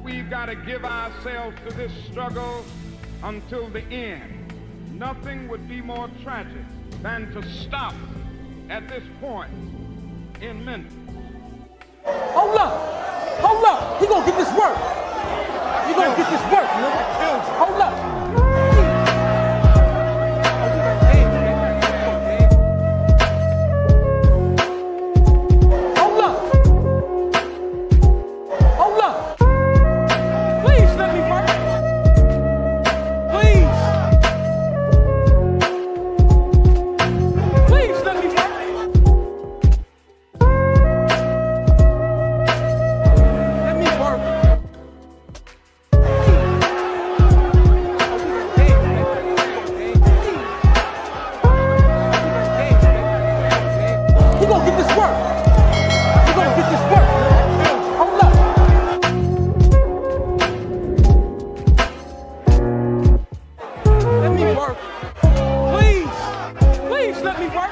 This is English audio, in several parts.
We've got to give ourselves to this struggle until the end. Nothing would be more tragic than to stop at this point in Memphis. Hold up! Hold up! He gonna get this work! You gonna get this work, nigga! Hold up! Hold up! let me work.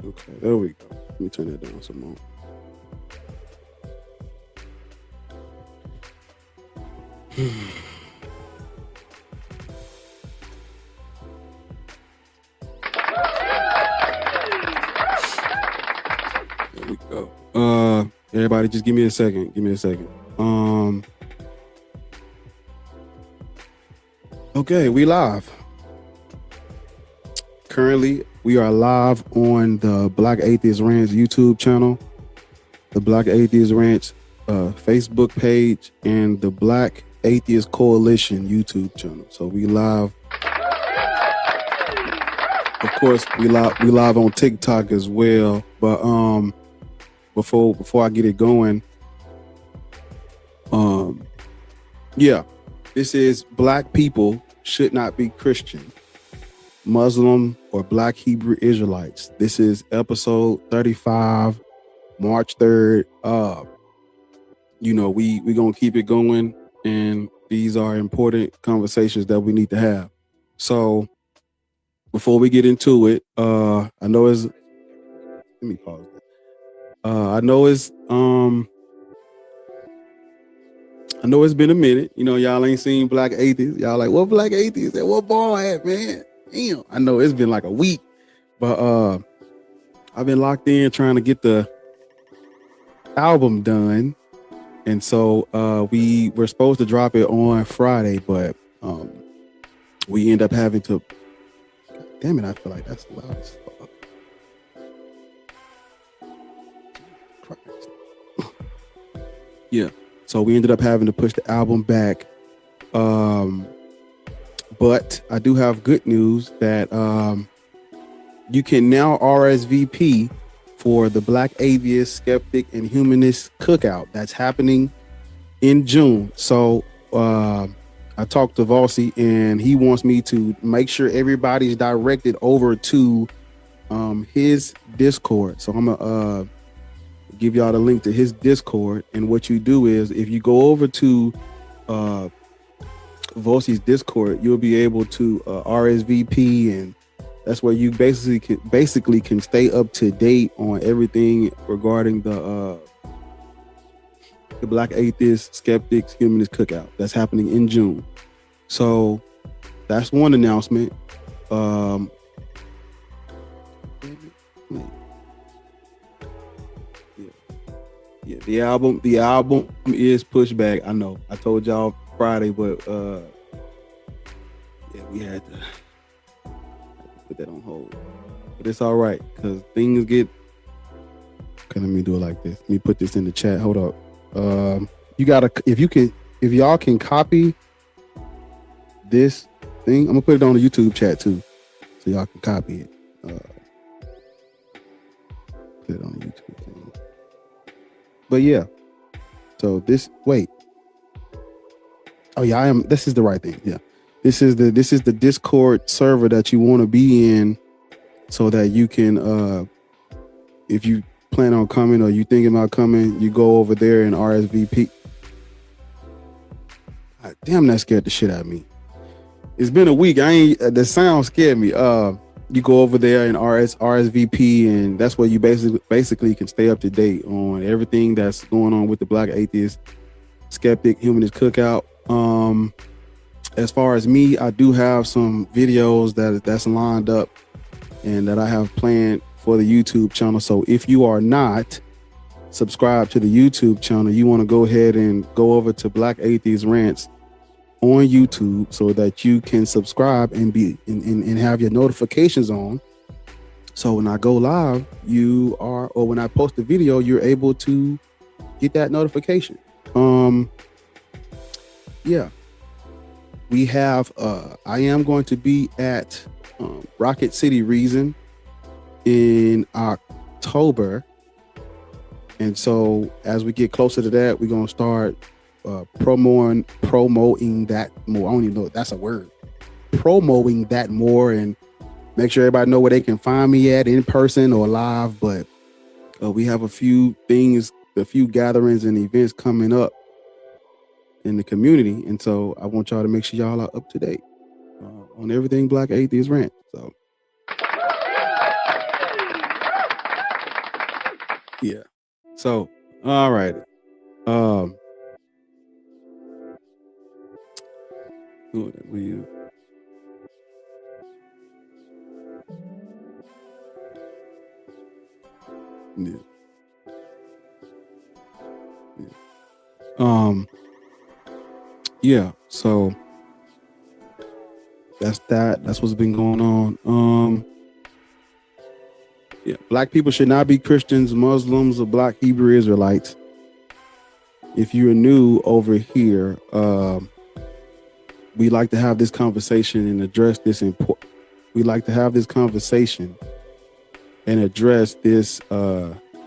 Okay, there we go. Let me turn that down some more. There we go. Everybody just give me a second. Okay, we live. Currently, we are live on the Black Atheist Ranch YouTube channel, the Black Atheist Ranch Facebook page, and the Black Atheist Coalition YouTube channel. So we live. Of course, we live on TikTok as well. But before I get it going, yeah, this is Black People Should Not Be Christian, Muslim, or Black Hebrew Israelites. This is episode 35, March 3rd. We gonna keep it going, and these are important conversations that we need to have. So before we get into it, let me pause that. I know it's been a minute. Y'all ain't seen Black Atheists. Y'all like, what Black Atheists at? What bar at, man? Damn. I know it's been like a week, but I've been locked in trying to get the album done. And so we were supposed to drop it on Friday, but we end up having to. God damn it! I feel like that's loud as fuck. Christ. Yeah. So we ended up having to push the album back. But I do have good news that you can now RSVP for the Black Atheist, Skeptic, and Humanist Cookout that's happening in June. So I talked to Volsi, and he wants me to make sure everybody's directed over to his Discord. So I'm gonna give y'all the link to his Discord. And what you do is, if you go over to Volsi's Discord, you'll be able to RSVP, and that's where you basically can stay up to date on everything regarding the Black Atheist, Skeptics, Humanist Cookout that's happening in June. So that's one announcement. Yeah, the album is pushed back. I know. I told y'all Friday, but we had to put that on hold. But it's all right, because things get. Okay, let me do it like this. Let me put this in the chat. Hold up. You gotta, if y'all can copy this thing, I'm gonna put it on the YouTube chat too, so y'all can copy it. Put it on the YouTube thing. But yeah, so wait. Oh yeah, this is the right thing. Yeah, this is the Discord server that you want to be in, so that you can, if you plan on coming or you thinking about coming, you go over there and RSVP. God, damn, that scared the shit out of me. It's been a week. The sound scared me. You go over there and RSVP, and that's where you basically can stay up to date on everything that's going on with the Black Atheist, Skeptic, Humanist Cookout. As far as me, I do have some videos that's lined up and that I have planned for the YouTube channel. So if you are not subscribed to the YouTube channel, you want to go ahead and go over to Black Atheist Ranch on YouTube so that you can subscribe and have your notifications on, So when I go live, or when I post a video, you're able to get that notification. Yeah. We have, I am going to be at Rocket City Reason in October. And so as we get closer to that, we're going to start promoting that more. I don't even know if that's a word. Promoting that more and make sure everybody know where they can find me at in person or live. But we have a few things, a few gatherings and events coming up in the community. And so I want y'all to make sure y'all are up to date on everything Black Atheist Rant. So yeah. So all right. Who are you? Yeah. Yeah. So that's that. That's what's been going on. Yeah. Black people should not be Christians, Muslims, or Black Hebrew Israelites. If you're new over here, we like to have this conversation and address this we like to have this conversation and address this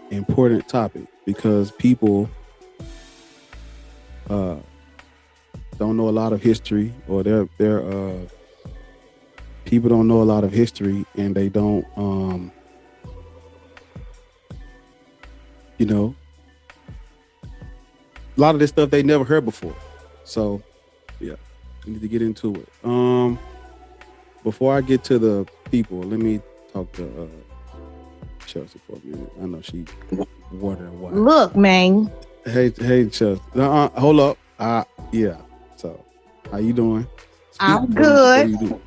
important topic because people don't know a lot of history, or people don't know a lot of history, and they don't a lot of this stuff they never heard before. So yeah, we need to get into it. Before I get to the people, let me talk to Chelsea for a minute. I know she wondering why. Look, man. Hey, Chelsea. Hold up. Yeah. So, how you doing? I'm good. What you doing?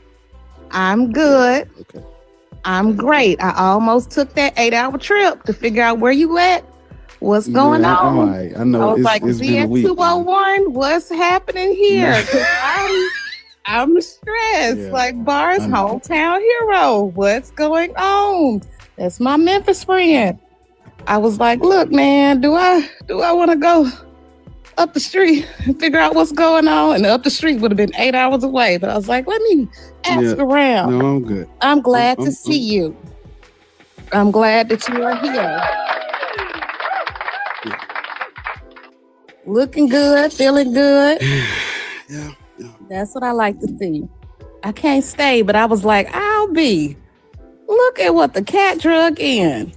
I'm good. Okay. I'm great. I almost took that 8-hour trip to figure out where you at. What's going on? All right. I know. I was like, it's been a week. 201. What's happening here? I'm stressed. Yeah. Like Bar's hometown hero. What's going on? That's my Memphis friend. I was like, look, man, do I want to go up the street and figure out what's going on? And up the street would have been 8 hours away. But I was like, let me ask around. No, I'm good. I'm glad to see you. I'm glad that you are here. Looking good, feeling good. Yeah. That's what I like to see. I can't stay, but I was like, I'll be. Look at what the cat drug in.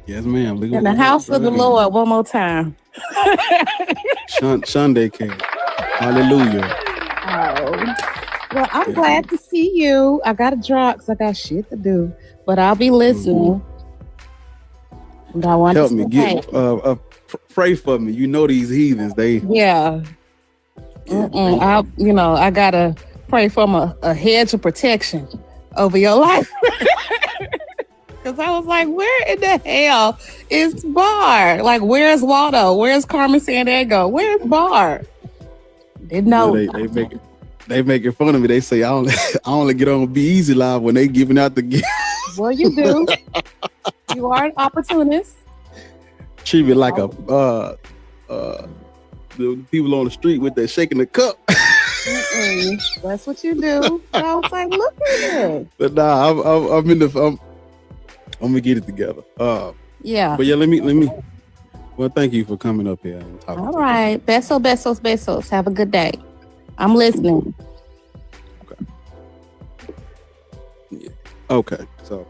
Yes, ma'am. In the house of the Lord one more time. Sunday came. Hallelujah. Oh. Well, I'm glad to see you. I got to draw because I got shit to do, but I'll be listening. And I want help to me get pray for me. You know these heathens. Yeah. I gotta pray for a hedge of protection over your life. Because I was like, where in the hell is Bar? Like, where's Waldo? Where's Carmen Sandiego? Where's Bar? Didn't know. They making fun of me. They say I only get on Be Easy Live when they giving out the gift. Well, you do. You are an opportunist. Treat me like the people on the street with that shaking the cup. That's what you do. So I was like, look at it. But nah, I'm gonna get it together. Yeah. But yeah, let me. Well, thank you for coming up here and talking. All right. Besos. Have a good day. I'm listening. Okay. Yeah. Okay. So,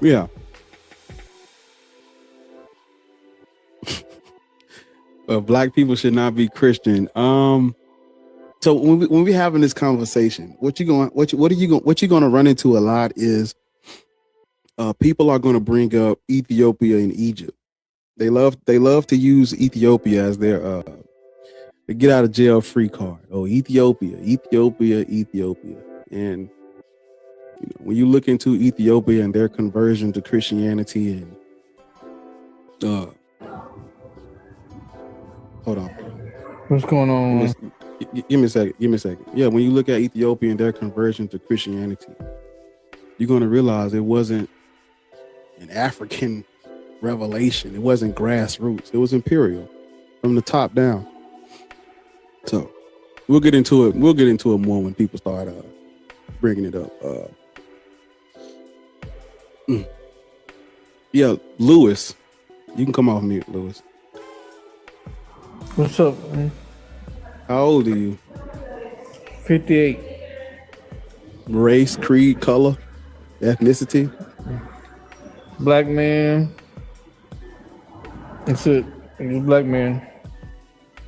yeah. Black people should not be Christian. So when we having this conversation, what you going to run into a lot is people are going to bring up Ethiopia and Egypt. They love to use Ethiopia as their get out of jail free card. Oh, Ethiopia. And when you look into Ethiopia and their conversion to Christianity and hold on. What's going on? Give me a second. Yeah, when you look at Ethiopia and their conversion to Christianity, you're going to realize it wasn't an African revelation. It wasn't grassroots. It was imperial from the top down. So we'll get into it. We'll get into it more when people start bringing it up. Yeah, Lewis, you can come off mute, Lewis. What's up, man? How old are you? 58. Race, creed, color, ethnicity? Black man. That's it. He's a black man.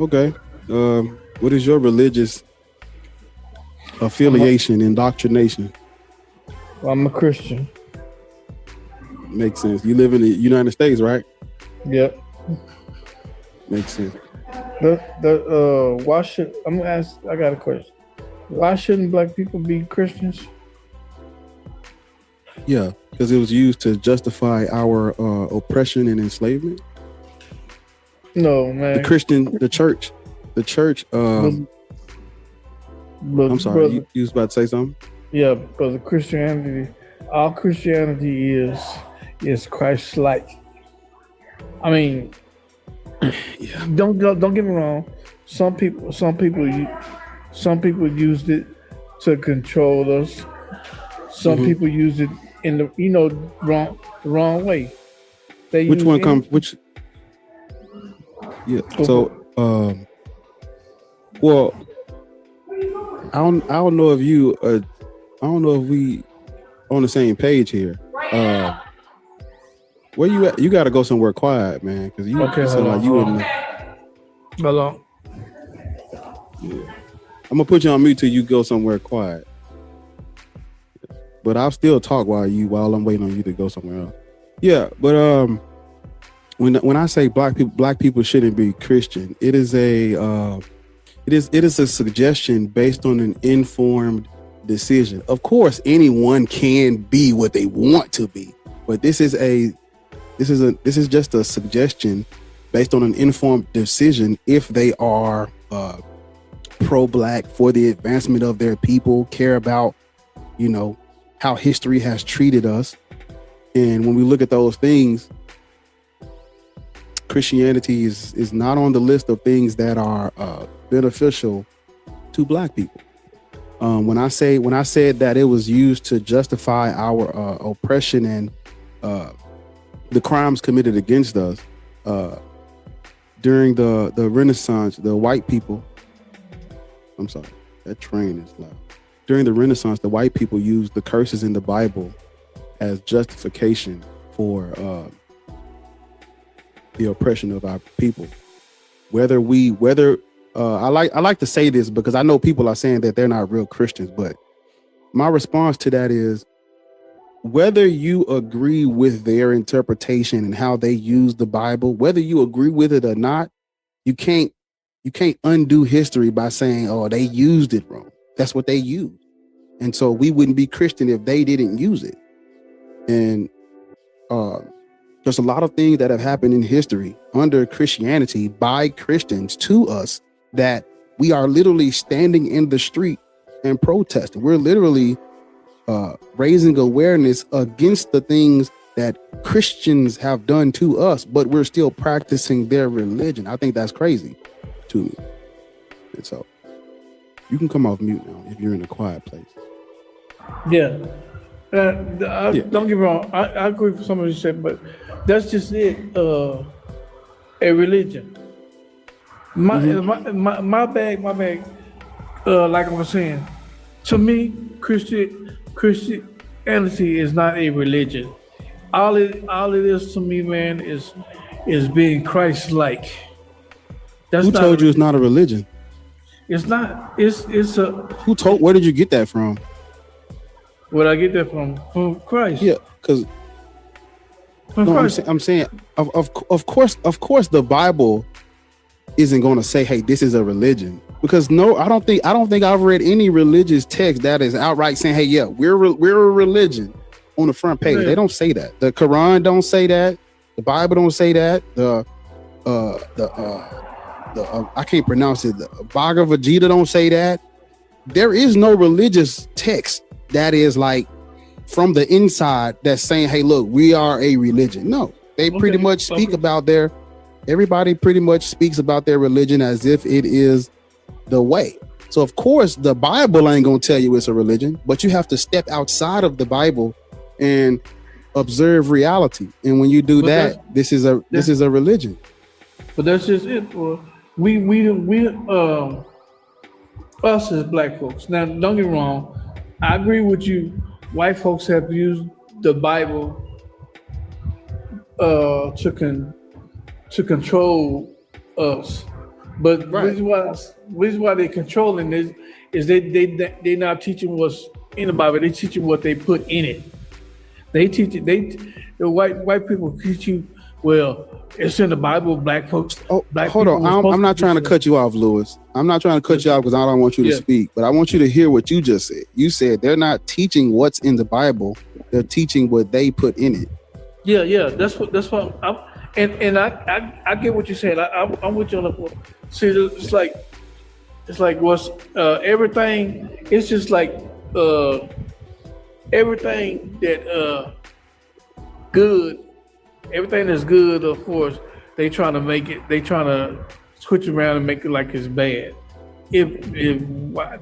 Okay. What is your religious affiliation, indoctrination? Well, I'm a Christian. Makes sense. You live in the United States, right? Yep. Makes sense. Why should I'm gonna ask? I got a question. Why shouldn't black people be Christians? Yeah, because it was used to justify our oppression and enslavement. No, man. The church. I'm sorry. Brother, you was about to say something? yeah, but the Christianity, all Christianity is Christ-like. I mean, Yeah. don't get me wrong. Some people used it to control us. Some people use it in the wrong way. Which one comes? Which? Yeah. So, well, I don't know if you. I don't know if we on the same page here. Where you at? You got to go somewhere quiet, man, because you sound like you in. Hello. Yeah. I'm gonna put you on mute till you go somewhere quiet. But I'll still talk while I'm waiting on you to go somewhere else. Yeah, but when I say black people shouldn't be Christian, it is a suggestion based on an informed decision. Of course, anyone can be what they want to be, but this is just a suggestion based on an informed decision. If they are pro-black, for the advancement of their people, care about, how history has treated us. And when we look at those things, Christianity is not on the list of things that are beneficial to black people. When I said that it was used to justify our oppression and the crimes committed against us during the Renaissance, the white people. I'm sorry, that train is loud. During the Renaissance, the white people used the curses in the Bible as justification for the oppression of our people. I like to say this because I know people are saying that they're not real Christians, but my response to that is, whether you agree with their interpretation and how they use the Bible, whether you agree with it or not, you can't undo history by saying, oh, they used it wrong. That's what they used. And so we wouldn't be Christian if they didn't use it. And there's a lot of things that have happened in history under Christianity by Christians to us that we are literally standing in the street and protesting. We're literally raising awareness against the things that Christians have done to us, but we're still practicing their religion. I think that's crazy to me. And so you can come off mute now if you're in a quiet place. Yeah. Don't get me wrong. I agree with some of you said, but that's just it. A religion. My bag. Like I was saying, to me, Christianity is not a religion. All it is to me, man, is being Christ-like. Who told you it's not a religion? It's not. It's a. Where did you get that from? Where I get that from? From Christ. Yeah, because I'm saying, of course, the Bible isn't going to say, hey, this is a religion. Because I don't think I've read any religious text that is outright saying, hey, yeah, we're a religion on the front page. Yeah. They don't say that. The Quran don't say that. The Bible don't say that. I can't pronounce it. The Bhagavad Gita don't say that. There is no religious text that is like from the inside that's saying, hey, look, we are a religion. No, they pretty much speak about everybody pretty much speaks about their religion as if it is the way. So of course the Bible ain't gonna tell you it's a religion, but you have to step outside of the Bible and observe reality. And when you do this is a religion. But that's just it. We us as black folks. Now, don't get me wrong. I agree with you. White folks have used the Bible to control us. But right. reason why they're controlling this is they're not teaching what's in the Bible. They teaching what they put in it. They teach it. The white people teach you. Well, it's in the Bible. Black folks. Hold on. I'm not trying to cut you off, Lewis. I'm not trying to cut you off because I don't want you to speak. But I want you to hear what you just said. You said they're not teaching what's in the Bible. They're teaching what they put in it. Yeah. That's what. And I get what you're saying. I'm with you on the point. See, it's like what's everything. It's just like everything that good. Everything that's good, of course, they trying to switch around and make it like it's bad.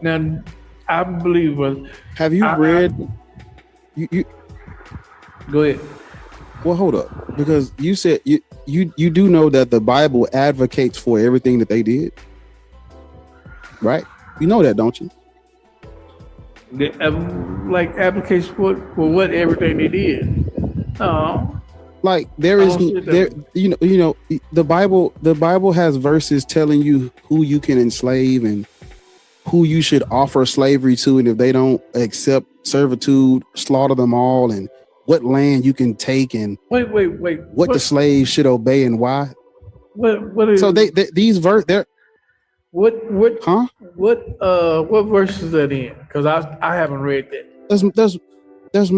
Now, I believe. Have you read? You go ahead. Well, hold up, because you said you do know that the Bible advocates for everything that they did, right? You know that, don't you? Like advocates for what everything they did. Like there is there, you know, the Bible has verses telling you who you can enslave and who you should offer slavery to, and if they don't accept servitude, slaughter them all, and what land you can take, and wait. What the slaves should obey and why. What is so these verse there? What verse is that in? Because I haven't read that. There's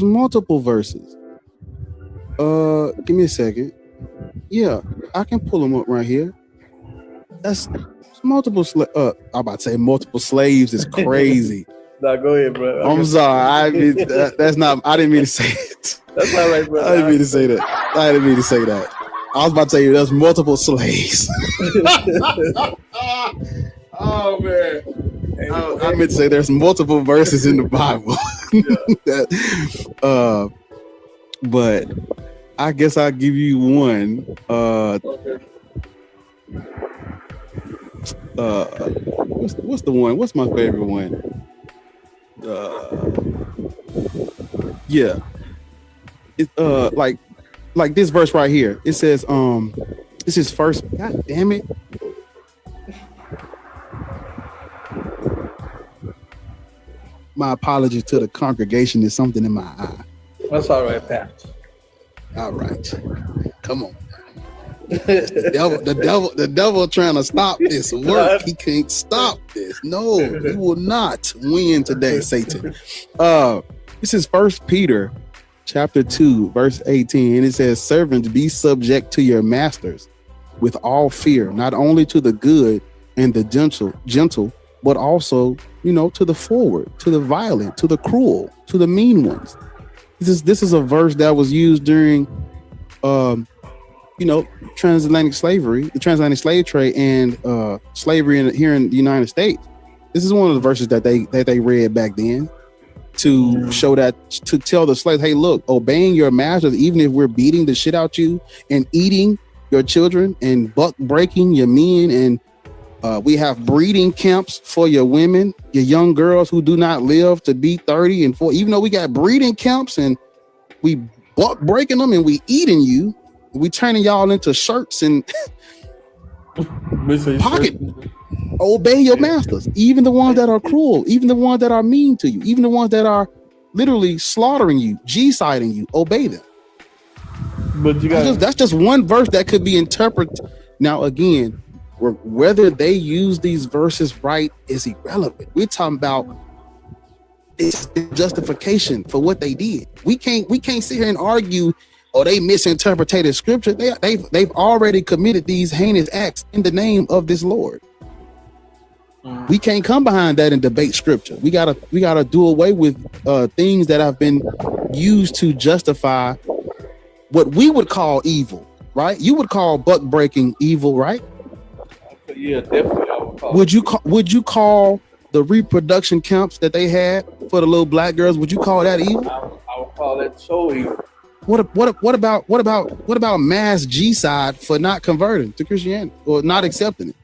multiple verses. Give me a second. Yeah, I can pull them up right here. That's multiple. I'm about to say multiple slaves is crazy. No, go ahead, bro. I'm sorry. That's not. I didn't mean to say it. That's all right, bro. I didn't mean to say that. I was about to tell you there's multiple slaves. Oh man. I meant to say there's multiple verses in the Bible. But I guess I'll give you one. What's the one? What's my favorite one? Yeah. It like this verse right here. It says this is first. God damn it. My apologies to the congregation. There's something in my eye. That's all right, Pat. All right. Come on. The devil trying to stop this work. He can't stop this. No, he will not win today, Satan. This is 1 Peter chapter 2, verse 18. And it says, servants, be subject to your masters with all fear, not only to the good and the gentle, but also, to the forward, to the violent, to the cruel, to the mean ones. This is a verse that was used during transatlantic slavery, the transatlantic slave trade, and slavery here in the United States. This is one of the verses that they read back then to show that, to tell the slaves, hey, look, obeying your masters, even if we're beating the shit out you and eating your children and buck breaking your men, and we have breeding camps for your women, your young girls who do not live to be 30 and 40. Even though we got breeding camps and we buck breaking them and we eating you, we turning y'all into shirts and pocket. Obey your masters, even the ones that are cruel, even the ones that are mean to you, even the ones that are literally slaughtering you, G-siding you. Obey them. But that's just one verse that could be interpreted. Now, again, whether they use these verses right is irrelevant. We're talking about it's justification for what they did. We can't sit here and argue, or they misinterpreted scripture. They've already committed these heinous acts in the name of this Lord. We can't come behind that and debate scripture. We gotta do away with things that have been used to justify what we would call evil, right? You would call buck breaking evil, right? Yeah, definitely. I would call. Would you call the reproduction camps that they had for the little black girls? Would you call that evil? I would call that so evil. What about mass G-side for not converting to Christianity or not accepting it?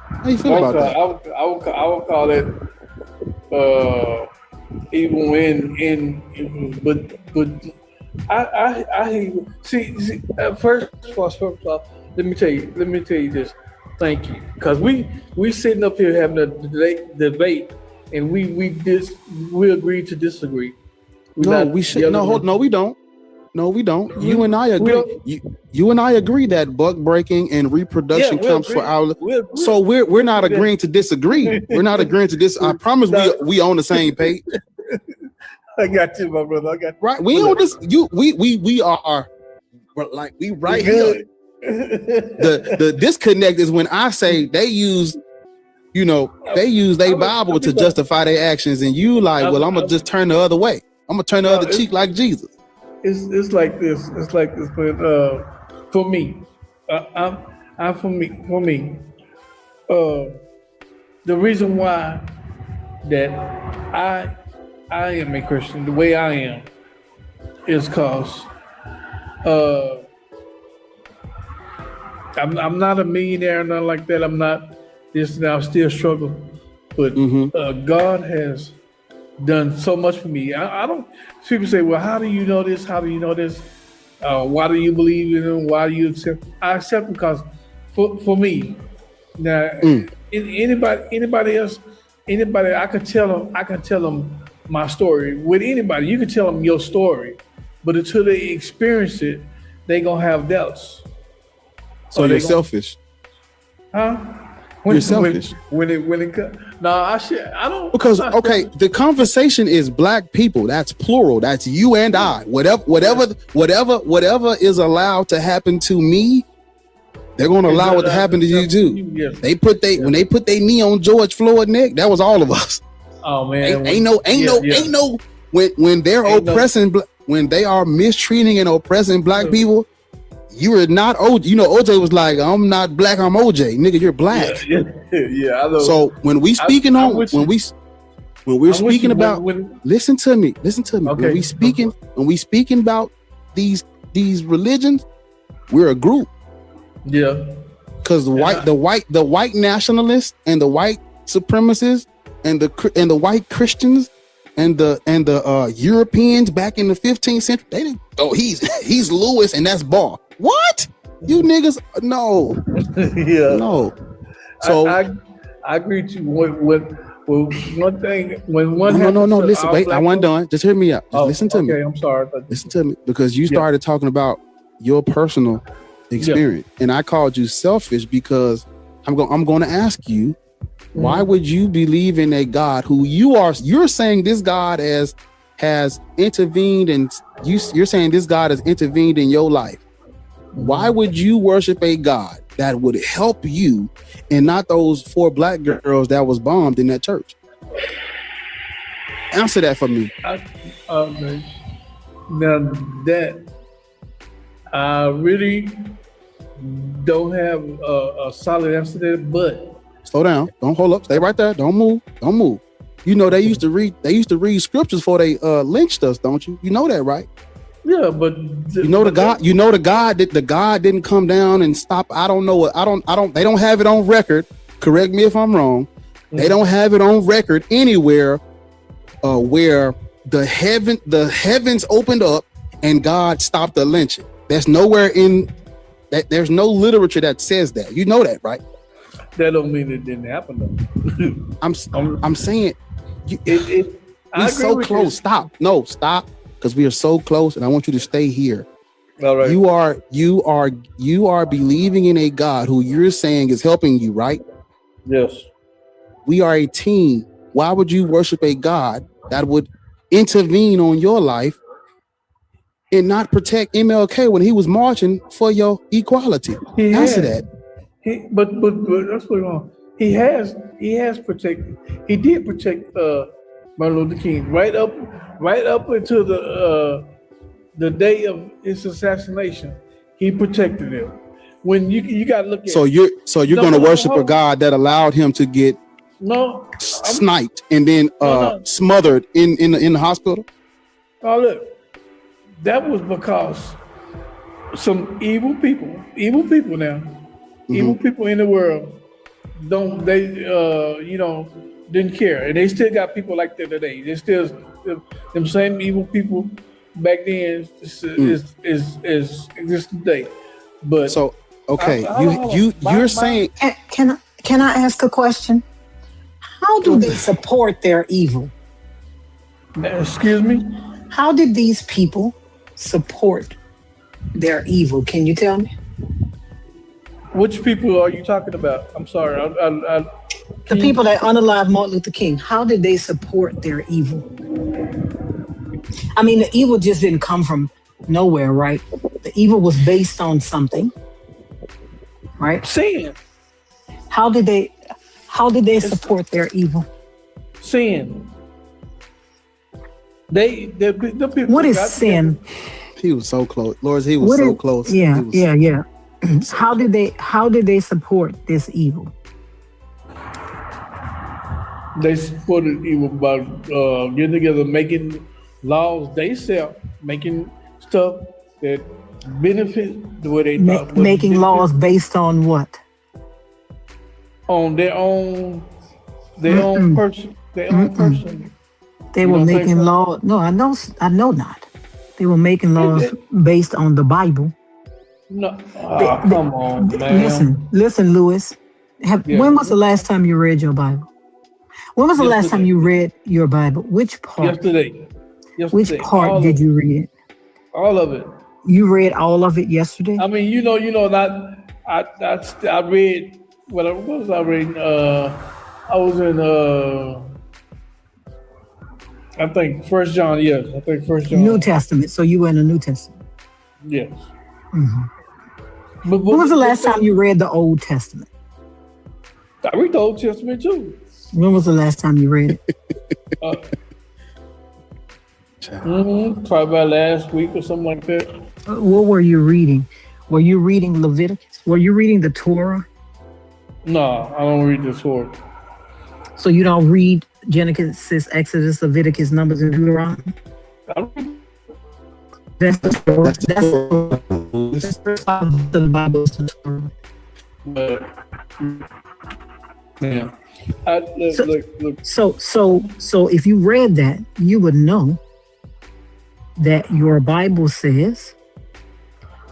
How you feel about that? I would call it evil but I see first of all, let me tell you this. Thank you, because we sitting up here having a debate, and we agree to disagree. No, we don't. You and I agree. You and I agree that buck breaking and reproduction comes for our. So we're not agreeing to disagree. We're not agreeing to this. I promise we on the same page. I got you, my brother. I got you. Right. We on this. We are like we right here. The disconnect is when I say they use their Bible to justify their actions, and you like, well, I'm gonna just turn the other way. I'm gonna turn the other cheek like Jesus. It's like this. It's like this. But for me, for me, the reason why that I am a Christian the way I am is because I'm not a millionaire or nothing like that. I'm not this now. I'm still struggling, but God has done so much for me. I don't. People say, "Well, how do you know this? How do you know this? Why do you believe in him? Why do you accept?" I accept because for me. Now, anybody else, I can tell them my story. With anybody, you can tell them your story, but until they experience it, they gonna have doubts. So you're selfish. Huh? You're selfish. When it comes. No, I don't. Because the conversation is black people. That's plural. That's you and I. Whatever is allowed to happen to me, they're gonna allow it to happen to you too. Yes. When they put their knee on George Floyd's neck, that was all of us. Oh man, ain't no when they're oppressing when they are mistreating and oppressing black people. You are not OJ. You know, OJ was like, I'm not black, I'm OJ. Nigga, you're black. Yeah, I know. So when we speaking listen to me. Okay. When we speaking about these religions, we're a group. Yeah. Because the white nationalists and the white supremacists and the white Christians and the Europeans back in the 15th century, they didn't. Oh, he's Lewis and that's Barr. What? You niggas? No. Yeah. No. So I agree to what one thing when one no. Listen, wait. I wasn't done. Just hear me out. Just listen to me. Okay, I'm sorry. Listen to me because you started talking about your personal experience, and I called you selfish because I'm going to ask you, why would you believe in a God who you're saying this God has intervened, and you're saying this God has intervened in your life? Why would you worship a God that would help you and not those 4 black girls that was bombed in that church? Answer that for me. Now that I really don't have a solid answer to that, but slow down. Don't hold up. Stay right there. Don't move. You know they used to read scriptures before they lynched us, don't you? You know that, right? Yeah, but the God didn't come down and stop. I don't know. They don't have it on record. Correct me if I'm wrong. They don't have it on record anywhere where the heavens opened up and God stopped the lynching. There's nowhere in that. There's no literature that says that. You know that, right? That don't mean it didn't happen though. I'm saying we're so close. Stop. No, stop. Because we are so close, and I want you to stay here. All right. You are believing in a God who you're saying is helping you, right? Yes. We are a team. Why would you worship a God that would intervene on your life and not protect MLK when he was marching for your equality? Answer that. But that's what's wrong. He has protected. He did protect Martin Luther King right up until the day of his assassination. He protected him. When you got to look at. So you're going to worship a God that allowed him to get sniped and then smothered in the hospital? Oh look, that was because some evil people now, evil people in the world didn't care, and they still got people like that today. They still them same evil people back then is exist today. But so okay, you're saying can I ask a question? How do they support their evil? Excuse me? How did these people support their evil? Can you tell me? Which people are you talking about? I'm sorry. The people that unalived Martin Luther King, how did they support their evil? I mean, the evil just didn't come from nowhere, right? The evil was based on something, right? Sin. How did they support their evil? Sin. The people. What is sin? He was so close, Lord. He was so close. Yeah. How did they support this evil? They supported evil by getting together, making laws themselves, making stuff that benefit the way they thought. Making laws based on what? On their own person. Their own person. They were making laws. No, I know not. They were making laws based on the Bible. No, come on, man. Listen, Lewis. When was the last time you read your Bible? When was the last time you read your Bible? Which part? Yesterday. Which part did you read? All of it. You read all of it yesterday? I mean, I read. What was I reading? I was in. I think 1 John. Yes, I think 1 John. New Testament. So you were in the New Testament. Yes. Mm-hmm. When was the last time you read the Old Testament? I read the Old Testament too. When was the last time you read it? Probably about last week or something like that. What were you reading? Were you reading Leviticus? Were you reading the Torah? No, I don't read the Torah. So you don't read Genesis, Exodus, Leviticus, Numbers, and Deuteronomy? That's the Torah. That's the Bible. But yeah. Look. So if you read that, you would know that your Bible says,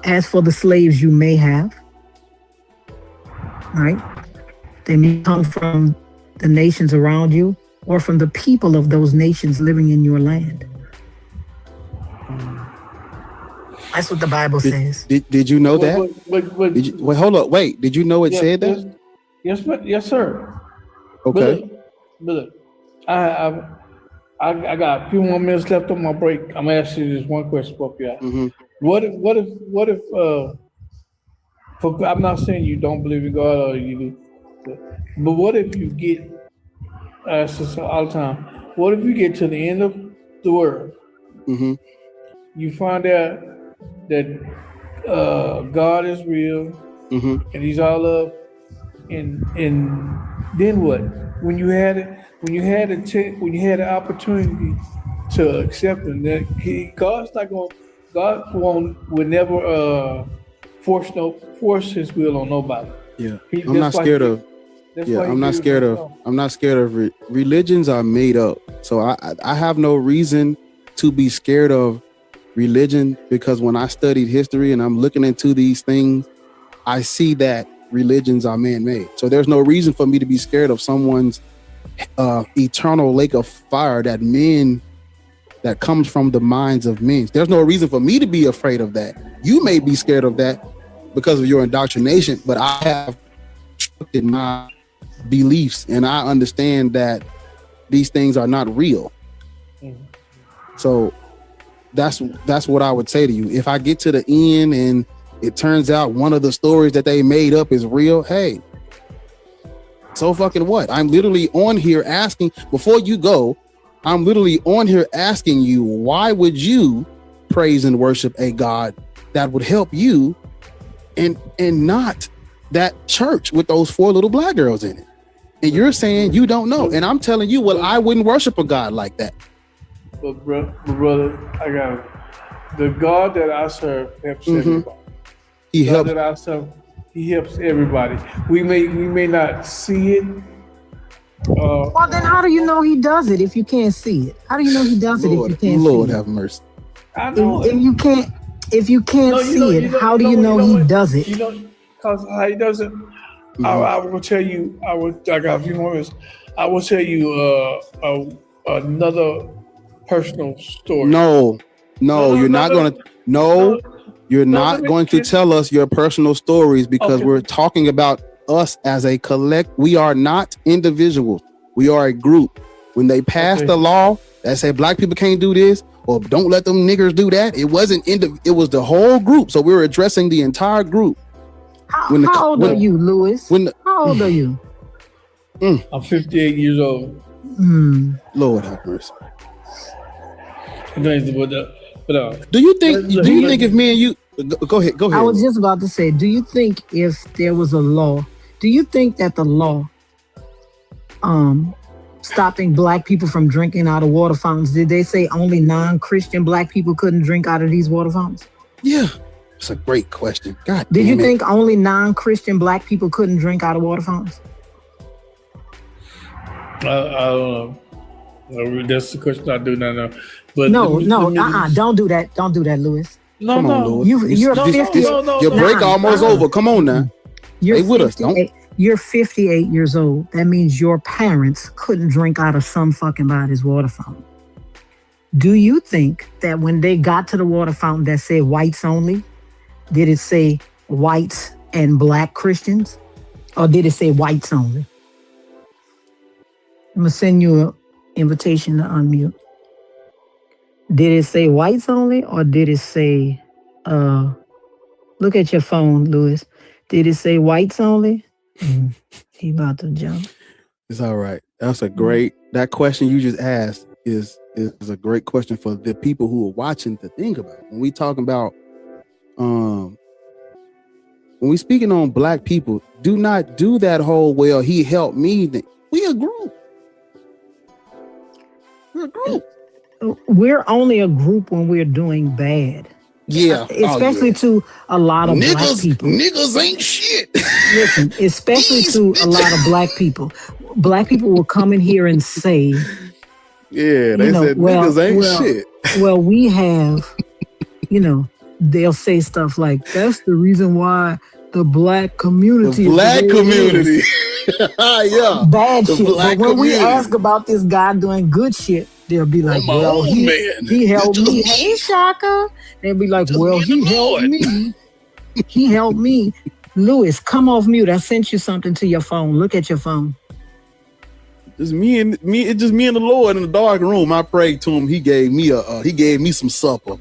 as for the slaves you may have, right? They may come from the nations around you or from the people of those nations living in your land. That's what the Bible says. Did you know that? Wait, hold up. Wait, did you know it said that? Yes, sir. Okay. But look, I got a few more minutes left on my break. I'm gonna ask you this one question, Pope. Mm-hmm. What if I'm not saying you don't believe in God or you do, but what if you get all the time? What if you get to the end of the world? Mm-hmm. You find out that God is real, mm-hmm. and He's all love, and then what? When you had the opportunity to accept Him, that God would never force His will on nobody. Yeah, I'm not scared of religions are made up. So I have no reason to be scared of religion, because when I studied history and I'm looking into these things, I see that religions are man-made. So there's no reason for me to be scared of someone's eternal lake of fire that comes from the minds of men. There's no reason for me to be afraid of that. You may be scared of that because of your indoctrination, but I have constructed my beliefs and I understand that these things are not real. Mm-hmm. So that's what I would say to you. If I get to the end and it turns out one of the stories that they made up is real, hey, so fucking what? I'm literally on here asking, before you go, I'm literally on here asking you, why would you praise and worship a God that would help you and not that church with those 4 little black girls in it? And you're saying you don't know. And I'm telling you, well, I wouldn't worship a God like that. But brother, I got it. The God that I serve helps everybody. He helps. God that I serve, he helps everybody. We may not see it. Well, then how do you know he does it if you can't see it? How do you know he does it if you can't see it? Lord have mercy. I know if you can't see it, how do you know he does it? You know, because how he does it. I will tell you. I got a few more minutes. I will tell you another personal story. No, you're not going to tell us your personal stories, because we're talking about us as a collect. We are not individuals. We are a group. When they passed the law that said black people can't do this, or don't let them niggers do that, it wasn't it was the whole group. So we were addressing the entire group. How old are you, Lewis? How old are you? I'm 58 years old. Lord have mercy. Do you think if me and you go ahead? I was just about to say, do you think if there was a law, do you think that the law stopping black people from drinking out of water fountains, did they say only non-Christian black people couldn't drink out of these water fountains? Yeah, it's a great question. God, did you think only non-Christian black people couldn't drink out of water fountains? I don't know. That's the question I do not know. But don't do that. Don't do that, Lewis. No, Lewis. You're 50. Your break almost over. Come on now. Stay with us. Don't. You're 58 years old. That means your parents couldn't drink out of some fucking body's water fountain. Do you think that when they got to the water fountain that said whites only, did it say whites and black Christians? Or did it say whites only? I'm going to send you an invitation to unmute. Did it say whites only, or did it say, look at your phone, Lewis. Did it say whites only? He about to jump. It's all right. That's a great, that question you just asked is a great question for the people who are watching to think about. When we talking about, when we speaking on black people, do not do that whole, well, he helped me. We a group. We're a group. We're only a group when we're doing bad. Yeah. Especially to a lot of black people. Niggas ain't shit. Listen, especially to a lot of black people. Black people will come in here and say, yeah, they said niggas ain't shit. Well, we have, they'll say stuff like, that's the reason why the black community. Yeah. Bad shit. But when we ask about this guy doing good shit, they'll be like, well, he helped me. Hey, Shaka. They'll be like, well, he helped me. He helped me. Lewis, come off mute. I sent you something to your phone. Look at your phone. It's me and the Lord in the dark room. I prayed to him. He gave me some supper.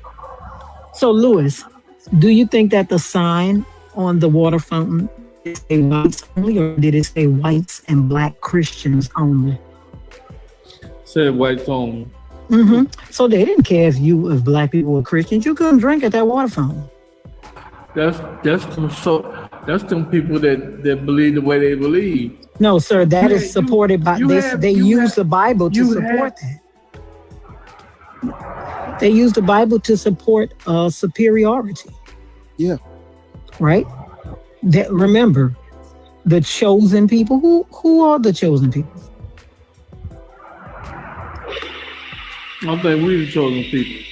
So, Lewis, do you think that the sign on the water fountain did it say whites only, or did it say whites and black Christians only? Said whites only. So they didn't care if black people were Christians. You couldn't drink at that water fountain. That's them people that believe the way they believe. No, sir, that is supported by they use the Bible to support that. They use the Bible to support superiority. Yeah. Right? Remember, the chosen people. Who are the chosen people? I think we the chosen people.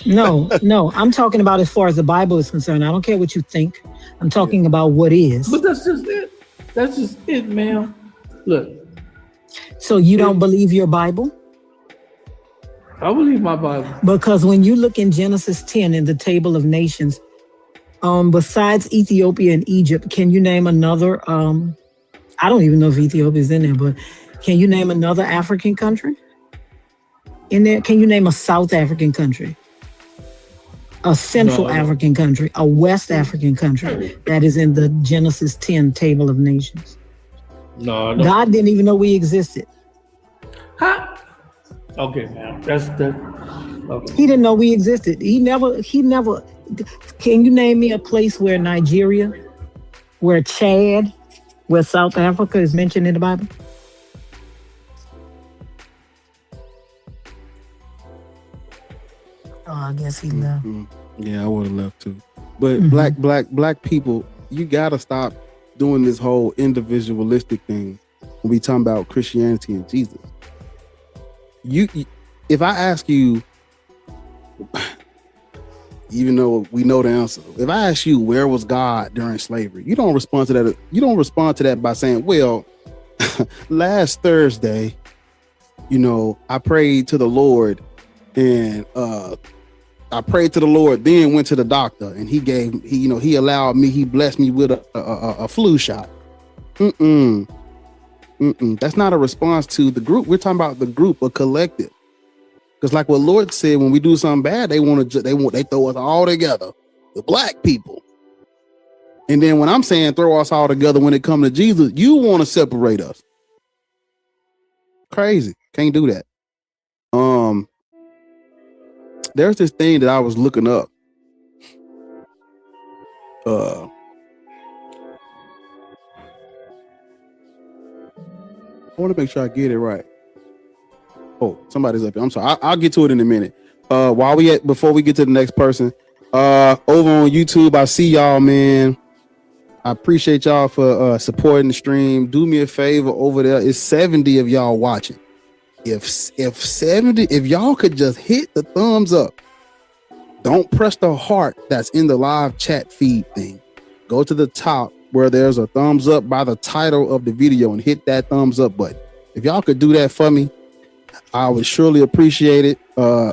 No. I'm talking about as far as the Bible is concerned. I don't care what you think. I'm talking about what is. But that's just it. That's just it, man. Look. So you don't believe your Bible? I believe my Bible. Because when you look in Genesis 10 in the table of nations, besides Ethiopia and Egypt, can you name another? I don't even know if Ethiopia is in there, but can you name another African country? In there, can you name a South African country? a Central African country, a West African country that is in the Genesis 10 table of nations. No. God didn't even know we existed. Huh? Okay, man. That's the. Okay. He didn't know we existed. He never. Can you name me a place where Nigeria, where Chad, where South Africa is mentioned in the Bible? Oh, I guess he left. Yeah, I would have left too. But black people, you gotta stop doing this whole individualistic thing when we talking about Christianity and Jesus. If I ask you, even though we know the answer, if I ask you where was God during slavery, you don't respond to that. You don't respond to that by saying, "Well, last Thursday, I prayed to the Lord, and I prayed to the Lord, then went to the doctor, and he allowed me, he blessed me with a flu shot." That's not a response to the group. We're talking about the group, a collective. Because like what Lord said, when we do something bad, they throw us all together, the black people. And then when I'm saying throw us all together when it comes to Jesus, you want to separate us. Crazy. Can't do that. There's this thing that I was looking up. I want to make sure I get it right. Oh, somebody's up here. I'm sorry. I'll get to it in a minute. Before we get to the next person, over on YouTube, I see y'all, man. I appreciate y'all for supporting the stream. Do me a favor over there. It's 70 of y'all watching. If y'all could just hit the thumbs up, don't press the heart that's in the live chat feed thing. Go to the top where there's a thumbs up by the title of the video and hit that thumbs up button. If y'all could do that for me, I would surely appreciate it.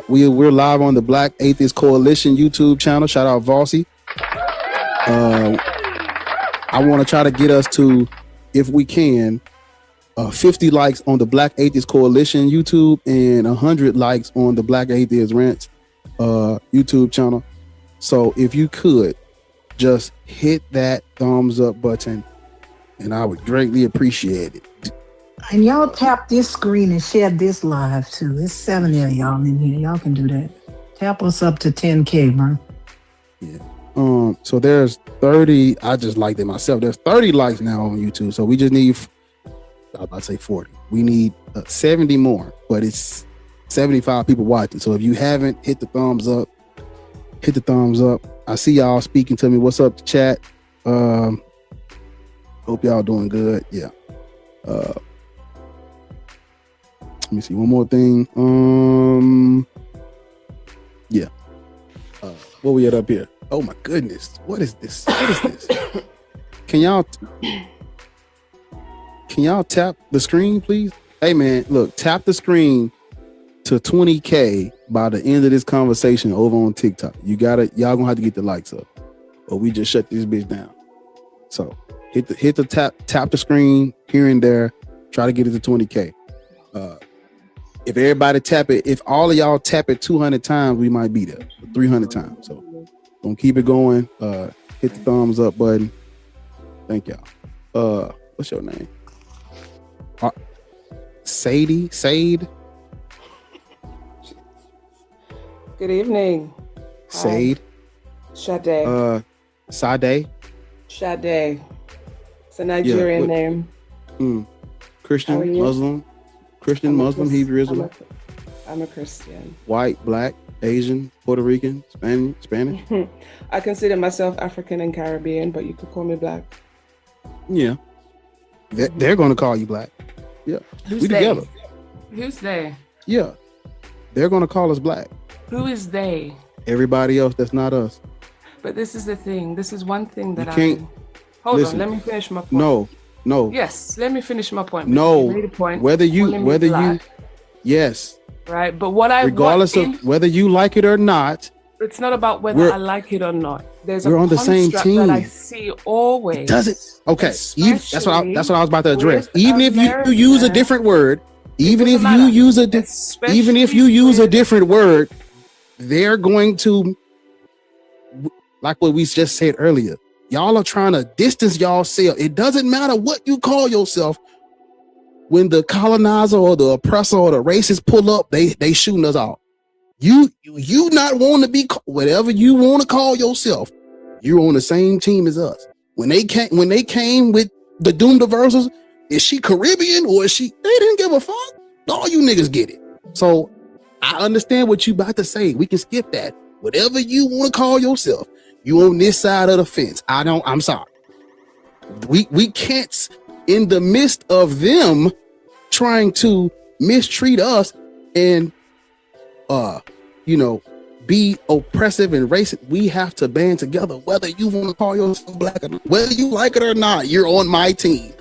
We're live on the Black Atheist Coalition YouTube channel. Shout out Vossi. I want to try to get us to, if we can, 50 likes on the Black Atheist Coalition YouTube and 100 likes on the Black Atheist Rants YouTube channel. So if you could just hit that thumbs up button, and I would greatly appreciate it. And y'all tap this screen and share this live too. It's 70 of y'all in here. Y'all can do that. Tap us up to 10K, man. Yeah. So there's 30. I just liked it myself. There's 30 likes now on YouTube. So we just need, I was about to say 40. We need 70 more, but it's 75 people watching. So if you haven't, hit the thumbs up. Hit the thumbs up. I see y'all speaking to me. What's up, chat? Hope y'all doing good. Yeah. Let me see one more thing. Yeah. Where we at up here? Oh my goodness. What is this? What is this? Can y'all tap the screen, please? Hey man, look, tap the screen to 20K by the end of this conversation over on TikTok. Y'all gonna have to get the likes up, or we just shut this bitch down. So hit the tap the screen here and there. Try to get it to 20K. If everybody tap it, if all of y'all tap it 200 times, we might be there 300 times. So gonna keep it going. Hit the thumbs up button. Thank y'all. What's your name? Sade. Good evening. Sade. Sade. Sade. Sade. It's a Nigerian name. Christian, Muslim, Muslim, Hebrew, Israelite. I'm a Christian. White, black, Asian, Puerto Rican, Spanish. I consider myself African and Caribbean, but you could call me black. Yeah. They're going to call you black. Yeah. Who's we they? Together. Who's they? Yeah. They're going to call us black. Who is they? Everybody else that's not us. But this is the thing. This is one thing that Hold on, let me finish my point. No. Yes, let me finish my point. No. You made a point. Yes. Right, but what I regardless of whether you like it or not. It's not about whether I like it or not. There's we're on the same team that I see always. It does it? Okay. That's what I was about to address. Even if you use a different word, even if you use a different word, they're going to like what we just said earlier, y'all are trying to distance yourself. It doesn't matter what you call yourself. When the colonizer or the oppressor or the racist pull up, they shooting us all. You not want to be whatever you want to call yourself. You're on the same team as us. When they came with the Doom Diversals, is she Caribbean or is she? They didn't give a fuck. All you niggas get it. So I understand what you about to say. We can skip that. Whatever you want to call yourself, you on this side of the fence. I'm sorry. We can't, in the midst of them trying to mistreat us and be oppressive and racist, we have to band together. Whether you want to call yourself black or not, whether you like it or not, you're on my team.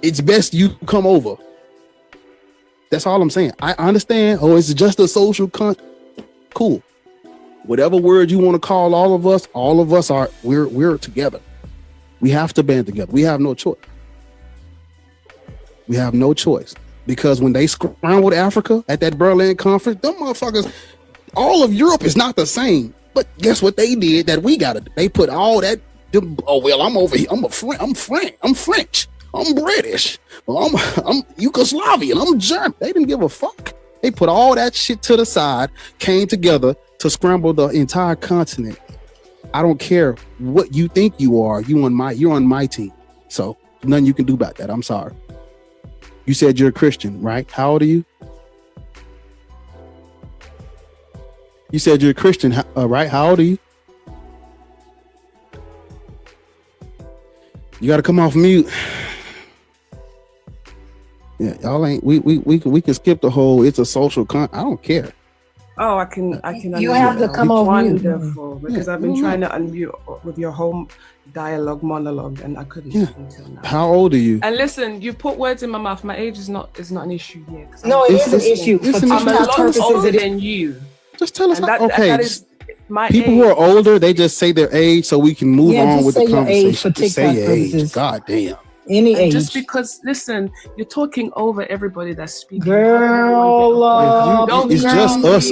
It's best you come over. That's all I'm saying. I understand. Oh, it's just a social cool. Whatever word you want to call all of us are, we're together. We have to band together. We have no choice. We have no choice. Because when they scrambled Africa at that Berlin conference, them motherfuckers, all of Europe is not the same. But guess what they did that we got to do? They put all that, I'm over here. I'm French. I'm British. Well, I'm Yugoslavian. I'm German. They didn't give a fuck. They put all that shit to the side, came together to scramble the entire continent. I don't care what you think you are. You're on my team. So nothing you can do about that. I'm sorry. You said you're a Christian, right? How old are you? You said you're a Christian, right? How old are you? You got to come off mute. Yeah, y'all ain't. We can skip the whole. It's a social I don't care. Oh, I can. You have to come off mute. Wonderful, because I've been trying to unmute with your whole monologue, and I couldn't until now. How old are you? And listen, you put words in my mouth. My age is not an issue here. No, it is an issue. I'm a lot older than you. Just tell us. Okay. That is my people age. who are older, they just say their age so we can move on with the conversation. Age for TikTok say your purposes. age. God damn. Any age. Just because, listen, you're talking over everybody that's speaking. Girl, it's just us.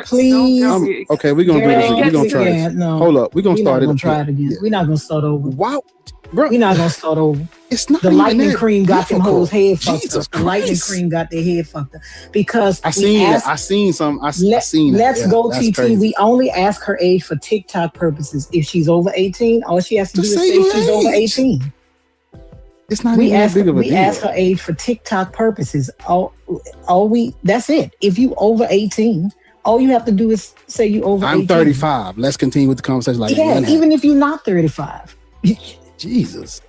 Please. Okay, we're gonna do this. We're gonna try this. No. Hold up. We're gonna start it. Try it again. We're not gonna start over. Wow, bro. We're not gonna start over. It's not the lightning cream got them hoes head fucked Jesus up. The lightning cream got their head fucked up because I seen some. I seen. Let's go, TT. Crazy. We only ask her age for TikTok purposes. If she's over 18, all she has to do is say she's over 18. It's not even that big of a deal. We ask her age for TikTok purposes. That's it. If you over 18, all you have to do is say you over 18. I'm 35. Let's continue with the conversation like that. Yeah, even if you're not 35. Jesus.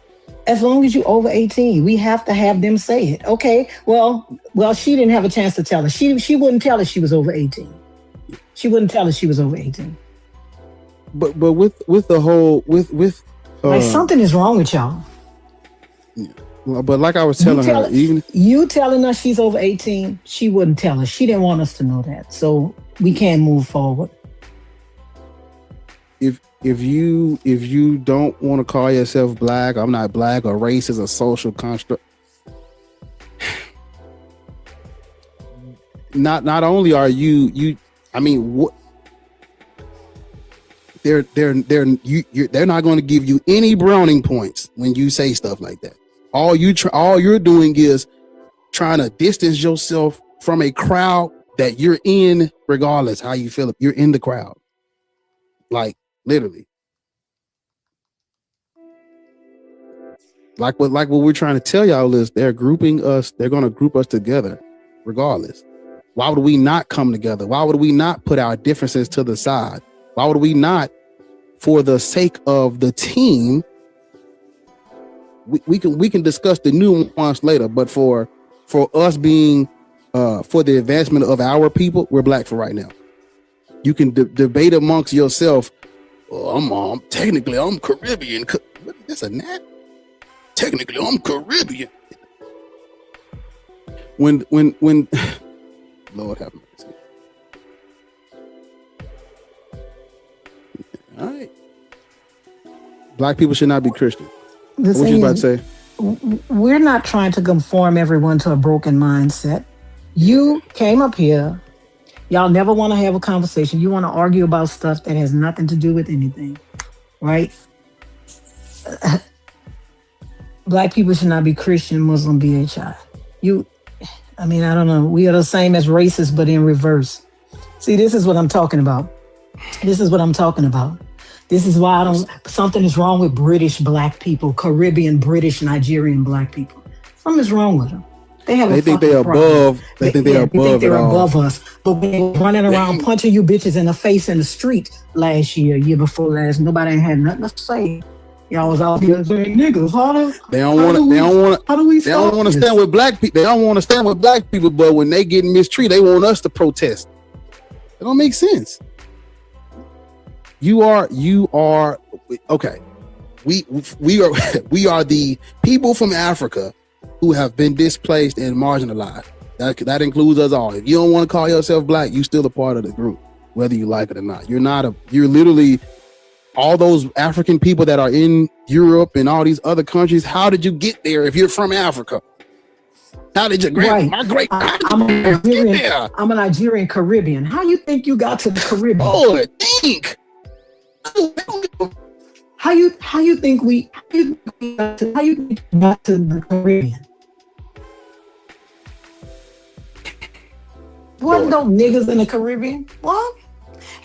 As long as you over 18, we have to have them say it. Okay, well, she didn't have a chance to tell us. She wouldn't tell us she was over 18. She wouldn't tell us she was over 18. But with the whole with like something is wrong with y'all. Yeah. Well, but like I was telling her, even you telling us she's over 18, she wouldn't tell us. She didn't want us to know that, so we can't move forward. If you don't want to call yourself black, I'm not black, or race is a social construct. Not only are you I mean, what they're not going to give you any browning points when you say stuff like that. All you're doing is trying to distance yourself from a crowd that you're in, regardless how you feel. You're in the crowd, like literally. Like what we're trying to tell y'all is they're grouping us. They're going to group us together, regardless. Why would we not come together? Why would we not put our differences to the side? Why would we not, for the sake of the team? We can discuss the nuance later, but for us being for the advancement of our people, we're black for right now. You can debate amongst yourself. I'm technically I'm Caribbean. That's a nap. Technically, I'm Caribbean. When Lord have mercy. All right. Black people should not be Christian. What you about to say? We're not trying to conform everyone to a broken mindset. You came up here Y'all never want to have a conversation. You want to argue about stuff that has nothing to do with anything, right? Black people should not be Christian, Muslim, BHI. I don't know. We are the same as racists, but in reverse. See, this is what I'm talking about. This is why something is wrong with British Black people, Caribbean, British, Nigerian Black people. Something is wrong with them. They think they're above. They think they're above us. But when they were running around punching you bitches in the face in the street last year before last, nobody ain't had nothing to say. Y'all was out here saying niggas. They don't want to stand with black people. They don't want to stand with black people, but when they get mistreated, they want us to protest. It don't make sense. You are okay. We are the people from Africa who have been displaced and marginalized. That includes us all. If you don't want to call yourself black, you still a part of the group, whether you like it or not. You're literally all those African people that are in Europe and all these other countries. How did you get there if you're from Africa? How did your I'm a Nigerian Caribbean. How you think you got to the Caribbean? Oh, think. How you think we got to the Caribbean? Wasn't no niggas in the Caribbean? What?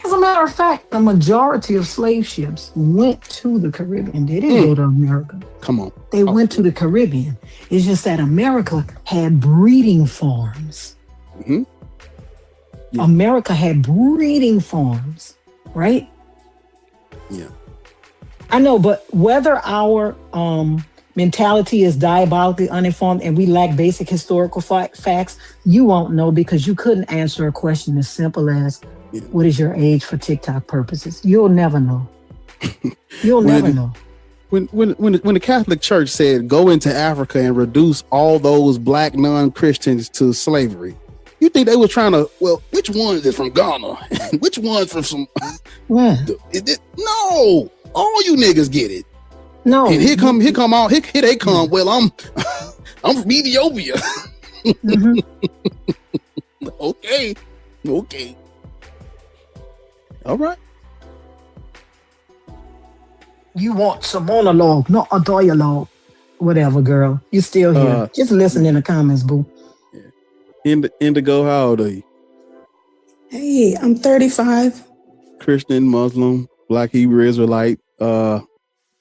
As a matter of fact, the majority of slave ships went to the Caribbean. They didn't go to America. Come on. They went to the Caribbean. It's just that America had breeding farms. Mm-hmm. Yeah. America had breeding farms, right? Yeah. I know, but whether our mentality is diabolically uninformed and we lack basic historical facts, you won't know because you couldn't answer a question as simple as, what is your age for TikTok purposes? You'll never know. You'll never know. When the Catholic Church said, go into Africa and reduce all those black non-Christians to slavery, you think they were trying to, well, which one is from Ghana? Which one's from some... No! All you niggas get it. No. And here they come. Well, I'm from Ethiopia. Mm-hmm. Okay. All right. You want some monologue, not a dialogue. Whatever, girl. You still here. Just listen in the comments, boo. Yeah. Indigo, how old are you? Hey, I'm 35. Christian, Muslim, Black Hebrew Israelite,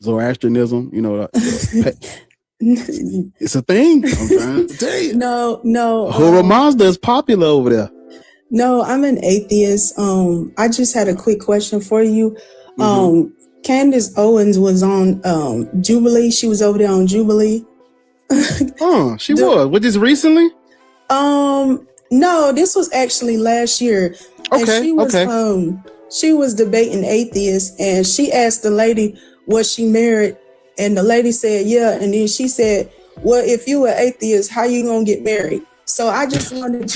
Zoroastrianism, it's a thing. I'm trying to tell you. No. Horo Mazda is popular over there. No, I'm an atheist. I just had a quick question for you. Candace Owens was on Jubilee. She was over there on Jubilee. She was. Was this recently? No, this was actually last year. Okay. And she was debating atheists, and she asked the lady, was she married? And the lady said, yeah. And then she said, well, if you were atheist, how you gonna get married? So I just wanted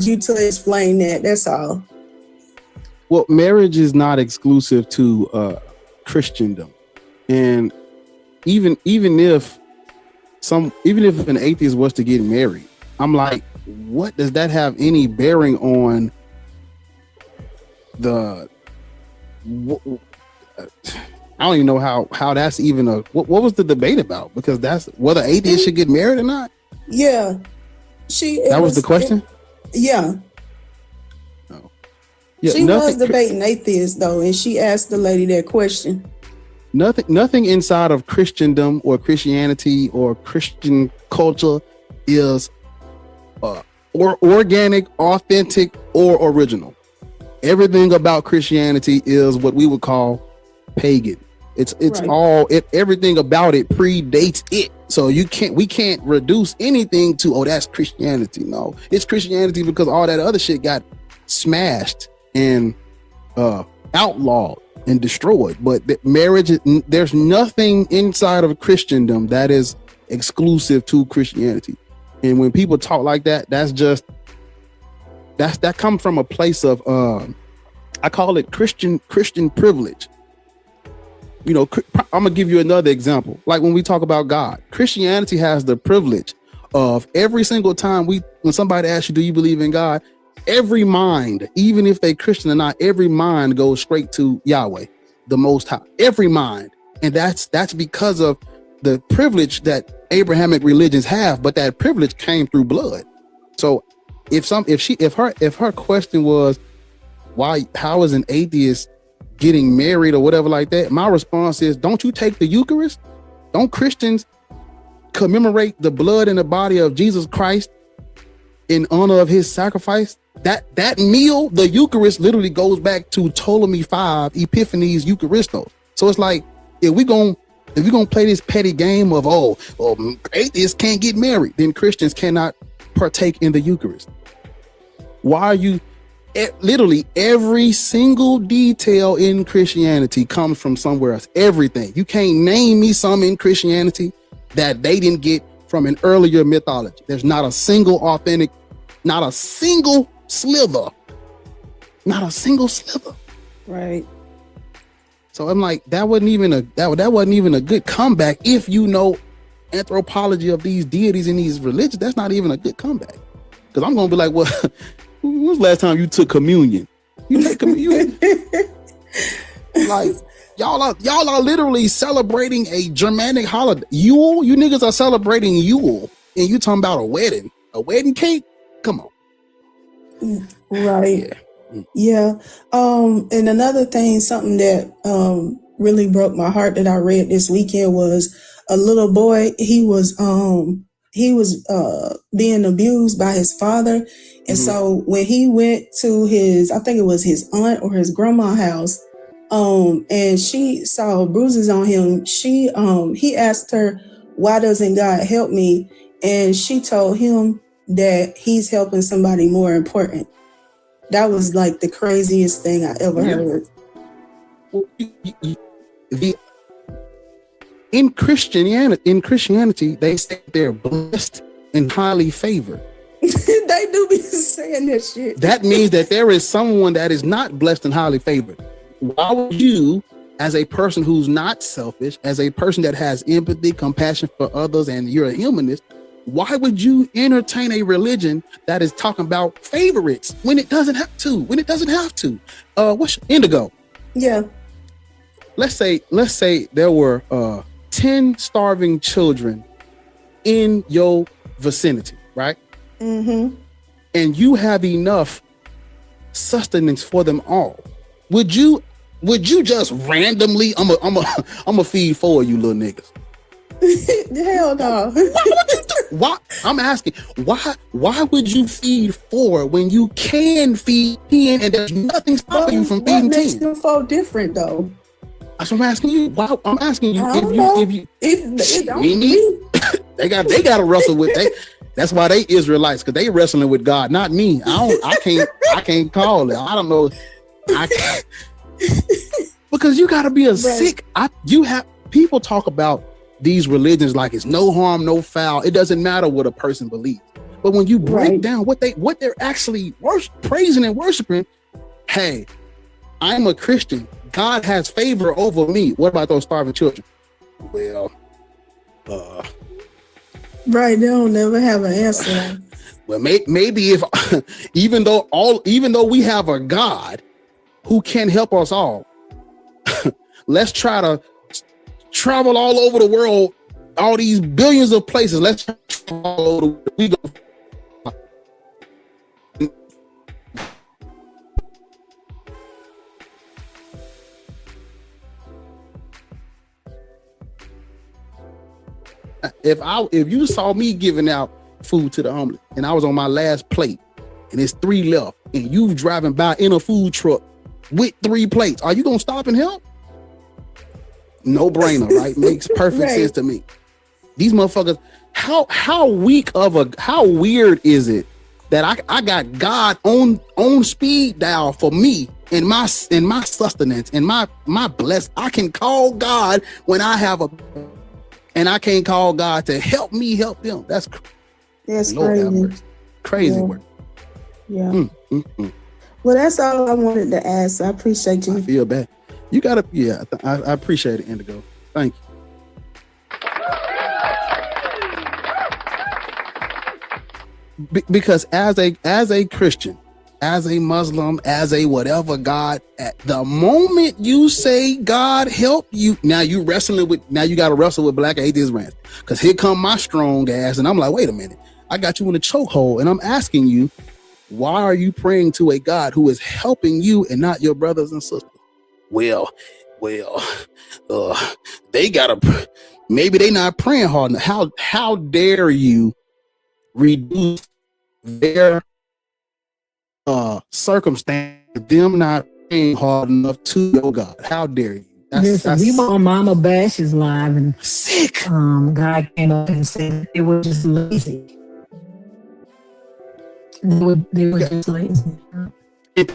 you to explain that. That's all. Well, marriage is not exclusive to Christendom, and even if an atheist was to get married, I'm like, what does that have any bearing on the? I don't even know how that's even a. What was the debate about? Because that's whether atheists should get married or not. Yeah, that was the question. Yeah. Yeah, she was debating atheists though, and she asked the lady that question. Nothing inside of Christendom or Christianity or Christian culture is or organic, authentic, or original. Everything about Christianity is what we would call pagan. It's right. Everything about it predates it. So we can't reduce anything to, that's Christianity. No, it's Christianity because all that other shit got smashed and outlawed and destroyed. But marriage, there's nothing inside of Christendom that is exclusive to Christianity. And when people talk like that, that comes from a place of I call it Christian privilege. I'm gonna give you another example. Like when we talk about God, Christianity has the privilege of every single time when somebody asks you, do you believe in God? every mind, even if they Christian or not, every mind goes straight to Yahweh, the Most High. Every mind, and that's because of the privilege that Abrahamic religions have, but that privilege came through blood. So if her question was how is an atheist getting married or whatever like that, my response is, don't you take the Eucharist? Don't Christians commemorate the blood and the body of Jesus Christ in honor of his sacrifice? That meal, the Eucharist, literally goes back to Ptolemy 5 Epiphanes Eucharistos. So it's like, if we gonna play this petty game of atheists can't get married, then Christians cannot partake in the Eucharist. Why are you literally every single detail in Christianity comes from somewhere else? Everything. You can't name me some in Christianity that they didn't get from an earlier mythology. There's not a single authentic, not a single sliver. Right. So I'm like, that wasn't even a good comeback. If you know anthropology of these deities in these religions, that's not even a good comeback. Because I'm gonna be like, well, when was the last time you took communion? You take communion. Like, y'all are literally celebrating a Germanic holiday. Yule, you niggas are celebrating Yule, and you talking about a wedding cake? Come on. Right. Yeah. And another thing, something that really broke my heart that I read this weekend was a little boy. He was being abused by his father. And so when he went to I think it was his aunt or his grandma's house, and she saw bruises on him, he asked her, why doesn't God help me? And she told him that he's helping somebody more important. That was like the craziest thing I ever heard. In Christianity, they say they're blessed and highly favored. They do be saying that shit. That means that there is someone that is not blessed and highly favored. Why would you, as a person who's not selfish, as a person that has empathy, compassion for others, and you're a humanist, why would you entertain a religion that is talking about favorites when it doesn't have to? What's Indigo? Yeah. Let's say there were 10 starving children in your vicinity, right? Mm-hmm. And you have enough sustenance for them all. Would you just randomly, I'm a feed 4 of you little niggas? Hell no. Why? I'm asking, why would you feed 4 when you can feed 10 and there's nothing stopping you from feeding 10? What makes them 4 different though? That's what I'm asking you. Why? I'm asking you they gotta wrestle with that's why they Israelites, because they wrestling with God, not me. I can't call it. I don't know. I can't. Because you gotta be sick. People talk about these religions like it's no harm, no foul. It doesn't matter what a person believes. But when you break down what they're actually praising and worshiping, hey, I'm a Christian. God has favor over me. What about those starving children? Well, right, they don't never have an answer. Well, maybe if even though we have a God who can help us all, let's try to travel all over the world, all these billions of places. Let's travel all over the world. We go. If you saw me giving out food to the homeless and I was on my last plate and there's 3 left and you driving by in a food truck with 3 plates, are you gonna stop and help? No brainer, right? Makes perfect sense to me. These motherfuckers, how weird is it that I got God on speed dial for me and my sustenance and my bless. I can call God when I have and I can't call God to help me help them. That's crazy work. Yeah. Well, that's all I wanted to ask. I appreciate you. I feel bad. You gotta, I appreciate it, Indigo. Thank you. Because as a Christian, as a Muslim, as a whatever God, at the moment you say God help you, now you got to wrestle with black atheist rants. Because here come my strong ass, and I'm like, wait a minute, I got you in a chokehold, and I'm asking you, why are you praying to a God who is helping you and not your brothers and sisters? Well, they gotta, maybe they not praying hard enough. How dare you reduce their circumstance, them not praying hard enough to your God? How dare you? We were on Mama Bash's live, and sick. Guy came up and said they were just lazy. They were just lazy. It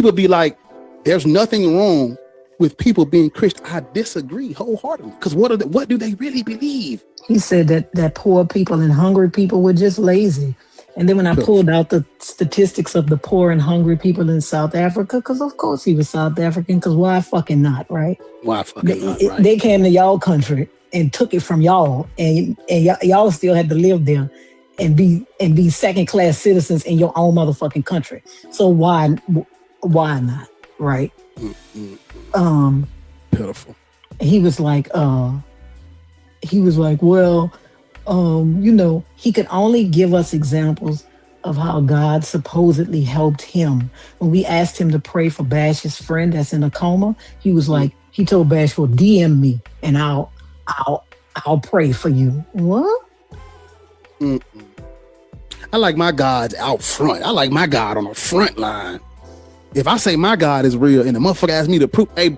would be like, there's nothing wrong with people being Christian. I disagree wholeheartedly. Because what do they really believe? He said that poor people and hungry people were just lazy. And then when I pulled out the statistics of the poor and hungry people in South Africa, because of course he was South African, because why fucking not, right? Why fucking not, right? They came to y'all country and took it from y'all, and y'all still had to live there and be second-class citizens in your own motherfucking country. So why not, right? Pitiful. He was like, well, he could only give us examples of how God supposedly helped him. When we asked him to pray for Bash's friend that's in a coma, he was like, he told Bash, well, DM me and I'll pray for you. What? I like my gods out front. I like my God on the front line. If I say my God is real and the motherfucker asks me to prove, hey,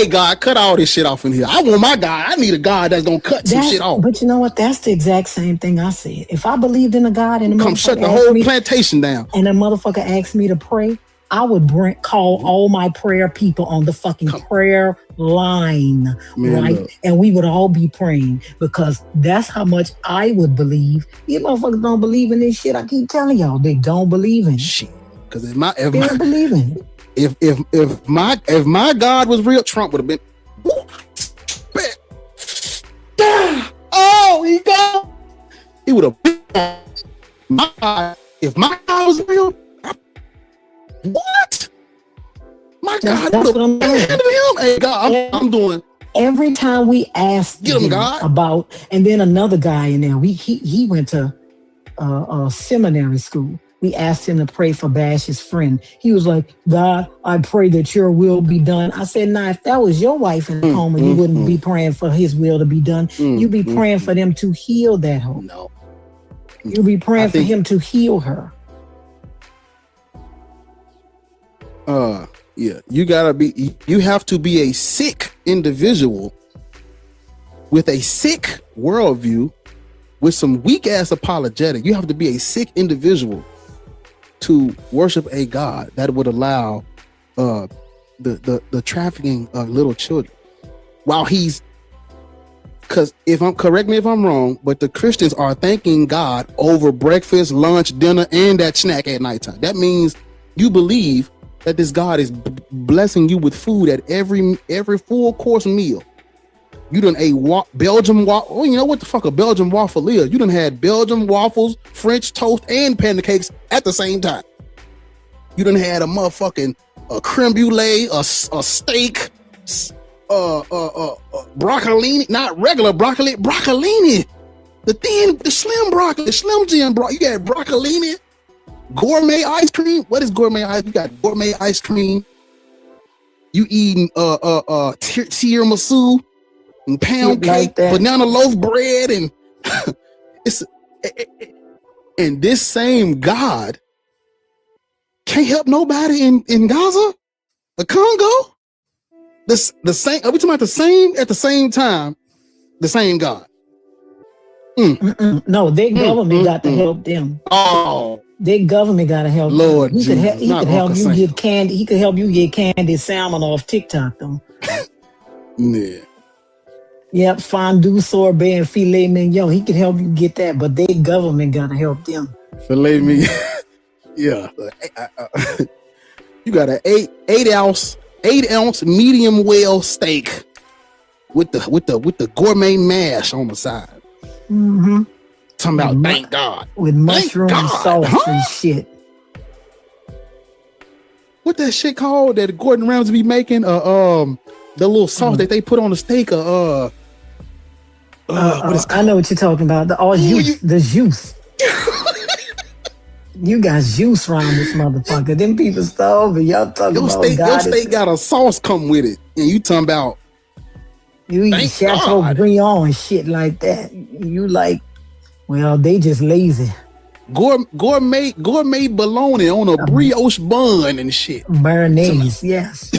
God, cut all this shit off in here. I want my God. I need a God that's gonna cut some shit off. But you know what? That's the exact same thing I said. If I believed in a God and come shut the whole plantation down, and a motherfucker asked me to pray, I would call all my prayer people on the fucking prayer line, right? Look. And we would all be praying, because that's how much I would believe. You motherfuckers don't believe in this shit. I keep telling y'all, they don't believe in shit. Because if my God was real, Trump would have been. Oh, he would have been. If my God was real, what? My God would have been him. Hey God, I'm doing. Every time we asked him about, and then another guy in there, he went to a seminary school. We asked him to pray for Bash's friend. He was like, God, I pray that your will be done. I said, nah, if that was your wife in the coma, you wouldn't be praying for his will to be done. You'd be praying for them to heal that home. No. You'd be praying for him to heal her. Yeah, you have to be a sick individual with a sick worldview with some weak ass apologetic. You have to be a sick individual to worship a God that would allow the trafficking of little children. While because correct me if I'm wrong, but the Christians are thanking God over breakfast, lunch, dinner, and that snack at nighttime. That means you believe that this God is blessing you with food at every full course meal. You done ate Belgian waffle. Oh, you know what the fuck a Belgian waffle is? You done had Belgian waffles, French toast, and pancakes at the same time. You done had a motherfucking creme brulee, a steak, broccolini, not regular broccoli, broccolini, the slim broccoli, Slim Jim broccoli. You got broccolini, gourmet ice cream. What is gourmet ice? You got gourmet ice cream. You eating tiramisu and pound cake, like banana loaf bread, and and this same God can't help nobody in Gaza, the Congo. The same. Are we talking about the same at the same time? The same God. No, their government got to help them. Oh, their government got to help. Lord, he could help you get candy. He could help you get candy salmon off TikTok though. Yeah. Yep, fondue, sorbet, and filet mignon. He could help you get that, but their government got to help them. Filet mignon. Yeah. You got an 8 ounce medium well steak with the gourmet mash on the side. Mm-hmm. Talking about thank God with mushroom sauce and shit. what that shit called that Gordon Ramsay be making? The little sauce that they put on the steak. What is I know what you're talking about. The juice. You got juice around this motherfucker. Them people starving. Y'all talking about steak, God. Your steak got a sauce come with it, and you talking about you eat Chateaubriand and shit like that. You like, well, they just lazy. Gourmet bologna on a brioche bun and shit. Béarnaise, yes.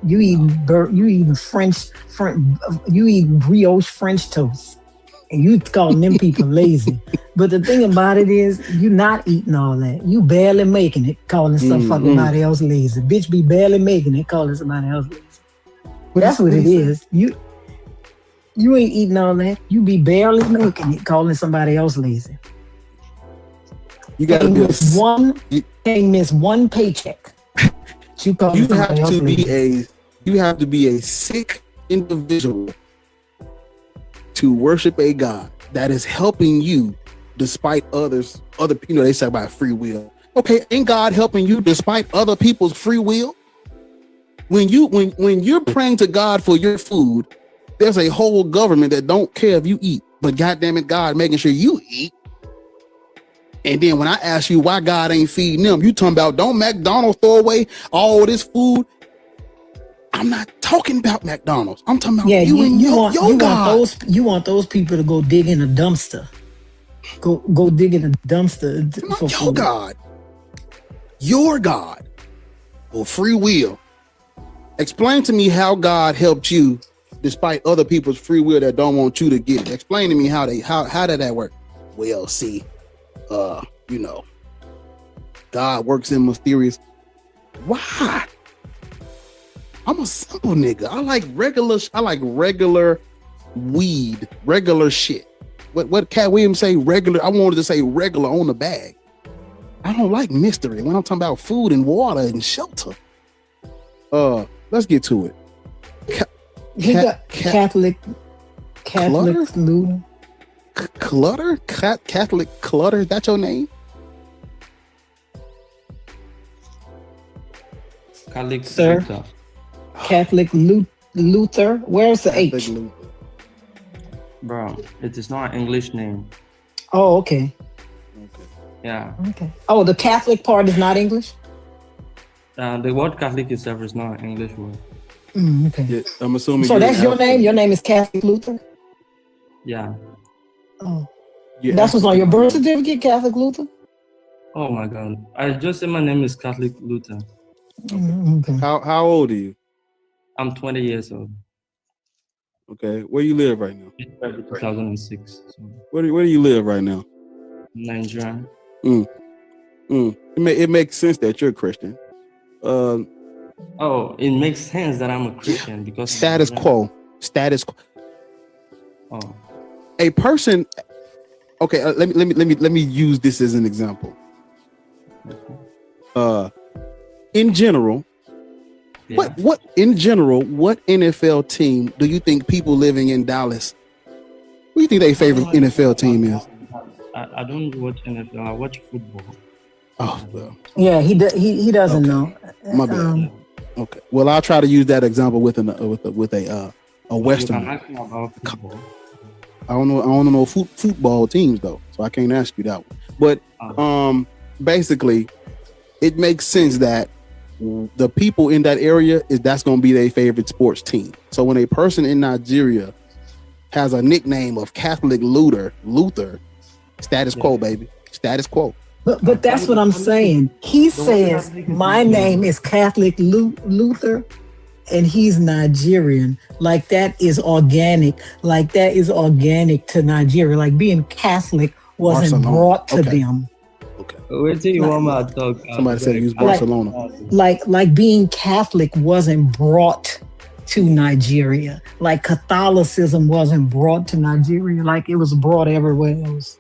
You eat brioche French toast, and you calling them people lazy. But the thing about it is, you not eating all that. You barely making it, calling somebody else lazy. Bitch be barely making it, calling somebody else lazy. That's what it is. You ain't eating all that. You be barely making it, calling somebody else lazy. You gotta miss one paycheck. You have to be a sick individual to worship a God that is helping you despite other people. They say about free will. Okay, ain't God helping you despite other people's free will? When you're praying to God for your food, there's a whole government that don't care if you eat, but goddamn it, God making sure you eat. And then when I ask you why God ain't feeding them, you talking about don't McDonald's throw away all this food? I'm not talking about McDonald's. I'm talking about you want those people to go dig in a dumpster. Go dig in a dumpster for your God. Your God for free will. Explain to me how God helped you despite other people's free will that don't want you to get it. Explain to me how did that work? Well, see, God works in mysterious. Why? I'm a simple nigga. I like regular weed, regular shit. What Cat Williams say? Regular. I wanted to say regular on the bag. I don't like mystery when I'm talking about food and water and shelter. Let's get to it. Catholic Clutter? Clutter? Catholic Clutter? Is that your name? Catholic Sir? Luther. Catholic Luther? Where's the Catholic H? Luther. Bro, it is not an English name. Oh, okay. Yeah. Okay. Oh, the Catholic part is not English? The word Catholic itself is not an English word. Okay. Yeah, I'm assuming. So that's your name? Your name is Catholic Luther? Yeah. Oh. That's what's on your birth certificate, Catholic Luther? Oh my God. I just said my name is Catholic Luther. Okay. How old are you? I'm 20 years old. Okay. Where you live right now? 2006. So. Where do you live right now? Nigerian. It makes sense that you're a Christian. It makes sense that I'm a Christian because status quo. Oh. A person. Okay, let me use this as an example. In general, Yeah. what NFL team do you think people living in Dallas? What do you think their favorite NFL team is? I don't watch NFL. I watch football. Oh well. Yeah, he doesn't know. My bad. Okay. Well, I'll try to use that example with a Western. You can ask me about football. I don't know football teams though, so I can't ask you that one. But basically, it makes sense that the people in that area that's going to be their favorite sports team. So when a person in Nigeria has a nickname of Catholic Luther, status quo, baby, status quo. But that's what I'm saying. He says my name is Catholic Luther, and he's Nigerian. Like that is organic. Like that is organic to Nigeria. Like being Catholic wasn't brought to them. Okay. Wait till you want my talk. Somebody said he was Barcelona. Like being Catholic wasn't brought to Nigeria. Like Catholicism wasn't brought to Nigeria. Like it was brought everywhere else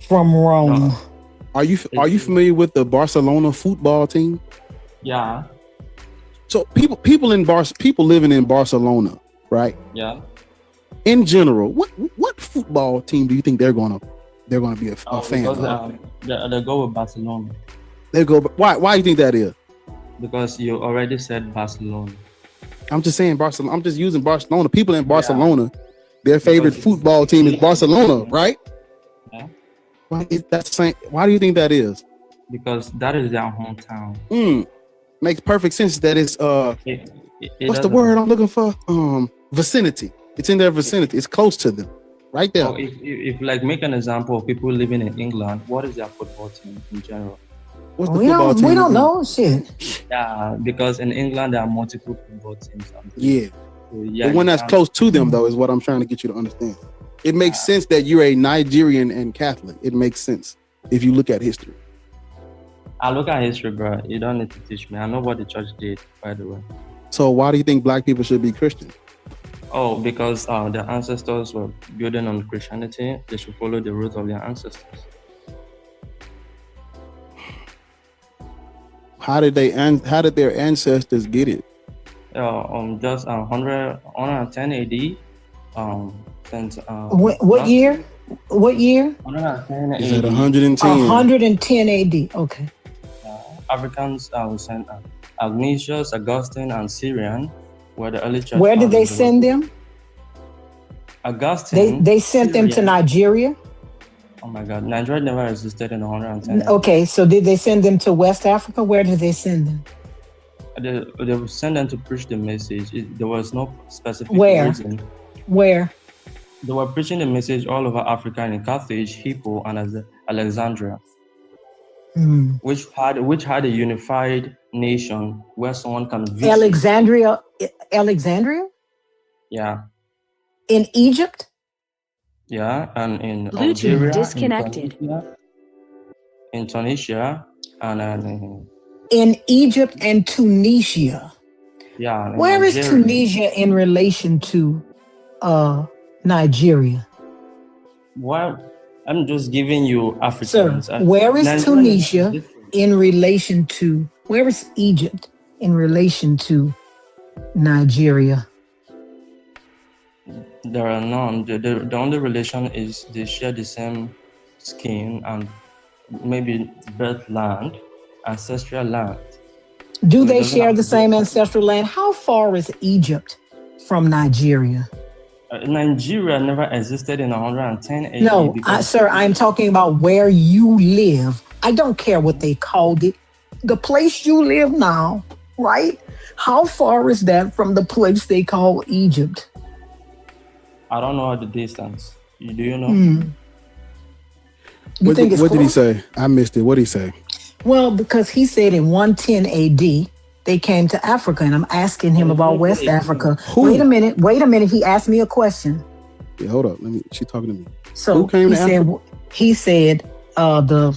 from Rome. Are you familiar with the Barcelona football team? Yeah. So people living in Barcelona, right? Yeah. In general, what football team do you think they're gonna be a fan of? They go with Barcelona. They go. Why do you think that is? Because you already said Barcelona. I'm just saying Barcelona. I'm just using Barcelona. People in Barcelona, their favorite football team is Barcelona, right? Yeah. Why is that saying? Why do you think that is? Because that is their hometown. Makes perfect sense that it's It what's the word I'm looking for? Vicinity. It's in their vicinity. It's close to them, right there. So if like make an example of people living in England, what is their football team in general? What's the football team? We don't know shit. Yeah, because in England there are multiple football teams. Yeah. So, yeah, the one that's close to them though is what I'm trying to get you to understand. It makes sense that you're a Nigerian and Catholic. It makes sense if you look at history. I look at history, bro. You don't need to teach me. I know what the church did, by the way. So why do you think black people should be Christian? Oh, because their ancestors were building on Christianity. They should follow the roots of their ancestors. How did their ancestors get it? Just 110 AD. Since what year? What year? 110 AD. Is it 110? 110 AD. Okay. Africans were sent. Ignatius, Augustine, and Syrian were the early church. Where did they send them? Augustine. They sent them to Nigeria. Oh my God, Nigeria never existed in 110. Okay, so did they send them to West Africa? Where did they send them? They would send them to preach the message. There was no specific reason. Where? They were preaching the message all over Africa and in Carthage, Hippo, and Alexandria, which had a unified nation where someone can visit. Alexandria? Yeah. In Egypt? Yeah, and in Bluetooth Algeria, disconnected. in Tunisia, and in Egypt and Tunisia. Yeah. Where is Tunisia in relation to Nigeria? Well, I'm just giving you Africans. Sir, where is Tunisia in relation to, where is Egypt in relation to Nigeria? There are none. The only relation is they share the same skin and maybe birth land, ancestral land. Do they share the same ancestral land? How far is Egypt from Nigeria? Nigeria never existed in 110 AD. No, sir, I'm talking about where you live. I don't care what they called it. The place you live now, right? How far is that from the place they call Egypt? I don't know the distance. Do you know? What did he say? I missed it. What did he say? Well, because he said in 110 AD, they came to Africa, and I'm asking him about West Africa. Who? Wait a minute. He asked me a question. Yeah, hold up. She's talking to me. So who came to Africa? He said the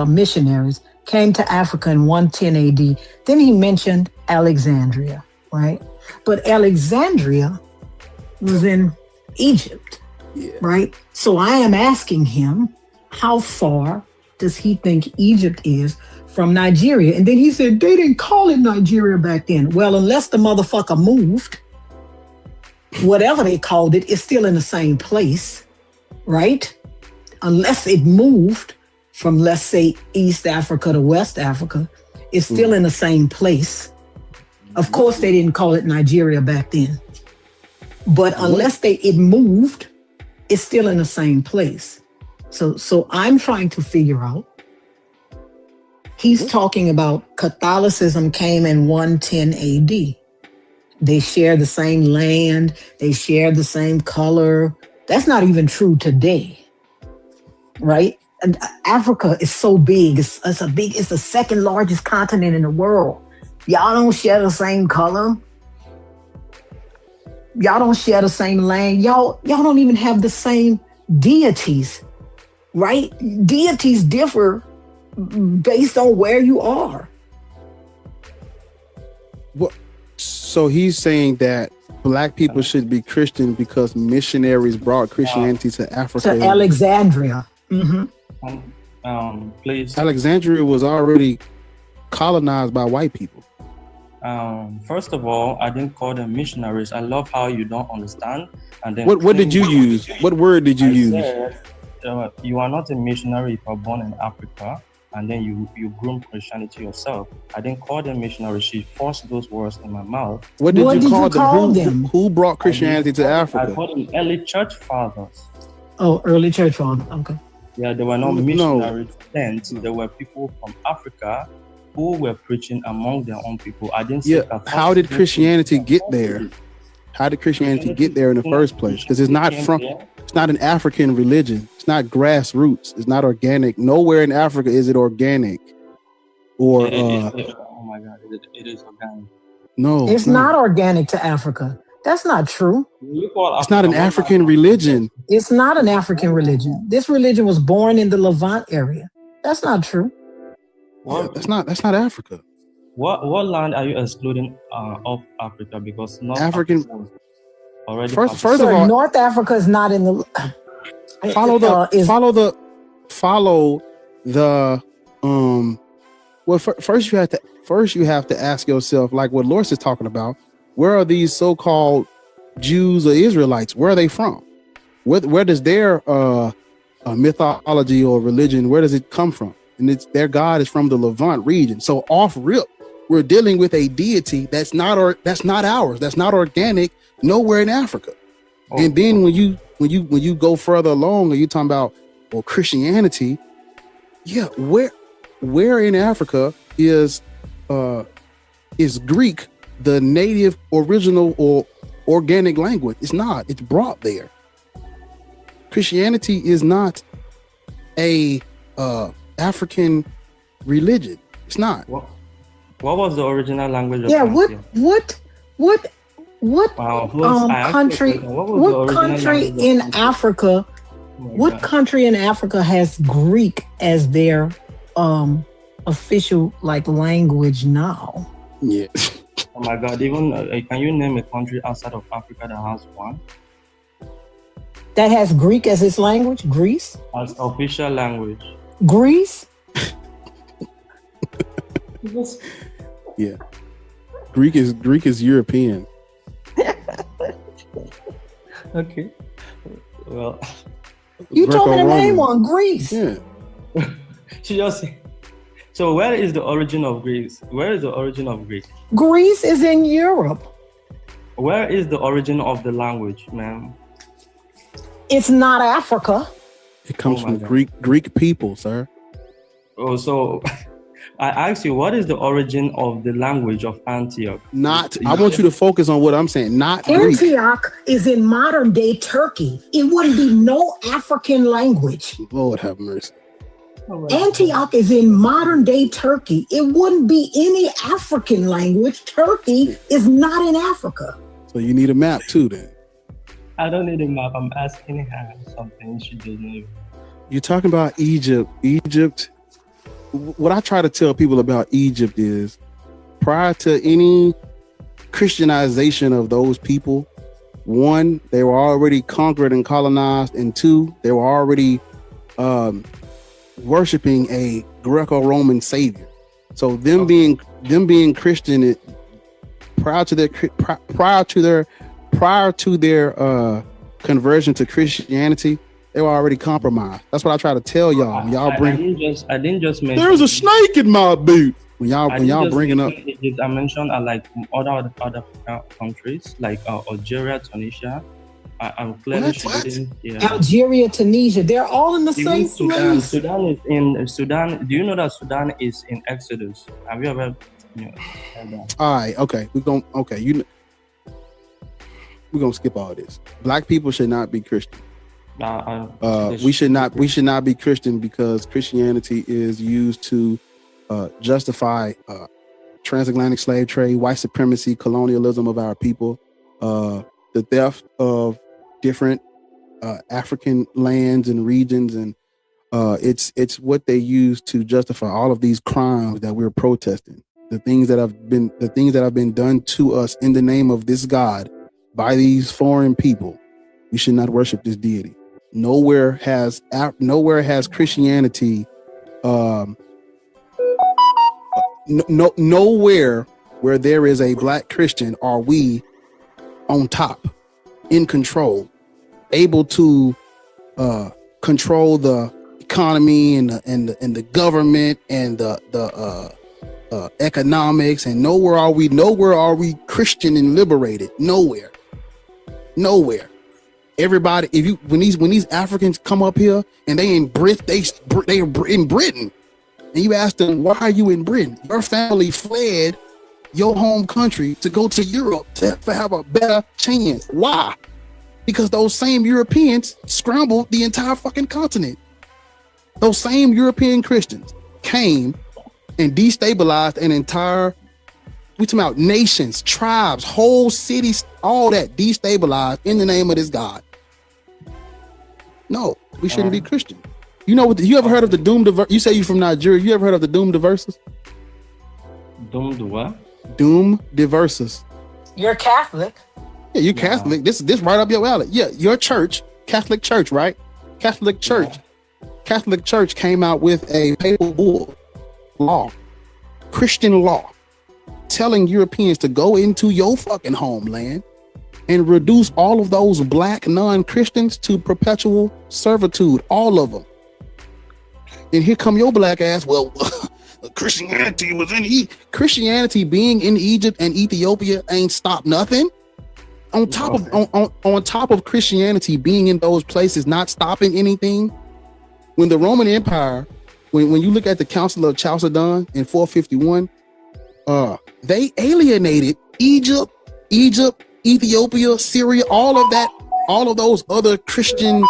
missionaries came to Africa in 110 AD. Then he mentioned Alexandria, right? But Alexandria was in Egypt, right? So I am asking him, how far does he think Egypt is from Nigeria? And then he said, they didn't call it Nigeria back then. Well, unless the motherfucker moved, whatever they called it, it's still in the same place, right? Unless it moved from, let's say, East Africa to West Africa, it's still in the same place. Of course, they didn't call it Nigeria back then. But unless it moved, it's still in the same place. So I'm trying to figure out. He's talking about Catholicism came in 110 AD. They share the same land. They share the same color. That's not even true today, right? And Africa is so big. It's the second largest continent in the world. Y'all don't share the same color. Y'all don't share the same land. Y'all don't even have the same deities, right? Deities differ based on where you are. What? So he's saying that black people should be Christian because missionaries brought Christianity to Africa. To Alexandria. Please. Alexandria was already colonized by white people. First of all, I didn't call them missionaries. I love how you don't understand. And then what did you use? What word did you use? Said, you are not a missionary if you are born in Africa and then you groom Christianity yourself. I didn't call them missionaries. She forced those words in my mouth. What did you call them? Who brought Christianity to Africa? I called them early church fathers. Oh, early church fathers. Okay. Yeah, they were not missionaries then. There were people from Africa who were preaching among their own people. I didn't say that. How did Christianity get there? How did Christianity get there in the first place? Because it's not an African religion. It's not grassroots. It's not organic. Nowhere in Africa is it organic. Or oh my God, it is organic. No, it's not organic to Africa. That's not true. It's not an African religion. It's not an African religion. This religion was born in the Levant area. That's not true. Yeah, that's not Africa. What land are you excluding of Africa? Because North African Africa already. First of all, North Africa is not in the. Follow the. Well, first you have to ask yourself, like what Loris is talking about. Where are these so-called Jews or Israelites? Where are they from? Where does their mythology or religion, where does it come from? And it's their God is from the Levant region. So off rip, we're dealing with a deity that's not ours. That's not organic. Nowhere in Africa. Oh. And then when you go further along, and you talking about Christianity, yeah, where in Africa is Greek the native, original, or organic language? It's not. It's brought there. Christianity is not a African religion. It's not. What was the original language of Antioch? Country in Africa? What country in Africa has Greek as their official language now? Yeah. Oh my God! Even can you name a country outside of Africa that has one? That has Greek as its language? Greece? As official language. Greece? Yeah. Greek is European. Okay. Well, you told me to name one. Greece. Yeah. She just. So where is the origin of Greece? Where is the origin of Greek? Greece is in Europe. Where is the origin of the language, ma'am? It's not Africa. It comes from Greek people, sir. Oh, so I asked you, what is the origin of the language of Antioch? I want you to focus on what I'm saying, not Antioch Greek. is in modern day Turkey. It wouldn't be no African language. Lord have mercy. Antioch is in modern day Turkey. It wouldn't be any African language. Turkey is not in Africa. So you need a map too, then. I don't need a map. I'm asking her something she doesn't know. You're talking about Egypt. Egypt. What I try to tell people about Egypt is, prior to any Christianization of those people, one, they were already conquered and colonized, and two, they were already worshiping a Greco-Roman savior. So them being Christian, prior to their conversion to Christianity, they were already compromised. That's what I try to tell y'all. When y'all I didn't just mention. There's a snake in my boot. When y'all bringing up, I mentioned like other countries like Algeria, Tunisia. I'm clearly shooting. Yeah. Algeria, Tunisia, they're all in the same place. Sudan is in Sudan. Do you know that Sudan is in Exodus? Have you ever heard that? All right, okay. We're gonna skip all this. Black people should not be Christian. We should not be Christian because Christianity is used to justify transatlantic slave trade, white supremacy, colonialism of our people, the theft of different African lands and regions, and it's what they use to justify all of these crimes that we're protesting. The things that have been done to us in the name of this God by these foreign people. We should not worship this deity. Nowhere has Christianity. Nowhere where there is a black Christian are we on top, in control, able to control the economy and the government and the economics, and nowhere are we Christian and liberated. Nowhere. Everybody, when these Africans come up here and they in Britain, and you ask them, why are you in Britain? Your family fled your home country to go to Europe to have a better chance. Why? Because those same Europeans scrambled the entire fucking continent. Those same European Christians came and destabilized an entire, we talking about nations, tribes, whole cities, all that destabilized in the name of this God. No, we shouldn't be Christian. You know what? You ever heard of the doomed? You say you from Nigeria. You ever heard of the doomed verses? Doomed what? Doomed verses. You're Catholic. Yeah, you Catholic. This right up your alley. Yeah, your church, Catholic Church, right? Catholic Church came out with a papal bull law, Christian law, telling Europeans to go into your fucking homeland and reduce all of those black non-Christians to perpetual servitude, all of them. And here come your black ass. Well, Christianity was in Christianity being in Egypt and Ethiopia ain't stopped nothing. On top of Christianity being in those places, not stopping anything. When the Roman Empire, when you look at the Council of Chalcedon in 451, they alienated Egypt, Ethiopia, Syria, all of those other Christian,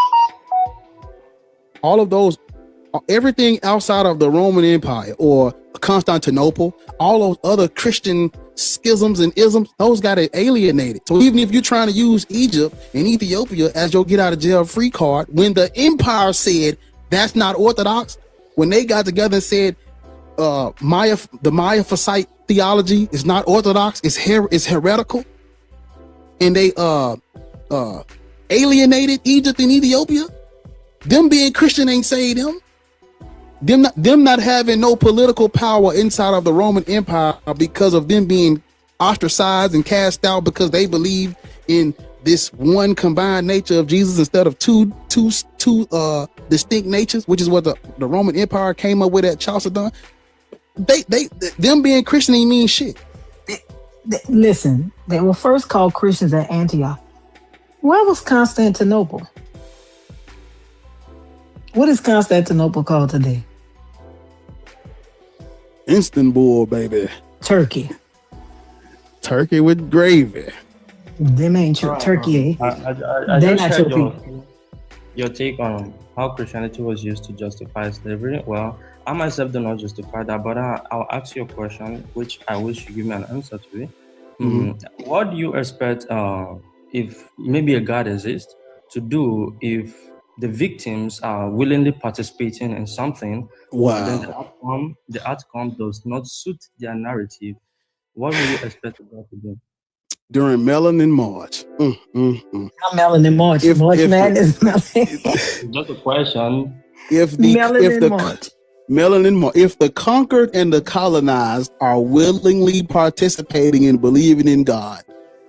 everything outside of the Roman Empire or Constantinople, all those other Christian schisms and isms, those got alienated. So even if you're trying to use Egypt and Ethiopia as your get out of jail free card, when the empire said that's not orthodox, when they got together and said the Miaphysite theology is not orthodox, it's heretical, and they alienated Egypt and Ethiopia, them being Christian ain't saved them. Them not having no political power inside of the Roman Empire because of them being ostracized and cast out because they believe in this one combined nature of Jesus instead of two distinct natures, which is what the Roman Empire came up with at Chalcedon. Them being Christian ain't mean shit. Listen, they were first called Christians at Antioch. Where was Constantinople? What is Constantinople called today? Istanbul, baby. Turkey. Turkey with gravy. Them ain't Turkey. I They're just not heard your take on how Christianity was used to justify slavery. Well, I myself do not justify that, but I'll ask you a question, which I wish you give me an answer to it. What do you expect if maybe a God exists to do if the victims are willingly participating in something? Wow. Then the outcome does not suit their narrative? What will you expect God to do? During Melanin March. Not Melanin March. March Madness. Just a question. If the conquered and the colonized are willingly participating in believing in God.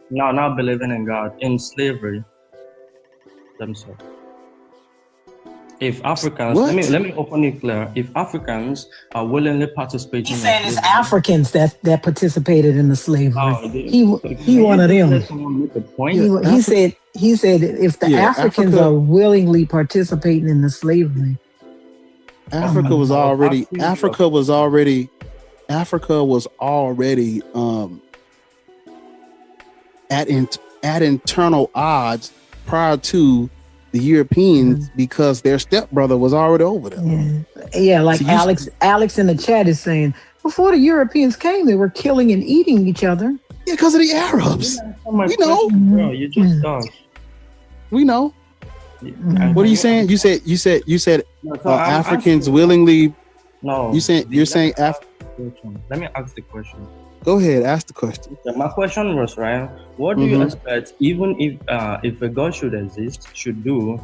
No, not believing in God, in slavery themselves. If Africans, let me open it clear. If Africans are willingly participating, he said it's Africans that participated in the slavery. He one of them. He said if the Africans are willingly participating in the slavery. Africa was already at internal odds prior to the Europeans because their stepbrother was already over there. Yeah, like so Alex in the chat is saying before the Europeans came, they were killing and eating each other. Yeah, because of the Arabs. We know. No, you just don't. We know. What are you saying? You said Africans willingly. No. You're saying Let me ask the question. Go ahead, ask the question. My question was, Ryan, what do you expect, even if a God should exist, should do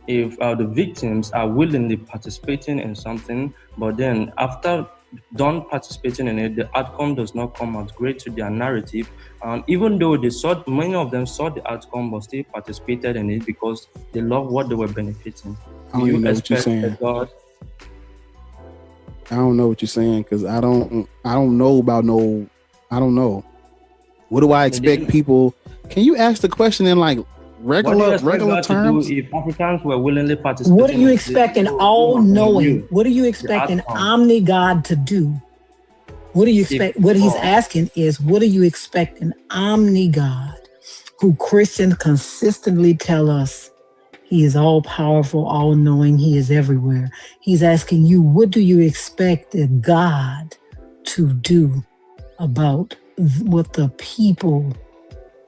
if the victims are willingly participating in something, but then after done participating in it, the outcome does not come out great to their narrative, and even though many of them saw the outcome but still participated in it because they love what they were benefiting. Do you expect a God I don't know what you're saying because I don't know about no. I don't know. What do I expect people? Can you ask the question in like regular terms? To do if Africans were willingly participating? What do you expect an all-knowing? What do you expect an omni-God to do? What do you expect? What he's asking is, what do you expect an omni-God, who Christians consistently tell us he is all-powerful, all-knowing, he is everywhere. He's asking you, what do you expect a God to do about what the people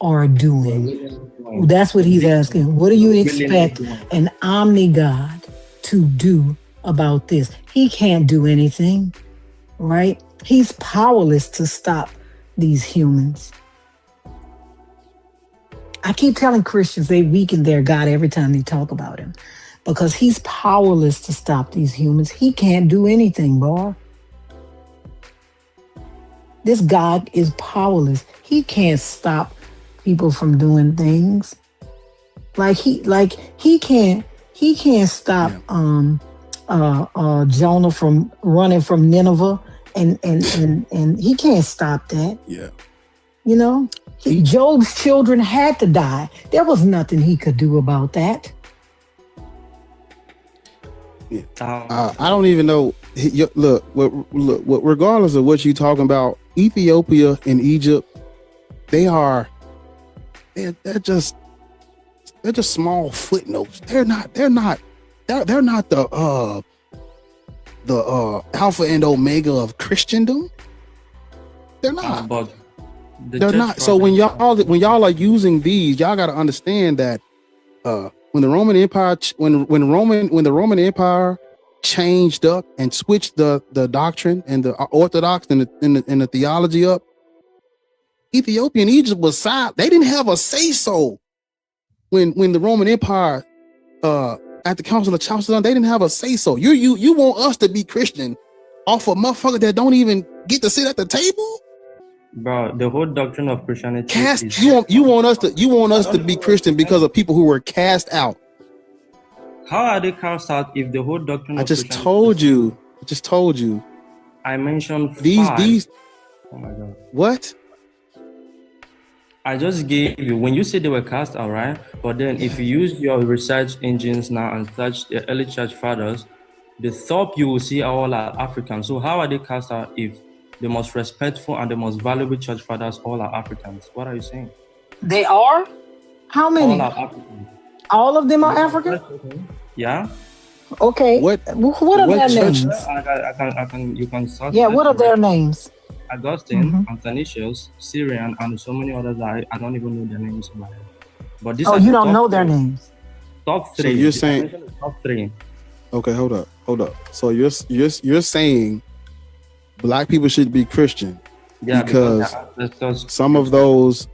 are doing? That's what he's asking. What do you expect an omni-God to do about this? He can't do anything, right? He's powerless to stop these humans. I keep telling Christians they weaken their God every time they talk about him because he's powerless to stop these humans. He can't do anything, boy. This God is powerless. He can't stop people from doing things. He can't stop Jonah from running from Nineveh and he can't stop that. Yeah. You know? Job's children had to die. There was nothing he could do about that. Yeah. I don't even know. Look, regardless of what you're talking about, Ethiopia and Egypt, they're just small footnotes. They're not the alpha and omega of Christendom. They're not. They're not. So when y'all are using these, y'all got to understand that when the Roman Empire when the Roman Empire changed up and switched the doctrine and the orthodox and the theology up, Ethiopia and Egypt was side. They didn't have a say so when the Roman Empire at the Council of Chalcedon, they didn't have a say so. You want us to be Christian off a motherfucker that don't even get to sit at the table? Bro, the whole doctrine of Christianity you want us to be Christian because of people who were cast out. How are they cast out if the whole doctrine I just told you. I mentioned these. Oh my God. What? I just gave you, when you said they were cast out, right? But then if you use your research engines now and search the early church fathers, the top you will see are all are Africans. So how are they cast out if the most respectful and the most valuable church fathers all are Africans? What are you saying? They are? How many? All are Africans. All of them are African? Yeah. Okay. What are their names? You can search. Yeah, what are their names? Augustine, Athanasius, Syrian, and so many others. I don't even know their names in my head. But this you don't know their names. Top three. So you're saying top three. Okay, hold up. So you're saying black people should be Christian because some of those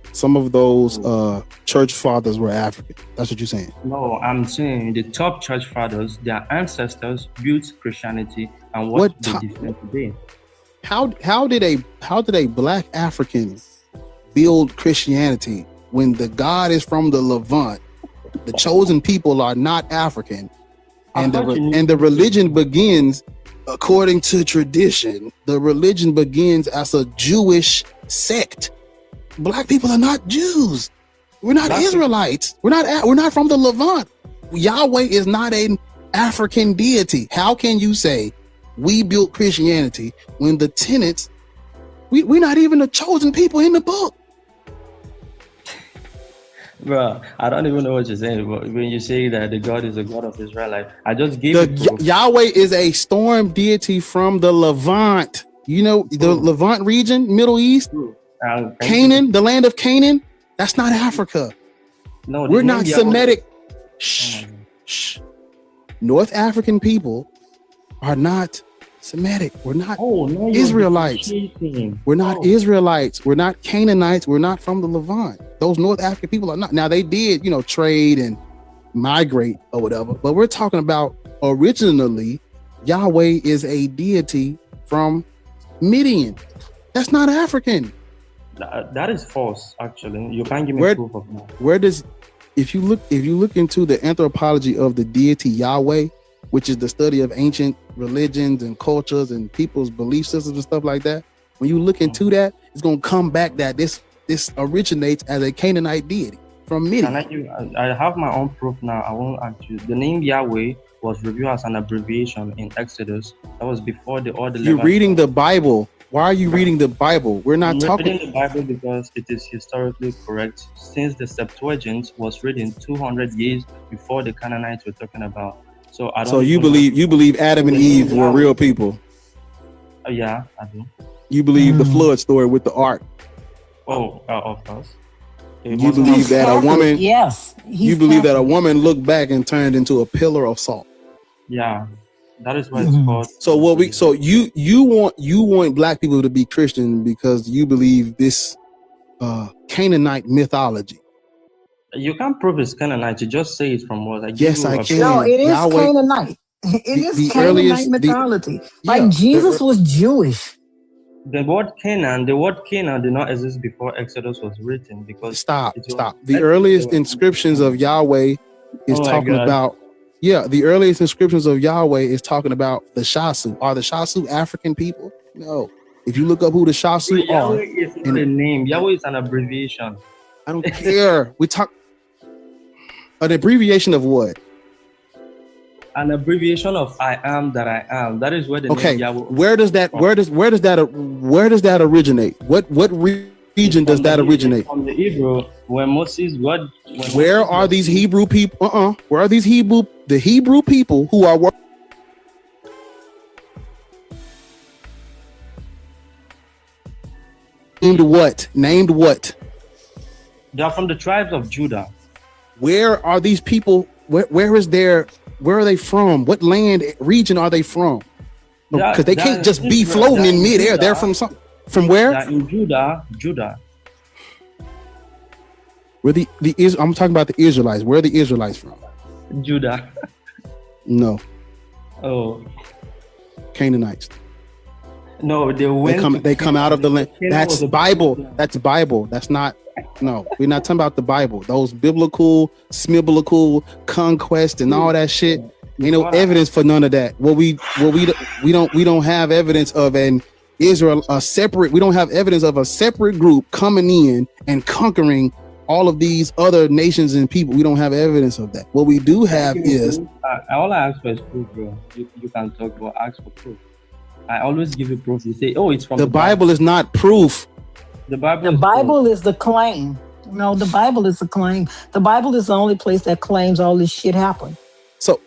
church fathers were African. That's what you're saying. No, I'm saying the top church fathers, their ancestors built Christianity and what they defend today. How did a black African build Christianity when the God is from the Levant? The chosen people are not African, and the religion begins according to tradition. The religion begins as a Jewish sect. Black people are not Jews. We're not Israelites. We're not from the Levant. Yahweh is not an African deity. How can you say we built Christianity when the tenets, we're not even the chosen people in the book? Bro, I don't even know what you're saying. But when you say that the God is the God of Israel, I just gave you Yahweh is a storm deity from the Levant. You know, the Levant region, Middle East, Canaan, the land of Canaan. That's not Africa. No, we're not Semitic. Shh. North African people are not Semitic. We're not Israelites. We're not Israelites. We're not Canaanites. We're not from the Levant. Those North African people are not. Now they did, trade and migrate or whatever, but we're talking about originally Yahweh is a deity from Midian. That's not African. That is false, actually. You can't give me proof of that. If you look into the anthropology of the deity Yahweh, which is the study of ancient religions and cultures and people's belief systems and stuff like that, when you look into that, it's going to come back that this originates as a Canaanite deity from many. I have my own proof now. I won't ask you. The name Yahweh was revealed as an abbreviation in Exodus. That was before You're reading the Bible. Why are you reading the Bible? We're not talking. Reading the Bible because it is historically correct, since the Septuagint was written 200 years before the Canaanites we're talking about. So I don't. So you believe Adam and Eve were real people? Yeah, I do. You believe the flood story with the ark? Oh, of course. You believe that a woman? Yes. You believe that a woman looked back and turned into a pillar of salt? Yeah, that is what it's called. So you want black people to be Christian because you believe this Canaanite mythology? You can't prove it's Canaanite. You just say it from what I Yes, I can. No, it is Yahweh, Canaanite. It is the Canaanite earliest mythology. Jesus was Jewish. The word Canaan did not exist before Exodus was written because stop. The earliest inscriptions of Yahweh is talking about. Yeah, the earliest inscriptions of Yahweh is talking about the Shasu. Are the Shasu African people? No. If you look up who the Shasu are, Yahweh is not a name. Yahweh is an abbreviation. I don't care. We talk an abbreviation of what? An abbreviation of I am that I am. That is where the name Yahweh. Where does that originate? What region does that originate? From the Hebrew, when Moses Where are these Hebrew people? Where are these the Hebrew people who are named what? They are from the tribes of Judah. Where are these people? Where are they from? What land region are they from? Because they can't just be floating in midair. They're from where? In Judah. Where I'm talking about the Israelites. Where are the Israelites from? Judah. No. Oh. Canaanites. No, they come out of the land. That's Bible. That's Bible. That's not. No, we're not talking about the Bible. Those biblical, smibblical conquest and all that shit. Ain't no evidence for none of that. We don't have evidence of an Israel we don't have evidence of a separate group coming in and conquering all of these other nations and people. We don't have evidence of that. What we do have is all I ask for is proof, bro. You can talk, but ask for proof. I always give you proof. You say, oh, it's from the Bible is not proof. The Bible is the claim. No, the Bible is the claim. The Bible is the only place that claims all this shit happened. So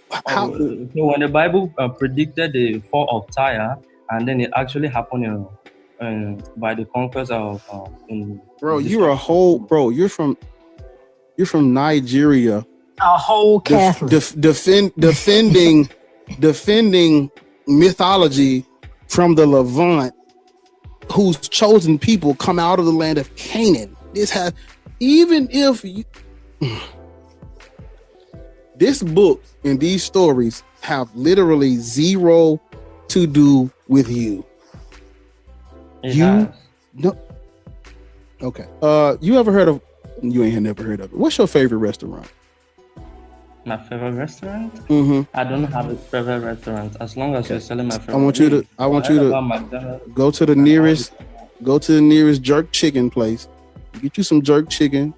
when the Bible predicted the fall of Tyre, and then it actually happened by the conquest of you're from Nigeria. A whole Catholic. defending mythology from the Levant, whose chosen people come out of the land of Canaan. This book and these stories have literally zero to do with you. No. Okay. You ever heard of? You ain't never heard of it. What's your favorite restaurant? My favorite restaurant? Mm-hmm. I don't have a favorite restaurant. As long as you're selling my favorite. I want you to go to the nearest jerk chicken place. Get you some jerk chicken,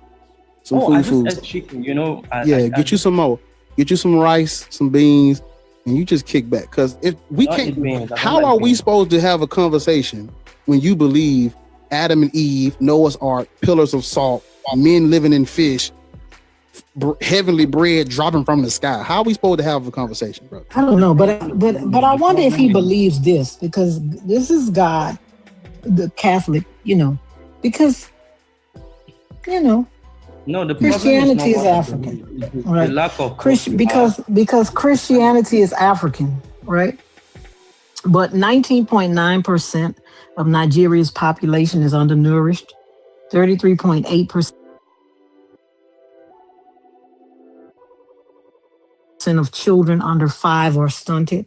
some food. Chicken, get you some more. Get you some rice, some beans, and you just kick back. Because if we can't, how are we supposed to have a conversation when you believe Adam and Eve, Noah's Ark, pillars of salt, men living in fish, heavenly bread dropping from the sky? How are we supposed to have a conversation, bro? I don't know, but I wonder if he believes this, because this is God, the Catholic, because no, the Christianity is African, right? The lack of because Christianity is African, right? But 19.9% of Nigeria's population is undernourished. 33.8% of children under 5 are stunted.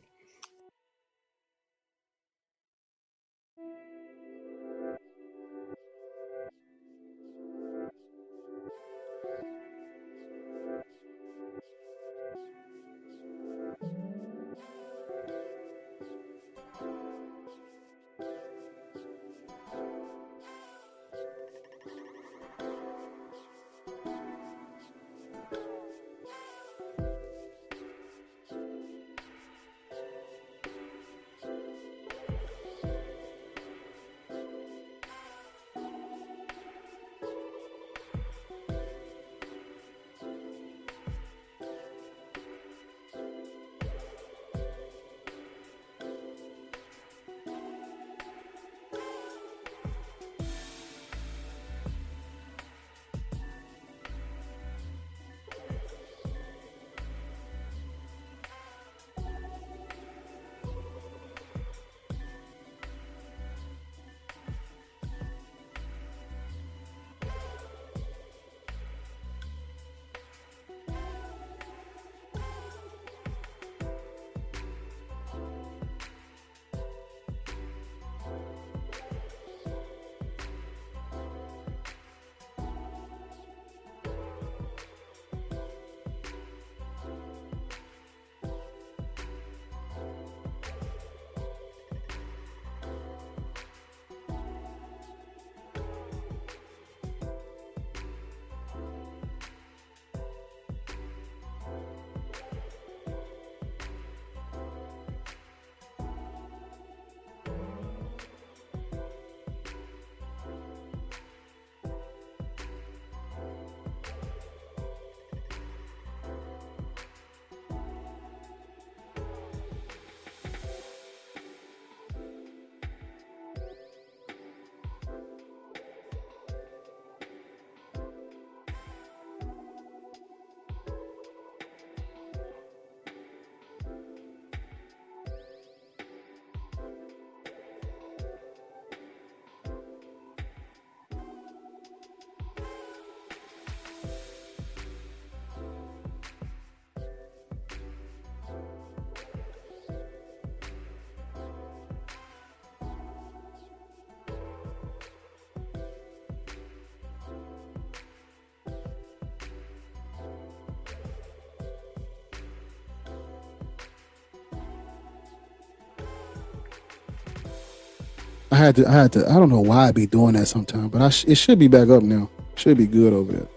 I had to. I don't know why I be doing that sometimes, but it should be back up now. Should be good over there.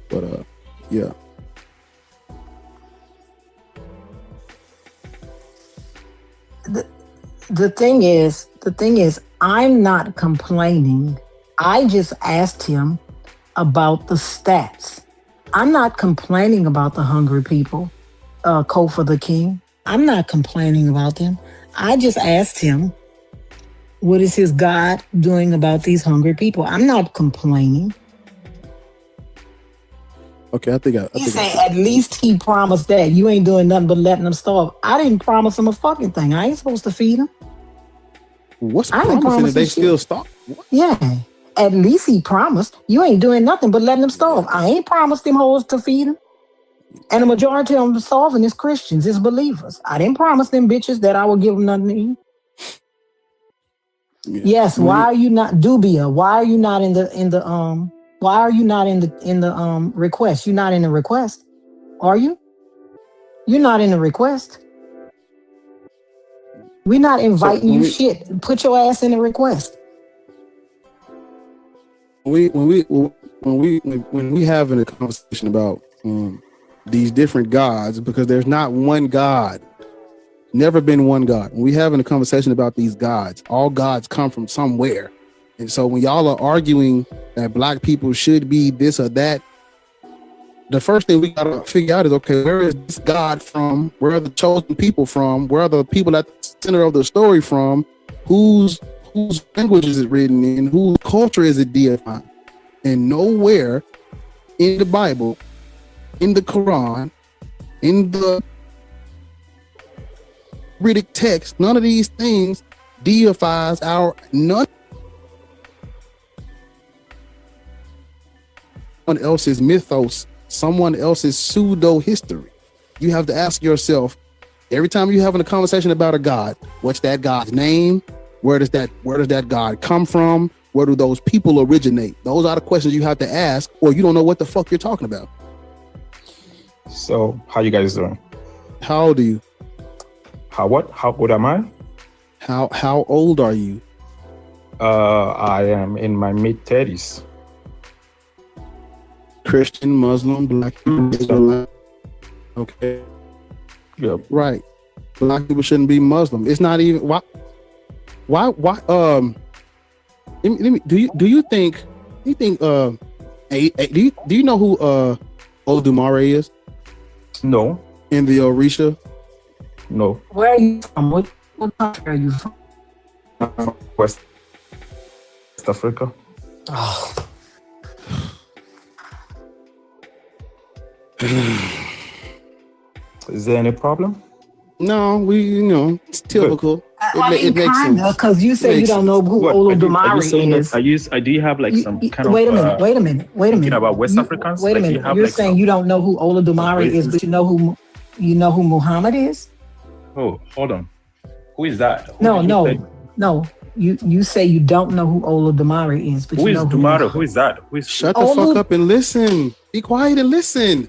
But yeah. The thing is, I'm not complaining. I just asked him about the stats. I'm not complaining about the hungry people, Code for the King. I'm not complaining about them. I just asked him, what is his God doing about these hungry people? I'm not complaining. Okay, I think He said at least he promised that. You ain't doing nothing but letting them starve. I didn't promise him a fucking thing. I ain't supposed to feed him. What's promising if they still starve? Yeah, at least he promised. You ain't doing nothing but letting them starve. I ain't promised them hoes to feed them. And the majority of them starving is Christians, is believers. I didn't promise them bitches that I would give them nothing to eat. Yeah. Yes, why are you not Dubia? Why are you not in the why are you not in the request? You're not in the request, are you? You're not in the request. We're not inviting you shit. Put your ass in the request. When we having a conversation about these different gods, because there's not one God. Never been one God. When we having a conversation about these gods, all gods come from somewhere. And so when y'all are arguing that black people should be this or that, the first thing we gotta figure out is, okay, where is this God from? Where are the chosen people from? Where are the people at the center of the story from? Whose language is it written in? Whose culture is it deified? And nowhere in the Bible, in the Quran, in the Riddick text, none of these things deifies someone else's mythos, someone else's pseudo history. You have to ask yourself every time you're having a conversation about a God, what's that God's name? Where does that God come from? Where do those people originate? Those are the questions you have to ask, or you don't know what the fuck you're talking about. So, how you guys doing? How old are you? How old am I? How old are you? I am in my mid-30s. Christian, Muslim, black, Israelite. Okay. Yep. Right. Black people shouldn't be Muslim. It's not even why do you think do you know who Olodumare is? No. In the Orisha? No. Where are you from? What country are you from? West Africa. Oh. Is there any problem? No, it's typical. It makes sense. Because you say you don't know who Olodumare is. Do you have like some kind of... Wait a minute. Thinking about West Africans? Wait a minute. You're saying you don't know who Olodumare is, but you know who Muhammad is? Oh, hold on. Who is that? No. You say you don't know who Olodumare is, but you know who Dumare? Who is that? Shut the fuck up and listen. Be quiet and listen.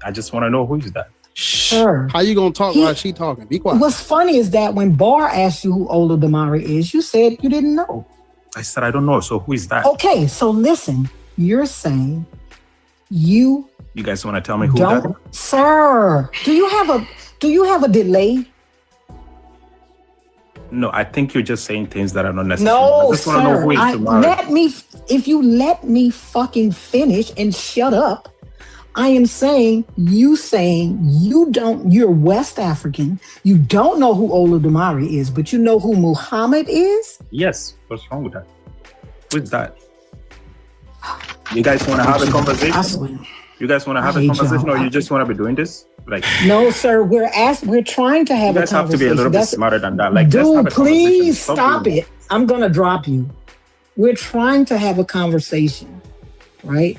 I just want to know who is that. Sure. How you gonna talk while she talking? Be quiet. What's funny is that when Barr asked you who Olodumare is, you said you didn't know. I said I don't know. So who is that? Okay, so listen. You're saying you guys want to tell me who that is? Sir, do you have a delay? No, I think you're just saying things that are not necessary. No, I just want to know who is Dumare. If you let me fucking finish and shut up, I am saying you're West African. You don't know who Olodumare is, but you know who Muhammad is? Yes. What's wrong with that? Who is that? You guys want to have a conversation? You guys want to have a conversation, or you just want to be doing this? Like, no, sir. We're trying to have a conversation. You guys have to be a little bit smarter than that. Like, dude, please stop it. I'm gonna drop you. We're trying to have a conversation, right?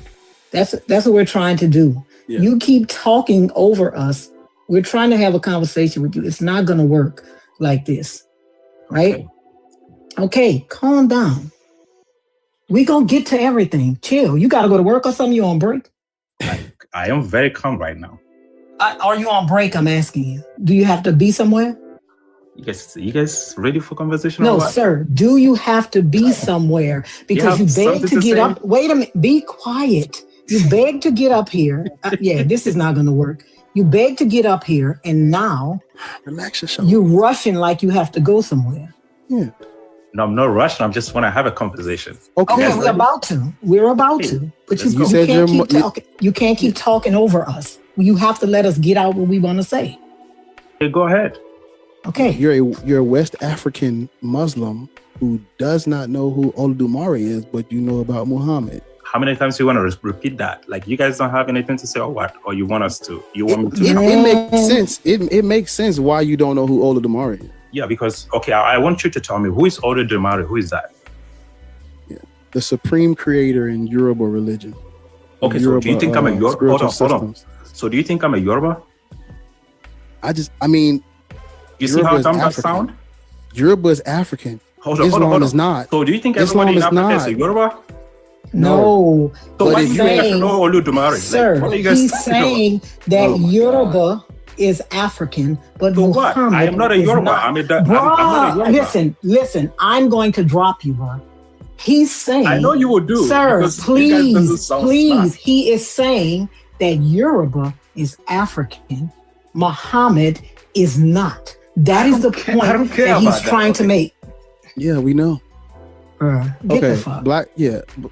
That's what we're trying to do. Yeah. You keep talking over us. We're trying to have a conversation with you. It's not gonna work like this, right? Okay, calm down. We gonna get to everything. Chill. You gotta go to work or something? You on break? I am very calm right now. Are you on break? I'm asking you. Do you have to be somewhere? You guys ready for conversation? No, or what? sir. Do you have to be somewhere? Because you beg to get up. Wait a minute. Be quiet. You beg to get up here. Yeah, this is not going to work. You beg to get up here, and now relax yourself. You're rushing like you have to go somewhere. Yeah. No, I'm not rushing. I'm just want to have a conversation. Okay, we're about to. We're about to. But you can't keep talking. You can't keep talking over us. You have to let us get out what we want to say. Okay, go ahead. Okay. You're a West African Muslim who does not know who Olodumare is, but you know about Muhammad. How many times do you want to repeat that? Like, you guys don't have anything to say or what? Or you want us to? You want me to? It makes sense. It makes sense why you don't know who Olodumare is. Yeah, because, okay, I want you to tell me, who is Olodumare? Who is that? Yeah, the supreme creator in Yoruba religion. Okay, so do you think I'm a Yoruba? Hold on. So do you think I'm a Yoruba? I mean, you see how dumb that sound? Yoruba is African. Islam is not. So do you think everybody in Africa is a Yoruba? No. So why do you have to know Olodumare? Sir, he's saying that Yoruba is African, but so Muhammad what? I am not a Yoruba. I'm not a Yoruba. Listen, I'm going to drop you, bro. He's saying, I know you will do. Sir, please. He is saying that Yoruba is African. Muhammad is not. That is the point that he's trying to make. Yeah, we know. Okay,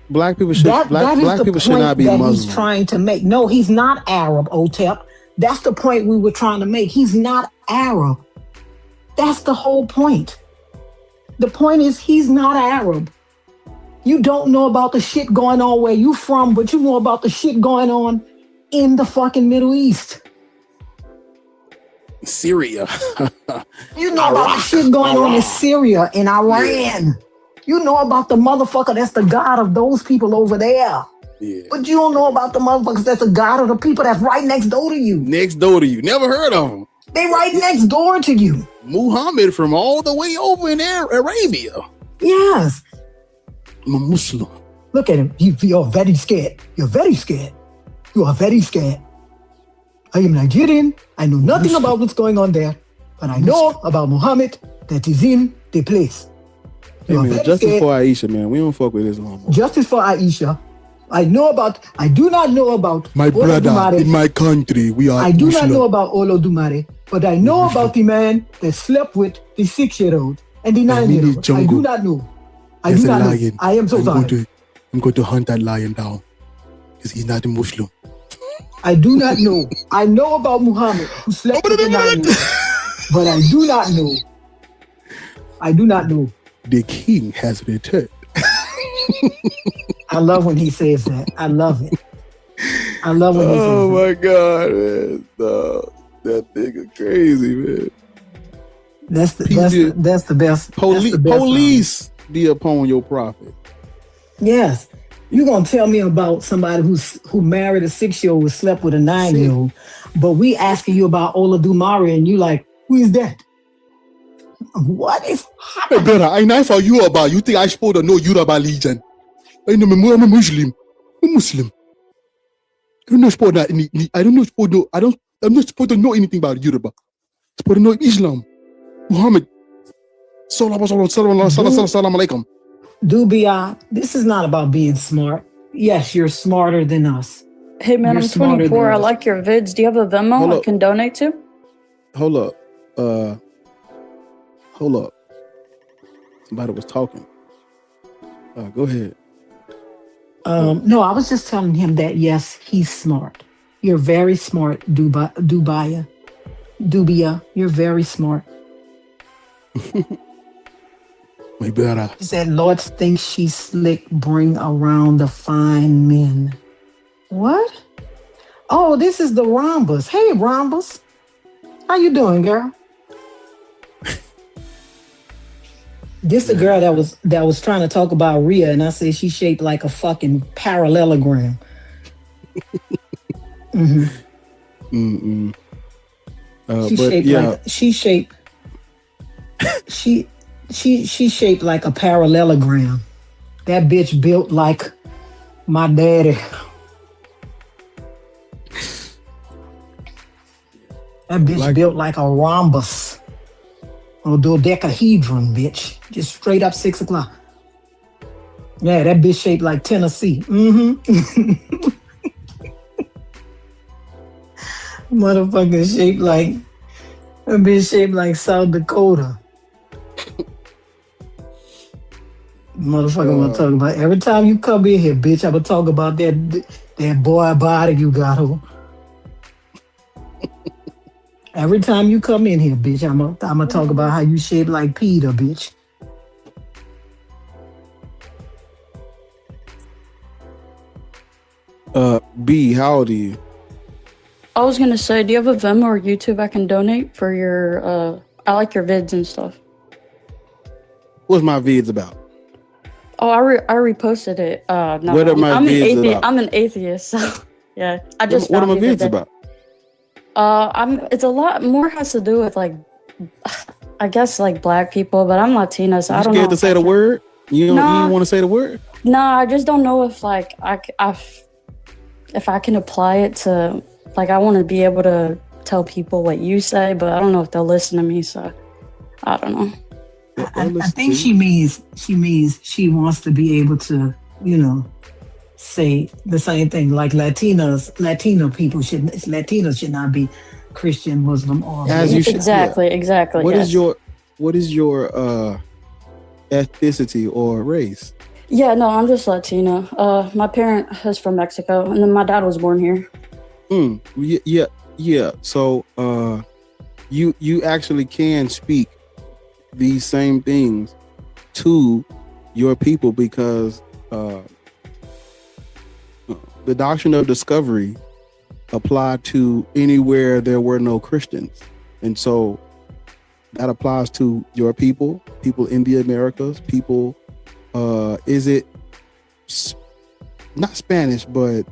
black people should black people should not be Muslim. He's trying to make. No, he's not Arab, Otep. That's the point we were trying to make. He's not Arab. That's the whole point. The point is he's not Arab. You don't know about the shit going on where you from, but you know about the shit going on in the fucking Middle East. Syria. You know about the shit going on in Syria, in Iran. Yeah. You know about the motherfucker that's the God of those people over there. Yeah. But you don't know about the motherfuckers that's the God of the people that's right next door to you. Next door to you. Never heard of them. They right next door to you. Muhammad from all the way over in Arabia. Yes. I'm a Muslim. Look at him. You're very scared. You're very scared. You are very scared. I am Nigerian. I know nothing about what's going on there. But I know about Muhammad that is in the place. Hey man, justice for Aisha, man. We don't fuck with this no more. Justice for Aisha. I do not know about my brother in my country. We are. I do not know about Olodumare, but I know about the man that slept with the 6-year-old and the 9-year-old. I do not know. I do not know. I am so sorry. I'm going to hunt that lion down because he's not a Muslim. I do not know. I know about Muhammad who slept with the 9-year-old, but I do not know. I do not know. The king has returned. I love when he says that. I love it. I love when he says that. Oh my God, man. That nigga crazy, man. That's the best. Police be upon your prophet. Yes. You're going to tell me about somebody who married a 6-year-old who slept with a 9-year-old, but we asking you about Olodumare and you like, who is that? What is happening? Hey, brother, I know for you about. You think I supposed to know Yoruba Legion? I'm a Muslim. I'm Muslim. I'm not supposed to know anything about Yoruba. I'm supposed to know Islam. Muhammad. Salam alaikum. Dubia, this is not about being smart. Yes, you're smarter than us. Hey man, I'm 24. I like your vids. Do you have a Venmo I can donate to? Hold up. Somebody was talking. Go ahead. No, I was just telling him that yes, he's smart. You're very smart, Dubia. You're very smart. My brother. He said, Lord thinks she's slick, bring around the fine men. What? Oh, this is the Rhombus. Hey, Rhombus. How you doing, girl? This the girl that was trying to talk about Rhea, and I said she's shaped like a fucking parallelogram. She's shaped like a parallelogram. That bitch built like my daddy. That bitch built like a rhombus. Or dodecahedron, bitch. Just straight up 6 o'clock. Yeah, that bitch shaped like Tennessee. Motherfucker shaped like a bitch shaped like South Dakota. Motherfucker wanna talk about every time you come in here, bitch. I'm gonna talk about that boy body you got on. Every time you come in here, bitch, I'm gonna talk about how you shaped like Peter, bitch. B, how old are you? I was gonna say, do you have a Venmo or YouTube I can donate for your? I like your vids and stuff. What's my vids about? Oh, I reposted it. No, What are my vids about? I'm an atheist, so yeah. I just what are my found you vids today. about? It's a lot more has to do with like, I guess like black people, but I'm Latina, so I don't know. You scared to say the word? You don't want to say the word? No, I just don't know if like if I can apply it to, like, I want to be able to tell people what you say, but I don't know if they'll listen to me, so I don't know. I think she means she wants to be able to, say the same thing. Like Latinos should not be Christian, Muslim, or as you should. Exactly. What is your ethnicity or race? Yeah, no, I'm just Latina. My parent is from Mexico, and then my dad was born here. Yeah. So, you actually can speak these same things to your people because the doctrine of discovery applied to anywhere there were no Christians, and so that applies to your people in the Americas, people. Is it not Spanish, but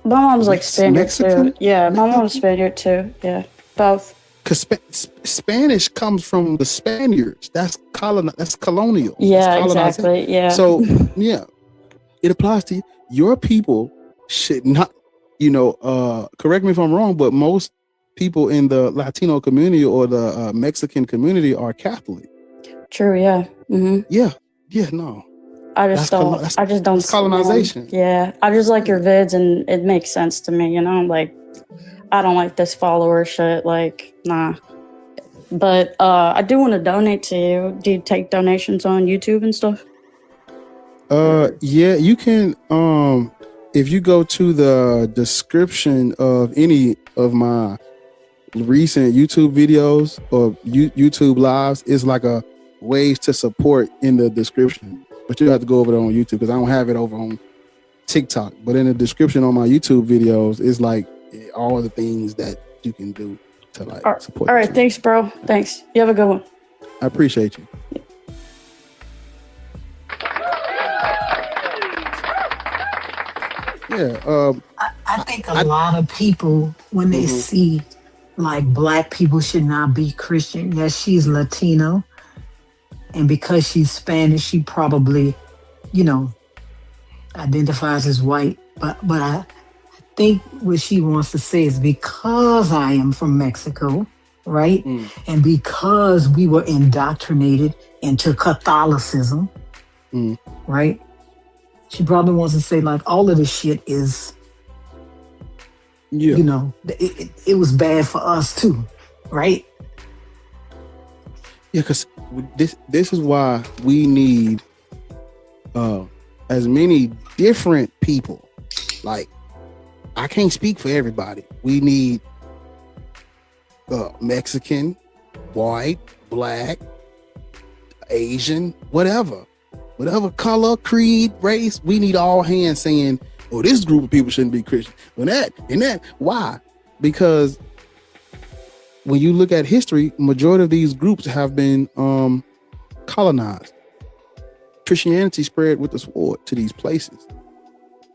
my mom's like Spaniard Mexican? too. Yeah, my mom's Spaniard too. Yeah, both. Because Spanish comes from the Spaniards. That's colonial. Yeah, exactly. Yeah. So yeah, it applies to you. Your people should not. Correct me if I'm wrong, but most people in the Latino community or the Mexican community are Catholic. True. Yeah. Mm-hmm. Yeah. No. I just don't. That's colonization. Yeah. I just like your vids, and it makes sense to me. Like, I don't like this follower shit. Like, nah. But I do want to donate to you. Do you take donations on YouTube and stuff? Yeah, you can. If you go to the description of any of my recent YouTube videos or YouTube lives, it's like a ways to support in the description. But you have to go over there on YouTube because I don't have it over on TikTok. But in the description on my YouTube videos, it's like all the things that you can do to like support. All right, thanks, bro. Thanks. You have a good one. I appreciate you. Yeah. I think a lot of people, when they see like black people should not be Christian. Yes, she's Latino. And because she's Spanish, she probably, identifies as white. But I think what she wants to say is because I am from Mexico, right? And because we were indoctrinated into Catholicism, right? She probably wants to say like all of this shit is, it was bad for us too, right? Yeah, because this is why we need as many different people. Like, I can't speak for everybody. We need Mexican, white, black, Asian, whatever color, creed, race. We need all hands saying, "Oh, this group of people shouldn't be Christian." Why? Because when you look at history, majority of these groups have been colonized. Christianity spread with the sword to these places.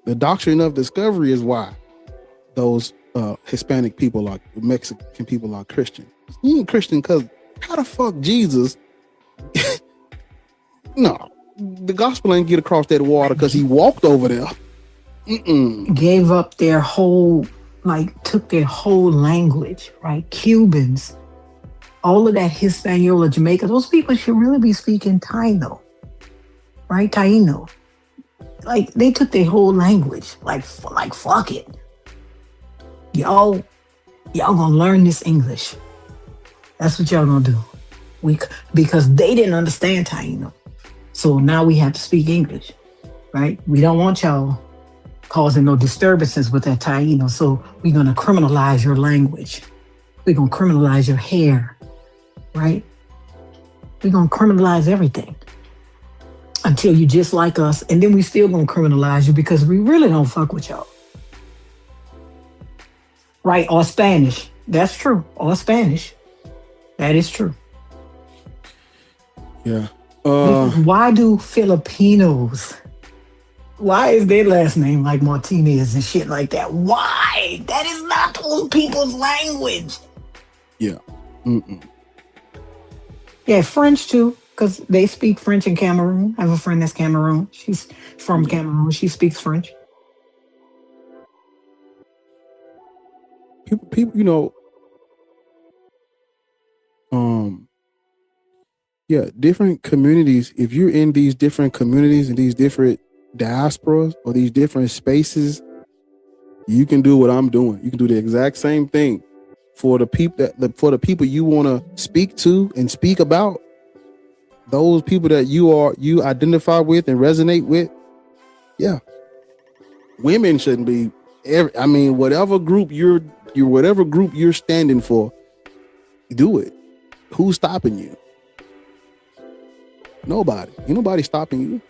The doctrine of discovery is why those Hispanic people are Mexican people are Christian. You ain't Christian because how the fuck Jesus? No, the gospel ain't get across that water because he walked over there. Gave up their whole, took their whole language, right? Cubans all of that Hispaniola, Jamaica, those people should really be speaking Taino, right? Taino. Like, they took their whole language. Like fuck it. Y'all gonna learn this English. That's what y'all gonna do. Because they didn't understand Taino. So now we have to speak English, right? We don't want y'all causing no disturbances with that Taino. So we're gonna criminalize your language. We're gonna criminalize your hair, right? We're gonna criminalize everything until you just like us. And then we still gonna criminalize you because we really don't fuck with y'all. Right, or Spanish. That's true. Or Spanish. That is true. Yeah. Why do Filipinos, why is their last name like Martinez and shit like that? Why? That is not those people's language. Yeah. Mm-mm. Yeah, French too, because they speak French in Cameroon. I have a friend that's Cameroon. She's from Cameroon. She speaks French. People, you know, yeah, different communities. If you're in these different communities and these different diasporas or these different spaces, you can do what I'm doing. You can do the exact same thing for the people for the people you want to speak to and speak about. Those people that you identify with and resonate with. Yeah, women shouldn't be. Whatever group you're standing for, do it. Who's stopping you? Nobody. Ain't nobody stopping you.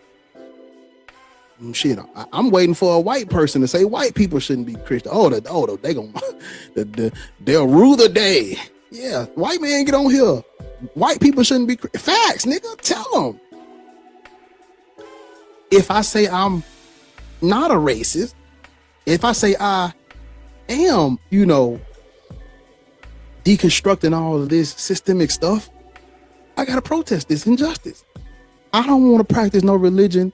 Shit, I'm waiting for a white person to say white people shouldn't be Christian. They gonna they'll rule the day. Yeah, white man, get on here. White people shouldn't be facts, nigga. Tell them. If I say I'm not a racist, if I say I am, deconstructing all of this systemic stuff, I gotta protest this injustice. I don't want to practice no religion,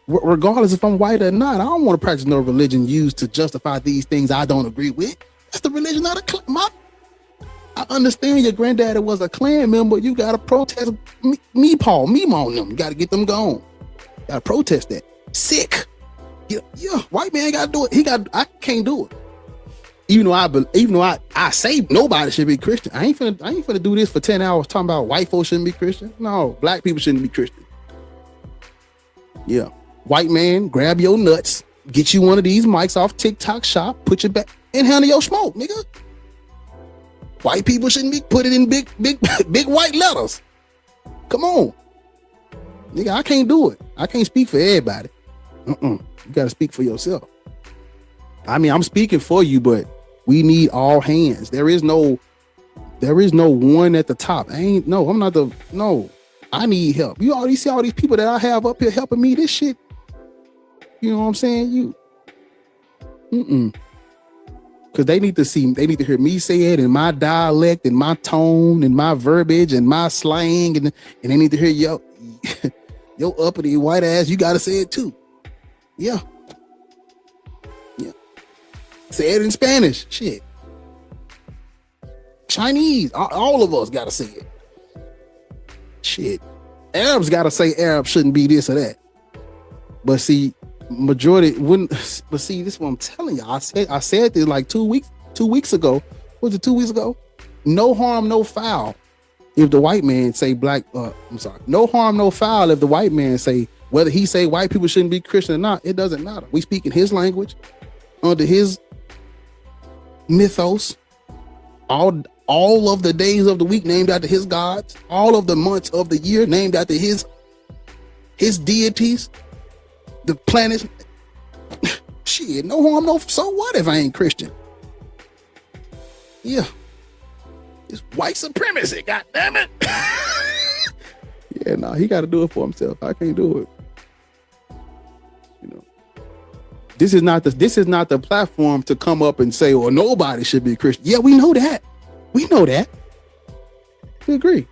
regardless if I'm white or not. I don't want to practice no religion used to justify these things I don't agree with. That's the religion of the clan. I understand your granddaddy was a Klan member. You gotta protest Meemaw on them. You gotta get them gone. Gotta protest that. Sick. Yeah, white man gotta do it. I can't do it. Even though I say nobody should be Christian, I ain't finna do this for 10 hours talking about white folks shouldn't be Christian. No, black people shouldn't be Christian. Yeah, white man, grab your nuts, get you one of these mics off TikTok shop, put your back and handle your smoke, nigga. White people shouldn't be put it in big white letters. Come on, nigga, I can't do it. I can't speak for everybody. You gotta speak for yourself. I'm speaking for you, but we need all hands. There is no one at the top. I'm not I need help. You already see all these people that I have up here helping me. This shit, you know what I'm saying? Because they need to hear me say it in my dialect, and my tone, and my verbiage, and my slang, and they need to hear your uppity white ass. You gotta say it too. Yeah. Say it in Spanish. Shit. Chinese. All of us gotta say it. Shit. Arabs gotta say Arab shouldn't be this or that. But see, majority wouldn't. But see, this is what I'm telling you. I said this like 2 weeks ago. Was it 2 weeks ago? No harm, no foul. If the white man say no harm, no foul. If the white man say, whether he say white people shouldn't be Christian or not, it doesn't matter. We speak in his language, under his mythos, all of the days of the week named after his gods, all of the months of the year named after his deities, the planets. Shit, no harm, no. So what if I ain't Christian? Yeah, it's white supremacy. God damn it. Yeah, no, he got to do it for himself. I can't do it. This is not the platform to come up and say, well, nobody should be Christian. Yeah, we know that. We agree.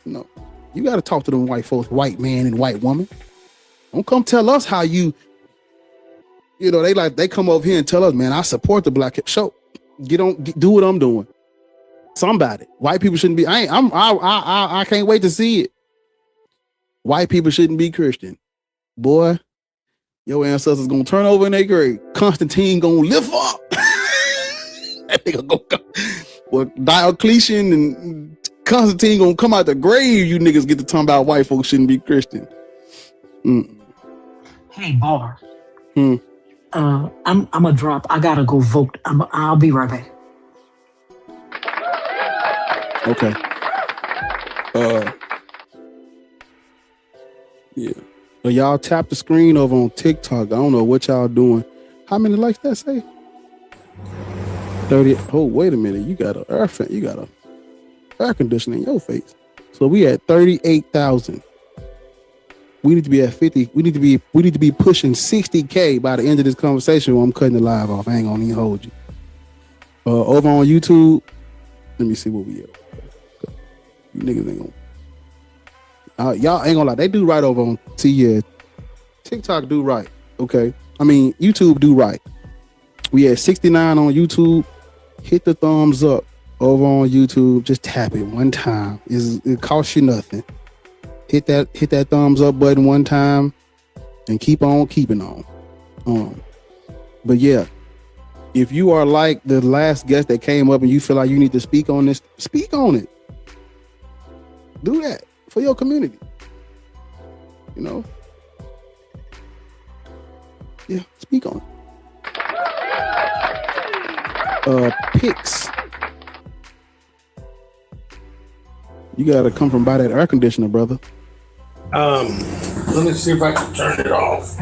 No, you got to talk to them white folks, white man and white woman. Don't come tell us how they come over here and tell us, man, I support the black show. Do what I'm doing. Somebody. White people shouldn't be. I can't wait to see it. White people shouldn't be Christian. Boy, your ancestors gonna turn over in their grave. Constantine gonna lift up. That nigga gonna come. Well, Diocletian and Constantine gonna come out the grave. You niggas get to talk about white folks shouldn't be Christian. Hey, Bar. I'm a drop. I gotta go vote. I'll be right back. Okay. Yeah. Well, y'all tap the screen over on TikTok. I don't know what y'all doing. How many likes that say? 30. Oh, wait a minute. You got a air conditioner in your face. So we at 38,000. We need to be at 50. We need to be pushing 60K by the end of this conversation when I'm cutting the live off. I ain't gonna even hold you. Over on YouTube, let me see what we at. You niggas ain't gonna. Y'all ain't gonna lie. They do right over on TikTok do right. Okay. I mean, YouTube do right. We at 69 on YouTube. Hit the thumbs up over on YouTube. Just tap it one time. It costs you nothing. Hit that thumbs up button one time and keep on keeping on. But yeah, if you are like the last guest that came up and you feel like you need to speak on this, speak on it. Do that for your community. You know? Yeah, speak on it. Picks. You gotta come from by that air conditioner, brother. Let me see if I can turn it off.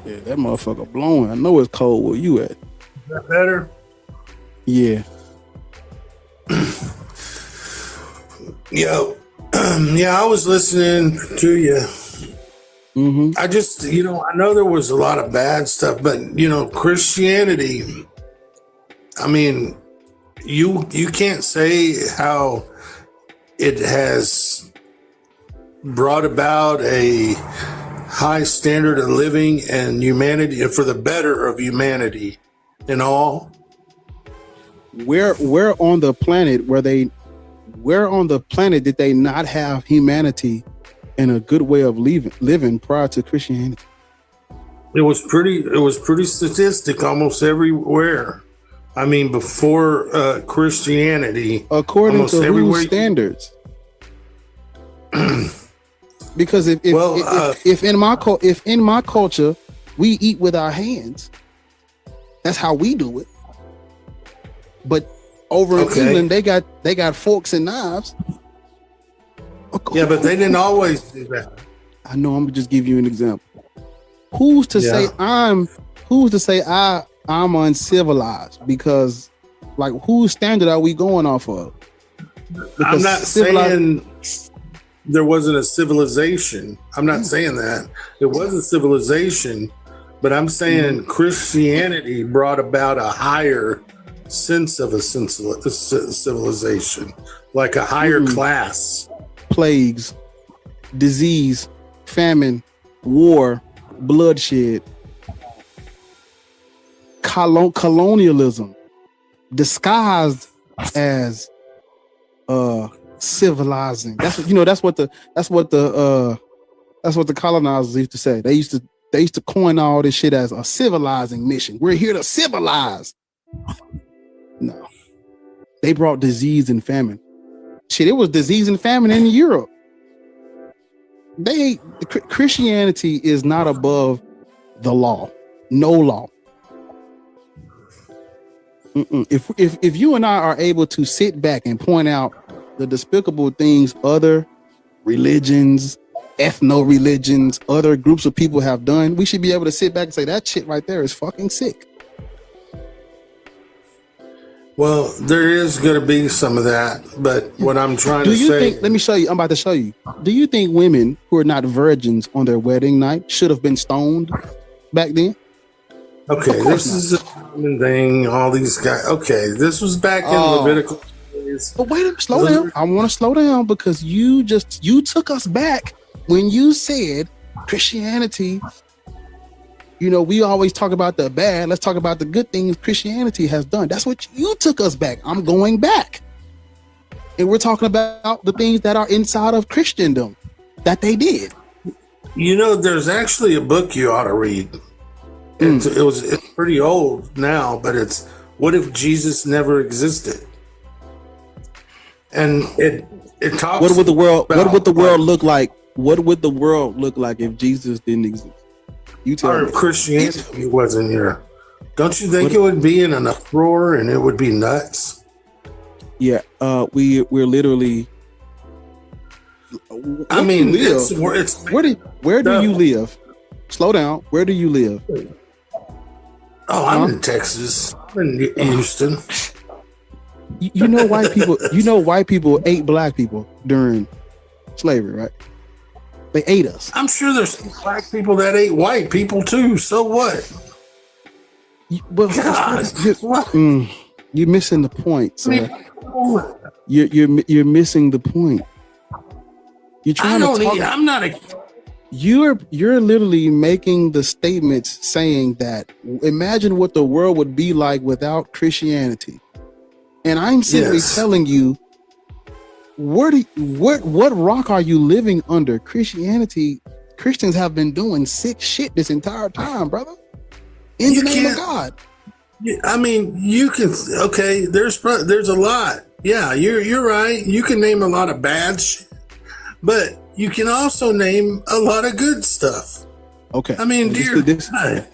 Yeah, that motherfucker blowing. I know it's cold where you at. Is that better? Yeah. Yo, yeah, I was listening to you. I just, I know there was a lot of bad stuff, but Christianity, I mean, you can't say how it has brought about a high standard of living and humanity for the better of humanity and all. Where on the planet did they not have humanity and a good way of living prior to Christianity? It was pretty statistic almost everywhere. I mean, before Christianity, according to whose standards? Because if in my culture we eat with our hands, that's how we do it. But over in England, they got forks and knives. Yeah, but they didn't always do that. I know. I'm gonna just give you an example. Who's to say I'm uncivilized? Because like, whose standard are we going off of? Because I'm not saying there wasn't a civilization. I'm not saying that. It was a civilization, but I'm saying Christianity brought about a higher sense of a civilization, like a higher class. Plagues, disease, famine, war, bloodshed, colonialism, disguised as civilizing. That's what the colonizers used to say. They used to coin all this shit as a civilizing mission. We're here to civilize. No, they brought disease and famine. Shit, it was disease and famine in Europe. Christianity is not above the law. No law. If you and I are able to sit back and point out the despicable things other religions, ethno-religions, other groups of people have done, we should be able to sit back and say that shit right there is fucking sick. Well, there is going to be some of that, but what I'm trying to say... let me show you. I'm about to show you. Do you think women who are not virgins on their wedding night should have been stoned back then? Okay, this is a common thing. All these guys... Okay, this was back in Levitical days. But wait a minute, slow down. I want to slow down because you took us back when you said Christianity... we always talk about the bad. Let's talk about the good things Christianity has done. That's what you took us back. I'm going back. and we're talking about the things that are inside of Christendom that they did. You know, there's actually a book you ought to read. It's pretty old now, but it's What If Jesus Never Existed? And it talks. What would the world look like? What would the world look like if Jesus didn't exist? You tell me. If Christianity wasn't here, don't you think it would be in an uproar and it would be nuts? Yeah, we're literally. I mean, where do you live? Slow down. Where do you live? Oh, I'm in Texas. I'm in Houston. You know white people. You know white people ate black people during slavery, right? They ate us. I'm sure there's black people that ate white people too. So what? You're missing the point, sir. You're missing the point. You're trying to talk. I'm not a. You're literally making the statements saying that imagine what the world would be like without Christianity, and I'm simply telling you, what rock are you living under? Christianity, Christians have been doing sick shit this entire time, brother. In the name of God. I mean, you can. Okay, there's a lot. Yeah, you're right. You can name a lot of bad shit, but you can also name a lot of good stuff. Okay. I mean, God.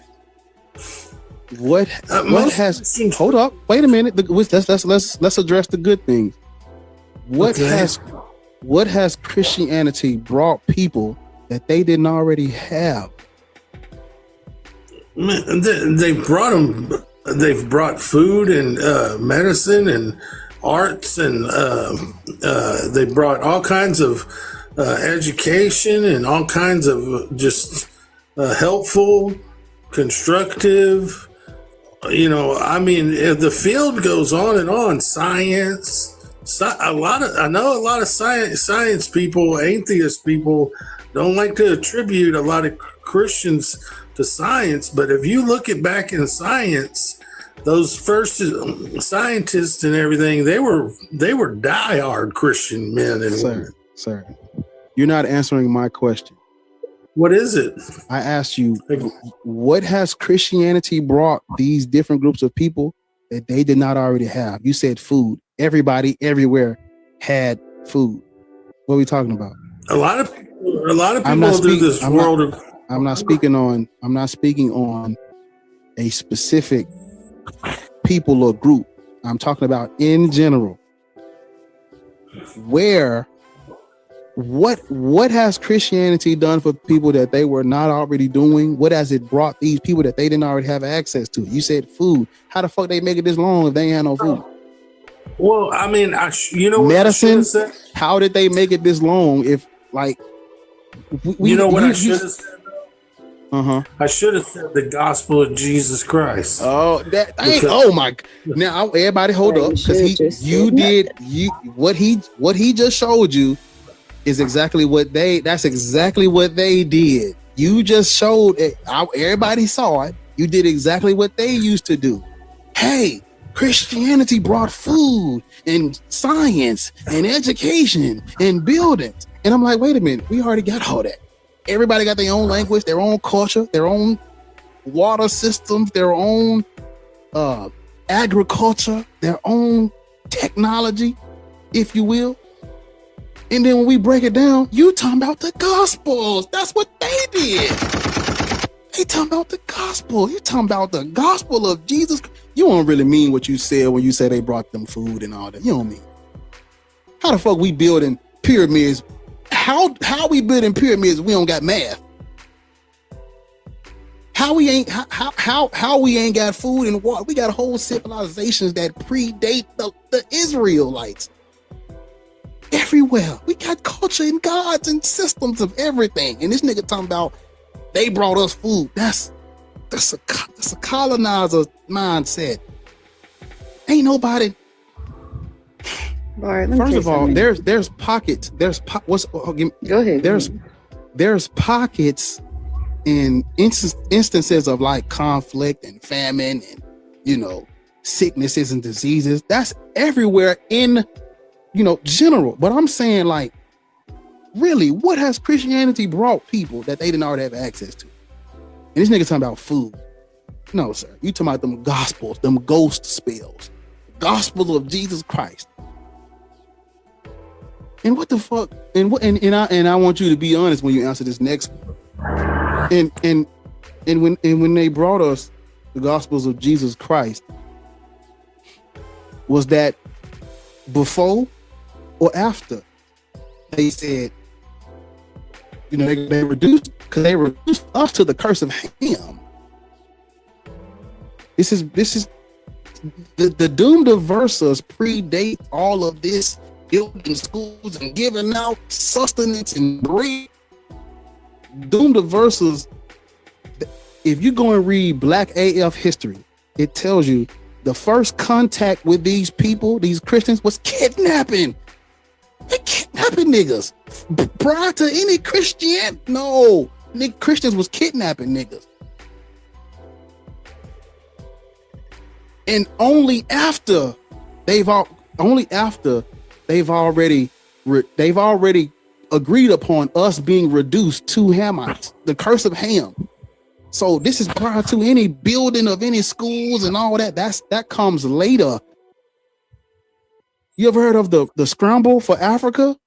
What has? Hold up. Wait a minute. Let's address the good things. What has Christianity brought people that they didn't already have? Man, they've brought food and medicine and arts, and they brought all kinds of education and all kinds of just helpful, constructive. You know, I mean, if the field goes on and on, science. I know a lot of science people, atheist people, don't like to attribute a lot of Christians to science, but if you look back in science, those first scientists and everything, they were diehard Christian men and women. Sir, you're not answering my question. What is it? I asked you, what has Christianity brought these different groups of people that they did not already have? You said food. Everybody everywhere had food. What are we talking about? A lot of people do this world. I'm not speaking on a specific people or group. I'm talking about in general. What has Christianity done for people that they were not already doing? What has it brought these people that they didn't already have access to? You said food. How the fuck they make it this long if they ain't had no food? Well, I mean, medicine. How did they make it this long? If like, I should have said. I should have said the gospel of Jesus Christ. Oh, oh my! Now everybody, hold up, because what he just showed you is exactly what that's exactly what they did. You just showed it. Everybody saw it. You did exactly what they used to do. Hey. Christianity brought food and science and education and buildings. And I'm like, wait a minute, we already got all that. Everybody got their own language, their own culture, their own water systems, their own agriculture, their own technology, if you will. And then when we break it down, you talking about the Gospels. That's what they did. They talking about the gospel. You talking about the gospel of Jesus. You don't really mean what you said when you say they brought them food and all that. You don't mean. How the fuck we building pyramids? How we building pyramids? We don't got math. How we ain't got food and water? We got whole civilizations that predate the Israelites. Everywhere we got culture and gods and systems of everything. And this nigga talking about they brought us food. That's a colonizer mindset. Ain't nobody. Right, first of all, there's pockets. Go ahead. There's pockets and instances of like conflict and famine and sicknesses and diseases. That's everywhere in general. But I'm saying, like, really, what has Christianity brought people that they didn't already have access to? And this nigga talking about food. No, sir. You talking about them gospels, them ghost spells. Gospel of Jesus Christ. And what the fuck? And I want you to be honest when you answer this next one. And when they brought us the Gospels of Jesus Christ, was that before or after they said, they reduced us to the curse of Ham? This is the doomed verses predate all of this, building schools and giving out sustenance and bread. Doomed verses. If you go and read Black AF history, it tells you the first contact with these people, these Christians, was kidnapping. They kidnapping niggas. Prior to any Christian, no, Christians was kidnapping niggas. And only after they've already agreed upon us being reduced to Hamites, the curse of Ham. So this is prior to any building of any schools and all that. That comes later. You ever heard of the scramble for Africa?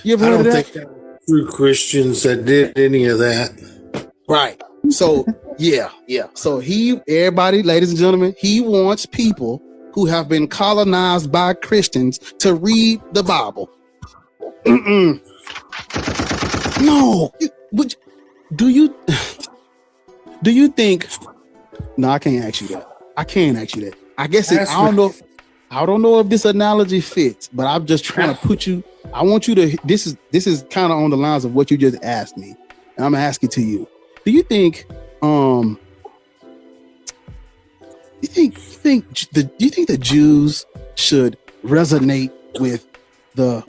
You ever heard of that? I don't think that was true Christians that did any of that. Right. So yeah. So everybody, ladies and gentlemen, he wants people who have been colonized by Christians to read the Bible. No. Do you think? No, I can't ask you that. I guess I don't know if this analogy fits, but I'm just trying to put you. I want you to. This is kind of on the lines of what you just asked me, and I'm gonna ask it to you. Do you think? Do you think the Jews should resonate with the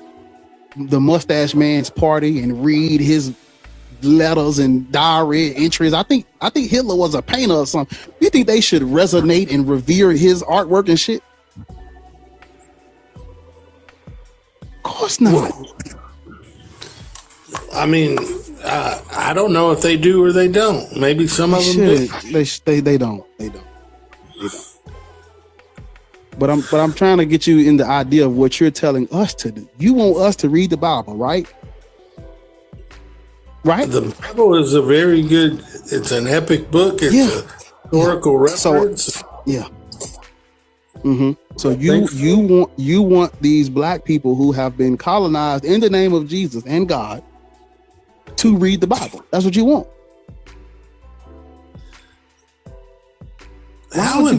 mustache man's party and read his letters and diary entries? I think Hitler was a painter or something. Do you think they should resonate and revere his artwork and shit? Of course not. I mean, I don't know if they do or they don't. Maybe some of them do. They don't. But I'm trying to get you in the idea of what you're telling us to do. You want us to read the Bible, right? Right. The Bible is a very good. It's an epic book. It's a historical reference. So, yeah. Mm-hmm. So you want these black people who have been colonized in the name of Jesus and God to read the Bible. That's what you want. Why would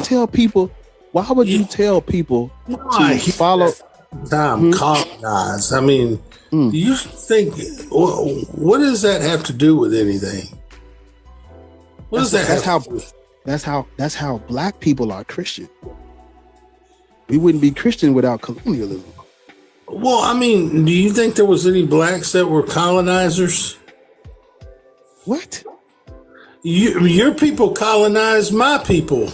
you tell people to follow? Colonized. I mean, do you think what does that have to do with anything? That's how black people are Christian. We wouldn't be Christian without colonialism. Well, I mean, do you think there was any blacks that were colonizers? What? Your people colonized my people.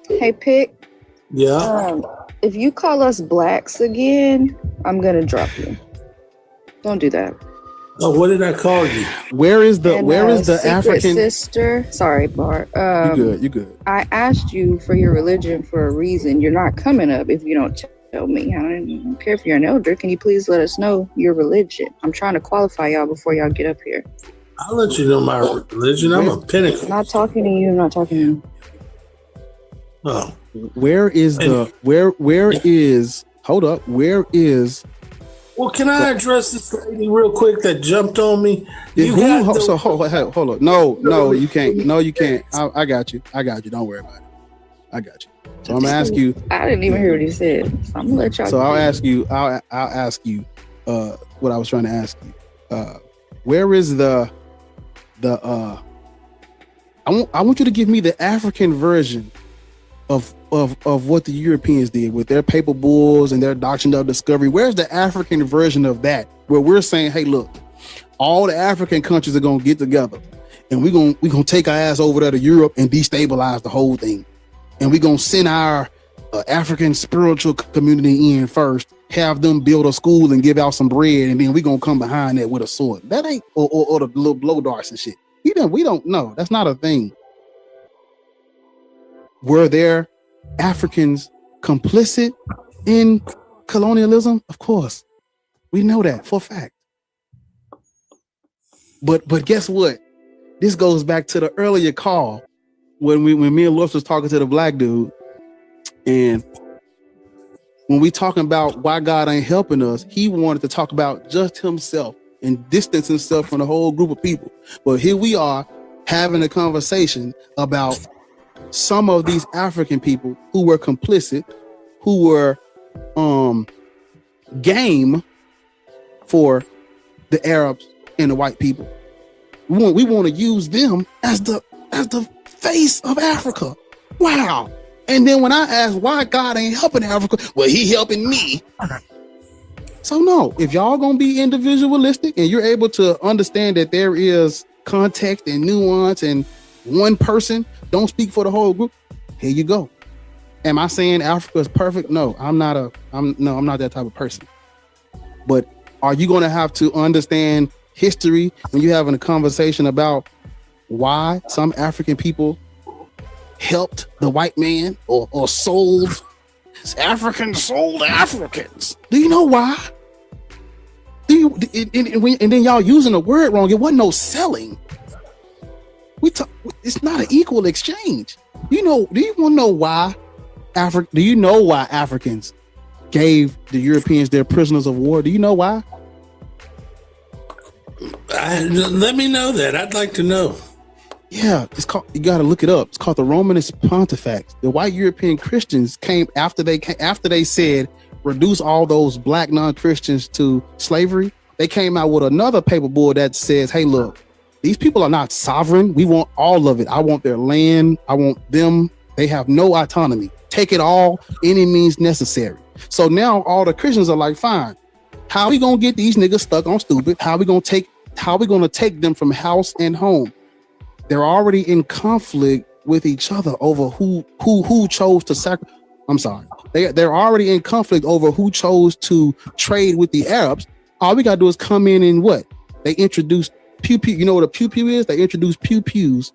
Hey, Pick. Yeah. If you call us blacks again, I'm gonna drop you. Don't do that. Oh, what did I call you? Where is the African sister? Sorry, Bart. You good. I asked you for your religion for a reason. You're not coming up if you don't tell me. I don't care if you're an elder. Can you please let us know your religion? I'm trying to qualify y'all before y'all get up here. I'll let you know my religion. I'm a Pentecostal. I'm not talking to you. I'm not talking to you. Oh. Where is Well, can I address this lady real quick that jumped on me? Hold on. No, you can't. No, you can't. I got you. Don't worry about it. I got you. So I'm gonna ask you. I didn't even hear what he said. So I'm gonna let y'all. So I'll ask you what I was trying to ask you. Where is I want you to give me the African version of what the Europeans did with their paper bulls and their doctrine of discovery. Where's the African version of that, where we're saying, hey, look, all the African countries are gonna get together and we're gonna take our ass over there to Europe and destabilize the whole thing, and we're gonna send our African spiritual community in first, have them build a school and give out some bread, and then we gonna come behind that with a sword. That ain't or the little blow darts and shit. We don't know. That's not a thing. Were there Africans complicit in colonialism? Of course. We know that for a fact. But guess what? This goes back to the earlier call when me and Lewis was talking to the black dude, and when we talking about why God ain't helping us, he wanted to talk about just himself and distance himself from the whole group of people. But here we are having a conversation about some of these African people who were complicit, who were game for the Arabs and the white people. We want to use them as the face of Africa. Wow. And then when I ask why God ain't helping Africa, well, he helping me. So no, if y'all gonna be individualistic and you're able to understand that there is context and nuance and one person don't speak for the whole group, here you go. Am I saying Africa is perfect? No, I'm not that type of person. But are you gonna have to understand history when you're having a conversation about why some African people helped the white man or sold Africans sold Africans? Do you know why? And then y'all using the word wrong. It wasn't no selling. It's not an equal exchange. Do you want to know why do you know why Africans gave the Europeans their prisoners of war? Do you know why? Let me know that. I'd like to know. Yeah, it's called. You got to look it up. It's called the Rhombus Interlude. The white European Christians came after they said reduce all those black non-Christians to slavery. They came out with another paperboard that says, "Hey, look, these people are not sovereign. We want all of it. I want their land. I want them. They have no autonomy. Take it all, any means necessary." So now all the Christians are like, "Fine. How we gonna get these niggas stuck on stupid? How we gonna take them from house and home?" They're already in conflict with each other over who chose to sacrifice. I'm sorry. They're already in conflict over who chose to trade with the Arabs. All we gotta do is come in and what? They introduced pew-pew. You know what a pew-pew is? They introduced pew-pews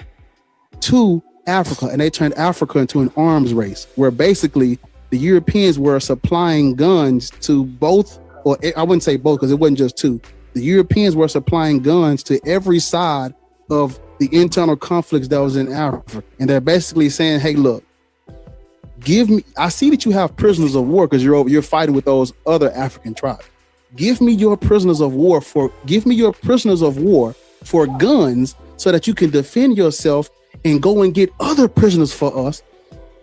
to Africa, and they turned Africa into an arms race where basically the Europeans were supplying guns to both, or I wouldn't say both because it wasn't just two. The Europeans were supplying guns to every side of the internal conflicts that was in Africa. And they're basically saying, "Hey, look, I see that you have prisoners of war because you're fighting with those other African tribes. Give me your prisoners of war for guns so that you can defend yourself and go and get other prisoners for us.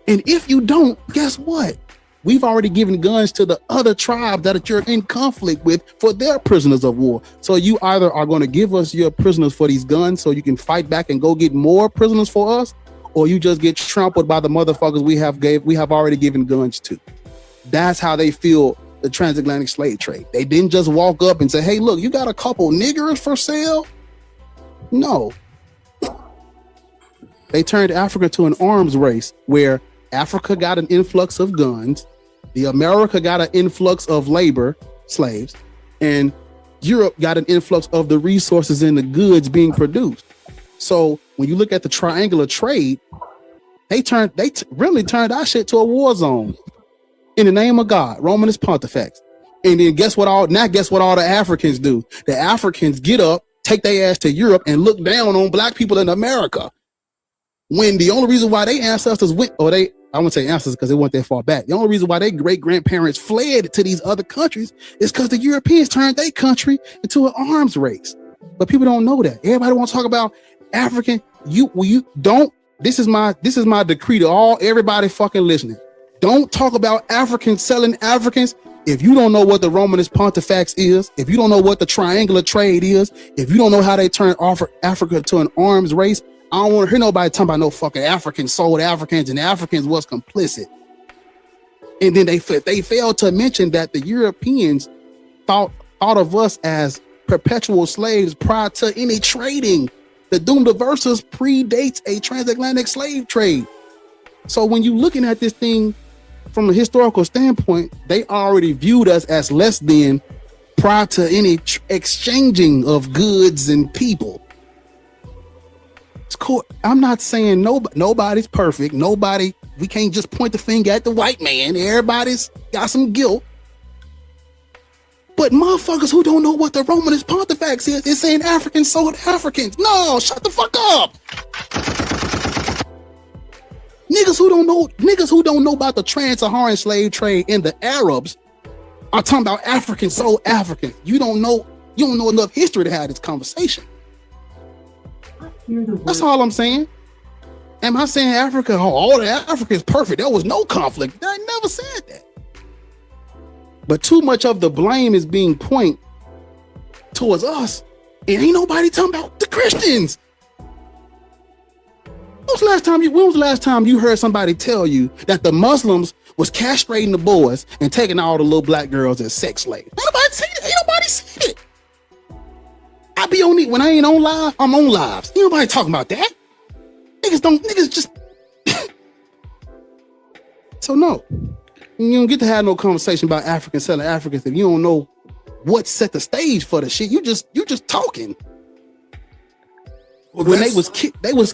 And if you don't, guess what? We've already given guns to the other tribes that you're in conflict with for their prisoners of war. So you either are going to give us your prisoners for these guns so you can fight back and go get more prisoners for us, or you just get trampled by the motherfuckers we have already given guns to." That's how they feel the transatlantic slave trade. They didn't just walk up and say, "Hey, look, you got a couple niggers for sale?" No. They turned Africa to an arms race where Africa got an influx of guns, the America got an influx of labor, slaves, and Europe got an influx of the resources and the goods being produced. So when you look at the triangular trade, they really turned our shit to a war zone in the name of God, Romanus Pontifex. And then guess what all the Africans do? The Africans get up, take their ass to Europe and look down on black people in America. When the only reason why they ancestors went, I wouldn't say ancestors because they weren't that far back. The only reason why their great-grandparents fled to these other countries is because the Europeans turned their country into an arms race. But people don't know that. Everybody wants to talk about African. This is my decree to everybody fucking listening. Don't talk about Africans selling Africans if you don't know what the Romanus Pontifex is, if you don't know what the triangular trade is, if you don't know how they turn Africa to an arms race. I don't want to hear nobody talking about no fucking Africans sold Africans and Africans was complicit. And then they failed to mention that the Europeans thought of us as perpetual slaves prior to any trading. The Doom Diversus predates a transatlantic slave trade. So when you're looking at this thing from a historical standpoint, they already viewed us as less than prior to any exchanging of goods and people. It's cool. I'm not saying nobody's perfect. We can't just point the finger at the white man. Everybody's got some guilt. But motherfuckers who don't know what the Romanist Pontifex is, it's saying Africans sold Africans. No, shut the fuck up. Niggas who don't know about the trans-Saharan slave trade and the Arabs are talking about Africans sold Africans. You don't know enough history to have this conversation. That's all I'm saying. Am I saying Africa, all the Africa is perfect? There was no conflict. I never said that. But too much of the blame is being pointed towards us. And ain't nobody talking about the Christians. When was the last time you heard somebody tell you that the Muslims was castrating the boys and taking all the little black girls as sex slaves? Ain't nobody said it. I be on it when I ain't on live, I'm on lives. Ain't nobody talking about that. Niggas just so no. You don't get to have no conversation about Africans selling Africans if you don't know what set the stage for the shit. You just talking. Well, when they was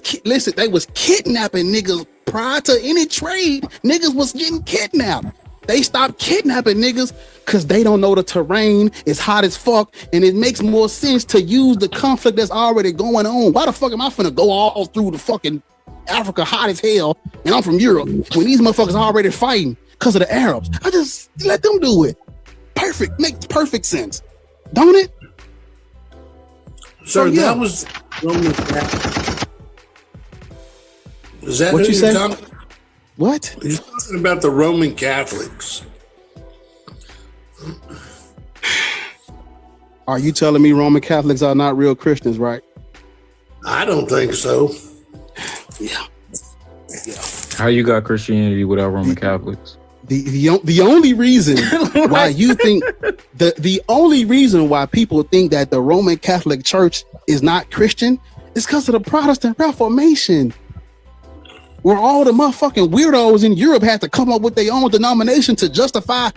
kidnapping niggas prior to any trade. Niggas was getting kidnapped. They stopped kidnapping niggas because they don't know the terrain. It's hot as fuck, and it makes more sense to use the conflict that's already going on. Why the fuck am I finna go all through the fucking Africa hot as hell, and I'm from Europe when these motherfuckers are already fighting because of the Arabs? I just let them do it. Perfect, makes perfect sense, don't it? So that was Roman Catholic. Is that what who you you're say? talking? What? You're talking about the Roman Catholics. Are you telling me Roman Catholics are not real Christians, right? I don't think so. Yeah. How you got Christianity without Roman Catholics? The only reason why you think the only reason why people think that the Roman Catholic Church is not Christian is because of the Protestant Reformation, where all the motherfucking weirdos in Europe had to come up with their own denomination to justify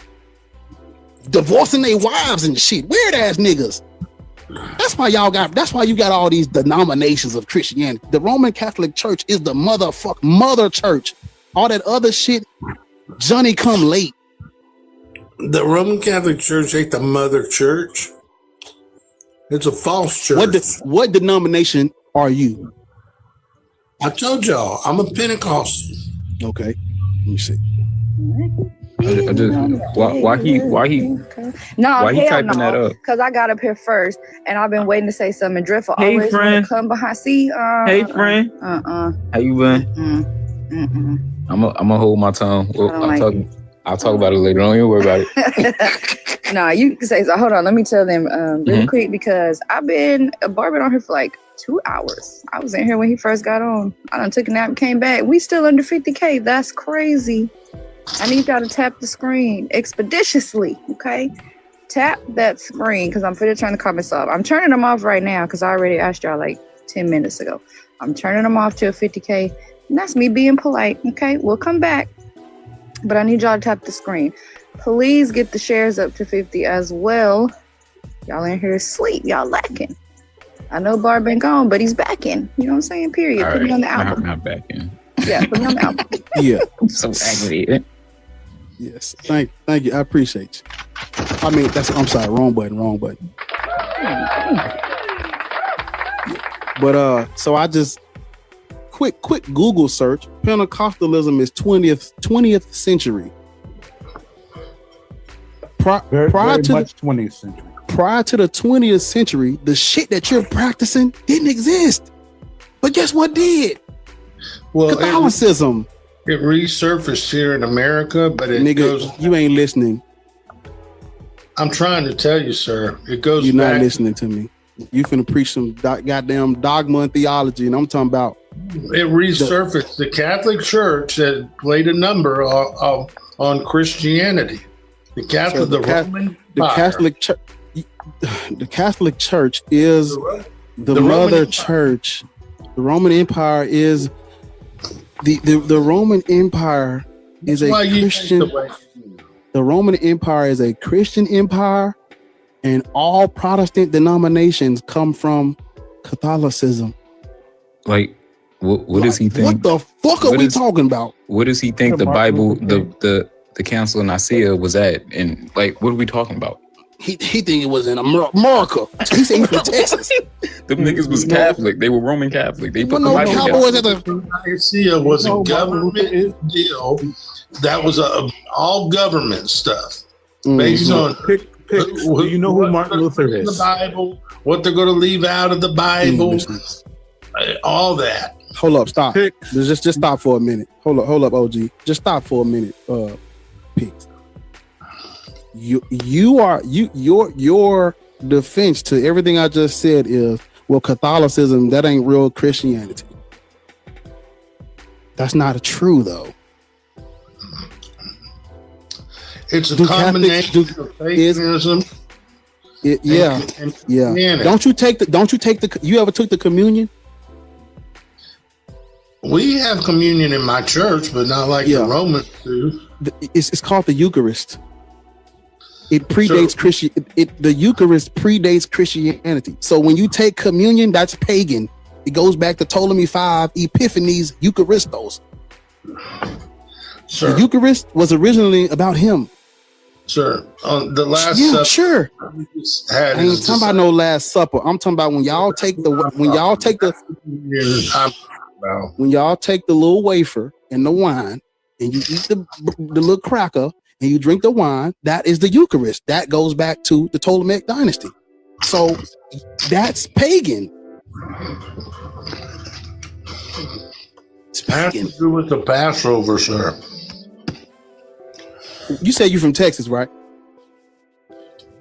divorcing their wives and shit. Weird ass niggas. That's why you got all these denominations of Christianity. The Roman Catholic Church is the mother church. All that other shit, Johnny come late. The Roman Catholic Church ain't the mother church. It's a false church. What denomination are you? I told y'all, I'm a Pentecostal. Okay, let me see. I just why he typing that up? Because I got up here first, and I've been waiting to say something dreadful. Hey, always friend. Come behind. See, Hey, friend. How you been? I'm gonna hold my tongue. Well, I'll talk about it later. Don't even worry about it. Nah, you can say so. Hold on, let me tell them really quick, because I've been barbing on here for like 2 hours. I was in here when he first got on. I done took a nap and came back. We still under 50K. That's crazy. I need y'all to tap the screen expeditiously, okay? Tap that screen, because I'm finna turn the comments off. I'm turning them off right now because I already asked y'all like 10 minutes ago. I'm turning them off to a 50K, and that's me being polite, okay? We'll come back, but I need y'all to tap the screen. Please get the shares up to 50 as well. Y'all in here asleep. Y'all lacking. I know Barb been gone, but he's back in. You know what I'm saying? Period. All Put me on the album. I'm not back in. Yeah, put me on the album. Yeah. I'm so aggravated. Yes. Thank you. I appreciate you. I mean, I'm sorry, wrong button. But so I just quick Google search. Pentecostalism is 20th century. Very much 20th century. Prior to the 20th century, the shit that you're practicing didn't exist. But guess what did? Well, Catholicism. It resurfaced here in America, but it goes. You ain't listening. I'm trying to tell you, sir. It goes. You're back. not listening to me. You finna preach some goddamn dogma and theology, and I'm talking about. It resurfaced. The Catholic Church that laid a number on Christianity. The Catholic Church is the mother church. The Roman Empire is the Roman Empire is a Christian. The Roman Empire is a Christian empire, and all Protestant denominations come from Catholicism. Like, what does he think? What the fuck are we talking about? What does he think the Bible, the Council of Nicaea was at? And like, what are we talking about? He think it was in America. He said he's from Texas. Them niggas was Catholic. They were Roman Catholic. They put the Bible together. Nicaea was a government deal. That was all government stuff based on. Do you know who Martin Luther is? The Bible, what they're going to leave out of the Bible, all that. Hold up, stop. Just stop for a minute. Hold up, OG. Just stop for a minute, Pix. Your defense to everything I just said is, well, Catholicism, that ain't real Christianity. That's not true, though. It's a combination of paganism. Yeah. Don't you take the? You ever took the communion? We have communion in my church, but not like the Romans do. It's called the Eucharist. It predates the Eucharist predates Christianity. So when you take communion, that's pagan. It goes back to Ptolemy 5, Epiphanes, Eucharistos. The Eucharist was originally about him. Sure. On the last supper. Sure. I ain't talking about no Last Supper. I'm talking about when y'all take the little wafer and the wine, and you eat the little cracker and you drink the wine. That is the Eucharist. That goes back to the Ptolemaic dynasty. So that's pagan. It's pagan. To do with the Passover, sir. You say you from Texas, right?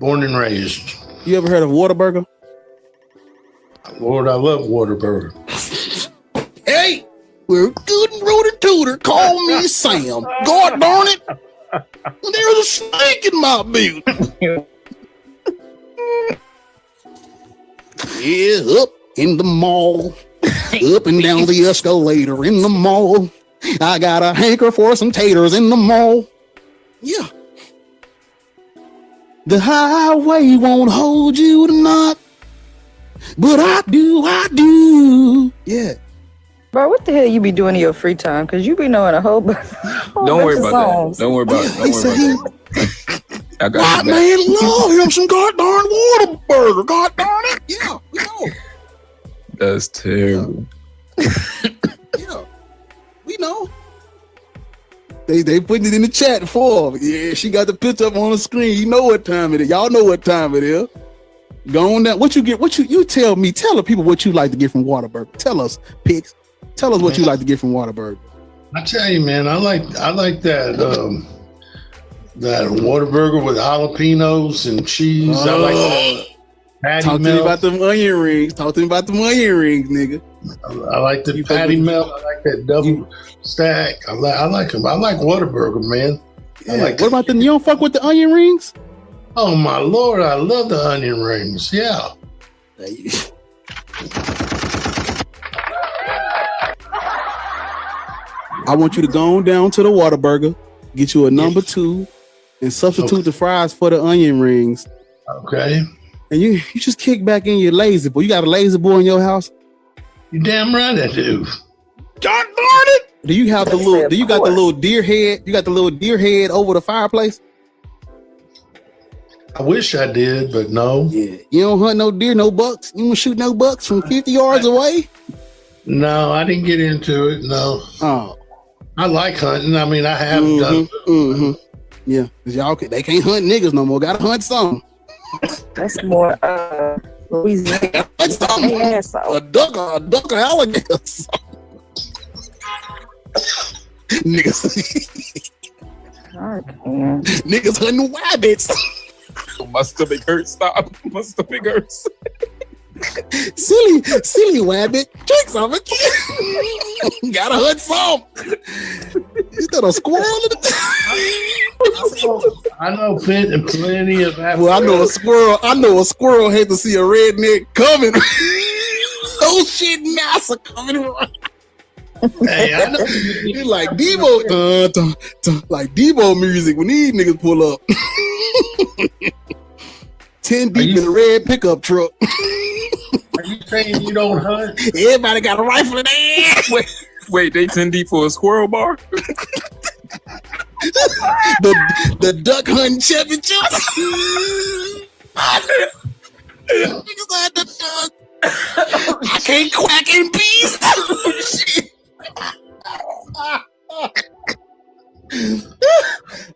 Born and raised. You ever heard of Waterburger? Lord, I love Waterburger. Hey, we're good and rooted tooter. Call me Sam. God darn it. There's a snake in my boot. Yeah, up in the mall. Up and down the escalator in the mall. I got a hanker for some taters in the mall. Yeah. The highway won't hold you tonight, but I do. Yeah. Bro, what the hell you be doing in your free time? Because you be knowing a whole bunch Don't worry about that. Don't worry about it. I got you. Man, love him some goddamn Waterburger. God darn it. Yeah, we know. That's terrible. Yeah, we know. They putting it in the chat for me. Yeah, she got the picture up on the screen. You know what time it is. Y'all know what time it is. Go on down. What you get? You tell me. Tell the people what you like to get from Waterburger. Tell us, Pix. Tell us what you like to get from Waterburger. I tell you, man, I like that Waterburger with jalapenos and cheese. I like that. Talk to me about them onion rings. Nigga. I like the patty melt. I like that double stack. I like them. I like Waterburger, man. Yeah. What about you don't fuck with the onion rings? Oh my Lord, I love the onion rings. Yeah. I want you to go on down to the Waterburger, get you a number 2, and substitute the fries for the onion rings. Okay. And you just kick back in your lazy boy. You got a lazy boy in your house? You damn right I do. God darn it! Do you have the little? Do you got the little deer head? You got the little deer head over the fireplace? I wish I did, but no. Yeah, you don't hunt no deer, no bucks. You don't shoot no bucks from 50 yards away. No, I didn't get into it. No. Oh, I like hunting. I mean, I have done. Yeah, y'all they can't hunt niggas no more. Gotta hunt some. That's more Louisiana. A duck or alligator. Niggas hunting rabbits. My stomach hurts. Stop. My stomach hurts. silly rabbit. Drink some. Gotta hunt some. Is that a squirrel in the I know plenty of that. Well, I know a squirrel hate to see a redneck coming. Oh shit, NASA coming. Hey, I know. It's like Debo, like Debo music when these niggas pull up. 10 deep in a red pickup truck. Are you saying you don't hunt? Everybody got a rifle in their hand. Wait, they 10 deep for a squirrel bar? the duck hunting championships. Niggas had the duck. I can't quack in peace.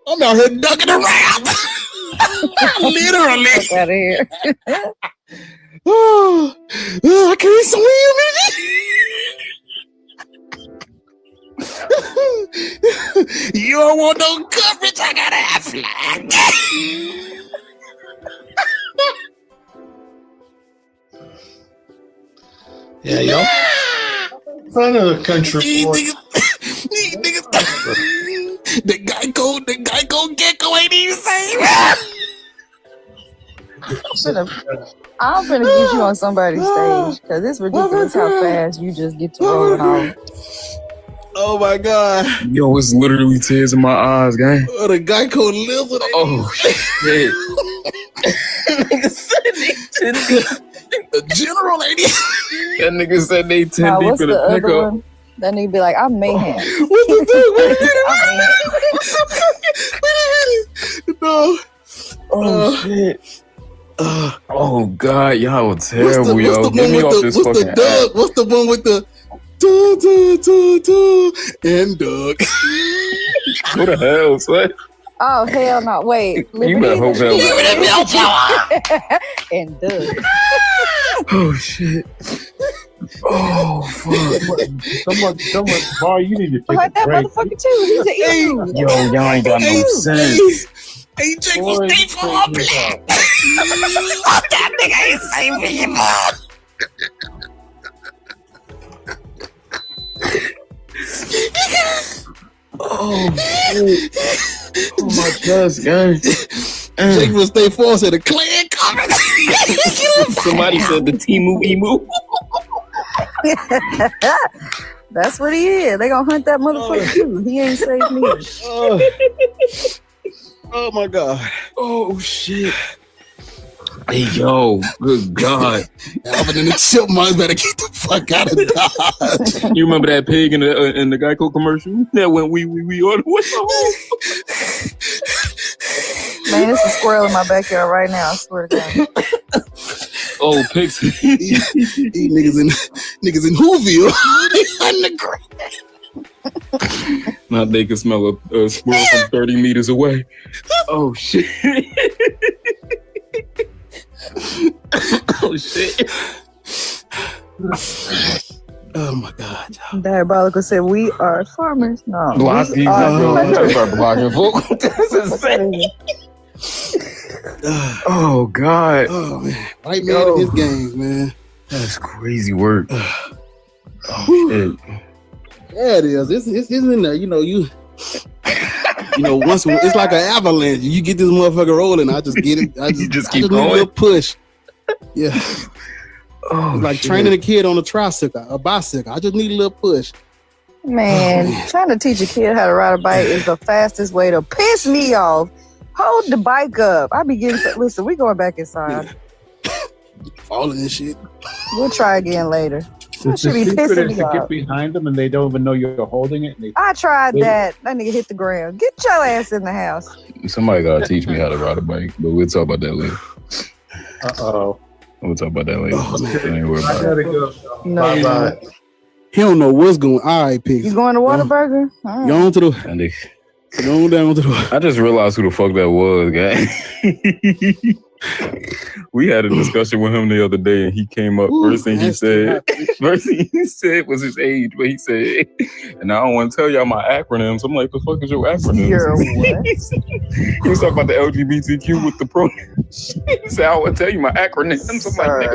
I'm out here ducking around. Literally. Get out of here. I can't swim. You don't want no coverage. I gotta have flag. Yeah, yo. Front of the country. These niggas. The Geico gecko ain't even saying. I'm finna get you on somebody's stage because it's ridiculous how fast you just get to rolling off. Oh my god. Yo, it's literally tears in my eyes, gang. Oh, the Geico lizard. Oh, shit. The general lady. That nigga said they 10 Now, deep what's in the a other pickup. one? That nigga be like, I'm mayhem. What's the thing? No. Oh, shit. Oh, God. Y'all were terrible, yo. Get me off this fucking app. What's the one with the and Doug? What the hell, son? Oh, hell no. Wait. You better hope hell. And Doug. Oh, shit. Oh, fuck. Someone, Bar, you need to take Like a that break. motherfucker too. He's an emu. Yo, y'all ain't got no sense. Hey, Jake will stay for a black. That nigga ain't saying people. Oh, shit. Oh, my chest, gang. Jake will stay for us at a clan comment. Somebody said the Timu Emu. That's what he is. They gonna hunt that motherfucker too. He ain't saved me. Oh my god. Oh, shit. Hey, yo, good God. Alvin and the Chipmunks better get the fuck out of Dodge. You remember that pig in the Geico commercial? That went we on the whistle. Man, it's a squirrel in my backyard right now. I swear to God. Oh, pigs. These niggas in Whoville. Now they can smell a squirrel from 30 meters away. Oh, shit. Oh, shit. Oh my god. Diabolical said we are farmers. No. Block we these are start blocking folk. This is insane. Oh, God. Oh man. White man in his games, man. That's crazy work. Oh, shit. Yeah, it is. It's in there. You know, once it's like an avalanche. You get this motherfucker rolling. I just get it. I just keep need going. a little push. Yeah. Oh, it's like shit. training a kid on a bicycle. I just need a little push. Man, trying to teach a kid how to ride a bike is the fastest way to piss me off. Hold the bike up. I be getting listen, we going back inside. Falling and shit. We'll try again later. The Should be secret pissing is me to get off. behind them and they don't even know you're holding it. I tried that. That nigga hit the ground. Get your ass in the house. Somebody gotta teach me how to ride a bike, but we'll talk about that later. Uh-oh. We'll talk about that later. Ain't worried I about gotta it. go. No, Bye you bye. He don't know what's going on. All right, Pix. You going to Waterburger? All right. Go on to the And they- go down to the I just realized who the fuck that was, guy. We had a discussion with him the other day, and he came up. First thing he said was his age, but he said, and I don't want to tell y'all my acronyms. I'm like, the fuck is your acronyms? You're what? He was talking about the LGBTQ with the pronouns. He said, I want to tell you my acronyms. I'm like,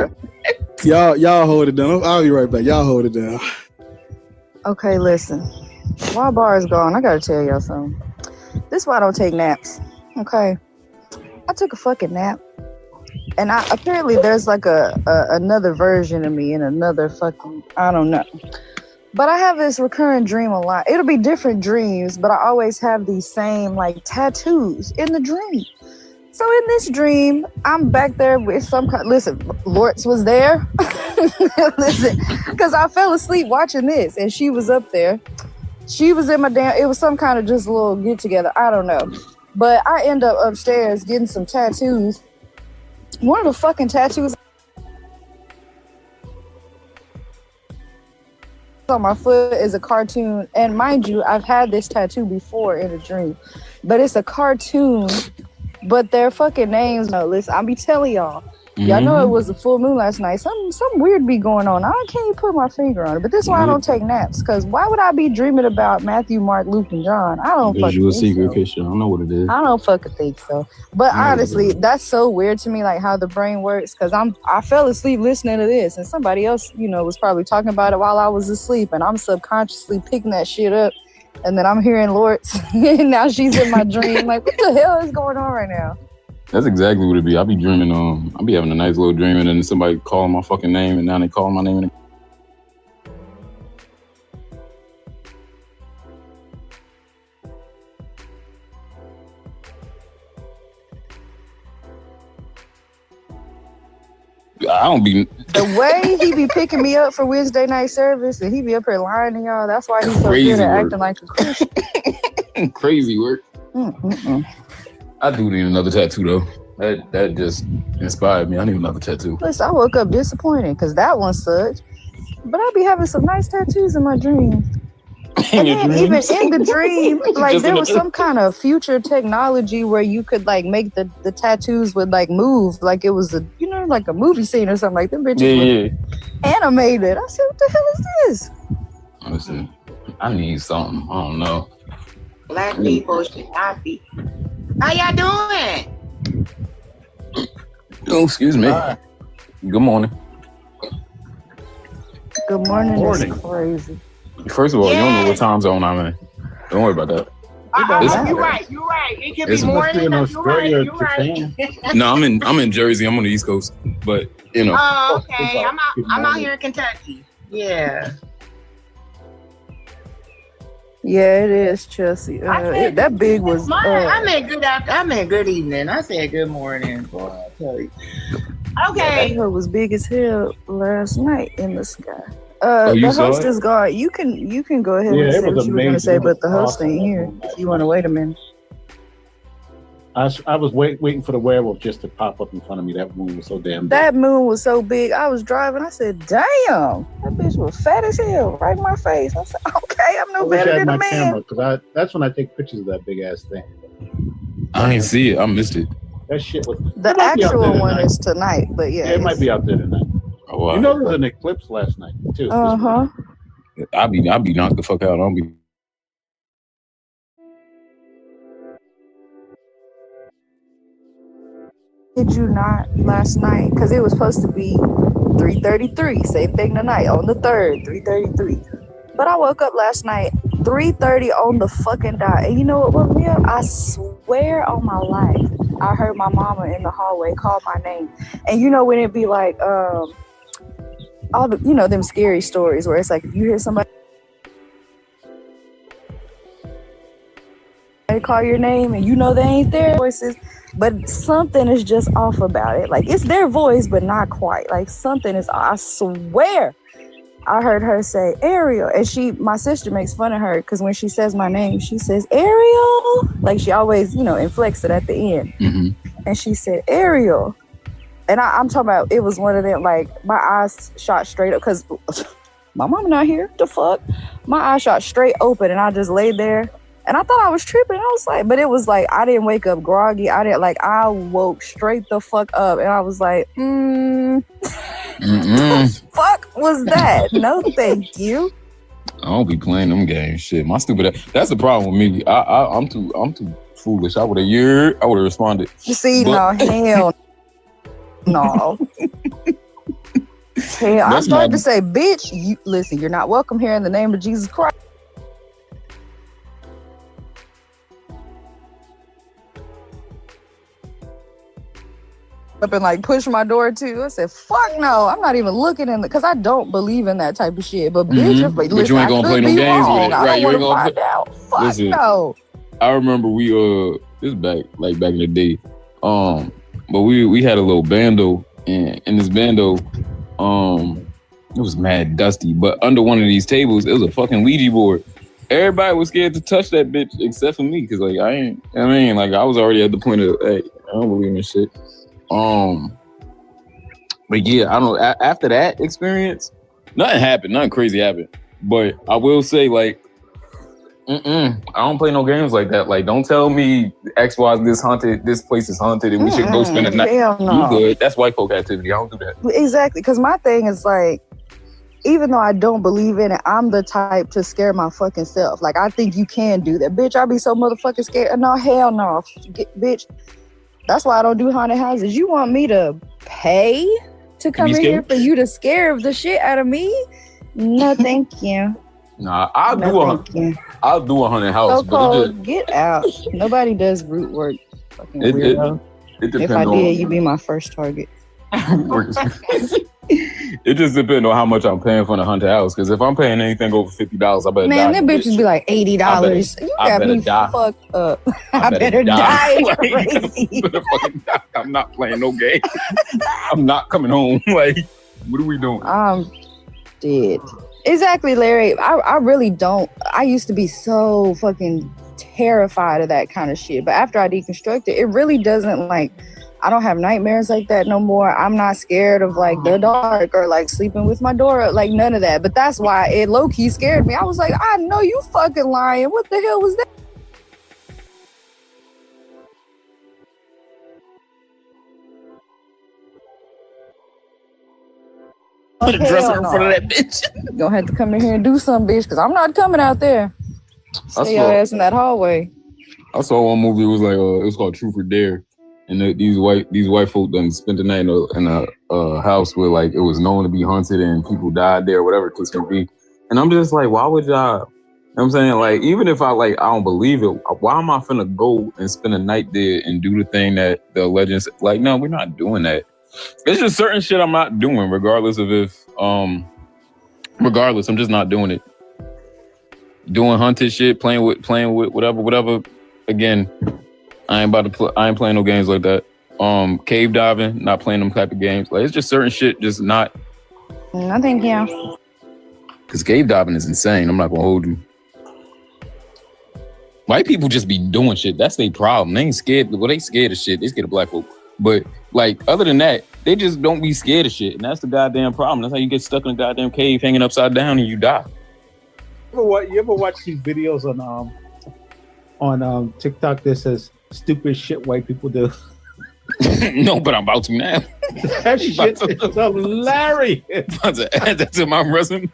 nigga. y'all hold it down. I'll be right back. Y'all hold it down. Okay, listen. While Bar is gone, I gotta tell y'all something. This is why I don't take naps. Okay. I took a fucking nap. And apparently there's like another version of me in another fucking, I don't know. But I have this recurring dream a lot. It'll be different dreams, but I always have these same like tattoos in the dream. So in this dream, I'm back there with some kind. Listen, Lortz was there. Listen, because I fell asleep watching this, and she was up there. She was in my damn. It was some kind of just a little get together. I don't know, but I end up upstairs getting some tattoos. One of the fucking tattoos on my foot is a cartoon, and mind you, I've had this tattoo before in a dream, but it's a cartoon. But their fucking names, no, listen, I'll be telling y'all. Y'all know it was a full moon last night. Some weird be going on. I can't even put my finger on it. But this is why I don't take naps. Because why would I be dreaming about Matthew, Mark, Luke, and John? I don't fucking you a think secret so. Christian. I don't know what it is. I don't fucking think so. But honestly, that's so weird to me, like how the brain works. Because I fell asleep listening to this, and somebody else, was probably talking about it while I was asleep, and I'm subconsciously picking that shit up. And then I'm hearing Lortz, and now she's in my dream. Like, what the hell is going on right now? That's exactly what it be. I be dreaming. I be having a nice little dream, and then somebody calling my fucking name, and now they calling my name. I don't be. The way he be picking me up for Wednesday night service, and he be up here lying to y'all. That's why he's so good at acting like a Christian. Crazy work. I do need another tattoo though. That just inspired me. I need another tattoo. Listen, I woke up disappointed because that one sucked. But I be having some nice tattoos in my dreams. And then even in the dream, like there was some kind of future technology where you could like make the tattoos would like move, like it was a like a movie scene or something. Like them bitches were animated. I said, what the hell is this? Honestly, I need something. I don't know. Black people should not be. How y'all doing? Oh, excuse me. Good morning. Good morning. Is crazy. First of all, you don't know what time zone I'm in. Don't worry about that. You're right. It can be morning. You're right. No, I'm in Jersey. I'm on the East Coast, but Oh, okay. I'm out here in Kentucky. Yeah. Yeah, it is, Chelsea. That big was. I meant good evening. I said good morning. Boy, I tell you. Okay. That was big as hell last night in the sky. you The saw host it? is gone. You can go ahead and Yeah, it say was what you were gonna amazing. say, It was but the host awesome. ain't here. If you want to wait a minute. I was waiting for the werewolf just to pop up in front of me. That moon was so damn big. That moon was so big. I was driving. I said, "Damn, that bitch was fat as hell, right in my face." I said, "Okay, I'm I no wish better I had than my a man." camera because that's when I take pictures of that big ass thing. I ain't see it. I missed it. That shit was. The it might be out actual there one tonight. is tonight, but yeah, It might be out there tonight. Oh, wow. You know, there was an eclipse last night too. I be knocked the fuck out. I don't be. Did you not last night? Because it was supposed to be 3:33. Same thing tonight on the 3rd, 3:33. But I woke up last night 3:30 on the fucking dot. And you know what woke me up? I swear on my life, I heard my mama in the hallway call my name. And you know when it be like all the them scary stories where it's like if you hear somebody call your name and they ain't their voices, but something is just off about it. Like it's their voice, but not quite. Like something is. I swear, I heard her say Ariel, and my sister makes fun of her because when she says my name, she says Ariel. Like she always, inflects it at the end. And she said Ariel, and I'm talking about it was one of them. Like my eyes shot straight up because my mama not here. The fuck, my eyes shot straight open, and I just laid there. And I thought I was tripping. I was like, but it was like, I didn't wake up groggy. I woke straight the fuck up. And I was like, fuck was that? No, thank you. I don't be playing them games. Shit, my stupid ass. That's the problem with me. I'm too foolish. I would have responded. You see, no, hell no. Hell, I started to say, bitch, listen, you're not welcome here in the name of Jesus Christ. up and like push my door too. I said, "Fuck no, I'm not even looking in because I don't believe in that type of shit." But bitch, if, But listen, you ain't gonna play no games with it, right? You ain't gonna find out. Fuck Listen, no. I remember we this back in the day. But we had a little bando, and in this bando, it was mad dusty. But under one of these tables, it was a fucking Ouija board. Everybody was scared to touch that bitch except for me, because like I was already at the point of, hey, I don't believe in this shit. But yeah, I don't. After that experience, nothing crazy happened. But I will say, like, I don't play no games like that. Like, don't tell me XY this place is haunted, and we should go spend the night. Hell no. You good? That's white folk activity. I don't do that. Exactly, because my thing is like, even though I don't believe in it, I'm the type to scare my fucking self. Like, I think you can do that. Bitch, I be so motherfucking scared. No, hell no. Bitch, that's why I don't do haunted houses. You want me to pay to come in here for you to scare the shit out of me? No, thank you. Nah, I'll do a haunted house. So cold, get out. Nobody does root work. Fucking weirdo. If I did, you'd be my first target. It just depends on how much I'm paying for the haunted house. Because if I'm paying anything over $50, I better Man, die. that bitches be like $80. You got me fucked up. I better die. Crazy. I'm not playing no game. I'm not coming home. Like, what are we doing? I'm dead. Exactly, Larry. I really don't. I used to be so fucking terrified of that kind of shit. But after I deconstructed, it really doesn't like. I don't have nightmares like that no more. I'm not scared of like the dark or like sleeping with my door, like none of that. But that's why it low key scared me. I was like, I know you fucking lying. What the hell was that? Put a dresser in front of that bitch. You're gonna have to come in here and do something, bitch, because I'm not coming out there. Stay your ass in that hallway. I saw one movie. It was like it was called Truth or Dare. And these white folk done spent the night in a house where like it was known to be haunted and people died there, whatever the case can be. And I'm just like, why would y'all? You know what I'm saying? Like, even if I don't believe it, why am I finna go and spend a night there and do the thing that the legends like? No, we're not doing that. It's just certain shit I'm not doing, regardless of if regardless, I'm just not doing it. Doing haunted shit, playing with whatever. Again. I ain't playing no games like that. Cave diving, not playing them type of games. Like, it's just certain shit, just not. No, thank you. Because cave diving is insane. I'm not gonna hold you. White people just be doing shit. That's their problem. They ain't scared. Well, they scared of shit. They scared of black folk. But like, other than that, they just don't be scared of shit. And that's the goddamn problem. That's how you get stuck in a goddamn cave hanging upside down and you die. You ever watch these videos on TikTok that says stupid shit white people do? No, but I'm about to now. That shit is hilarious. About to add that to my resume.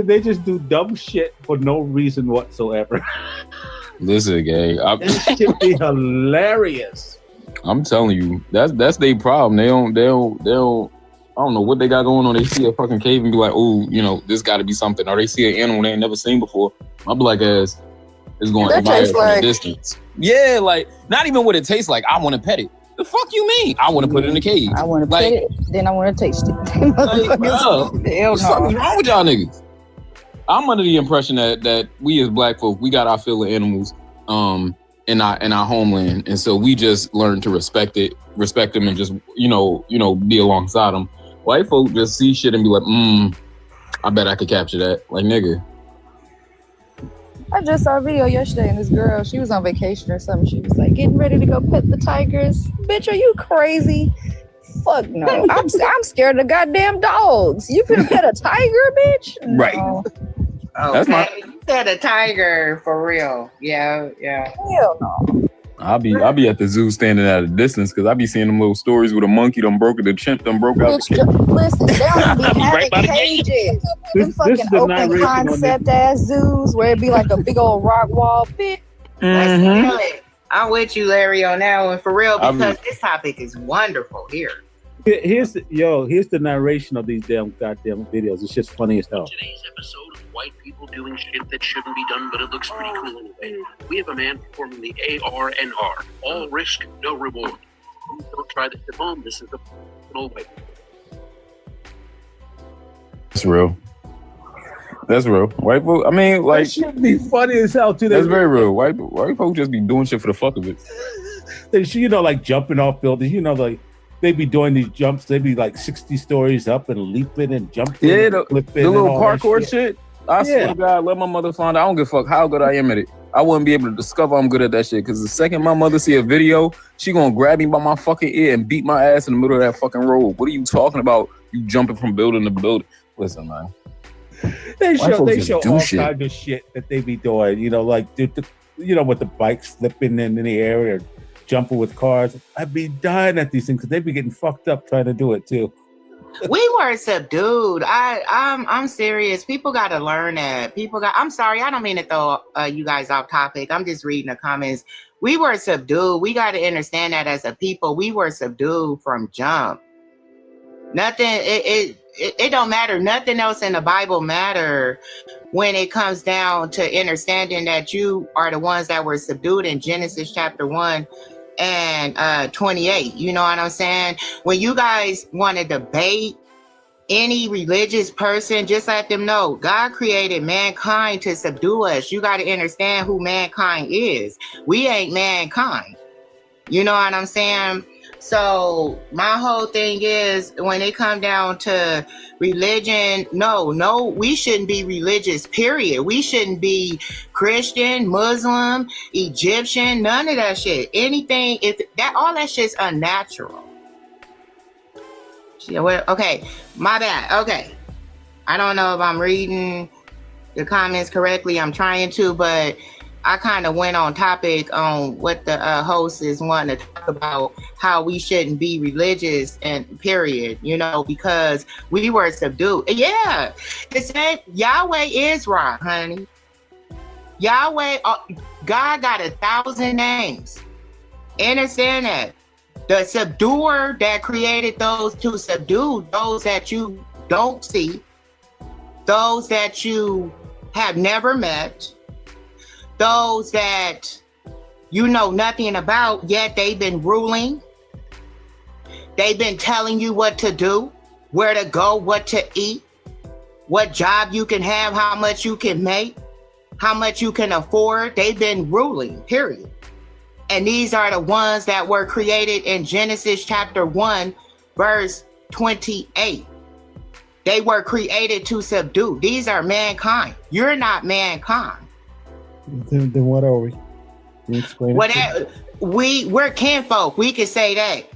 They just do dumb shit for no reason whatsoever. Listen, gang, that shit be hilarious. I'm telling you, that's their problem. They don't. I don't know what they got going on. They see a fucking cave and be like, oh, you know, this got to be something. Or they see an animal they ain't never seen before. My black ass is going to admire it from a distance. Yeah, like, not even what it tastes like. I want to pet it. The fuck you mean? I want to put it in the cage. I want to pet it, then I want to taste it. Like, bro, what the fuck is wrong with y'all niggas? I'm under the impression that we as black folk, we got our fill of animals in our homeland. And so we just learn to respect them and just, you know, be alongside them. White folk just see shit and be like, I bet I could capture that. Like, nigga. I just saw a video yesterday and this girl, she was on vacation or something. She was like, getting ready to go pet the tigers. Bitch, are you crazy? Fuck no. I'm scared of goddamn dogs. You finna pet a tiger, bitch? No. Right. Okay. You said a tiger for real. Yeah. Hell no. I'll be at the zoo standing at a distance because I be seeing them little stories with a monkey the chimp broke out. Listen, they don't be having cages. Them fucking open concept ass zoos where it be like a big old rock wall. Bitch. Mm-hmm. I'm with you, Larry, on that one for real because this topic is wonderful here. Here's the narration of these goddamn videos. It's just funny as hell. Today's episode of white people doing shit that shouldn't be done, but it looks pretty cool anyway. We have a man performing the ARNR, all risk, no reward. Please don't try this at home. This is the old way. That's real. That's real. White folk, I mean, like, that should be funny as hell too. That's very real. White folk just be doing shit for the fuck of it. They, you know, like jumping off buildings. You know, like they be doing these jumps. They be like 60 stories up and leaping and jumping. Yeah, and flipping the little and all that parkour shit. I swear to God, let my mother find out. I don't give a fuck how good I am at it. I wouldn't be able to discover I'm good at that shit. Because the second my mother see a video, she gonna grab me by my fucking ear and beat my ass in the middle of that fucking road. What are you talking about? You jumping from building to building? Listen, man. They show all shit. kinds of shit that they be doing. You know, like you know, with the bikes flipping in the air or jumping with cars. I'd be dying at these things because they be getting fucked up trying to do it too. We were subdued. I'm serious. People got to learn that. I'm sorry. I don't mean to throw you guys off topic. I'm just reading the comments. We were subdued. We got to understand that as a people, we were subdued from jump. Nothing. It don't matter. Nothing else in the Bible matter when it comes down to understanding that you are the ones that were subdued in Genesis chapter 1 and 28. You know what I'm saying? When you guys want to debate any religious person, just let them know God created mankind to subdue us. You got to understand who mankind is. We ain't mankind. You know what I'm saying? So my whole thing is when it come down to religion, no, we shouldn't be religious, period. We shouldn't be Christian, Muslim, Egyptian, none of that shit. Anything, all that shit's unnatural. Yeah, well, okay, my bad. Okay. I don't know if I'm reading the comments correctly. I'm trying to, but I kind of went on topic on what the host is wanting to talk about, how we shouldn't be religious and period, you know, because we were subdued. Yeah, the same. Yahweh is right, honey. Yahweh, God got 1,000 names. Understand that. The subduer that created those to subdue those that you don't see, those that you have never met, those that you know nothing about, yet they've been ruling. They've been telling you what to do, where to go, what to eat, what job you can have, how much you can make, how much you can afford. They've been ruling, period. And these are the ones that were created in Genesis chapter 1, verse 28. They were created to subdue. These are mankind. You're not mankind. Then what are we? Can you explain it? We're kinfolk. We can say that.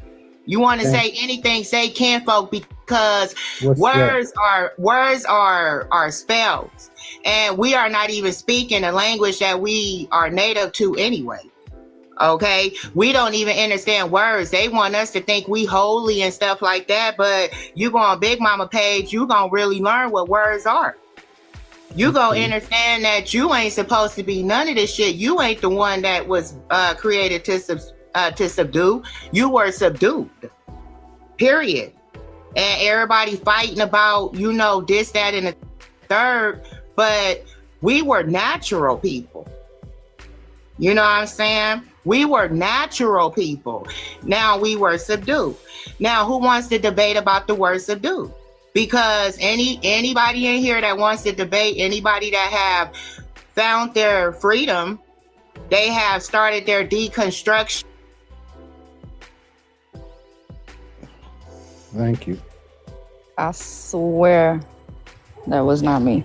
You want to say anything, say kinfolk, because words are spells, and we are not even speaking a language that we are native to anyway. Okay, we don't even understand words. They want us to think we holy and stuff like that, but you go on Big Mama page, you gonna really learn what words are. You gonna understand that you ain't supposed to be none of this shit. You ain't the one that was created to subdue. You were subdued. Period. And everybody fighting about, you know, this, that, and the third, but we were natural people. You know what I'm saying? We were natural people. Now we were subdued. Now who wants to debate about the word subdued? Because anybody in here that wants to debate, anybody that have found their freedom, they have started their deconstruction. Thank you. I swear that was not me.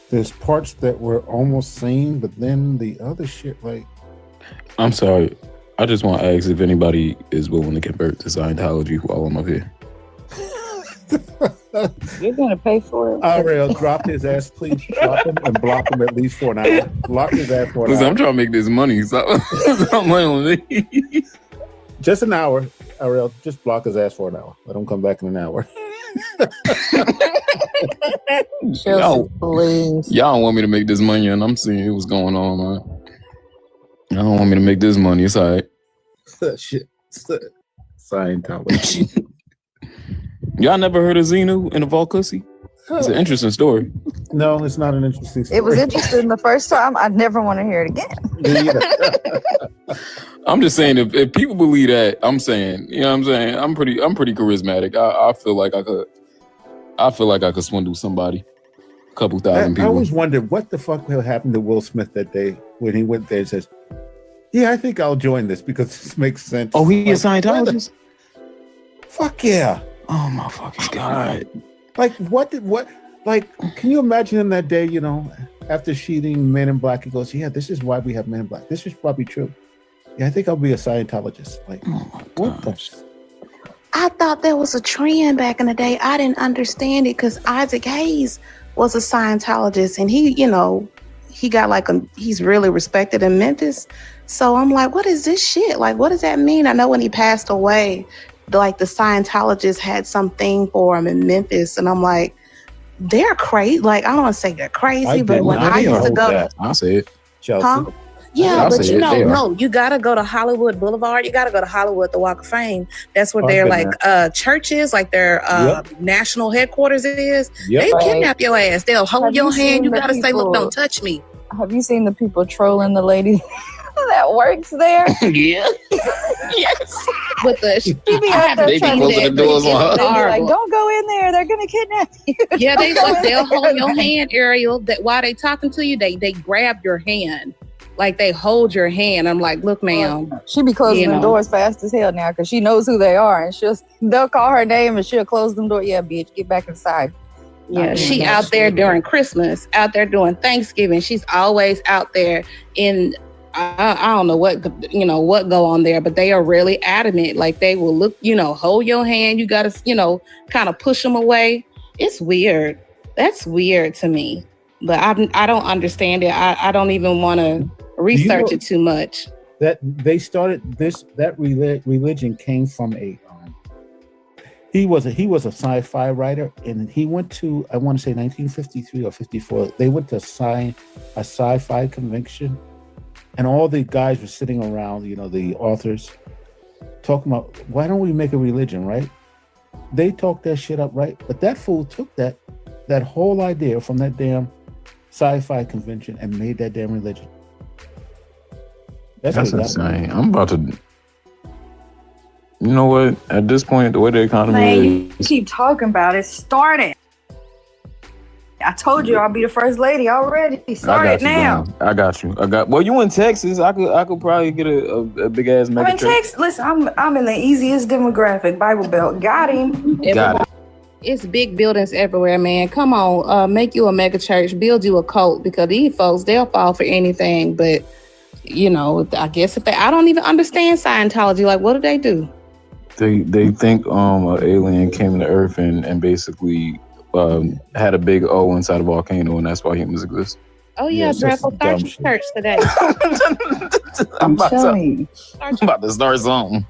There's parts that were almost seen, but then the other shit, like... I'm sorry. I just want to ask if anybody is willing to convert to Scientology while I'm up here. You're gonna pay for it. Ariel, drop his ass, please. Drop him and block him at least for an hour. Block his ass for an Listen, hour. I'm trying to make this money, so I'm on me. Just an hour, Ariel. Just block his ass for an hour. Let him come back in an hour. Y'all don't want me to make this money, and I'm seeing what's going on, man. Y'all don't want me to make this money. It's all right. Shit. Scientology. Y'all never heard of Xenu and the Volcussy? It's an interesting story. No, it's not an interesting story. It was interesting the first time. I never want to hear it again. I'm just saying, if people believe that, I'm saying, you know what I'm saying? I'm pretty charismatic. I feel like I could swindle somebody. A couple thousand people. I always wondered what the fuck happened to Will Smith that day when he went there and says, yeah, I think I'll join this because this makes sense. Oh, he a Scientologist? Fuck yeah. Oh my fucking God. Like can you imagine him that day, you know, after shooting Men in Black, he goes, yeah, this is why we have Men in Black. This is probably true. Yeah, I think I'll be a Scientologist. Like, what the? I thought there was a trend back in the day. I didn't understand it because Isaac Hayes was a Scientologist, and he, you know, he got he's really respected in Memphis. So I'm like, what is this shit? Like, what does that mean? I know when he passed away, the Scientologists had something for him in Memphis, and I'm like, they're crazy. Like, I don't want to say they're crazy, but when I used to go, I'll say it, Chelsea. Huh? Yeah, but you know, no, you gotta go to Hollywood Boulevard. You gotta go to Hollywood, the Walk of Fame. That's where their churches, like their national headquarters is. They kidnap your ass. They'll hold your hand. You gotta say, "Look, don't touch me." Have you seen the people trolling the lady that works there? Yeah. Yes. With the they be closing the doors on her. They be like, "Don't go in there. They're gonna kidnap you." Yeah, they'll hold your hand, Ariel. That while they talking to you, they grab your hand. Like they hold your hand. I'm like, look, ma'am. She be closing the doors fast as hell now because she knows who they are, and they'll call her name and she'll close them door. Yeah, bitch, get back inside. Yeah, she out there during Christmas, out there doing Thanksgiving. She's always out there in. I don't know what go on there, but they are really adamant. Like they will look, hold your hand. You gotta, kind of push them away. It's weird. That's weird to me. But I don't understand it. I don't even want to research it too much. That they started that religion came from a he was a sci-fi writer, and he went to, I want to say 1953 or 54. They went to a sci-fi convention, and all the guys were sitting around, the authors, talking about, why don't we make a religion, right? They talked that shit up, right? But that fool took that whole idea from that damn sci-fi convention and made that damn religion. That's insane. I'm about to. You know what? At this point, the way the economy is, you keep talking about it. Start it. I told you I'll be the first lady already. Start it now. I got you. Well, you in Texas? I could probably get a big ass mega. I'm in Texas. Listen, I'm in the easiest demographic. Bible Belt. Got him. Got it. It's big buildings everywhere, man. Come on, make you a mega church, build you a cult, because these folks, they'll fall for anything. But, I guess I don't even understand Scientology. Like, what do they do? They think an alien came to Earth and basically had a big O inside a volcano, and that's why humans exist. Oh, yeah, Dreadful. Start your church today. I'm about to start something.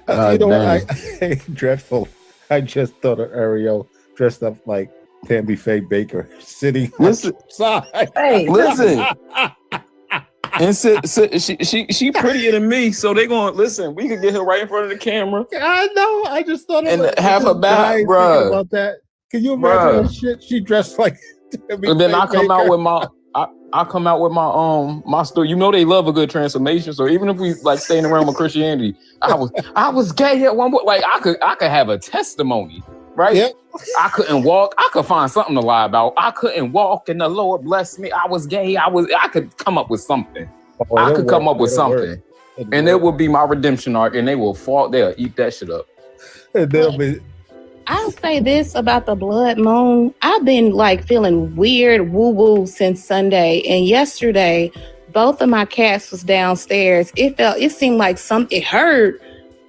Hey, Dreadful. I just thought of Ariel dressed up like Tammy Faye Baker sitting outside. Hey, listen. And she prettier than me, so they gonna listen. We could get her right in front of the camera. I know. I just thought of and have her back, bro. About that. Can you imagine that shit? She dressed like Tammy and then Faye I come Baker. out with my. I come out with my story. They love a good transformation. So even if we staying around with Christianity, I was gay at one point. Like I could have a testimony, right? Yep. I couldn't walk. I could find something to lie about. I couldn't walk, and the Lord blessed me. I was gay. I could come up with something. I could come up with something, and it will be my redemption arc. And they will fall. They'll eat that shit up. And they'll be. I'll say this about the blood moon. I've been feeling weird woo-woo since Sunday. And yesterday, both of my cats was downstairs. It seemed like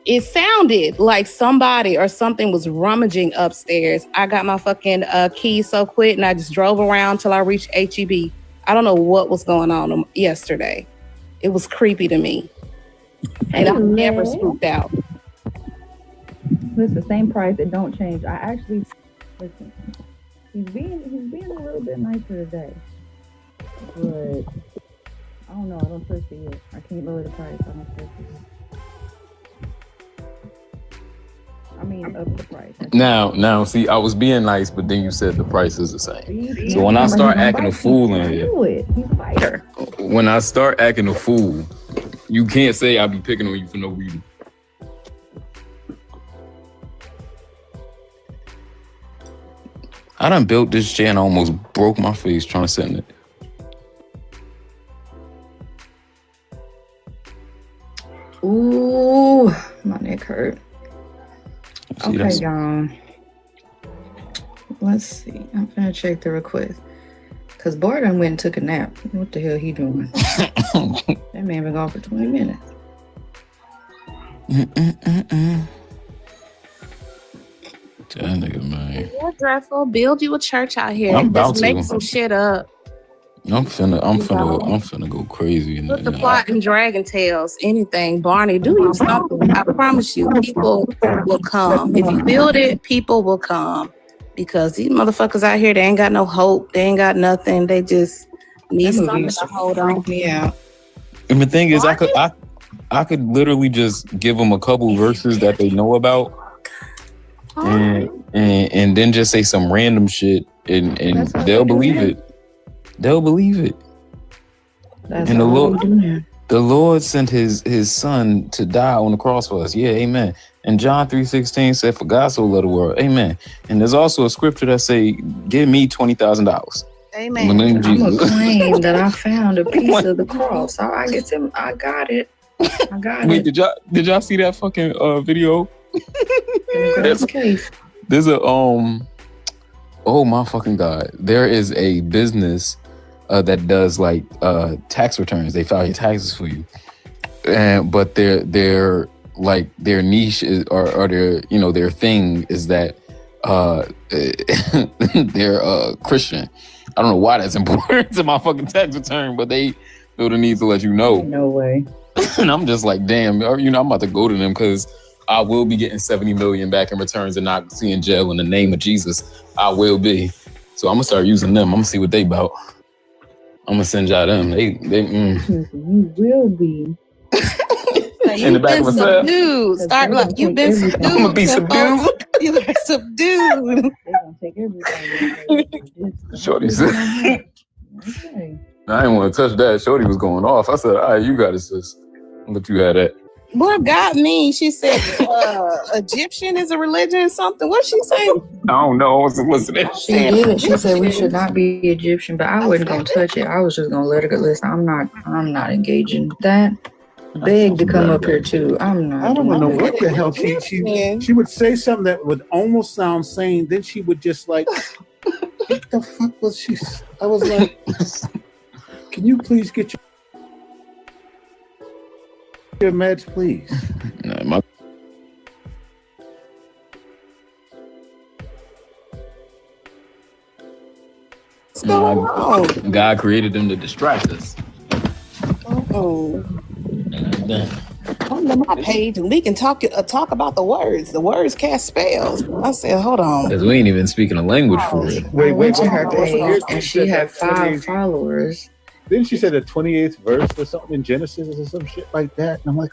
it sounded like somebody or something was rummaging upstairs. I got my fucking keys so quick, and I just drove around till I reached HEB. I don't know what was going on yesterday. It was creepy to me. And I'm never spooked out. It's the same price. It don't change. I actually listen. He's being a little bit nicer today, but I don't know. I don't trust it yet. I can't lower the price. I don't trust it. I mean, up the price. Now, see, I was being nice, but then you said the price is the same. So when I start acting a fool in here, He's a fighter. when I start acting a fool, you can't say I be picking on you for no reason. I done built this chair and I almost broke my face trying to sit in it. Ooh, my neck hurt. See, Okay, y'all. Let's see. I'm gonna check the request. Cause Borden went and took a nap. What the hell he doing? That man been gone for 20 minutes. That nigga, man. Yeah, dreadful. Build you a church out here. I'm about Just make to. some shit up. I'm finna go crazy. In Put the plot in Dragon Tales. Anything, Barney. Do you something? I promise you, people will come. If you build it, people will come. Because these motherfuckers out here, they ain't got no hope. They ain't got nothing. They just need something to hold on. Yeah. And the thing is, I could literally just give them a couple verses that they know about, and then just say some random shit, and they'll believe it. They'll believe it. That's And all we do. the Lord sent his son to die on the cross for us. Yeah, amen. And John 3:16 said, "For God so loved the world." Amen. And there's also a scripture that say, "Give me $20,000." Amen. In the name of I'm gonna Jesus. claim that I found a piece of the cross. I got it. I got Wait, it. did y'all see that fucking video? That's the case. There's a oh my fucking God. There is a business that does like tax returns. They file your taxes for you. But their like their niche is or their their thing is that they're Christian. I don't know why that's important to my fucking tax return, but they feel the need to let you know. No way. And I'm just like, damn, I'm about to go to them because I will be getting 70 million back in returns and not seeing jail in the name of Jesus. I will be. So I'm gonna start using them. I'm gonna see what they about. I'm gonna send y'all them. You will be. In the back of a cell. Subdued. Start like you've been subdued. I'm gonna be subdued. You are subdued. They're gonna take everything. Shorty said, Okay. I didn't want to touch that. Shorty was going off. I said, all right, you got it, sis. I'll let you have that. What got me? She said Egyptian is a religion or something. What'd she say? I don't know. I wasn't listening. She did. She said we should not be Egyptian, but I wasn't gonna touch it. I was just gonna let her go. Listen, I'm not engaging with that. Beg to come up here too. I'm not. I don't know what the hell she would say something that would almost sound sane. Then she would just like, what the fuck was she? I was like, can you please get your meds, please? No, What's going on? God created them to distract us. Oh. Come to my page and we can talk about the words. The words cast spells. I said, hold on. Because we ain't even speaking a language for real. I went to her page and she had 5 followers. Didn't she say the 28th verse or something in Genesis or some shit like that? And I'm like,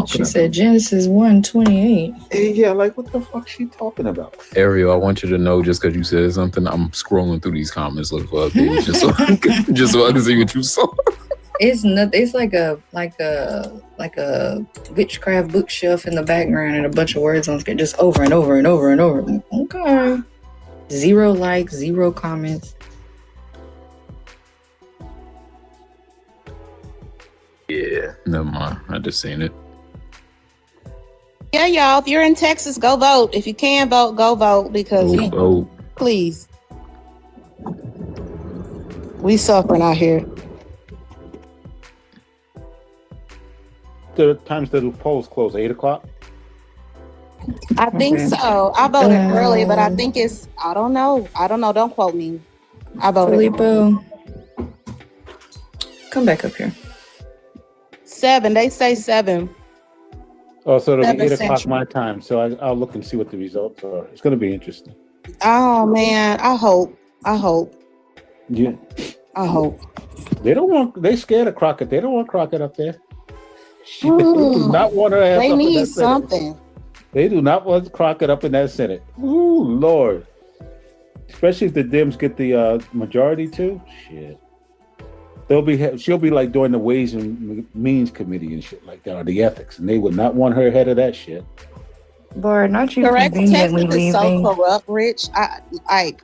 She said Genesis 1:28. Yeah, like what the fuck she talking about? Ariel, I want you to know just because you said something, I'm scrolling through these comments looking for updates just so I can see what you saw. It's not. It's like a witchcraft bookshelf in the background and a bunch of words on screen, just over and over and over and over. Like, okay. 0 likes, 0 comments. Yeah, never mind. I just seen it. Yeah, y'all. If you're in Texas, go vote. If you can vote, go vote because please. We suffering out here. The times the polls close, 8 o'clock. I think so. I voted early, but I think it's I don't know. Don't quote me. I voted. Filippo, come back up here. 7. They say 7. Oh, so it'll be 8 o'clock Central. my time. So I'll look and see what the results are. It's going to be interesting. Oh man, I hope. Yeah. I hope. They scared of Crockett. They don't want Crockett up there. She does not want her ass They up in need that Senate. something. They do not want Crockett up in that Senate. Ooh, Lord. Especially if the Dems get the majority too. Shit. She'll be like doing the Ways and Means Committee and shit like that, or the ethics, and they would not want her head of that shit. Boy, not you Correct. conveniently Texas is so leaving. corrupt, Rich.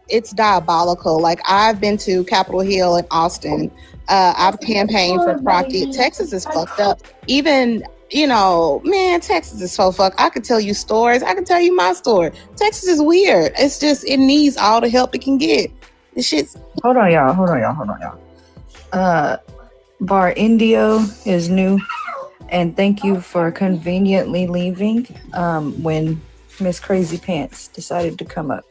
It's diabolical. Like, I've been to Capitol Hill in Austin. I've campaigned for Crockett. Texas is fucked up. Even, man, Texas is so fucked. I could tell you stories. I could tell you my story. Texas is weird. It's just, it needs all the help it can get. This shit's... Hold on, y'all. Bar Indio is new. And thank you for conveniently leaving when Miss Crazy Pants decided to come up.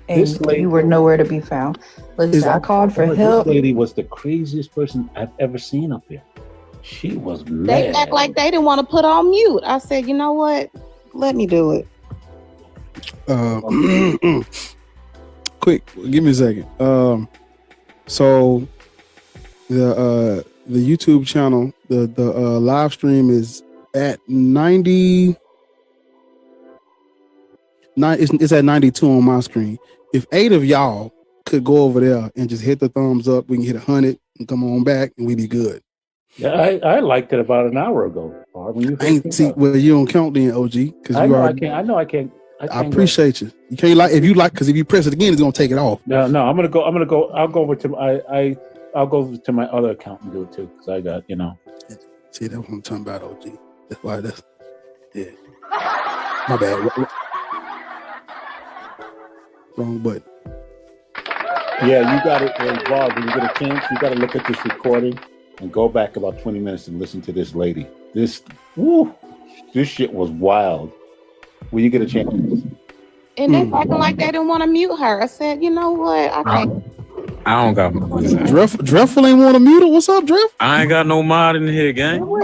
And you were nowhere to be found. Listen, I called for help. This lady was the craziest person I've ever seen up there. She was mad. They act like they didn't want to put on mute. I said, you know what? Let me do it. Quick, give me a second. So the YouTube channel, the live stream is at 90. It's at 92 on my screen. If 8 of y'all could go over there and just hit the thumbs up, we can hit 100 and come on back, and we be good. Yeah, I liked it about an hour ago. When you well, you don't count then, OG, because I know I can't. I appreciate you. You can't because if you press it again, it's gonna take it off. No, I'm gonna go. I'll go over to I'll go to my other account and do it too, because I got See, that's what I'm talking about, OG. That's why my bad. Wrong button. Yeah, you got it, Bob. When you get a chance, you got to look at this recording and go back about 20 minutes and listen to this lady. This shit was wild. When you get a chance. And they acting like they didn't want to mute her. I said, you know what? I can't. I don't got Dreffel ain't want to mute her. What's up, Dreff? I ain't got no mod in here, gang. You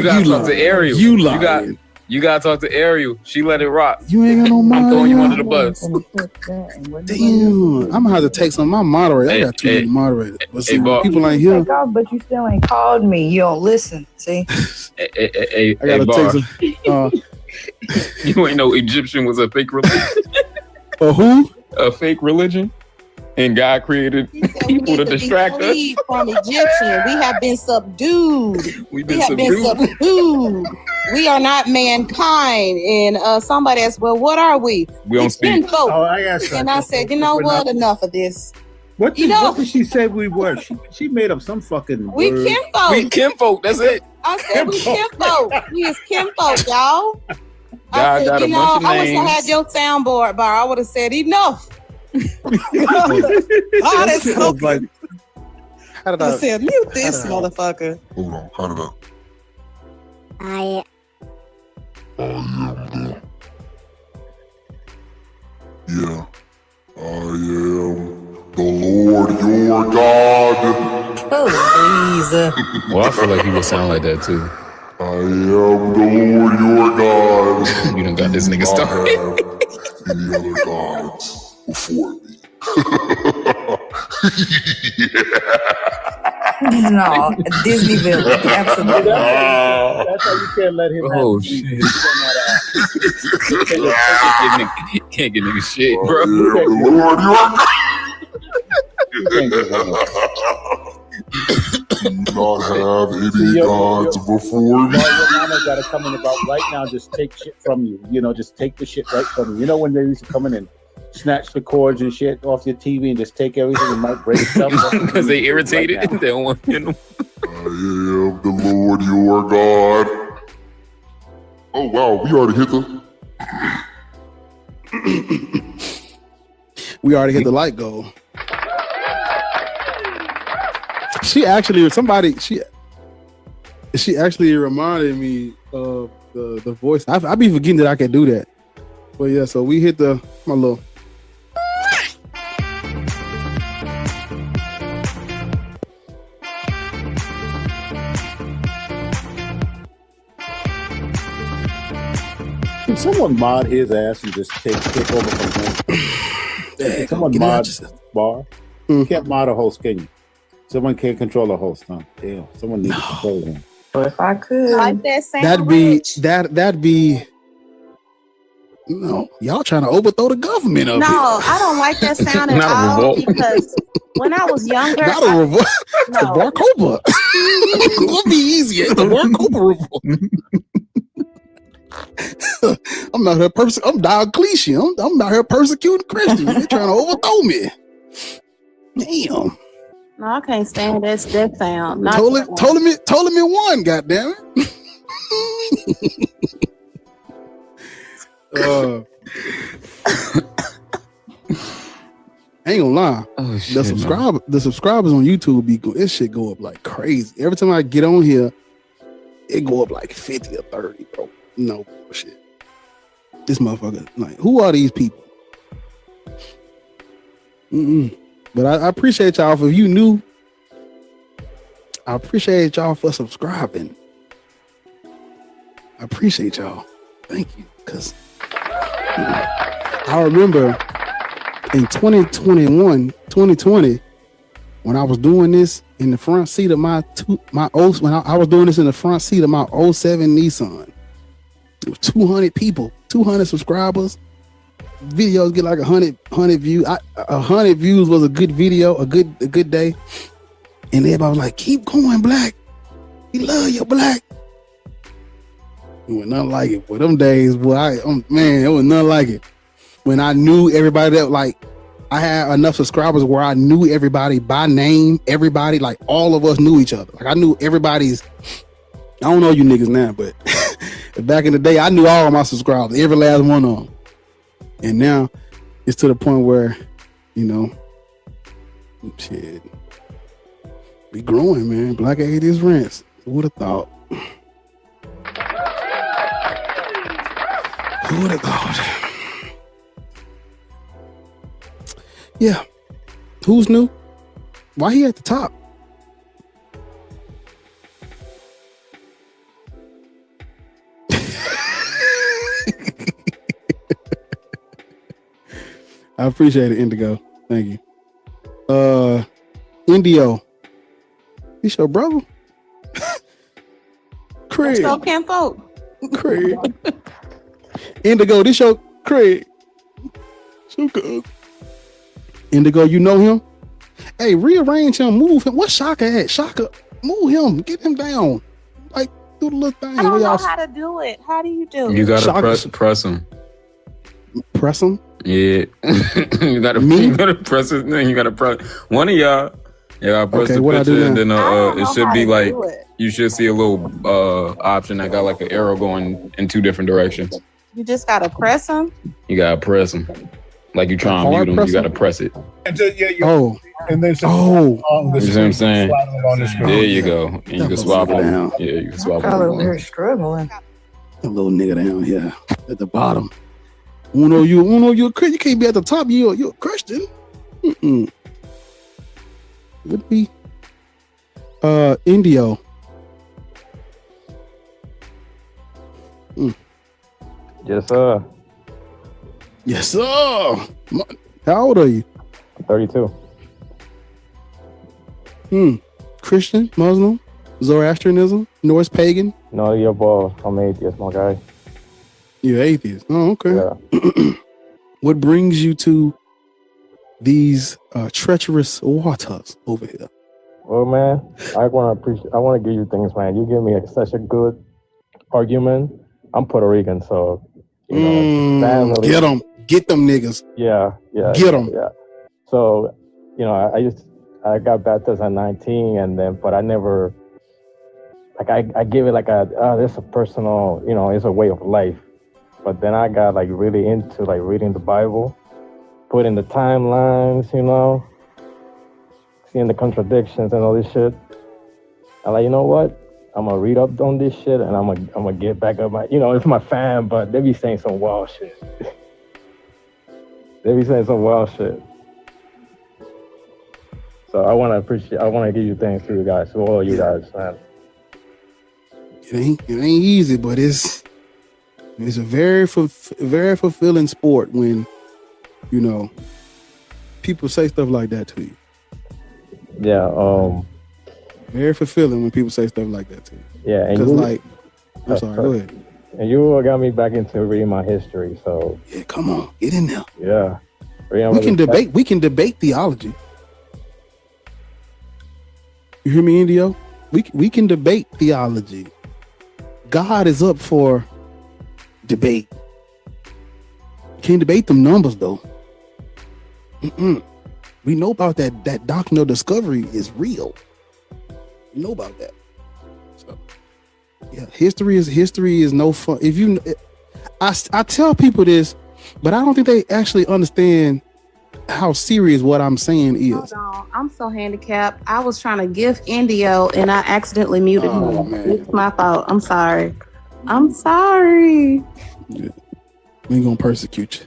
gotta talk to Ariel. You gotta talk to Ariel. She let it rock. You ain't got no mod. I'm throwing you under the bus. Damn, I'm gonna have to take some of my moderator. I got too many moderators. But see, people ain't here. Take off, but you still ain't called me. You don't listen. See? I gotta take some. You ain't know Egyptian was a fake religion. Who? A fake religion. And God created people to distract us. From Egyptian, we have been subdued. We have been subdued. We are not mankind. And somebody asked, well, what are we? We don't speak. Folk. And I said, you know what? Enough of this. What did she say we were? She made up some fucking We word. kinfolk. We kinfolk. That's it. I said we kinfolk. We is kinfolk, y'all. God got a bunch of I wish I names. had your soundboard bar. I would have said enough. Oh, that's so good. I said, mute this motherfucker. Hold on, how did I Yeah. I am the Lord your God. Well, I feel like he would sound like that too. I am the Lord your God. You done got this nigga started. Any other gods before me? No, Disney Village. Absolutely. That's how you can't let him. Oh shit! Can't get nigga shit, bro. I am the Lord your God. Do not have any gods before me. Your mama got to come in about right now. Just take shit from you. Just take the shit right from you. You know when they used to come in and snatch the cords and shit off your TV and just take everything and might break stuff because they irritated. Right, they don't want I am the Lord your God. Oh wow, we already hit the light goal. She actually reminded me of the voice. I be forgetting that I can do that. But yeah, so we hit my little. Can someone mod his ass and just take over from him? Can someone mod bar? You can't mod a host, can you? Someone can't control a host, huh? Damn, someone needs to control him. But if I could, like that that'd be No, y'all trying to overthrow the government up No, here. I don't like that sound at Not a all revolt. because when I was younger, Not a revolt. The Bar Kokhba. It'll be easier. The Bar Kokhba revolt. I'm out here I'm Diocletian. I'm out here persecuting Christians. They're trying to overthrow me. Damn. No, I can't stand that sound. Not Told that one. me one, goddamn it. I ain't gonna lie. The subscribers on YouTube this shit go up like crazy. Every time I get on here, it go up like 50 or 30, bro. No bullshit. This motherfucker, like, who are these people? But I appreciate y'all for you new. I appreciate y'all for subscribing. I appreciate y'all. Thank you. Because I remember in 2020, when I was doing this in the front seat of I was doing this in the front seat of my 07 Nissan. It was 200 people, 200 subscribers. Videos get like 100 views. 100 views was a good video, a good day. And everybody was like, keep going, Black. We love you, Black. It was nothing like it. For them days, boy, man, it was nothing like it. When I knew everybody that, like, I had enough subscribers where I knew everybody by name, everybody, like all of us knew each other. Like I knew everybody's, I don't know you niggas now, but back in the day, I knew all of my subscribers, every last one of them. And now it's to the point where, you know, shit, we growing, man. Black Atheist Rants. Who would have thought? Who would have thought? Yeah. Who's new? Why he at the top? I appreciate it, Indigo. Thank you. Indio. He's your brother? Craig. So can't vote. Craig. Indigo, this your Craig. So good. Indigo, you know him? Hey, rearrange him, move him. What's Shaka at? Shaka, move him, get him down. Like, do the little thing. I don't know how to do it. How do you do it? You gotta press him. Press him? Yeah. you gotta press his name. You gotta press one of y'all. You gotta press the picture, and then it should be like you should see a little option that got like an arrow going in two different directions. You just gotta press them. You gotta press them. Like you try and mute them, you gotta press it. And then you know what I'm saying? There you go. And you can swap them. Yeah, you can swap them. We're struggling. A little nigga down here at the bottom. Uno, you're a Christian. You can't be at the top. You're a Christian. Would be Indio. Yes, sir. Yes, sir. How old are you? 32. Christian, Muslim, Zoroastrianism, Norse pagan? No, you're both. I'm atheist, my guy. You're atheist. Oh, okay. Yeah. What brings you to these treacherous waters over here? Well, man, I want to give you things, man. You give me such a good argument. I'm Puerto Rican, so you know, family. Get them. Get them niggas. Yeah. Get them. Yeah. So, you know, I got baptized at 19, but I never, like, I give it like this is a personal, you know, it's a way of life. But then I got like really into like reading the Bible, putting the timelines, you know, seeing the contradictions and all this shit. I'm like, you know what? I'm gonna read up on this shit and I'm gonna get back up my, you know, it's my fam, but they be saying some wild shit. They be saying some wild shit. So I want to give you thanks to you guys, to all you guys, man. It ain't easy, but it's a very fulfilling sport when, you know, people say stuff like that to you. Yeah. Very fulfilling when people say stuff like that to you. Yeah. Because like, I'm sorry, go ahead. And you got me back into reading my history. So yeah, come on, get in there. Yeah, we can debate. We can debate theology. You hear me, Indio? We can debate theology. God is up for debate. Can't debate them numbers though. We know about that doctrinal discovery is real. We know about that. So yeah, history is no fun. If you, I tell people this, but I don't think they actually understand how serious what I'm saying is. Hold on. I'm so handicapped. I was trying to give Indio and I accidentally muted him. Man. It's my fault. I'm sorry. I'm sorry. Yeah. We ain't gonna persecute you.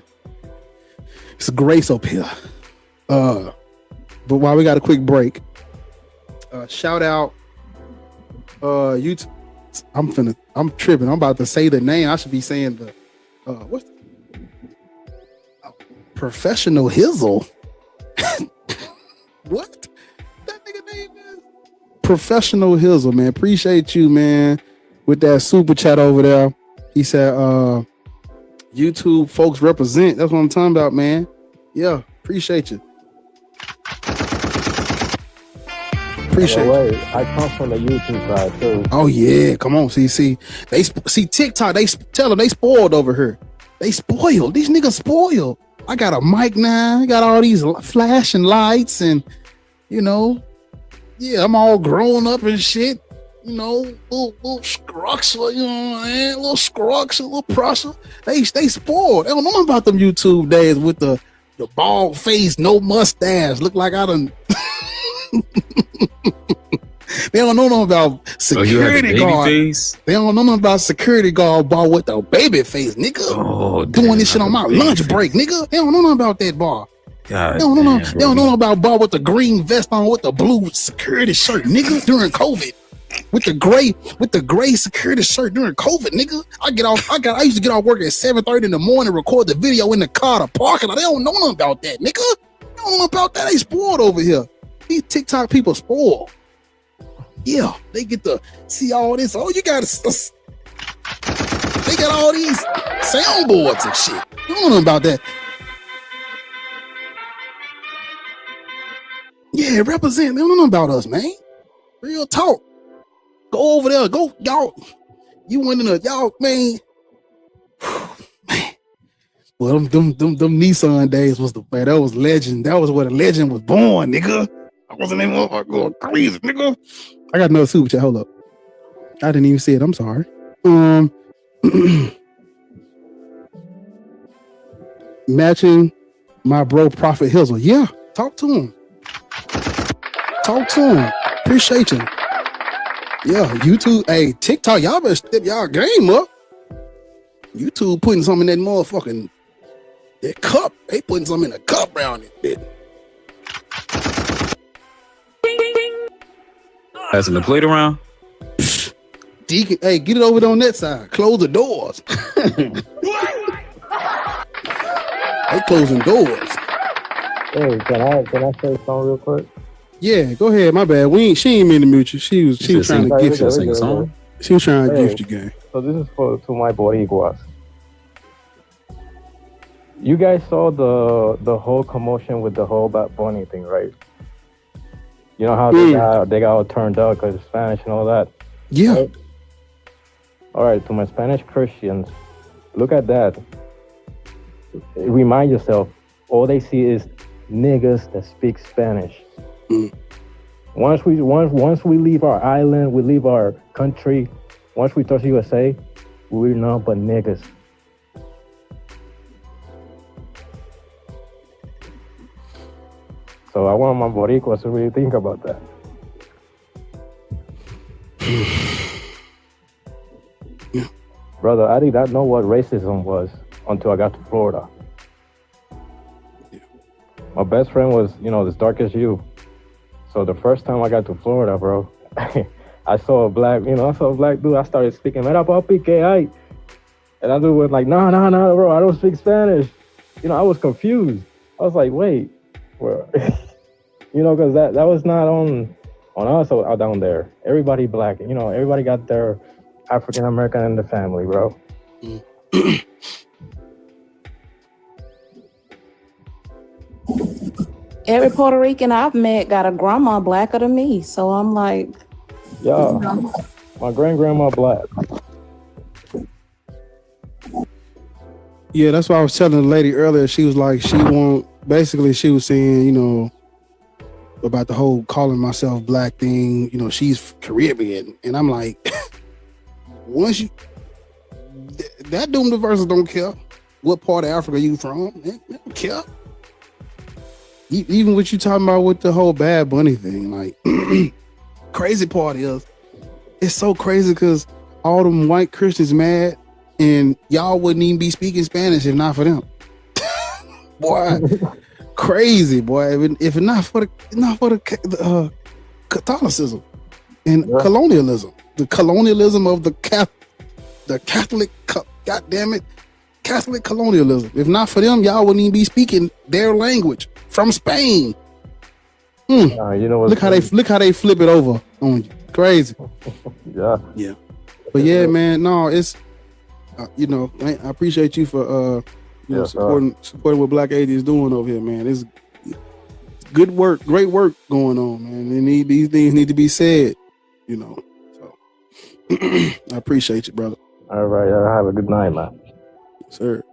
It's grace up here. But while we got a quick break, shout out YouTube. I'm tripping. I'm about to say the name. I should be saying the what's Professional Hizzle. What? That nigga name is Professional Hizzle, man. Appreciate you, man, with that super chat over there. He said YouTube folks represent. That's what I'm talking about, man. Yeah, appreciate you. Appreciate you. I come from the YouTube side too. Oh yeah, come on. See TikTok. They tell them they spoiled over here. They spoiled. These niggas spoiled. I got a mic now. I got all these flashing lights, and I'm all grown up and shit. Little structure, little structure, little pressure. They spoiled. They don't know about them YouTube days with the bald face, no mustache. Look like I done. They don't know nothing about security guard. Face? They don't know nothing about security guard bar with the baby face, nigga. Oh, doing this shit on my lunch break, nigga. They don't know nothing about that bar. God, they don't know nothing about bar with the green vest on with the blue security shirt, nigga. During COVID, with the gray security shirt during COVID, nigga. I used to get off work at 7:30 in the morning, record the video in the car, the parking lot. They don't know nothing about that, nigga. They don't know about that. They spoiled over here. These TikTok people spoiled. Yeah, they get to see all this. Oh, you got they got all these soundboards and shit. You don't know about that. Yeah, represent. They don't know about us, man. Real talk. Go over there. Go, y'all. You went in there, y'all, man. Man. Well, them Nissan days was that was legend. That was where the legend was born, nigga. I wasn't even going crazy, nigga. I got another super chat. Hold up. I didn't even see it. I'm sorry. Matching my bro Prophet Hizzle. Yeah, talk to him. Talk to him. Appreciate you. Yeah, YouTube. Hey, TikTok, y'all better step y'all game up. YouTube putting something in that motherfucking that cup. They putting something in a cup around it, bitch. Passing the plate around. Deacon, hey, get it over there on that side. Close the doors. They closing doors. Hey, can I say something real quick? Yeah, go ahead. My bad. She ain't mean to mute you. She was trying to gift you. She was trying to gift you, gang. So this is to my Boricuas. You guys saw the whole commotion with the whole Bad Bunny thing, right? You know how they got all turned up because of Spanish and all that? Yeah. Right? All right, to my Spanish Christians, look at that. Remind yourself, all they see is niggas that speak Spanish. Once we leave our island, we leave our country, once we touch USA, we're not but niggas. So I want my Boricuas to really think about that. Brother, I did not know what racism was until I got to Florida. My best friend was, as dark as you. So the first time I got to Florida, bro, I saw a black dude. I started speaking, man, papi, que hay? And I dude was like, no, bro, I don't speak Spanish. I was confused. I was like, wait, well, because that was not on us out down there. Everybody black, everybody got their African American in the family, bro. Every Puerto Rican I've met got a grandma blacker than me, so I'm like, Yeah, my grandma black. Yeah, that's why I was telling the lady earlier. She was like, she was saying, you know, about the whole calling myself black thing. You know, she's Caribbean, and I'm like, once you that doom diverses don't care what part of Africa you from. They don't care. Even what you talking about with the whole Bad Bunny thing, like, crazy part is, it's so crazy because all them white Christians mad, and y'all wouldn't even be speaking Spanish if not for them. Boy, crazy, boy. If not for the Catholicism and colonialism, the colonialism of the Catholic, goddamn it, Catholic colonialism. If not for them, y'all wouldn't even be speaking their language from Spain. You know what? Look how they flip it over on you. Crazy. Yeah. But yeah, man. No, it's you know, I appreciate you for you know, supporting what Black Atheists doing over here, man. It's good work, great work going on, man. These things need to be said, you know. So I appreciate you, brother. All right, have a good night, man. Sir.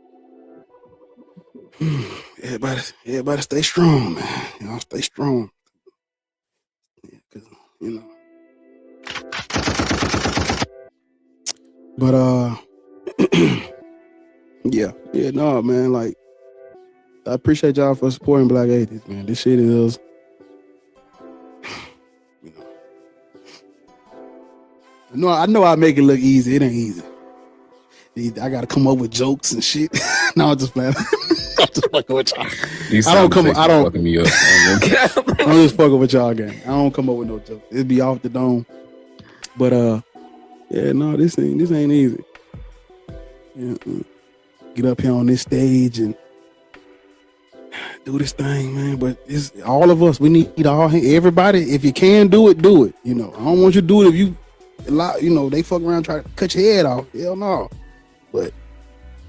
Everybody stay strong, man. You know, stay strong. Yeah, 'cause, you know. But no, man, like, I appreciate y'all for supporting Black Atheists, man. This shit is, you know. I know I make it look easy. It ain't easy. I gotta come up with jokes and shit. No, I'm just playing. I'm just fucking with y'all. Fucking me up. I'm just fucking with y'all again. I don't come up with no jokes. It'd be off the dome. But yeah, no, this ain't easy. Yeah, get up here on this stage and do this thing, man. But it's all of us. We need everybody. If you can do it, do it. You know, I don't want you to do it if you know, they fuck around try to cut your head off. Hell no. But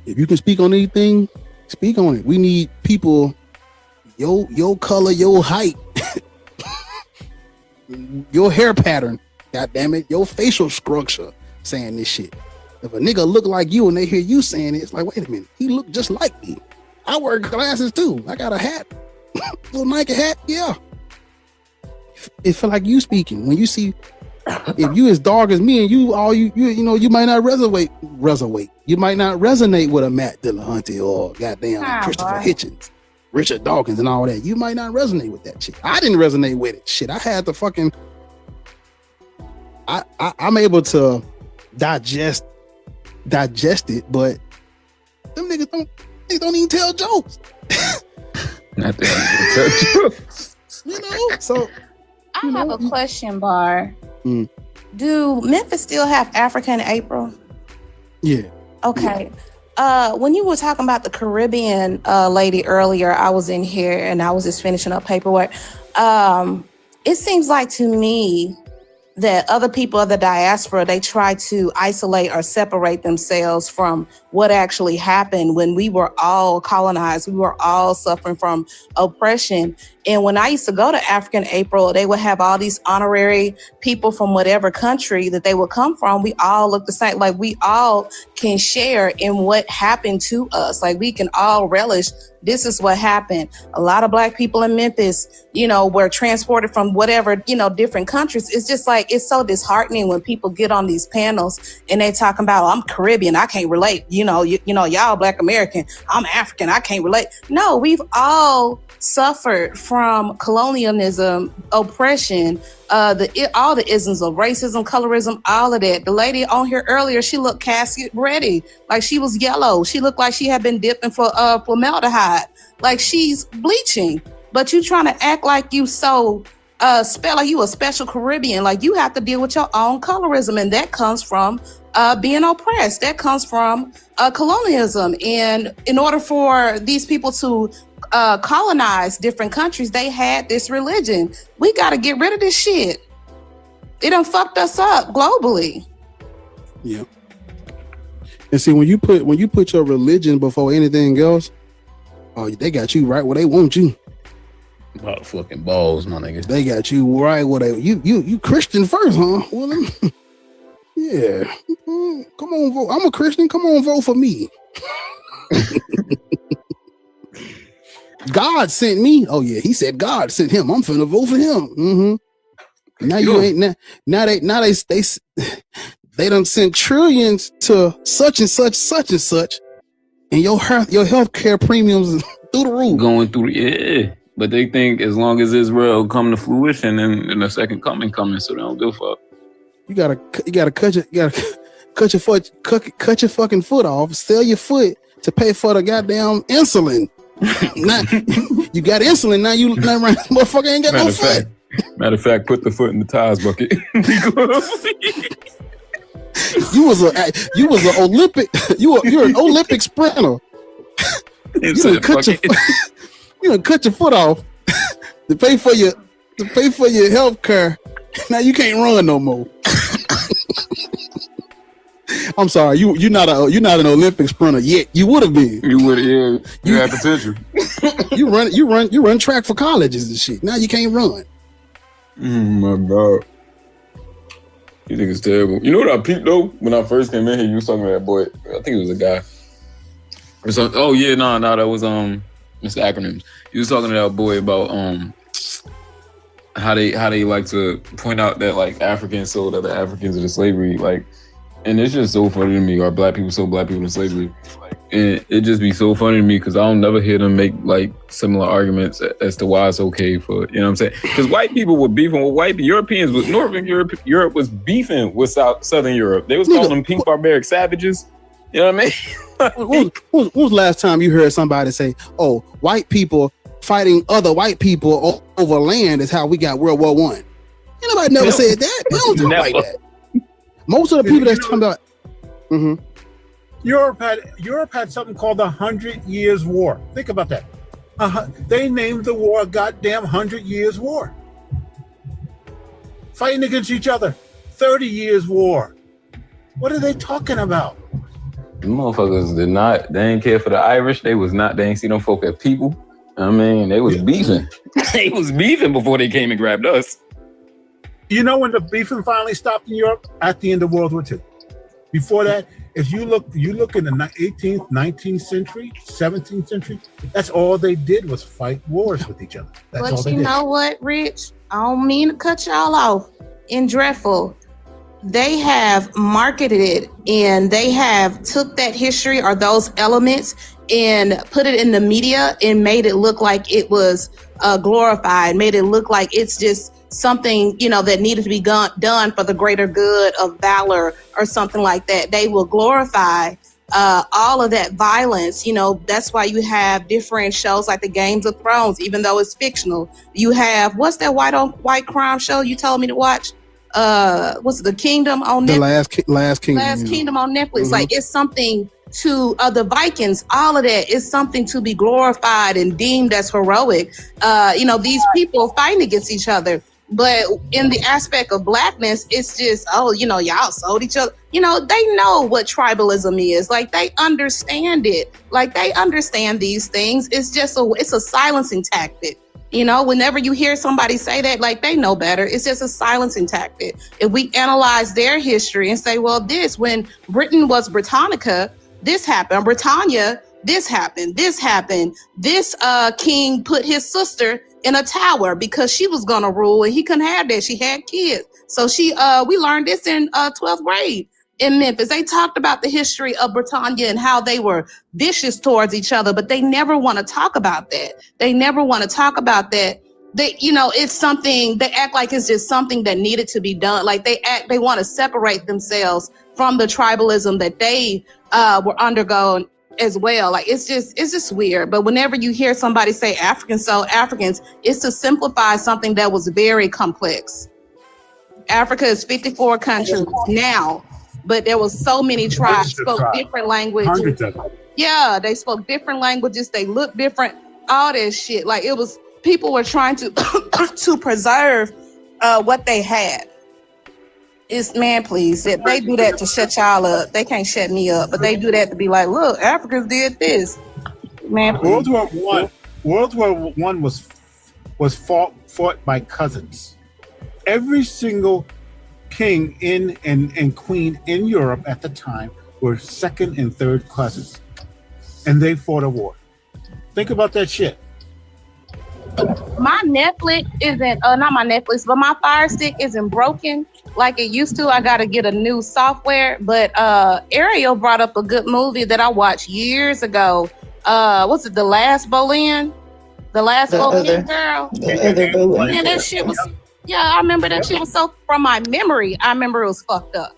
if you can speak on anything, speak on it. We need people, your color, your height, your hair pattern, god damn it, your facial structure saying this shit. If a nigga look like you and they hear you saying it, it's like, wait a minute, he look just like me. I wear glasses too. I got a hat, little Nike hat. Yeah, it feel like you speaking when you see. If you as dark as me and you know, you might not resonate. You might not resonate with a Matt Dillahunty or goddamn Christopher Hitchens, Richard Dawkins, and all that. You might not resonate with that shit. I didn't resonate with it. Shit, I had to fucking. I'm able to digest it, but them niggas don't even tell jokes. Not that tell jokes. You know, so I have a question, Bar. Do Memphis still have Africa in April? Yeah. Okay. When you were talking about the Caribbean lady earlier, I was in here and I was just finishing up paperwork. It seems like to me that other people of the diaspora, they try to isolate or separate themselves from what actually happened when we were all colonized. We were all suffering from oppression. And when I used to go to African April, they would have all these honorary people from whatever country that they would come from. We all look the same. Like, we all can share in what happened to us. Like, we can all relish. This is what happened. A lot of Black people in Memphis, you know, were transported from whatever, you know, different countries. It's just like, it's so disheartening when people get on these panels and they talking about, I'm Caribbean, I can't relate. You know, y'all Black American, I'm African, I can't relate. No, we've all suffered from colonialism, oppression, all the isms of racism, colorism, all of that. The lady on here earlier, she looked casket ready, like she was yellow. She looked like she had been dipped in formaldehyde, like she's bleaching. But you trying to act like you so like you a special Caribbean, like you have to deal with your own colorism, and that comes from being oppressed. That comes from colonialism. And in order for these people to colonize different countries, they had this religion. We got to get rid of this shit. It done fucked us up globally. Yeah. And see, when you put your religion before anything else, oh, they got you right where they want you. About fucking balls, my nigga. They got you right where they you Christian first, huh? Well, yeah. Come on, vote. I'm a Christian. Come on, vote for me. God sent me. Oh yeah, he said God sent him. I'm finna vote for him. Mm-hmm. Now you ain't now they done sent trillions to such and such, and your healthcare premiums through the roof. Going through but they think as long as Israel come to fruition and the second coming, so they don't give a fuck. You gotta cut your fucking foot off, sell your foot to pay for the goddamn insulin. Now, you got insulin, now you motherfucker ain't got no foot. Matter of fact, put the foot in the tires bucket. You're an Olympic sprinter. You done cut your foot off to pay for your health care. Now you can't run no more. I'm sorry, you're not an Olympic sprinter yet. You would have been. You would, yeah. You had potential. you run track for colleges and shit. Now you can't run. My God. You think it's terrible. You know what I peeped though? When I first came in here, you was talking to that boy. I think it was a guy. That was Mr. Acronyms. You was talking to that boy about how they like to point out that like Africans sold other Africans into slavery, like, and it's just so funny to me. Are black people sold black people into slavery? And it just be so funny to me because I don't never hear them make like similar arguments as to why it's okay for, you know what I'm saying? Because white people were beefing with white Europeans, with Northern Europe. Europe was beefing with Southern Europe. They was calling them pink barbaric savages. You know what I mean? When was the last time you heard somebody say, "Oh, white people fighting other white people over land is how we got World War I"? Anybody never said that. They don't talk like that. Most of the people that's talking about. Mm-hmm. Europe had something called the 100 Years' War. Think about that. They named the war a goddamn 100 Years' War. Fighting against each other. 30 Years' War. What are they talking about? The motherfuckers they didn't care for the Irish. They ain't see them folk as people. I mean, they was beefing. They was beefing before they came and grabbed us. You know when the beefing finally stopped in Europe? At the end of World War II. Before that, if you look in the 18th, 19th century, 17th century, that's all they did was fight wars with each other. That's all they did. But you know what, Rich? I don't mean to cut y'all off. In Dreadful, they have marketed it and they have took that history or those elements and put it in the media and made it look like it was glorified, made it look like it's just something, that needed to be done for the greater good of valor or something like that. They will glorify all of that violence. That's why you have different shows like the Games of Thrones, even though it's fictional. You have, what's that white crime show you told me to watch? What's it, The Kingdom on Netflix? The Last Kingdom. Last Kingdom on Netflix. Mm-hmm. Like, it's something to the Vikings, all of that is something to be glorified and deemed as heroic. These people fighting against each other. But in the aspect of blackness, it's just, y'all sold each other. They know what tribalism is. Like, they understand it. Like, they understand these things. It's just it's a silencing tactic. Whenever you hear somebody say that, like, they know better. It's just a silencing tactic. If we analyze their history and say, well, when Britain was Britannica, this happened. Britannia, this happened. This king put his sister in a tower because she was gonna rule and he couldn't have that. She had kids. So we learned this in 12th grade in Memphis. They talked about the history of Britannia and how they were vicious towards each other, but they never want to talk about that. They it's something, they act like it's just something that needed to be done. Like they want to separate themselves from the tribalism that they were undergoing as well. Like, it's just weird. But whenever you hear somebody say Africans, it's to simplify something that was very complex. Africa is 54 countries now, but there was so many tribes, spoke different languages. Hundreds of them. Yeah, they spoke different languages. They looked different. All that shit. Like, it was, people were trying to to preserve what they had. It's man, please. They do that to shut y'all up. They can't shut me up, but they do that to be like, look, Africans did this. Man, please. World War One was fought by cousins. Every single king and queen in Europe at the time were second and third cousins, and they fought a war. Think about that shit. My Netflix isn't not my Netflix, but my Fire Stick isn't broken like it used to. I gotta get a new software. But Ariel brought up a good movie that I watched years ago. What's it? The Last Boleyn? The Last Boleyn girl? The other Boleyn. Man, that shit was, I remember that shit was so, from my memory, I remember it was fucked up.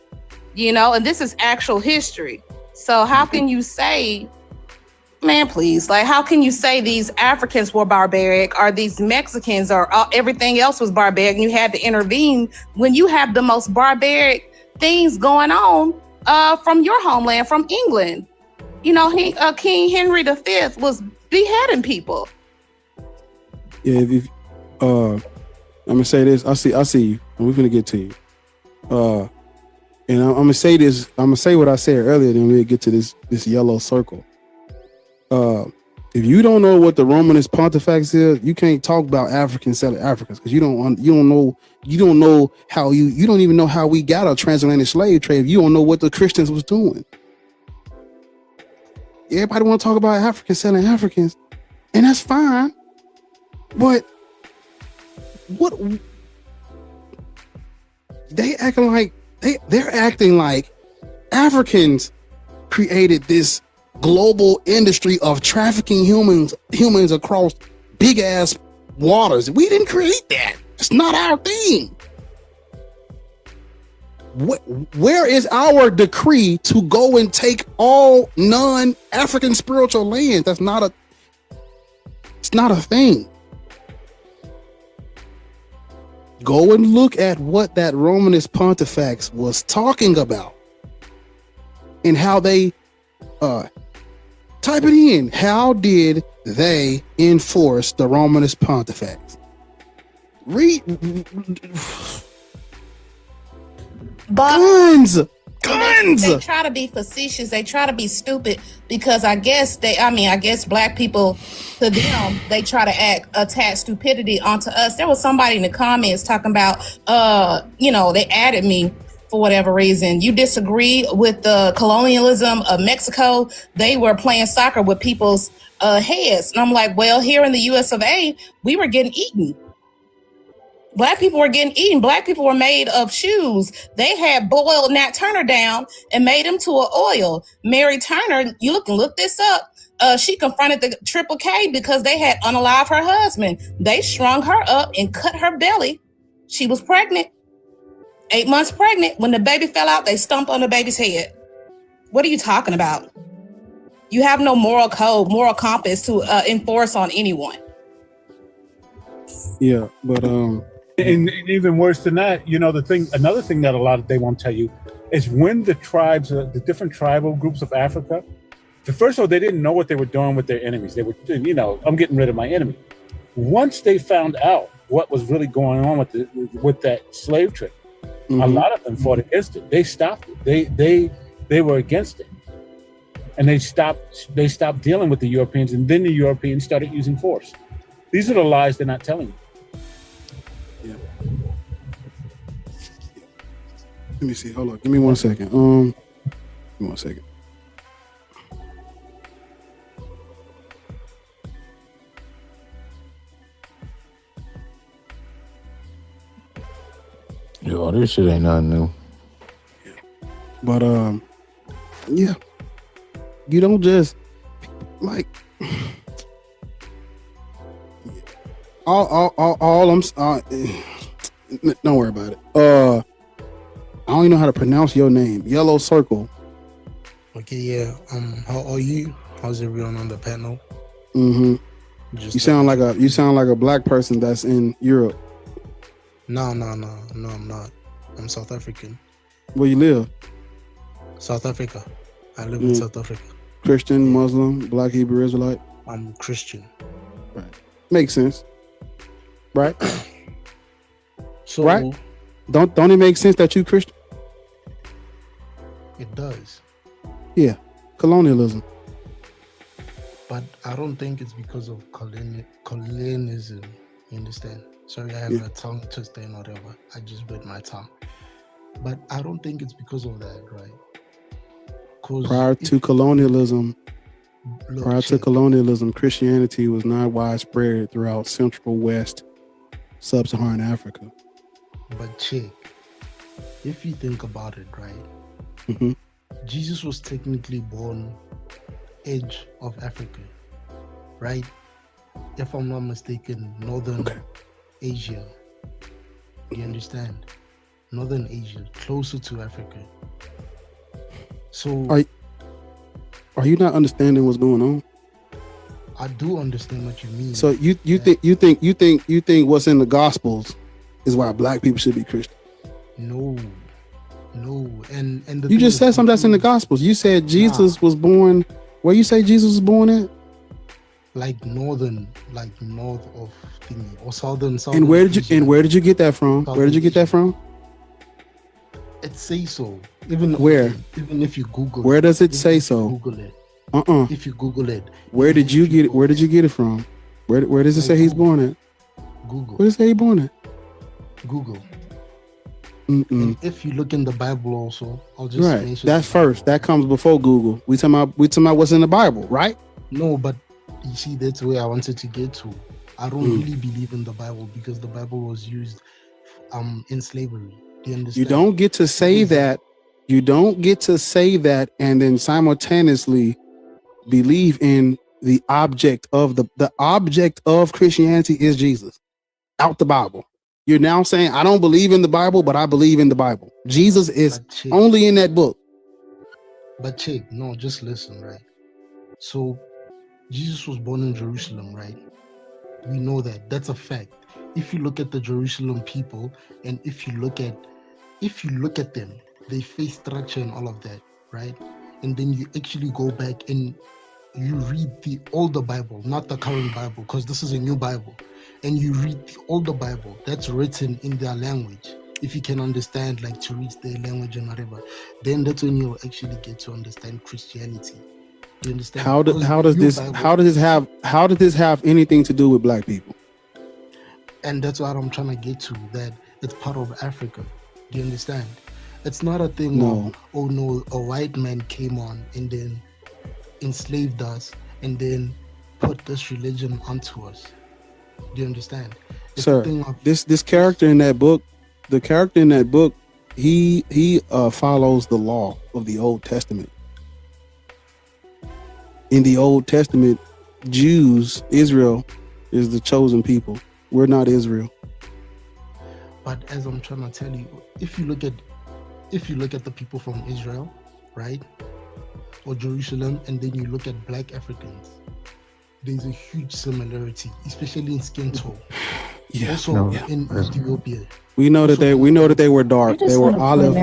You know, and this is actual history. So how can you say, man, please, like, how can you say these Africans were barbaric or these Mexicans or everything else was barbaric and you had to intervene when you have the most barbaric things going on from your homeland, from England? You know, King Henry V was beheading people. Yeah, I'm gonna say this. I see you, and we're gonna get to you. And I'm gonna say this. I'm gonna say what I said earlier. Then we'll get to this yellow circle. If you don't know what the Romanist Pontifex is, you can't talk about Africans selling Africans because you don't know how you don't even know how we got a transatlantic slave trade. If you don't know what the Christians was doing. Everybody want to talk about Africans selling Africans, and that's fine. But what they're acting like Africans created this global industry of trafficking humans across big ass waters. We didn't create that. It's not our thing. Where is our decree to go and take all non-African spiritual lands? It's not a thing. Go and look at what that Romanist Pontifex was talking about and how they type it in. How did they enforce the Romanist Pontifex? Guns. They try to be facetious. They try to be stupid because I guess black people, to them, they try to attach stupidity onto us. There was somebody in the comments talking about, they added me for whatever reason. You disagree with the colonialism of Mexico. They were playing soccer with people's heads. And I'm like, well, here in the US of A, we were getting eaten. Black people were getting eaten. Black people were made of shoes. They had boiled Nat Turner down and made him to an oil. Mary Turner, you can look this up. She confronted the Triple K because they had unalived her husband. They strung her up and cut her belly. She was pregnant, 8 months pregnant. When the baby fell out, they stomped on the baby's head. What are you talking about? You have no moral code, moral compass to enforce on anyone. Yeah, but and even worse than that, another thing that they won't tell you is when the tribes, the different tribal groups of Africa, first of all, they didn't know what they were doing with their enemies. They were, I'm getting rid of my enemy. Once they found out what was really going on with that slave trade, a lot of them fought against it. They stopped it. They were against it, and they stopped dealing with the Europeans, and then the Europeans started using force. These are the lies they're not telling you. Yeah. Let me see. Hold on. Give me 1 second. Give me 1 second. Yo, this shit ain't nothing new. But yeah. You don't just like all I'm don't worry about it. I don't even know how to pronounce your name. Yellow Circle. Okay, yeah. How are you? How's everyone on the panel? You sound like a black person that's in Europe. No, I'm not. I'm South African. Where you live? South Africa. I live in South Africa. Christian, Muslim, Black, Hebrew, Israelite? I'm Christian. Right. Makes sense. Right? So, right? Don't it make sense that you Christian? It does. Yeah, colonialism. But I don't think it's because of colonialism. You understand? Sorry, I have a tongue twister and whatever. I just bit my tongue. But I don't think it's because of that, right? Prior to colonialism, Christianity was not widespread throughout Central, West, Sub-Saharan Africa. But check, if you think about it, right? Jesus was technically born edge of Africa, right? If I'm not mistaken, Northern Asia. You understand? Northern Asia, closer to Africa. So are you not understanding what's going on? I do understand what you mean. So you think what's in the Gospels is why black people should be Christian? No. And the you just said something that's in the Gospels. You said Jesus was born. Where you say Jesus was born at? Like north of thingy or southern. And where did you get that from? Where did you get that from? It says so. Even if you Google. Where does it say so? Google it. If you Google it. Where did you get it? Where did you get it from? Where does it say he's born at? Google. Where does it say he's born at? Google. And if you look in the Bible also, I'll just mention that's first. That comes before Google. We talking about what's in the Bible, right? No, but you see, that's where I wanted to get to. I don't really believe in the Bible because the Bible was used in slavery. Do you understand? You don't get to say that. You don't get to say that and then simultaneously believe in the object of the object of Christianity is Jesus out the Bible. You're now saying I don't believe in the Bible, but I believe in the Bible. Jesus is only in that book. But check, no, just listen, right? So Jesus was born in Jerusalem, right? We know that. That's a fact. If you look at the Jerusalem people, and if you look at them, they face structure and all of that, right? And then you actually go back and you read the older Bible, not the current Bible, because this is a new Bible. And you read the older Bible that's written in their language. If you can understand, like to read their language and whatever, then that's when you'll actually get to understand Christianity. You understand? How does this have anything to do with black people? And that's what I'm trying to get to, that it's part of Africa. Do you understand? It's not a thing of, oh no, a white man came on and then enslaved us and then put this religion onto us. Do you understand? It's Sir, this character in that book, he follows the law of the Old Testament. In the Old Testament, Israel is the chosen people. We're not Israel. But as I'm trying to tell you, if you look at the people from Israel, right, or Jerusalem, and then you look at black Africans, there's a huge similarity, especially in skin tone. In Ethiopia. We know that they were dark. They were olive.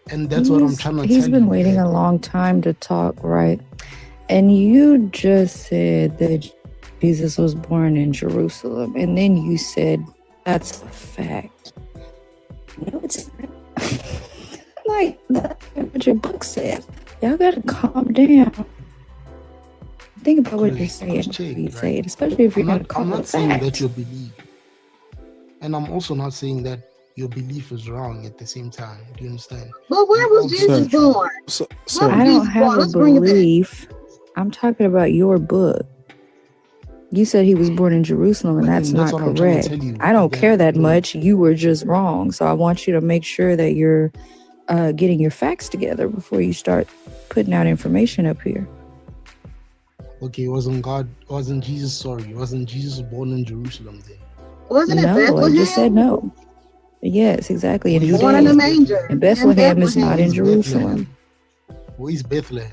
And that's what I'm trying to tell you. He's been waiting a long time to talk, right? And you just said that Jesus was born in Jerusalem, and then you said that's a fact. No, it's not. Like that's what your book says. Y'all gotta calm down. Think about what you're saying before you say it, especially if you're gonna call it I'm not saying fact. that you believe, and I'm also not saying that your belief is wrong at the same time. Do you understand? But where was Jesus born? I don't have a belief. I'm talking about your book. You said he was born in Jerusalem, and that's not what I'm trying to correct. tell you, I don't care that much. You were just wrong. So I want you to make sure that you're getting your facts together before you start putting out information up here. Okay, wasn't Jesus born in Jerusalem then? Wasn't it No, I Bethlehem? just said no. Yes, exactly. In Born in Judea. the manger. And Bethlehem is not in Where's Jerusalem. Where's Bethlehem?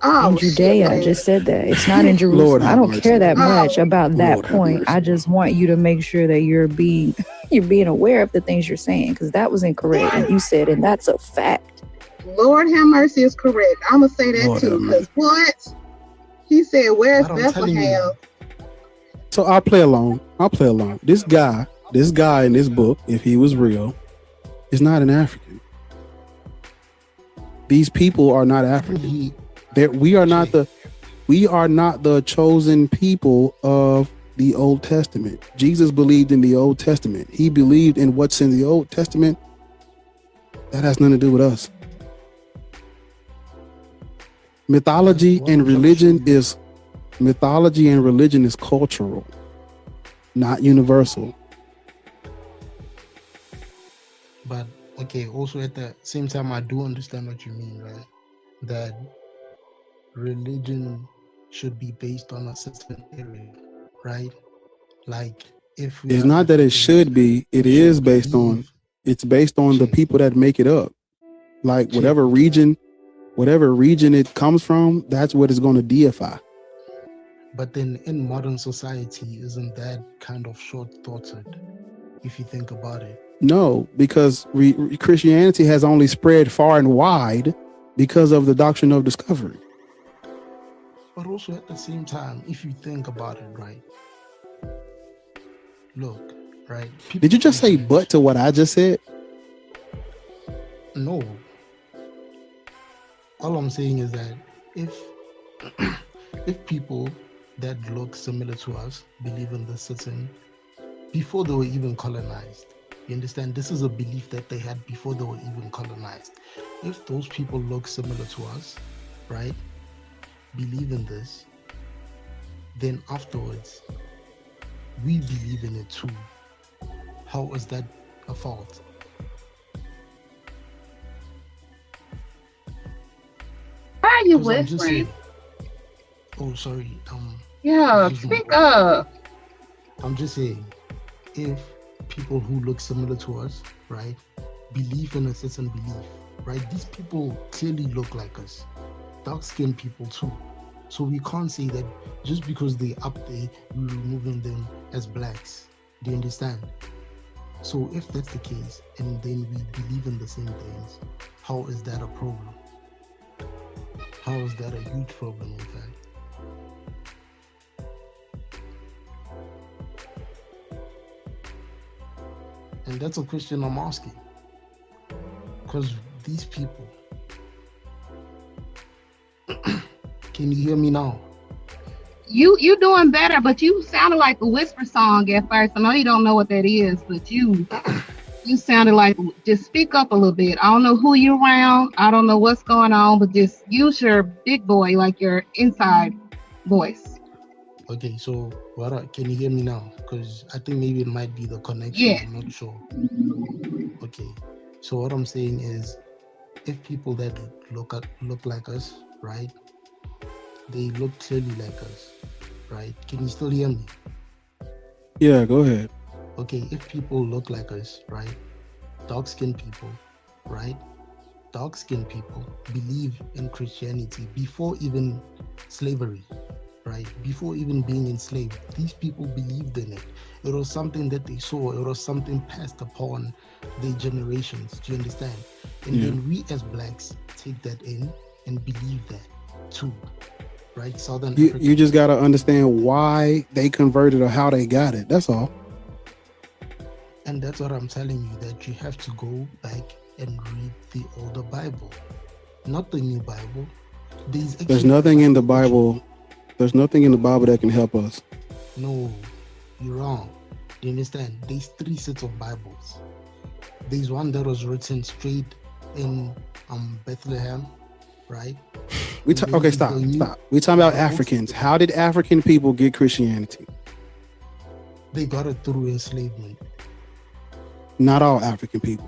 Oh, In Judea, I just said that. It's not in Jerusalem. Lord I have don't mercy. care that much about that Lord have point. mercy. I just want you to make sure that you're being aware of the things you're saying, because that was incorrect. And you said, and that's a fact. Lord have mercy is correct. I'm gonna say that Lord too. have Because what? He said, "Where's But I'm telling you, Bethlehem?" So I'll play along. This guy in this book, if he was real, is not an African. These people are not African. We are not the chosen people of the Old Testament. Jesus believed in the Old Testament. He believed in what's in the Old Testament. That has nothing to do with us. Mythology and religion is cultural, not universal. But okay, also at the same time, I do understand what you mean, right? That religion should be based on a certain area, right? Like if we It's not that it should be, it is based on, it's based on the people that make it up. Like whatever region it comes from, that's what it's going to deify. But then in modern society, isn't that kind of short-thoughted if you think about it? No, because Christianity has only spread far and wide because of the doctrine of discovery. But also at the same time, if you think about it, right? Look, right? Did you just say but to what I just said? No. All I'm saying is that if people that look similar to us believe in the certain before they were even colonized, you understand? This is a belief that they had before they were even colonized. If those people look similar to us, right, believe in this, then afterwards we believe in it too. How is that a fault? Why are you 'Cause I'm just whispering? saying- Oh, sorry. Yeah, excuse me. speak up. I'm just saying, if people who look similar to us, right, believe in a certain belief, right, these people clearly look like us, dark-skinned people too. So we can't say that just because they're up there, we're removing them as blacks. Do you understand? So if that's the case, and then we believe in the same things, how is that a problem? How is that a huge problem, in fact? And that's a question I'm asking. Because these people, can you hear me now? You doing better, but you sounded like a whisper song at first. I know you don't know what that is, but you sounded like, just speak up a little bit. I don't know who you're around. I don't know what's going on, but just use your big boy, like your inside voice. Okay, so can you hear me now? Because I think maybe it might be the connection. Yeah. I'm not sure. Okay, so what I'm saying is, if people that look like us, right? They look clearly like us, right? Can you still hear me? Yeah, go ahead. Okay, if people look like us, right? Dark-skinned people, right? Dark-skinned people believe in Christianity before even slavery, right? Before even being enslaved, these people believed in it. It was something that they saw. It was something passed upon their generations. Do you understand? And then we as blacks take that in and believe that too, right? Southern Africa. You just got to understand why they converted or how they got it. That's all. And that's what I'm telling you, that you have to go back and read the older Bible, not the new Bible. There's nothing in the Bible. There's nothing in the Bible that can help us. No, you're wrong. Do you understand? There's 3 sets of Bibles. There's one that was written straight in Bethlehem, right? Okay, stop. We're talking about Africans. How did African people get Christianity? They got it through enslavement. Not all African people.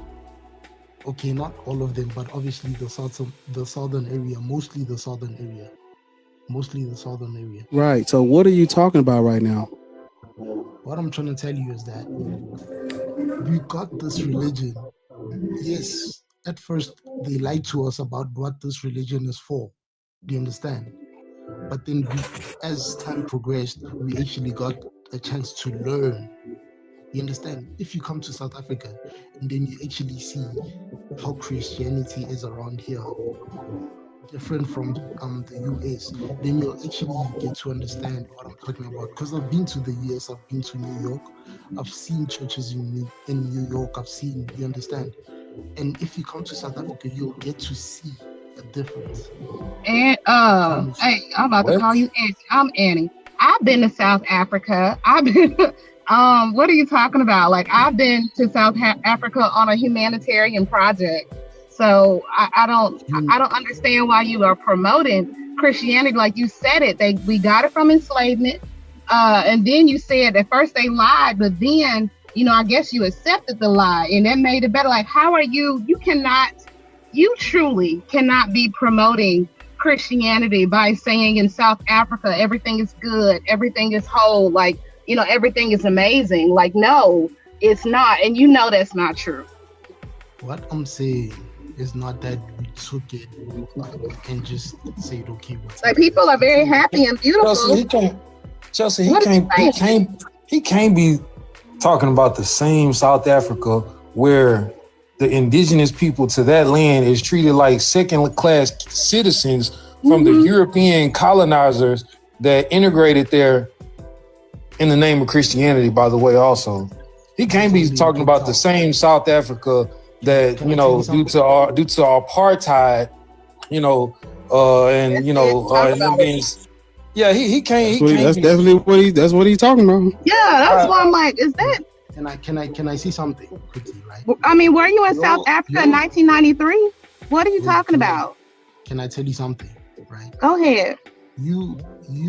Okay, not all of them, but obviously the southern area, mostly the southern area. Right. So what are you talking about right now? What I'm trying to tell you is that we got this religion. Yes, at first they lied to us about what this religion is for. Do you understand? But then as time progressed, we actually got a chance to learn. You understand? If you come to South Africa and then you actually see how Christianity is around here, different from the US, then you'll actually get to understand what I'm talking about. Because I've been to the US, I've been to New York, I've seen churches in New York, you understand? And if you come to South Africa, you'll get to see a difference. And hey, I'm about to call you Annie. I'm Annie. I've been to South Africa. I've been what are you talking about? Like, I've been to South Africa on a humanitarian project. So I don't understand why you are promoting Christianity. Like you said it, we got it from enslavement. And then you said at first they lied, but then, you know, I guess you accepted the lie and that made it better. Like, how are you truly cannot be promoting Christianity by saying in South Africa, everything is good, everything is whole, like, you know, everything is amazing. Like, no, it's not. And you know, that's not true. What I'm saying is not that we took it and just said, okay, like, people are very happy and beautiful. Chelsea, he can't be talking about the same South Africa where the indigenous people to that land is treated like second-class citizens from the European colonizers that integrated there in the name of Christianity, by the way, also. He can't be talking about the same South Africa that, you know, due to apartheid, you know, and, you know, yeah, he can't. That's definitely what he's talking about. Yeah, that's why I'm like, is that? Can I see something quickly, right? I mean, were you in South Africa in 1993? What are you talking about? Can I tell you something, right? Go ahead. You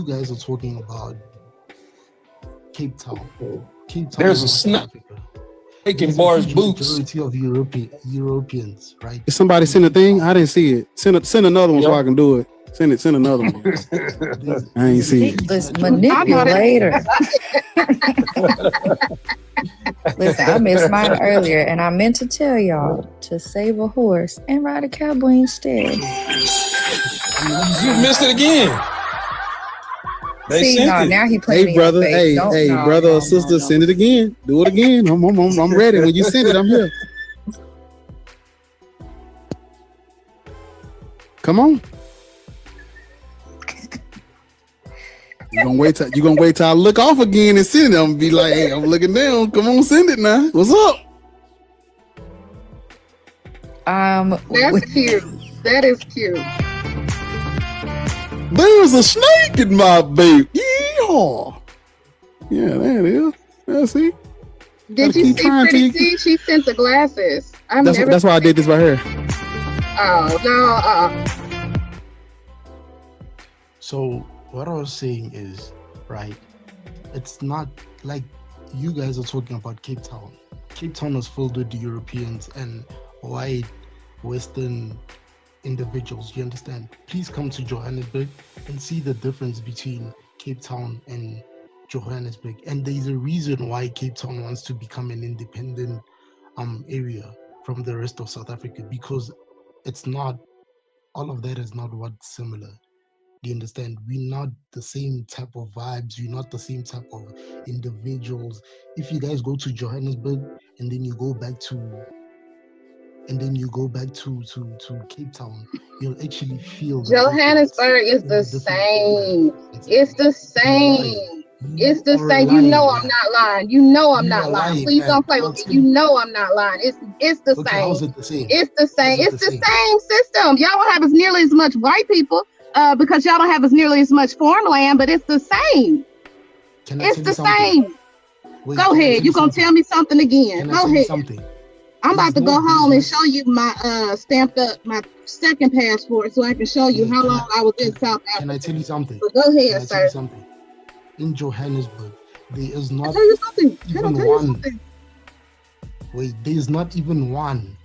guys are talking about Cape Town. There's a snake taking bars boots. Majority of Europeans, right? Did somebody send a thing? I didn't see it. Send another one so I can do it. Send another one. I ain't see it. This manipulator. Listen, I missed mine earlier, and I meant to tell y'all to save a horse and ride a cowboy instead. You missed it again. See, no, now he playing. Hey, brother. Brother or sister, send it again. Do it again. I'm ready. When you send it, I'm here. Come on. You gonna wait till I look off again and send it. I'm gonna be like, hey, I'm looking down. Come on, send it now. What's up? That's cute. That is cute. There's a snake in my baby. Yeehaw. Yeah, there it is. That's it. Did you see Pretty T? She sent the glasses. That's why I did this right here. Oh no. So what I was saying is, right, it's not like you guys are talking about Cape Town. Cape Town was filled with the Europeans and white Western individuals, you understand? Please come to Johannesburg and see the difference between Cape Town and Johannesburg. And there's a reason why Cape Town wants to become an independent area from the rest of South Africa, because it's not, all of that is not what's similar. Do you understand? We're not the same type of vibes. We're not the same type of individuals. If you guys go to Johannesburg and then you go back to Cape Town, you'll actually feel Johannesburg is the same. It's the same. It's the same. You know I'm not lying. You know I'm not lying. Please don't play with me. You know I'm not lying. It's the same. How's it the same? It's the same. It's the same system. Y'all don't have as nearly as much white people. Because y'all don't have as nearly as much farmland, but it's the same. It's the same. Go ahead. You're going to tell me something again. Go ahead. I'm about to go home and show you my stamped up, my second passport, so I can show you how long I was in South Africa. Can I tell you something? So go ahead, sir. In Johannesburg, there is not there's not even one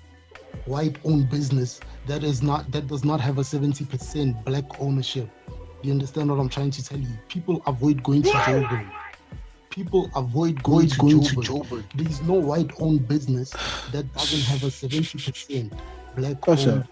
white-owned business that does not have a 70% black ownership. You understand what I'm trying to tell you? People avoid going to Joburg. People avoid going to Joburg. There's no white-owned business that doesn't have a 70% black. Hush up.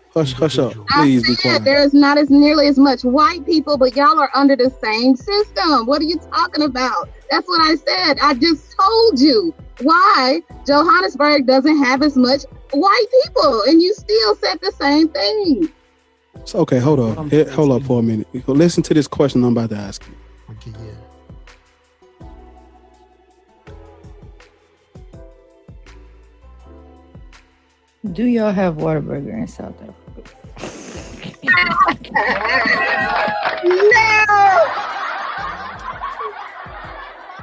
Please be quiet. There's not as nearly as much white people, but y'all are under the same system. What are you talking about? That's what I said. I just told you why Johannesburg doesn't have as much white people, and you still said the same thing. So, okay, hold on. Hold up for a minute. Listen to this question I'm about to ask you. Okay, yeah. Do y'all have Waterburger in South Africa?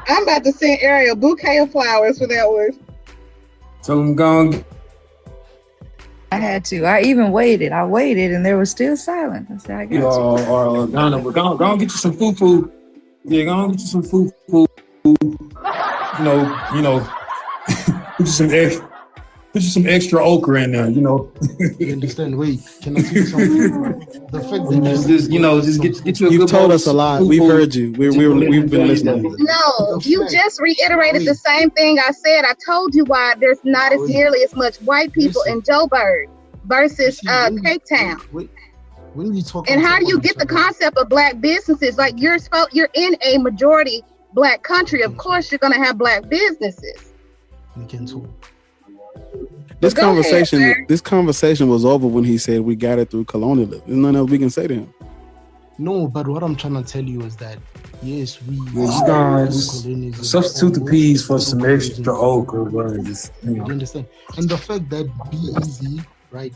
I'm about to send Ariel a bouquet of flowers for that one. So I'm going. I had to. I even waited. I waited, and there was still silence. I said, "I got you." Donna, we're gonna get you some food. Yeah, gonna get you some food. You know, put you some extra okra in there. You know. You understand? Wait, can I tell you something? The fact that just get you a You've good told bowl us a of lot. food. We've heard you. We've been listening. No, you just reiterated the same thing I said. I told you why there's not as nearly as much white people in Joburg versus Cape Town. When you talk, and how do you get the concept of black businesses? Like you're in a majority black country. Of course, you're gonna have black businesses. We can talk. This conversation was over when he said we got it through colonialism. There's nothing else we can say to him. No, but what I'm trying to tell you is that yes, we substitute the peas for some extra okra, bro. You understand? And the fact that Be Easy, right?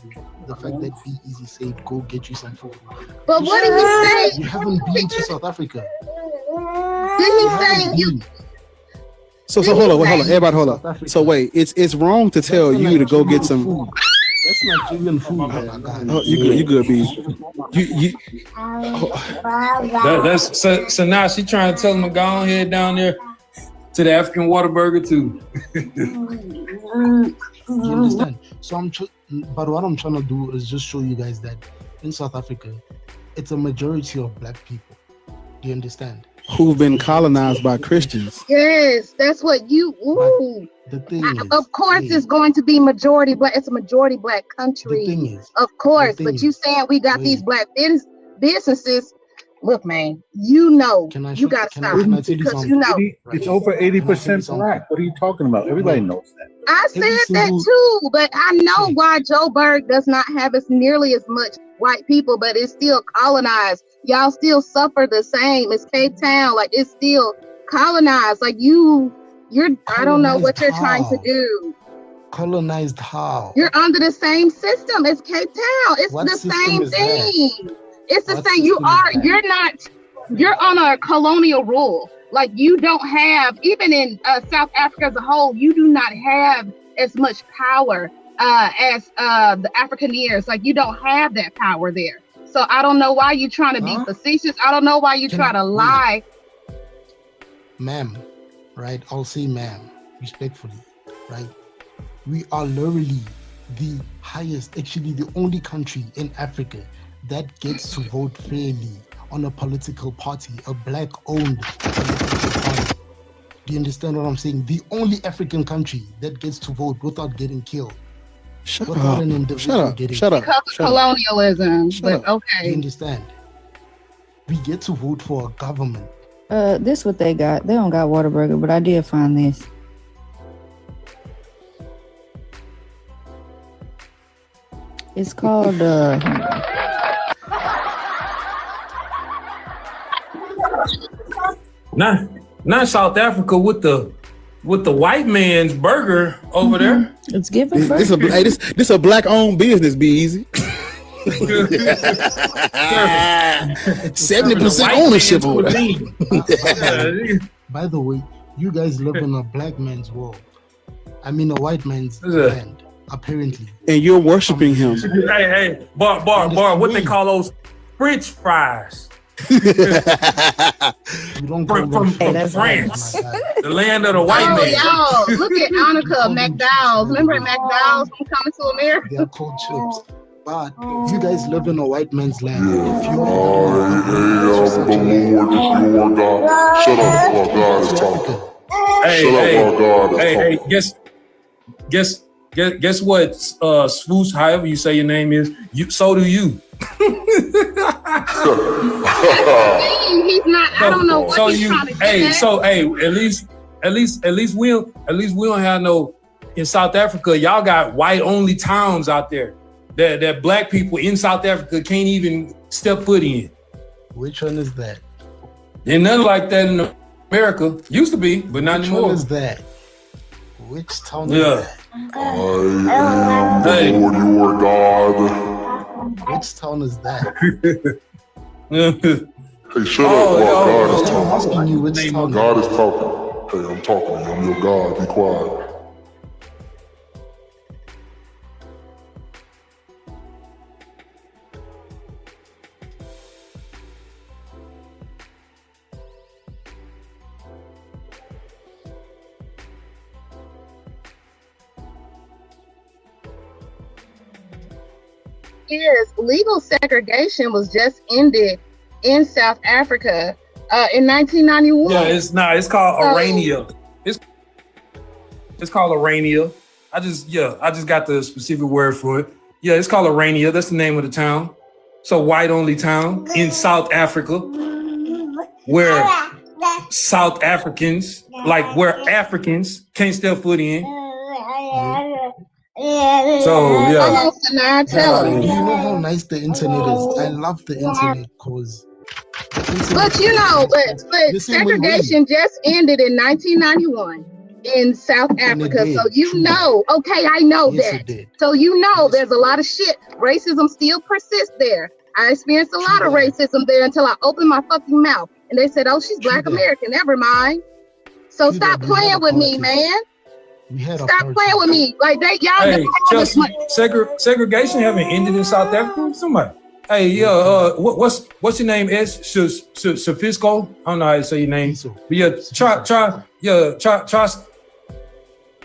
The fact that Be Easy said go get you some food. But what did he say? You haven't been to South Africa. Did he say you? So hold on, everybody hold on. So wait, it's wrong to tell you to go get some food. That's Nigerian food. Oh, you good, B. So now she trying to tell him to go on head down there to the African Waterburger too. You understand? So but what I'm trying to do is just show you guys that in South Africa, it's a majority of black people. Do you understand? Who've been colonized by Christians. Yes, that's what you. Ooh. The thing is, of course, it's going to be majority black. It's a majority black country. The thing is, of course, but you saying we got these black businesses. Look, man, you know, you got to stop because you know it's over 80% black. What are you talking about? Everybody knows that. I said that too, but I know why Joburg does not have as nearly as much white people, but it's still colonized. Y'all still suffer the same as Cape Town. Like it's still colonized. Like you're I don't know what you're trying to do. Colonized how? You're under the same system as Cape Town. It's the same thing. It's the same. You're on a colonial rule. Like you don't have, even in South Africa as a whole, you do not have as much power as the Afrikaneers. Like you don't have that power there. So I don't know why you're trying to be facetious. I don't know why you try to lie. Ma'am, right? I'll say ma'am, respectfully, right? We are literally the highest, actually the only country in Africa that gets to vote fairly on a political party, a black-owned political party. Do you understand what I'm saying? The only African country that gets to vote without getting killed. Shut up. Colonialism. But okay. You understand? We get to vote for a government. This what they got. They don't got Waterburger, but I did find this. It's called not South Africa with the white man's burger over there. It's giving. This a black owned business. Be easy. 70% ownership over there. By the way, you guys live in a black man's world. I mean, a white man's land, apparently. And you're worshiping him. Hey, bar. What they call those French fries? From France, the land of the white man. Y'all, look at Annika McDowell's. Remember McDowell's from Coming to America? They're called chips. But you guys live in a white man's land. If you the Lord is your God. Shut up, our God is talking. Hey, guess what? Swoosh, however you say your name is, so do you. He's not. I don't know what he's trying to get at least we don't have no in South Africa. Y'all got white only towns out there that black people in South Africa can't even step foot in. Which one is that? Ain't nothing like that in America. Used to be, but not anymore. Which one is that? Which town is that? I am the Lord your God. Which town is that? Hey, shut up, God is talking. Asking you which town. God is talking. Hey, I'm talking to you. I'm your God. Be quiet. Is legal segregation was just ended in South Africa in 1991. Yeah, it's called Arania. It's called Arania. I just got the specific word for it. Yeah, it's called Arania. That's the name of the town. So white only town in South Africa, where South Africans, like where Africans can't step foot in. So yeah. Do you know how nice the internet is? I love the internet because. But you know, but segregation just ended in 1991 in South Africa. So you know, okay, I know that. So you know, there's a lot of shit. Racism still persists there. I experienced a lot of racism there until I opened my fucking mouth and they said, "Oh, she's Black American." Never mind. So stop playing with me, man. Stop playing with me. Like y'all. Hey, segregation haven't ended in South Africa. Somebody. Hey, what's your name? Sophisco? I don't know how to say your name. But yeah,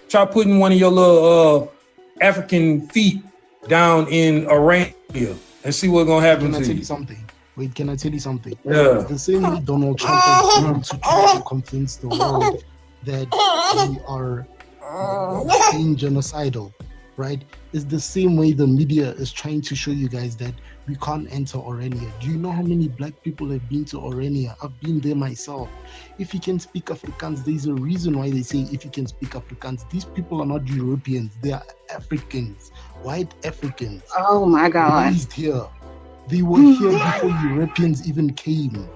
try putting one of your little African feet down in Arania and see what's gonna happen to you. Can I tell you something? Wait, can I tell you something? Yeah. The same way Donald Trump is trying to try to convince the world that we are being genocidal, right? It's the same way the media is trying to show you guys that we can't enter Orania. Do you know how many Black people have been to Orania? I've been there myself. If you can speak Afrikaans, there's a reason why they say if you can speak Afrikaans. These people are not Europeans, they are Africans, white Africans. Oh my God. Raised here. They were here before Europeans even came.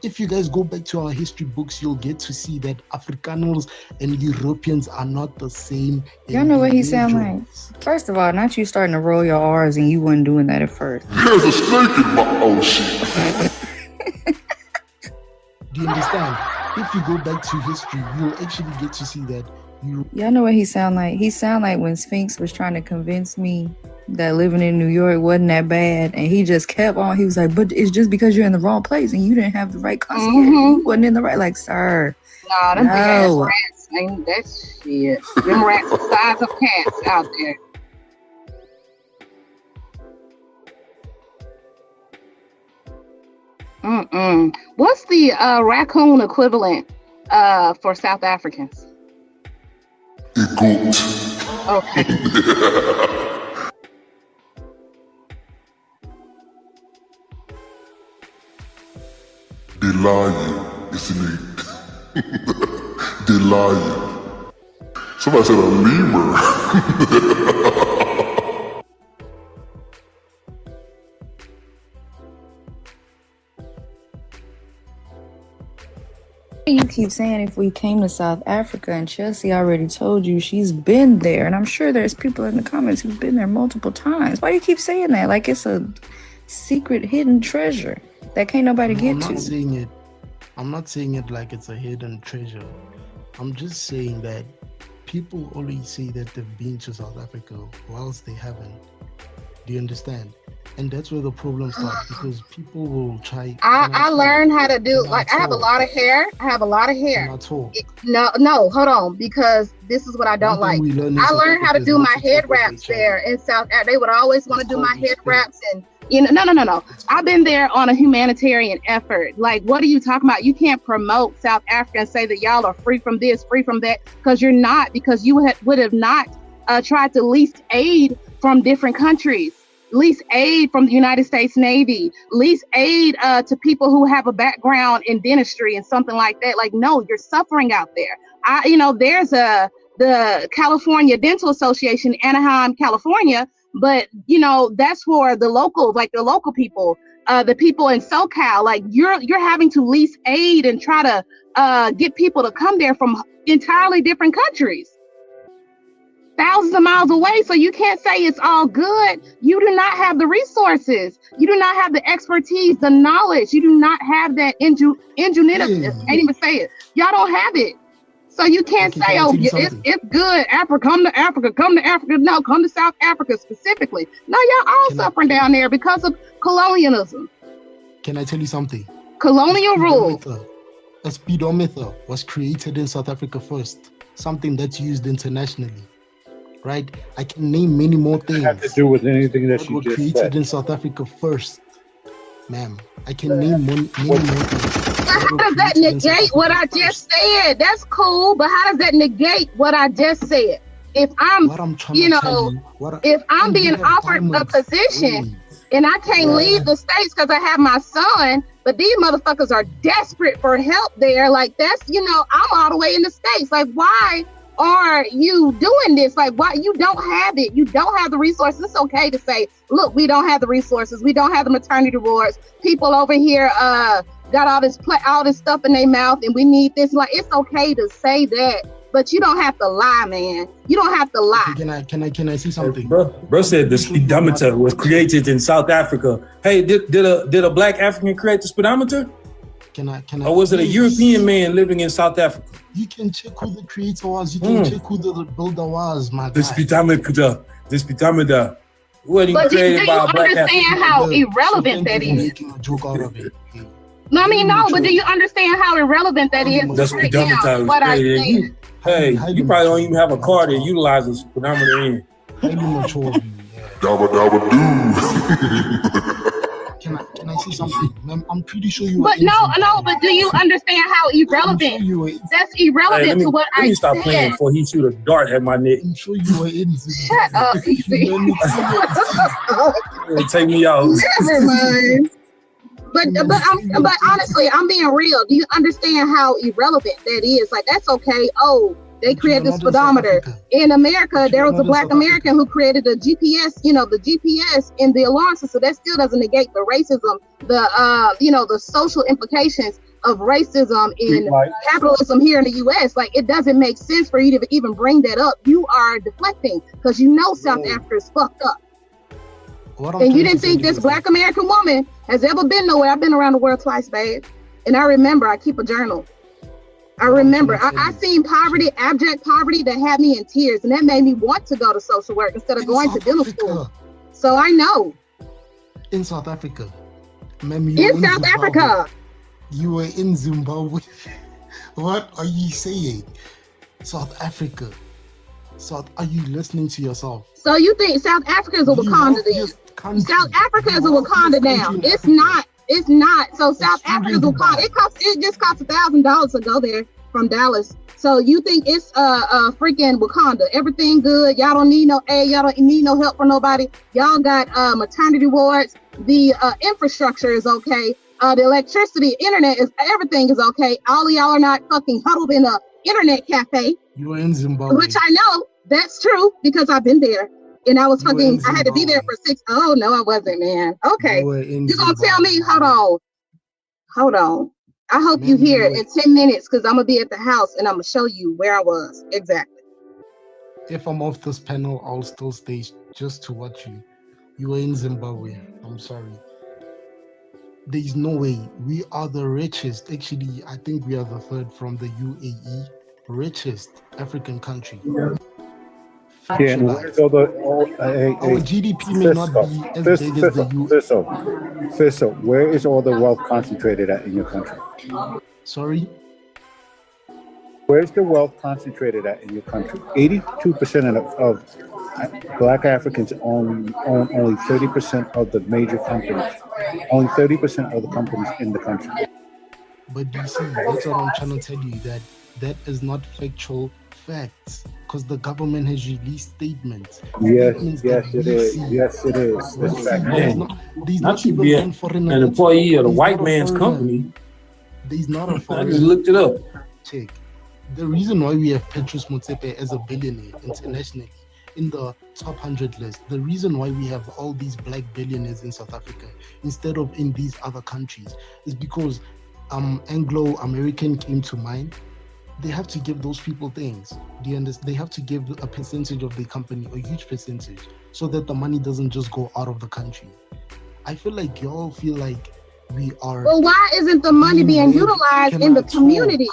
If you guys go back to our history books, you'll get to see that Afrikaners and Europeans are not the same. Y'all know what he sound like? First of all, not you starting to roll your R's and you wasn't doing that at first. There's a snake in my own shit. Do you understand? If you go back to history, you'll actually get to see that. Y'all know what he sound like? He sound like when Sphinx was trying to convince me that living in New York wasn't that bad, and he just kept on. He was like, "But it's just because you're in the wrong place and you didn't have the right concierge. You wasn't in the right." Like, sir, nah, them big ass rats ain't that shit. Them rats the size of cats out there. What's the raccoon equivalent for South Africans? Okay. They lie, isn't it? They lie. Somebody said a lemur. You keep saying if we came to South Africa, and Chelsea already told you she's been there, and I'm sure there's people in the comments who've been there multiple times. Why do you keep saying that? Like it's a secret hidden treasure that can't nobody get to. I'm not saying it like it's a hidden treasure. I'm just saying that people always say that they've been to South Africa whilst they haven't. Do you understand? And that's where the problem starts, because people will try. I learned how to do, like, I have a lot of hair. No, hold on, because this is what I don't like. I learned how to do my head wraps there in South Africa. They would always want to do my head wraps, and no. I've been there on a humanitarian effort. Like, what are you talking about? You can't promote South Africa and say that y'all are free from this, free from that, because you're not, because you would have not tried to lease aid from different countries. Lease aid from the United States Navy, lease aid to people who have a background in dentistry and something like that. Like, no, you're suffering out there. There's the California Dental Association, Anaheim, California, but that's for the locals, like the local people, the people in SoCal. Like you're having to lease aid and try to get people to come there from entirely different countries. thousands of miles away. So you can't say it's all good. You do not have the resources. You do not have the expertise, the knowledge. You do not have that ingenuity. I can't even say it. Y'all don't have it. So you can't say, oh, it's good. Africa, come to Africa, come to Africa. No, come to South Africa specifically. No, y'all all suffering down there because of colonialism. Can I tell you something? Colonial rule. A speedometer was created in South Africa first. Something that's used internationally. Right? I can name many more things. Have to do with anything that you were just created said. in South Africa first, ma'am. I can name many more things. But how does that negate what I just said? That's cool, but how does that negate what I just said? If I'm if I'm being offered a position and I can't leave the States because I have my son, but these motherfuckers are desperate for help there. Like that's, I'm all the way in the States. Like, why are you doing this? Like, why? You don't have it. You don't have the resources. It's okay to say, look, we don't have the resources. We don't have the maternity wards. People over here got all this stuff in their mouth and we need this. Like, it's okay to say that, but you don't have to lie, man. You don't have to lie. Can I say something? Bro said the speedometer was created in South Africa. Hey, did a black African create the speedometer? Can I? Or was it a European man living in South Africa? You can check who the creator was. You can check who the builder was, my guy. The speedometer. What but do you understand how irrelevant that is? Making a joke out of it. No, I mean, no, but do you understand how irrelevant that is? The speedometer. What I said. Hey, you probably don't even have a car that utilizes speedometer in. Can I say something? I'm pretty sure you. But but do you understand how irrelevant? That's irrelevant to what I said. Let me stop playing before he shoot a dart at my neck. I'm sure you were in. Shut up, easy. Take me out. Never mind. But honestly, I'm being real. Do you understand how irrelevant that is? Like, that's okay. Oh, they created the speedometer. In America, there was a black American who created a GPS, the GPS in the alarm system. So that still doesn't negate the racism, the social implications of racism in capitalism here in the US. Like, it doesn't make sense for you to even bring that up. You are deflecting because South Africa is fucked up. And you didn't think this black American woman has ever been nowhere. I've been around the world twice, babe. And I remember, I keep a journal. I remember, I seen poverty, abject poverty that had me in tears. And that made me want to go to social work instead of going to dental school. So I know. In South Africa. In South Africa. You were in Zimbabwe. What are you saying? South Africa. Are you listening to yourself? So you think South Africa is a Wakanda then? South Africa is a Wakanda now. It's not. It's not. So South Africa is a Wakanda. It just costs $1,000 to go there from Dallas. So you think it's freaking Wakanda? Everything good? Y'all don't need no aid. Y'all don't need no help from nobody. Y'all got maternity wards. The infrastructure is okay. The electricity, internet everything is okay. All of y'all are not fucking huddled in a internet cafe. You were in Zimbabwe. Which I know that's true because I've been there. And I was fucking, I had to be there for 6. Oh, no, I wasn't, man. Okay. You're going to tell me, hold on. I hope you hear it in 10 minutes because I'm going to be at the house and I'm going to show you where I was. Exactly. If I'm off this panel, I'll still stay just to watch you. You were in Zimbabwe. I'm sorry. There's no way. We are the richest. Actually, I think we are the third from the UAE. Richest African country. Yeah, and where's all our GDP may not be as big as the US. Fisso, where is all the wealth concentrated at in your country? Sorry? Where's the wealth concentrated at in your country? 82% of Black Africans own only 30% of the major companies. Only 30% of the companies in the country. But you see, that's what I'm trying to tell you, that is not factual facts, because the government has released statements. Yes, it is. Yes, it is. That's fact. Not you be an employee of the white man's company. There's not a I just looked it up. Check. The reason why we have Petrus Motsepe as a billionaire internationally in the top 100 list, the reason why we have all these black billionaires in South Africa instead of in these other countries is because Anglo-American came to mind. they have to give those people things. Do you understand? They have to give a percentage of the company, a huge percentage, so that the money doesn't just go out of the country. I feel like y'all feel like we are. Well, why isn't the money being utilized in the communities?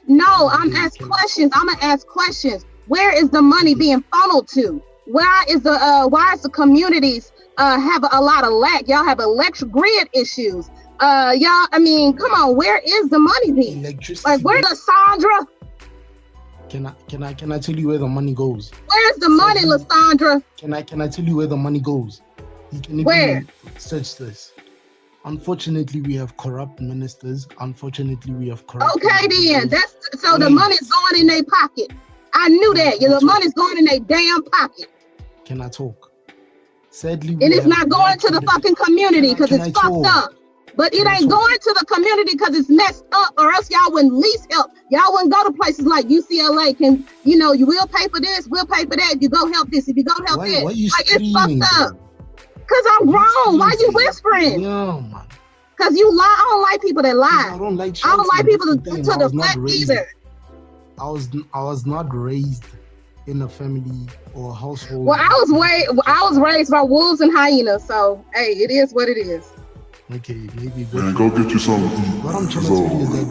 No, I'm asking questions. I'm gonna ask questions. Where is the money being funneled to? Why is the communities have a lot of lack? Y'all have electric grid issues. Y'all, I mean, come on, where is the money being? Like, where's Lysandra? Can I tell you where the money goes? Where's the money, Lysandra? Can I tell you where the money goes? You can even search this. Unfortunately, we have corrupt ministers. Unfortunately, we have corrupt. Okay, then so the money's going in their pocket. I knew that. The money's going in their damn pocket. Can I talk? Sadly, and it's not going to the fucking community because it's fucked up. But it ain't going to the community because it's messed up, or else y'all wouldn't least help. Y'all wouldn't go to places like UCLA. You will pay for this, we'll pay for that. If you go help this, if you go help that. Like, it's fucked up. Because I'm grown. Why you whispering? Yeah, man. Because you lie. I don't like people that lie. I don't like people to deflect either. I was not raised in a family or a household. Well, I was raised by wolves and hyenas. So hey, it is what it is. Okay, maybe. Man, go get you something to eat. What I'm trying to tell you is that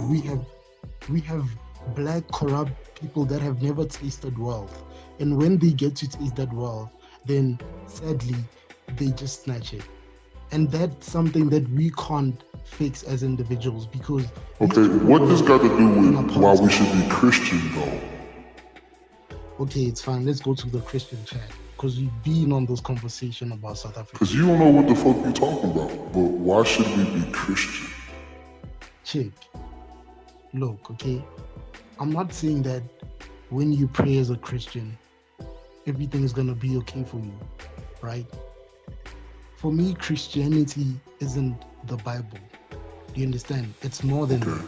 we have black corrupt people that have never tasted wealth, and when they get to taste that wealth, then sadly they just snatch it, and that's something that we can't fix as individuals because. Okay, what this got to do with why we should be Christian though? Okay, it's fine. Let's go to the Christian chat. Because we've been on this conversation about South Africa. Because you don't know what the fuck you're talking about. But why should we be Christian? Chick, look, okay? I'm not saying that when you pray as a Christian, everything is going to be okay for you, right? For me, Christianity isn't the Bible. Do you understand? It's more than that.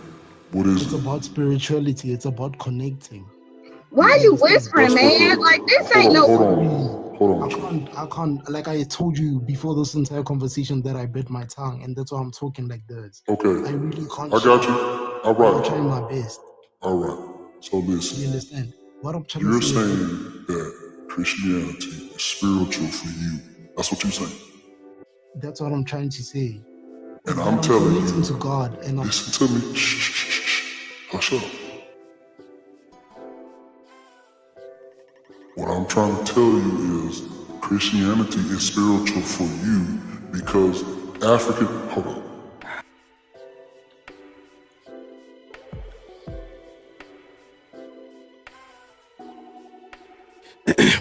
What is it? It's about spirituality. It's about connecting. Why are you whispering, man? Like, this ain't no... Hold on. I can't, like I told you before this entire conversation that I bit my tongue, and that's why I'm talking like this. Okay. I really can't. I got you. All right. I'm trying my best. All right. So listen. You understand? What I'm trying You're to say saying that Christianity is spiritual for you. That's what you're saying. That's what I'm trying to say. And I'm telling you. To God and listen to me. Shh. Hush up. What I'm trying to tell you is Christianity is spiritual for you because African. Hold on.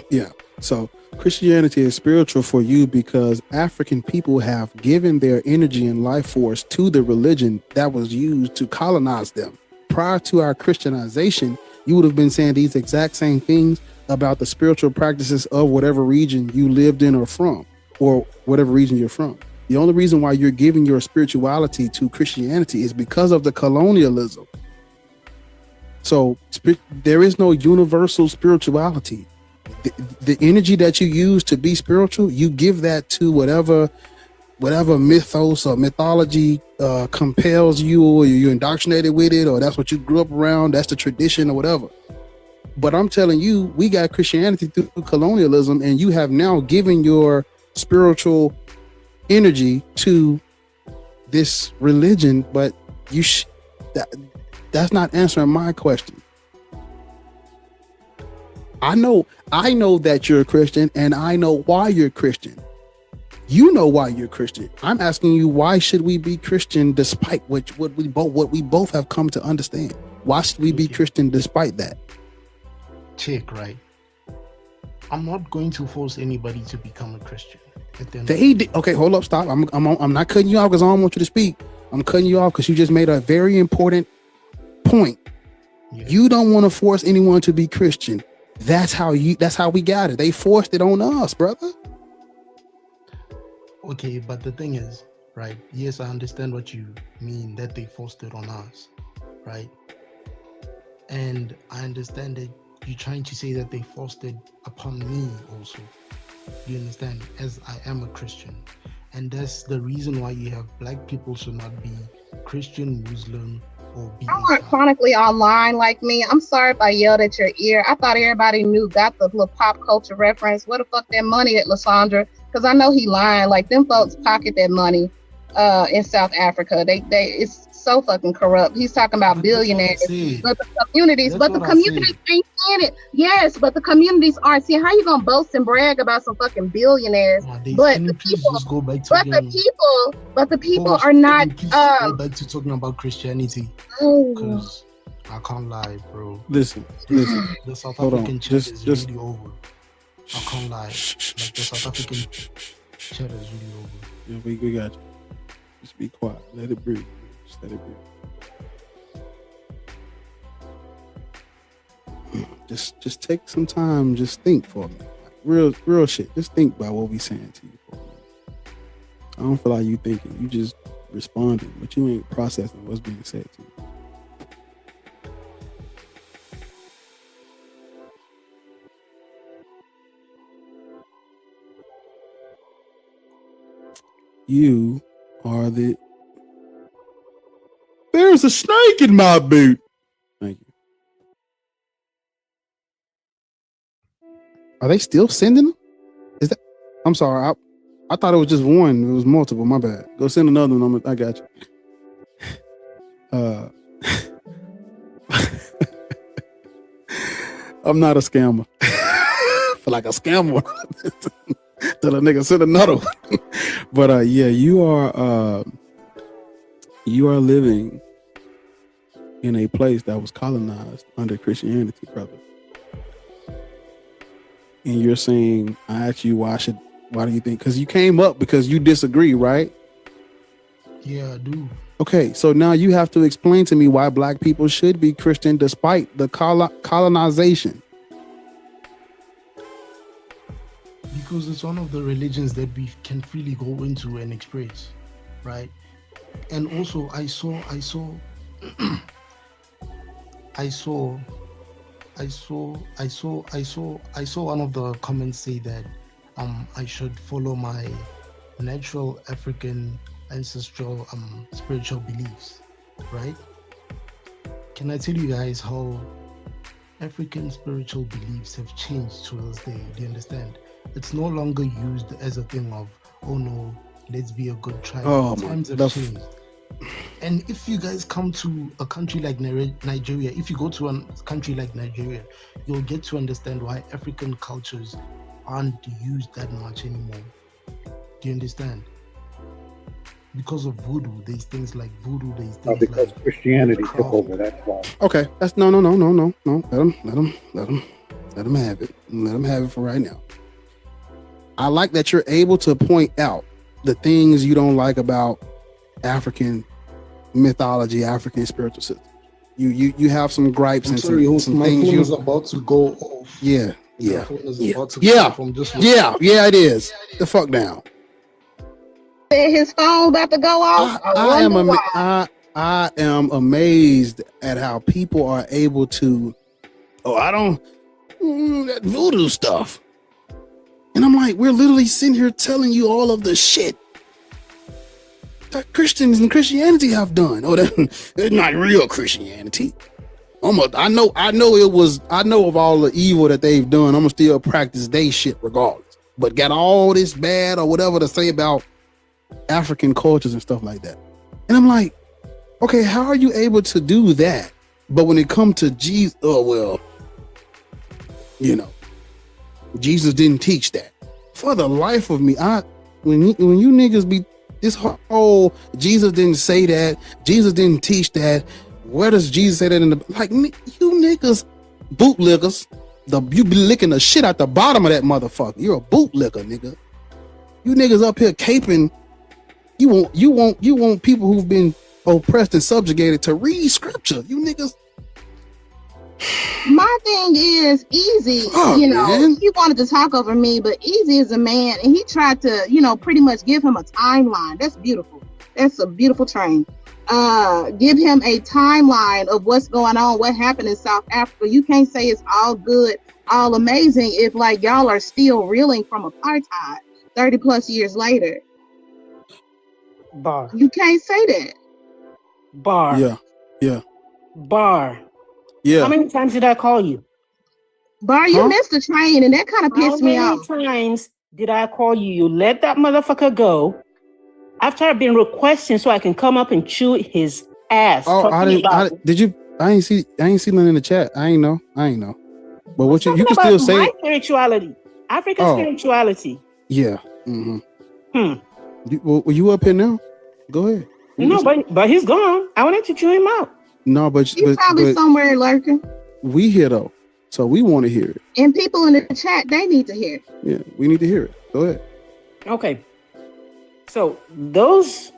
Yeah. So Christianity is spiritual for you because African people have given their energy and life force to the religion that was used to colonize them. Prior to our Christianization, you would have been saying these exact same things about the spiritual practices of whatever region you lived in or from, or whatever region you're from. The only reason why you're giving your spirituality to Christianity is because of the colonialism. So there is no universal spirituality. The energy that you use to be spiritual, you give that to whatever mythos or mythology compels you, or you're indoctrinated with it, or that's what you grew up around, that's the tradition or whatever. But I'm telling you, we got Christianity through colonialism, and you have now given your spiritual energy to this religion, but that's not answering my question. I know that you're a Christian, and I know why you're Christian. You know why you're Christian. I'm asking you, why should we be Christian despite what we both have come to understand? Why should we be Christian despite that? Check, right? I'm not going to force anybody to become a Christian. Okay, hold up, stop. I'm not cutting you off because I don't want you to speak. I'm cutting you off because you just made a very important point. Yeah. You don't want to force anyone to be Christian. That's how we got it. They forced it on us, brother. Okay, but the thing is, right? Yes, I understand what you mean that they forced it on us, right? And I understand that you're trying to say that they forced it upon me also. You understand? As I am a Christian. And that's the reason why you have black people should not be Christian, Muslim, or be. I'm not chronically online like me. I'm sorry if I yelled at your ear. I thought everybody got the little pop culture reference. Where the fuck that money at, Lysandra? Because I know he lying. Like, them folks pocket that money in South Africa. It's so fucking corrupt. He's talking about billionaires, but the communities ain't seeing it. Yes, but the communities aren't seeing. How you gonna boast and brag about some fucking billionaires? But the people are not. Go back to talking about Christianity. Because I can't lie, bro. Listen. The South African church is just really over. I can't lie. Like, the South African church is really over. Yeah, we got you. Just be quiet. Let it breathe. Just let it breathe. Just take some time. Just think for me. Like, real shit. Just think about what we saying to you for a minute. I don't feel like you thinking. You just responding, but you ain't processing what's being said to you. You are the... There's a snake in my boot. Thank you. Are they still sending them? Is that... I'm sorry. I thought it was just one. It was multiple. My bad. Go send another one. I got you. I'm not a scammer. For like a scammer. Tell a nigga send another one. But yeah, you are living in a place that was colonized under Christianity, brother. And you're saying, I asked you why do you think? Because you came up because you disagree, right? Yeah, I do. Okay, so now you have to explain to me why black people should be Christian despite the colonization. Because it's one of the religions that we can freely go into and express, right? And also I saw one of the comments say that I should follow my natural African ancestral spiritual beliefs, right? Can I tell you guys how African spiritual beliefs have changed to this day? Do you understand? It's no longer used as a thing of, oh no, let's be a good tribe. Times have changed. And if you guys come to a country like Nigeria, if you go to a country like Nigeria, you'll get to understand why African cultures aren't used that much anymore. Do you understand? Because of voodoo, there's things like voodoo, there's things because like Christianity took over, that's why. Okay, that's no. Let them have it. Let them have it for right now. I like that you're able to point out the things you don't like about African mythology, African spiritual system. You have some gripes and some things. You is about to go off. Yeah. It is. The fuck down. His phone about to go off. I am amazed at how people are able to. That voodoo stuff. And I'm like, we're literally sitting here telling you all of the shit that Christians and Christianity have done. Oh, that's not real Christianity. I know of all the evil that they've done. I'm gonna still practice they shit regardless. But got all this bad or whatever to say about African cultures and stuff like that. And I'm like, okay, how are you able to do that? But when it comes to Jesus, Jesus didn't teach that. For the life of me, when you niggas be this whole Jesus didn't say that, Jesus didn't teach that. Where does Jesus say that in the you niggas bootlickers? You be licking the shit out the bottom of that motherfucker. You're a bootlicker, nigga. You niggas up here caping. You want people who've been oppressed and subjugated to read scripture. You niggas. My thing is Easy, man. He wanted to talk over me, but Easy is a man and he tried to, pretty much give him a timeline. That's beautiful. That's a beautiful train. Give him a timeline of what's going on, what happened in South Africa. You can't say it's all good, all amazing if y'all are still reeling from apartheid 30 plus years later. Bar. You can't say that. Bar. Yeah. Yeah. Bar. Yeah. How many times did I call you? Bar, you missed the train, and that kind of pissed me off. How many times did I call you? You let that motherfucker go after I've been requesting so I can come up and chew his ass. Oh, I ain't see nothing in the chat. I ain't know. But what you can still say. My spirituality, African spirituality. Yeah. Mm-hmm. Were you up here now? Go ahead. No, but he's gone. I wanted to chew him out. No, but He's probably somewhere lurking. We here though, so we want to hear it. And people in the chat, they need to hear it. Yeah, we need to hear it. Go ahead. Okay. So those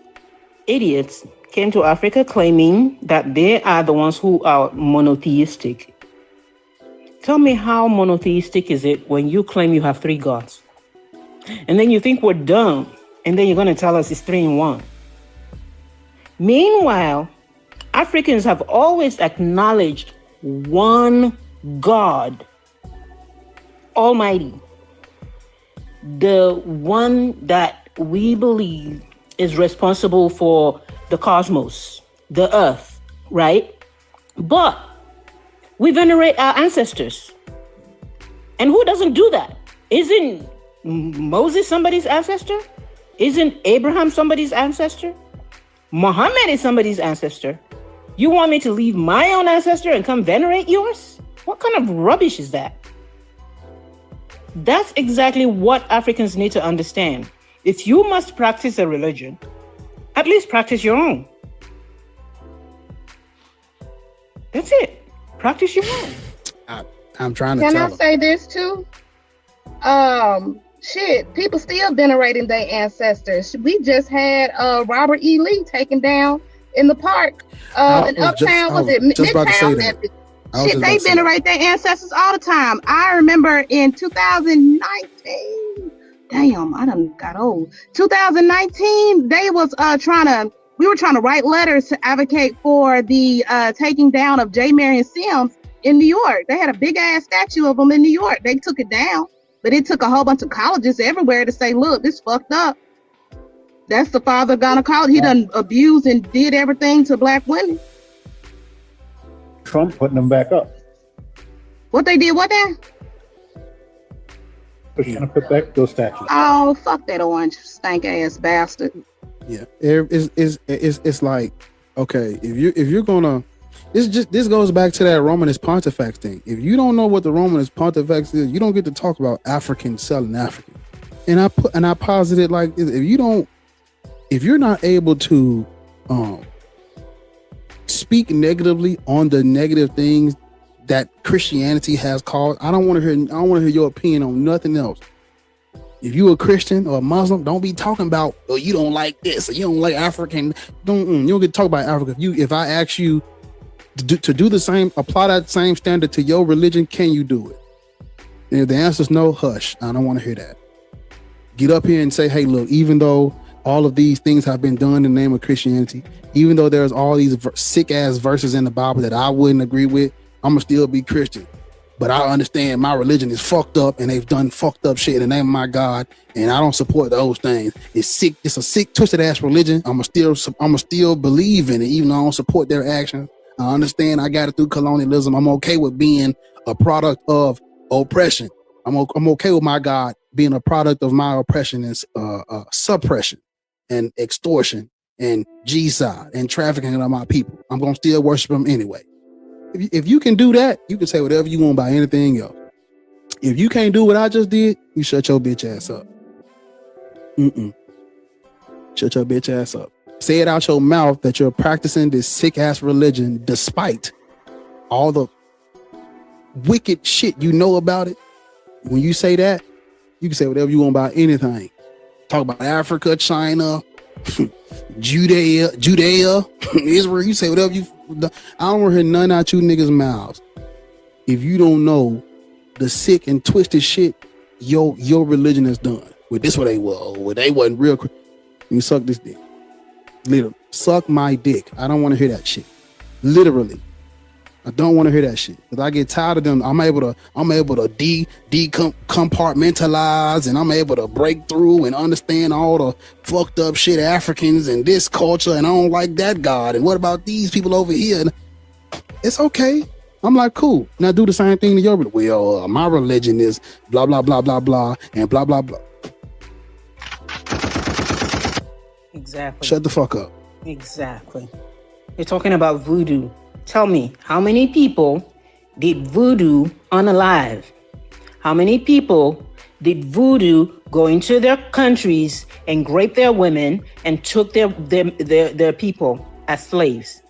idiots came to Africa claiming that they are the ones who are monotheistic. Tell me how monotheistic is it when you claim you have 3 gods? And then you think we're dumb, and then you're going to tell us it's 3 in 1. Meanwhile, Africans have always acknowledged one God, Almighty, the one that we believe is responsible for the cosmos, the earth, right? But we venerate our ancestors. And who doesn't do that? Isn't Moses somebody's ancestor? Isn't Abraham somebody's ancestor? Muhammad is somebody's ancestor. You want me to leave my own ancestor and come venerate yours? What kind of rubbish is that? That's exactly what Africans need to understand. If you must practice a religion, at least practice your own. That's it. Practice your own. I'm trying to Can tell I them. say this too? Shit, people still venerating their ancestors. We just had Robert E. Lee taken down in the park in Uptown. Was it Midtown? Shit, they venerate their ancestors all the time. I remember in 2019. Damn, I done got old. 2019, they was we were trying to write letters to advocate for the taking down of J. Marion Sims in New York. They had a big ass statue of him in New York. They took it down, but it took a whole bunch of colleges everywhere to say, look, this fucked up. That's the father of gynecology. He done abused and did everything to black women. Trump putting them back up. What they did, what now? They're trying to put back those statues. Oh, fuck that orange stank ass bastard. Yeah, it's like, okay, if you're gonna, this goes back to that Romanist Pontifex thing. If you don't know what the Romanist Pontifex is, you don't get to talk about African selling African. And I posit it like, if you're not able to speak negatively on the negative things that Christianity has caused, I don't want to hear your opinion on nothing else. If you a Christian or a Muslim, don't be talking about, oh, you don't like this or you don't like African. You don't get to talk about Africa. If I ask you to do the same, apply that same standard to your religion, can you do it? And if the answer is no, hush. I don't want to hear that. Get up here and say, hey, look, even though all of these things have been done in the name of Christianity, even though there's all these sick ass verses in the Bible that I wouldn't agree with, I'm gonna still be Christian. But I understand my religion is fucked up and they've done fucked up shit in the name of my God, and I don't support those things. It's sick. It's a sick, twisted ass religion. I'm gonna still believe in it, even though I don't support their actions. I understand I got it through colonialism. I'm okay with being a product of oppression. I'm okay with my God being a product of my oppression and suppression and extortion and G-side and trafficking of my people. I'm gonna still worship them anyway. If you can do that, you can say whatever you want about anything else. If you can't do what I just did, you shut your bitch ass up. Shut your bitch ass up. Say it out your mouth that you're practicing this sick ass religion despite all the wicked shit you know about it. When you say that, you can say whatever you want about anything. Talk about Africa, China, Judea, Israel. You say whatever you. I don't want to hear none out you niggas' mouths. If you don't know the sick and twisted shit your religion has done. With this, what they were, they wasn't real. You suck this dick. Literally, suck my dick. I don't want to hear that shit. Literally, I don't want to hear that shit because I get tired of them. I'm able to compartmentalize, and I'm able to break through and understand all the fucked up shit Africans and this culture, and I don't like that God. And what about these people over here? And it's okay. I'm like, cool. Now do the same thing to your. Well, my religion is blah blah blah blah blah and blah blah blah. Exactly. Shut the fuck up. Exactly. You're talking about voodoo. Tell me, how many people did voodoo unalive? How many people did voodoo go into their countries and rape their women and took their people as slaves?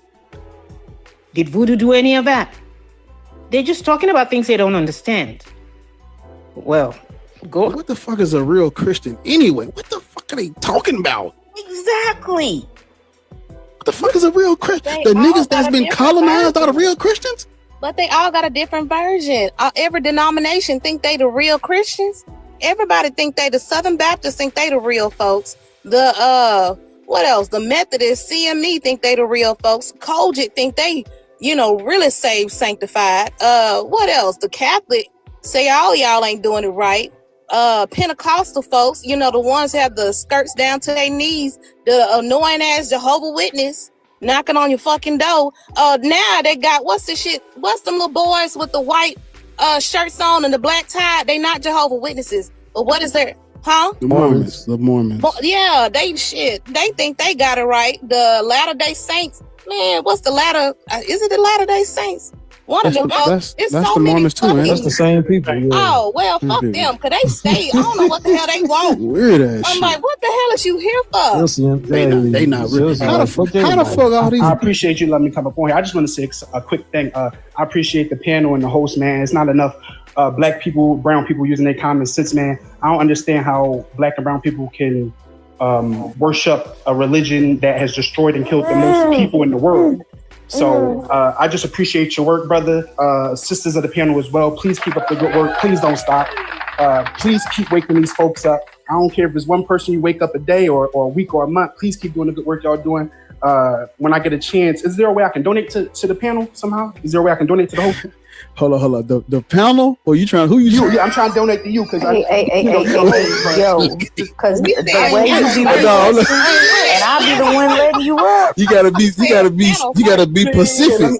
Did voodoo do any of that? They're just talking about things they don't understand. Well, go. What the fuck is a real Christian anyway? What the fuck are they talking about? Exactly. The fuck is a real Christian? The niggas that's been colonized are the real Christians? But they all got a different version. Every denomination think they the real Christians. Everybody think they the Southern Baptists think they the real folks. The what else? The Methodists, CME think they the real folks. Kojic think they, really saved, sanctified. What else? The Catholic say all y'all ain't doing it right. Pentecostal folks, the ones have the skirts down to their knees, the annoying ass Jehovah Witness knocking on your fucking door. Now they got what's them little boys with the white shirts on and the black tie? They not Jehovah Witnesses, but what is their The Mormons. Yeah, they think they got it right. The Latter-day Saints, man, what's the is it the Latter-day Saints? One of them, that's so the many Mormons too, man. That's the same people. Yeah. Oh, well, fuck them, because they stay. I don't know what the hell they want. Weird ass I'm shit. like, what the hell is you here for? They not real. How the fuck all these? I appreciate you letting me come up on here. I just want to say a quick thing. I appreciate the panel and the host, man. It's not enough black people, brown people using their common sense, man. I don't understand how black and brown people can worship a religion that has destroyed and killed the most people in the world. So I just appreciate your work, brother. Sisters of the panel as well. Please keep up the good work. Please don't stop. Please keep waking these folks up. I don't care if it's one person you wake up a day or a week or a month. Please keep doing the good work y'all doing. When I get a chance, is there a way I can donate to the panel somehow? Is there a way I can donate to the host? Hold on. The panel? Or you trying? Who you? Yeah, I'm trying to donate to you because yo, because the way you be and I'll be the one letting you up. You gotta be Pacific.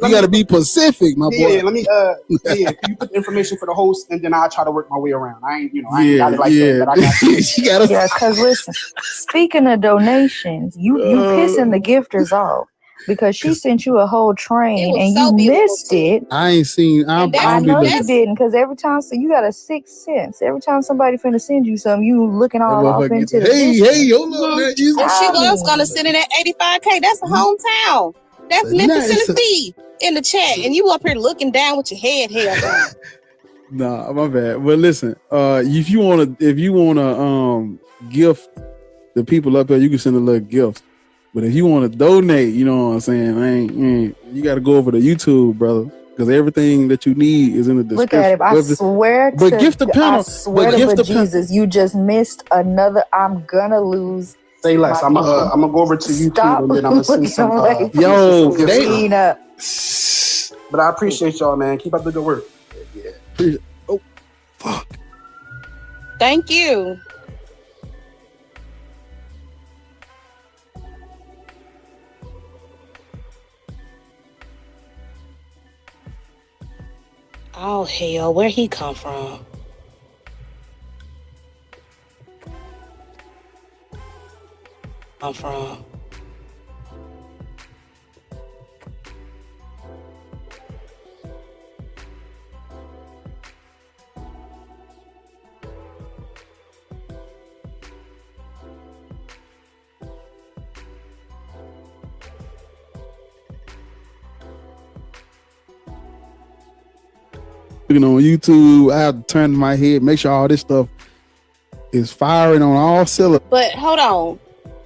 You gotta be Pacific, my boy. Yeah, let me you put the information for the host and then I'll try to work my way around. I ain't got it like that, but I got you. Yeah, because listen, speaking of donations, you pissing the gifters off. Because she sent you a whole train and you missed it. I ain't seen. I know you didn't, because every time, so you got a sixth sense. Every time somebody finna send you something, you looking all off into the hold on, man. She was gonna send it at 85K. That's a hometown. That's Memphis, Tennessee in the chat, and you up here looking down with your head held down. Nah, my bad. Well, listen. If you wanna gift the people up there, you can send a little gift. But if you want to donate, you know what I'm saying, you got to go over to YouTube, brother, because everything that you need is in the description. Look at it. I swear to Jesus, you just missed another. I'm gonna lose. Say less. I'm gonna go over to YouTube and then I'm gonna send some. But I appreciate y'all, man. Keep up the good work. Yeah. Oh, fuck. Thank you. Oh hell, where he come from? I'm from. Looking on YouTube, I have to turn my head, make sure all this stuff is firing on all cylinders. But hold on.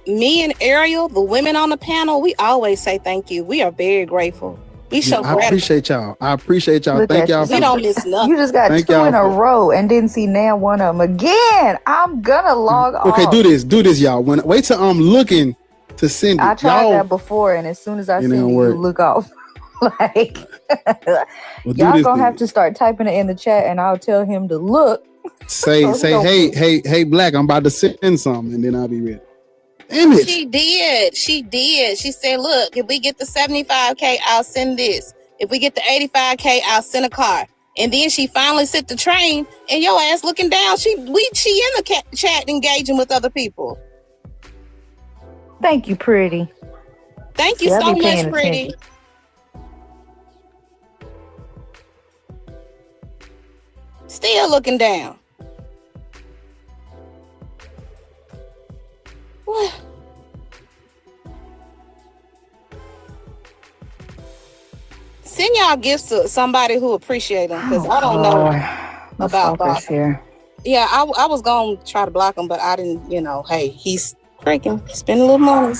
Me and Ariel, the women on the panel, we always say thank you. We are very grateful. We show I appreciate y'all. Look Thank y'all. We don't miss nothing. You just got two in a row and didn't see now one of them again. I'm gonna log off. Okay, do this, y'all. Wait till I'm looking to send it. I tried that before, and as soon as I send it, you look off. Like Well, Y'all gonna have to start typing it in the chat, and I'll tell him to look. Say, hey, Black, I'm about to send something, and then I'll be ready. Damn it. She did. She said, look, if we get the 75K, I'll send this. If we get the 85K, I'll send a car. And then she finally sent the train, and your ass looking down. She in the chat engaging with other people. Thank you, pretty. Thank you so much, pretty. Still looking down. What? Send y'all gifts to somebody who appreciate them, because I don't know about Bob. Here. Yeah, I was gonna try to block him, but I didn't. Hey, he's freaking spending a little money.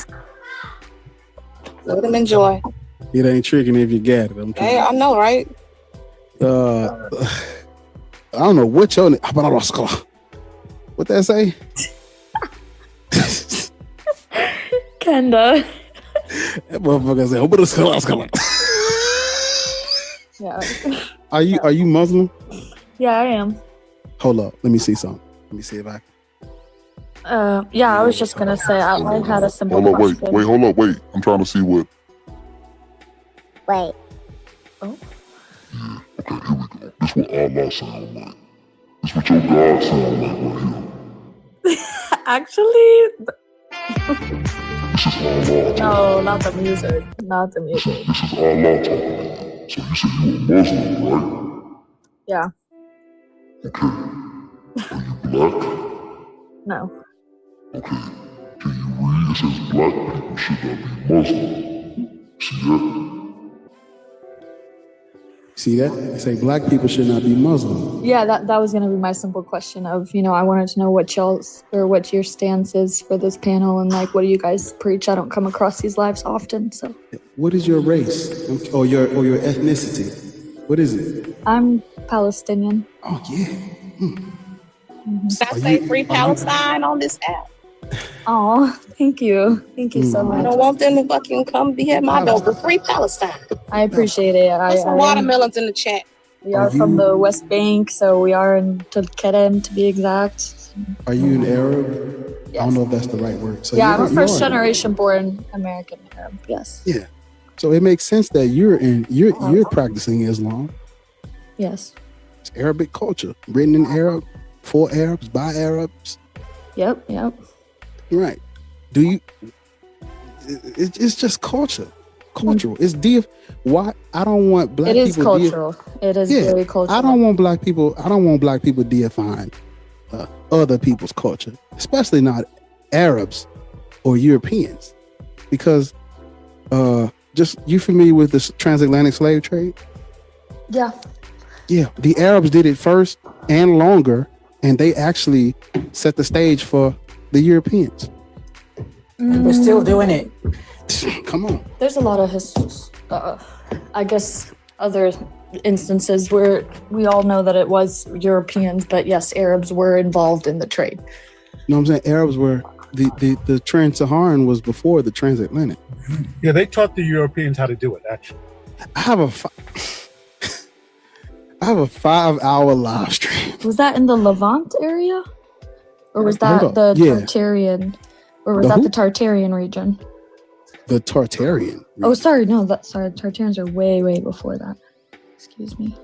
Let him enjoy. It ain't tricking if you got it. Hey, I know, right? I don't know what your what that say? Kenda. That motherfucker said, Yeah. Are you Muslim? Yeah, I am. Hold up, let me see something. Let me see if I can. Yeah, I was just gonna say I had a simple Hold up, question. hold up, wait. I'm trying to see what. Wait. Oh. Okay, here we go. This what Allah sound like. This what your God sound like right here. Actually, This is Allah. no, not the music. Not the music. This is Allah talking. So you said you a Muslim, right? Yeah. Okay. Are you black? No. Okay. Can you read? It says black people should not be Muslim. See that? See that? They say black people should not be Muslim. Yeah, that was gonna be my simple question of, I wanted to know what your stance is for this panel, and like, what do you guys preach? I don't come across these lives often, so. What is your race or your ethnicity? What is it? I'm Palestinian. Oh yeah. I say free Palestine on this app. Oh, thank you so much. I don't want them to fucking come be at my door for free Palestine. I appreciate it. Put some watermelons in the chat. We are from the West Bank, so we are in Tulkerem to be exact. Are you an Arab? Yes. I don't know if that's the right word. So yeah, I'm a first generation born American Arab. Yes. Yeah. So it makes sense that you're practicing Islam. Yes. It's Arabic culture, written in Arab, for Arabs, by Arabs. Yep. Right. It's just culture. Cultural. It's why I don't want black people. It is cultural. It is very cultural. I don't want black people deifying other people's culture, especially not Arabs or Europeans, because just you familiar with the transatlantic slave trade? Yeah. Yeah, the Arabs did it first and longer, and they actually set the stage for the Europeans. We're still doing it. Come on. There's a lot of I guess other instances where we all know that it was Europeans, but yes, Arabs were involved in the trade. You know what I'm saying? Arabs were the Trans-Saharan was before the transatlantic. Yeah, they taught the Europeans how to do it. Actually, I have a 5-hour live stream. Was that in the Levant area, or was that the Tartarian, or was that the Tartarian region? The Tartarian region. Oh, sorry, no, Tartarians are way before that. Excuse me.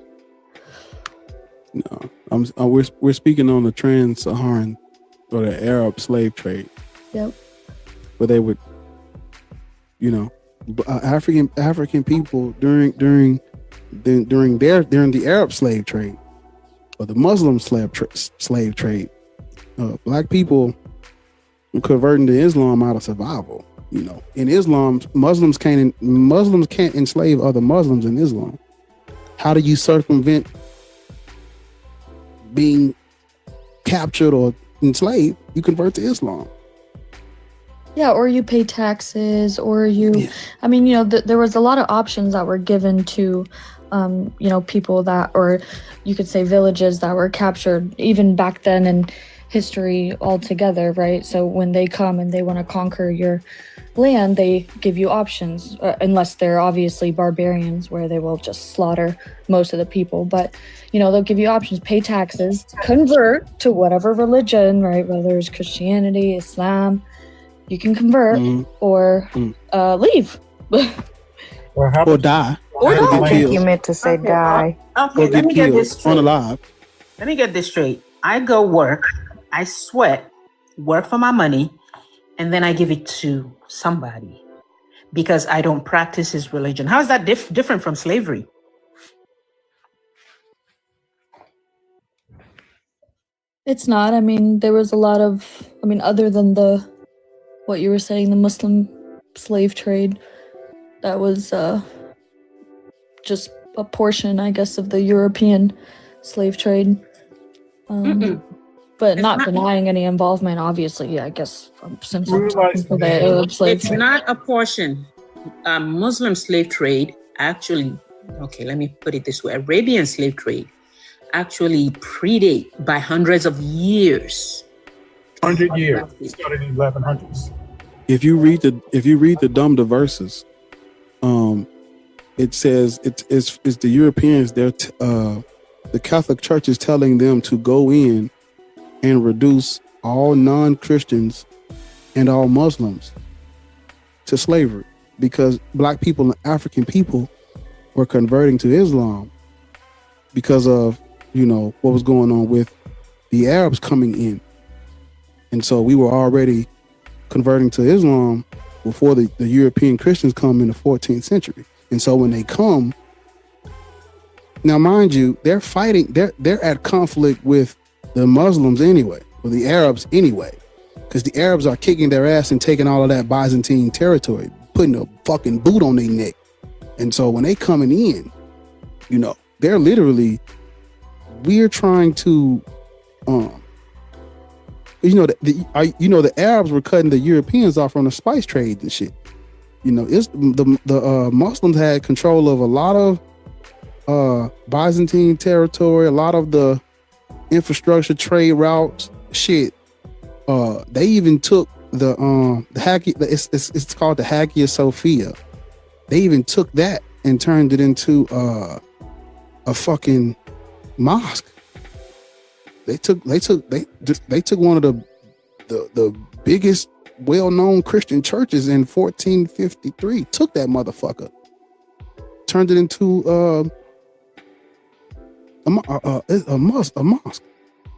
No, we're speaking on the Trans-Saharan or the Arab slave trade. Yep. Where they would, African people during the Arab slave trade or the Muslim slave trade, black people converting to Islam out of survival. In Islam, Muslims can't enslave other Muslims in Islam. How do you circumvent being captured or enslaved? You convert to Islam. Yeah, or you pay taxes, or you. I mean, there was a lot of options that were given to, people that, or you could say villages that were captured even back then, and history altogether, right? So when they come and they want to conquer your land, they give you options, unless they're obviously barbarians where they will just slaughter most of the people. But, you know, they'll give you options: pay taxes, convert to whatever religion, right? Whether it's Christianity, Islam, you can convert, or leave. Or die. I think you meant to say die. Okay, let me get this straight. Unalive. Let me get this straight. I go work, I sweat, work for my money, and then I give it to somebody because I don't practice his religion. How is that different from slavery? It's not. I mean, there was a lot of, I mean, other than what you were saying, the Muslim slave trade, that was just a portion, I guess, of the European slave trade. But not denying any involvement, obviously, I guess, since I'm talking for the Arab slave It's trade. not a portion. Muslim slave trade actually, okay, let me put it this way. Arabian slave trade actually predate by hundreds of years. 100 years. It started in 1100s. If you read the Dumb verses, it says it's the Europeans. The Catholic Church is telling them to go in and reduce all non-Christians and all Muslims to slavery, because black people and African people were converting to Islam because of, you know, what was going on with the Arabs coming in. And so we were already converting to Islam before the European Christians come in the 14th century. And so when they come, now mind you, they're fighting, they're at conflict with the Muslims anyway, or the Arabs anyway, because the Arabs are kicking their ass and taking all of that Byzantine territory, putting a fucking boot on their neck. And so when they coming in, you know, they're literally, we're trying to, the Arabs were cutting the Europeans off on the spice trade and shit. You know, it's the Muslims had control of a lot of Byzantine territory, a lot of the infrastructure, trade routes, shit. They even took the it's called the Hagia Sophia. They even took that and turned it into a fucking mosque. They took one of the biggest well-known Christian churches in 1453, took that motherfucker, turned it into a mosque.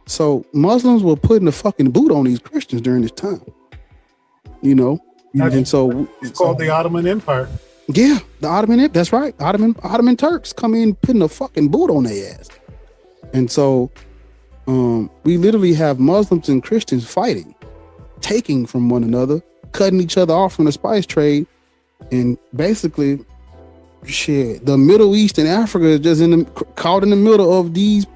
So Muslims were putting the fucking boot on these Christians during this time, you know. And so it's called the Ottoman Empire. Yeah, the Ottoman. That's right. Ottoman Turks come in putting a fucking boot on their ass. And so we literally have Muslims and Christians fighting, taking from one another, cutting each other off from the spice trade, and basically, shit, the Middle East and Africa is just caught in the middle of this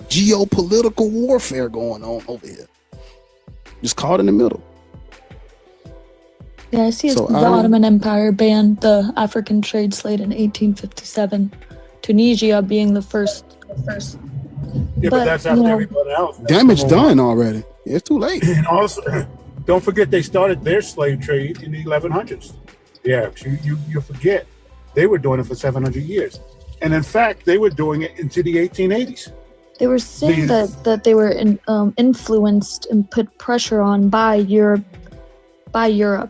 geopolitical warfare going on over here. Just caught in the middle. Yeah, I see the Ottoman Empire banned the African trade slave in 1857. Tunisia being the first. Yeah, but that's after everybody else. Damage done already. It's too late. And also, don't forget they started their slave trade in the 1100s. Yeah, you forget they were doing it for 700 years, and in fact, they were doing it into the 1880s. They were saying that they were influenced and put pressure on by Europe.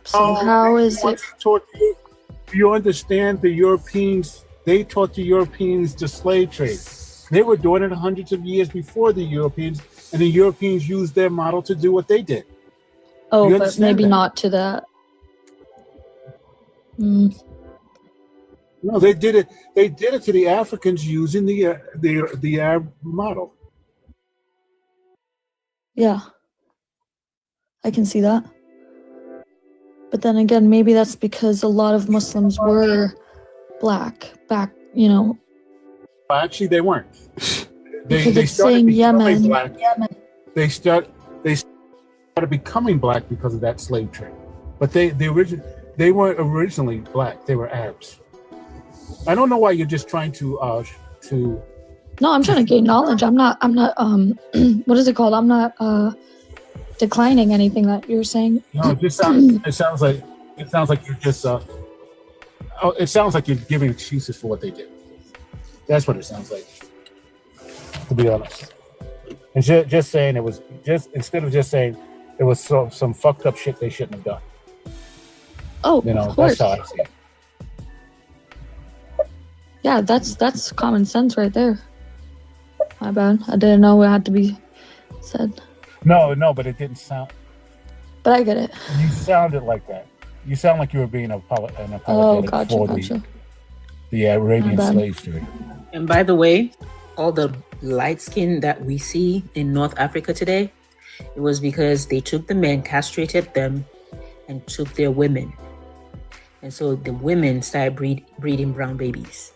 So how is it? Do you understand the Europeans? They taught the Europeans the slave trade. They were doing it hundreds of years before the Europeans, and the Europeans used their model to do what they did. Oh, but maybe not to that. No, they did it. They did it to the Africans using the Arab model. Yeah, I can see that. But then again, maybe that's because a lot of Muslims were black back, you know. Actually, they weren't. They started becoming black. They started becoming black because of that slave trade. But they weren't originally black. They were Arabs. I don't know why you're just trying to No, I'm trying to gain knowledge. I'm not what is it called? I'm not declining anything that you're saying. No, it sounds like you're just it sounds like you're giving excuses for what they did. That's what it sounds like, to be honest. And just saying it was instead of just saying it was some fucked up shit they shouldn't have done. Oh, of course. That's how I see it. Yeah, that's common sense right there. My bad. I didn't know it had to be said. No, but it didn't sound. But I get it. You sounded like that. You sound like you were being an apologetic for the Arabian slave trade. And by the way, all the light skin that we see in North Africa today, it was because they took the men, castrated them, and took their women. And so the women started breeding brown babies.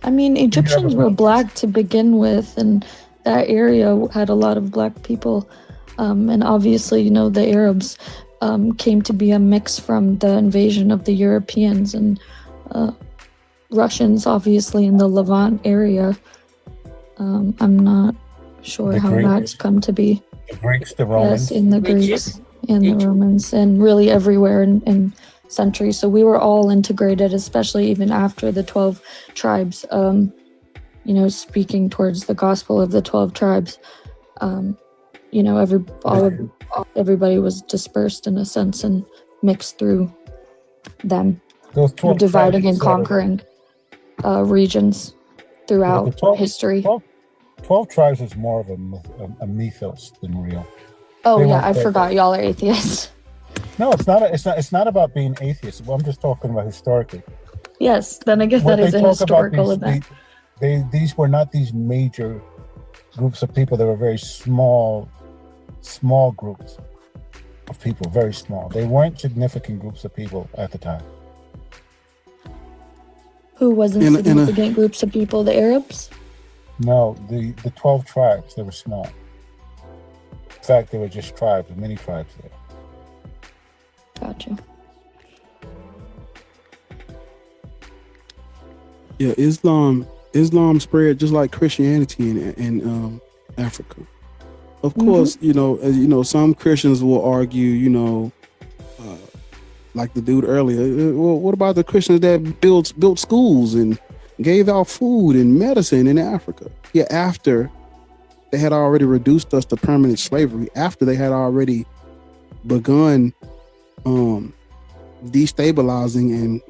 I mean, Egyptians were black to begin with, and that area had a lot of black people. And obviously, you know, the Arabs came to be a mix from the invasion of the Europeans and Russians, obviously, in the Levant area. I'm not sure how that's come to be. The Greeks, the Romans. Yes, in the Greeks and the Romans, and really everywhere in centuries. So we were all integrated, especially even after the 12 tribes, you know, speaking towards the gospel of the 12 tribes. You know, everybody was dispersed in a sense and mixed through them. Dividing and conquering regions throughout history. 12 tribes is more of a mythos than real. Oh yeah, I forgot y'all are atheists. No, it's not. It's not about being atheist. Well, I'm just talking about historically. Yes, then I guess that is a historical event. These were not these major groups of people. They were very small groups of people, very small. They weren't significant groups of people at the time. Who wasn't significant groups of people? The Arabs? No, the 12 tribes, they were small. In fact, they were just tribes, many tribes there. Gotcha. Yeah, Islam spread just like Christianity in Africa. Of course, you know, some Christians will argue, like the dude earlier. Well, what about the Christians that built schools and gave out food and medicine in Africa? Yeah, after they had already reduced us to permanent slavery, after they had already begun destabilizing and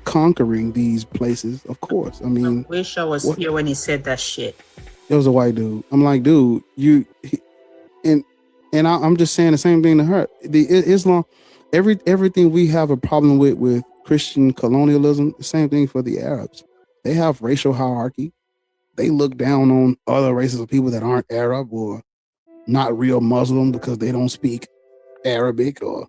conquering these places. Of course, I mean, I wish I was here when he said that shit. It was a white dude. I'm like, dude, I'm just saying the same thing to her. The Islam, everything we have a problem with Christian colonialism, the same thing for the Arabs. They have racial hierarchy. They look down on other races of people that aren't Arab or not real Muslim because they don't speak Arabic, or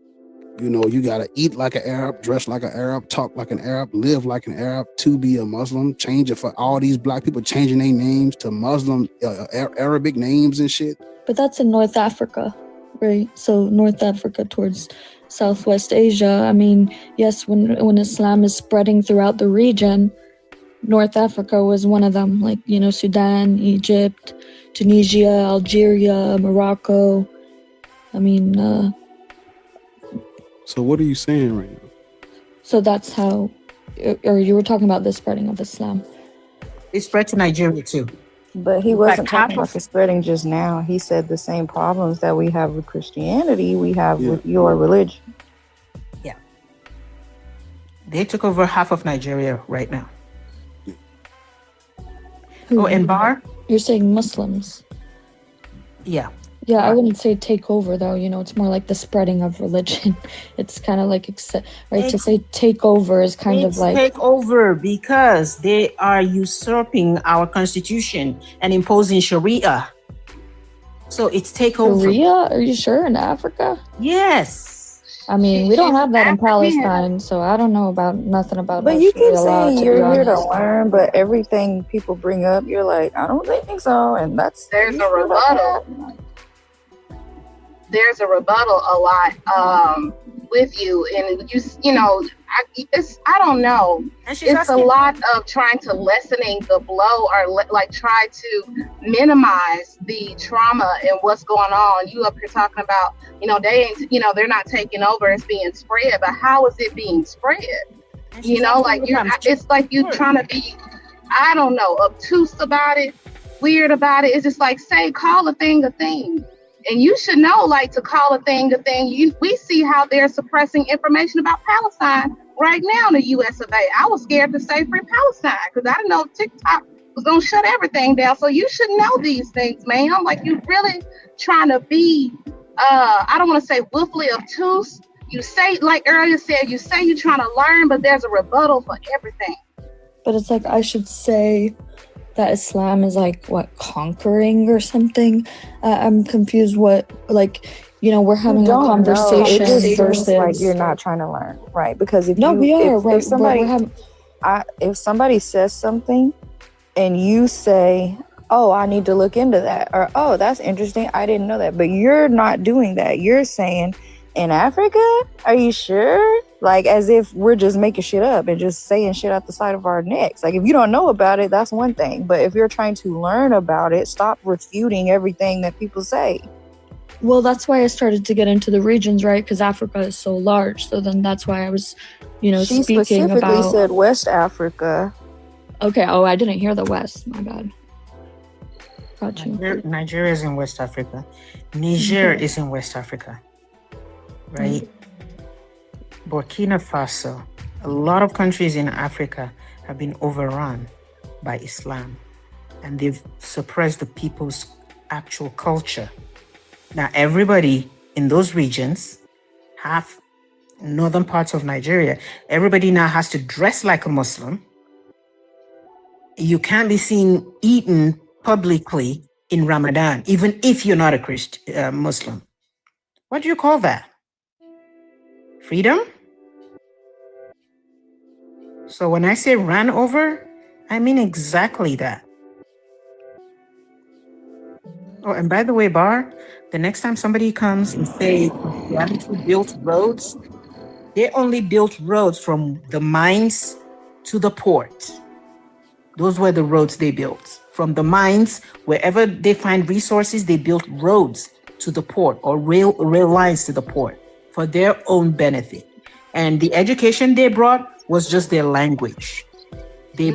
you gotta eat like an Arab, dress like an Arab, talk like an Arab, live like an Arab to be a Muslim. Change it for all these black people changing their names to Muslim Arabic names and shit. But that's in North Africa, right? So North Africa towards Southwest Asia. I mean, yes, when Islam is spreading throughout the region, North Africa was one of them. Like, Sudan, Egypt, Tunisia, Algeria, Morocco. I mean, so what are you saying right now? So that's how, or you were talking about the spreading of Islam. It spread to Nigeria too. But he wasn't talking about the spreading just now. He said the same problems that we have with Christianity, we have with your religion. Yeah. They took over half of Nigeria right now. Oh, and Bar? You're saying Muslims. Yeah. Yeah, I wouldn't say take over though. It's more like the spreading of religion. It's kind of like, to say take over is kind of like take over because they are usurping our constitution and imposing Sharia. So it's take over. Sharia? Are you sure? In Africa? Yes. I mean, we don't have that in Palestine, so I don't know nothing about. But you keep saying you're here to learn, but everything people bring up, you're like, I don't think so, and there's a rebuttal. there's a rebuttal a lot with you, and I don't know. It's a lot of trying to lessening the blow, or like try to minimize the trauma and what's going on. You up here talking about, they ain't, they're not taking over, it's being spread, but how is it being spread? It's like you trying to be, I don't know, obtuse about it, weird about it. It's just like, call a thing a thing. And you should know, like, to call a thing a thing. We see how they're suppressing information about Palestine right now in the US of A. I was scared to say Free Palestine because I didn't know TikTok was going to shut everything down. So you should know these things, man. Like, you really trying to be, I don't want to say willfully obtuse. You say, like earlier said, you say you're trying to learn, but there's a rebuttal for everything. But it's like I should say that Islam is like conquering or something. I'm confused. We're having a conversation versus like you're not trying to learn, right? Because if somebody says something and you say, "Oh, I need to look into that," or "Oh, that's interesting, I didn't know that," but you're not doing that. You're saying, "In Africa? Are you sure?" Like, as if we're just making shit up and just saying shit out the side of our necks. Like, if you don't know about it, that's one thing. But if you're trying to learn about it, stop refuting everything that people say. Well, that's why I started to get into the regions, right? Because Africa is so large. So then that's why I was, she speaking about... specifically said West Africa. Okay. Oh, I didn't hear the West. My bad. Got you. Nigeria is in West Africa. Niger is in West Africa. Right? Burkina Faso, a lot of countries in Africa have been overrun by Islam, and they've suppressed the people's actual culture. Now, everybody in those regions, half northern parts of Nigeria, everybody now has to dress like a Muslim. You can't be seen eating publicly in Ramadan, even if you're not a Christian Muslim. What do you call that? Freedom? So when I say ran over, I mean exactly that. Oh, and by the way, Bar, the next time somebody comes and say they haven't built roads, they only built roads from the mines to the port. Those were the roads they built. From the mines, wherever they find resources, they built roads to the port or rail lines to the port for their own benefit. And the education they brought was just their language. They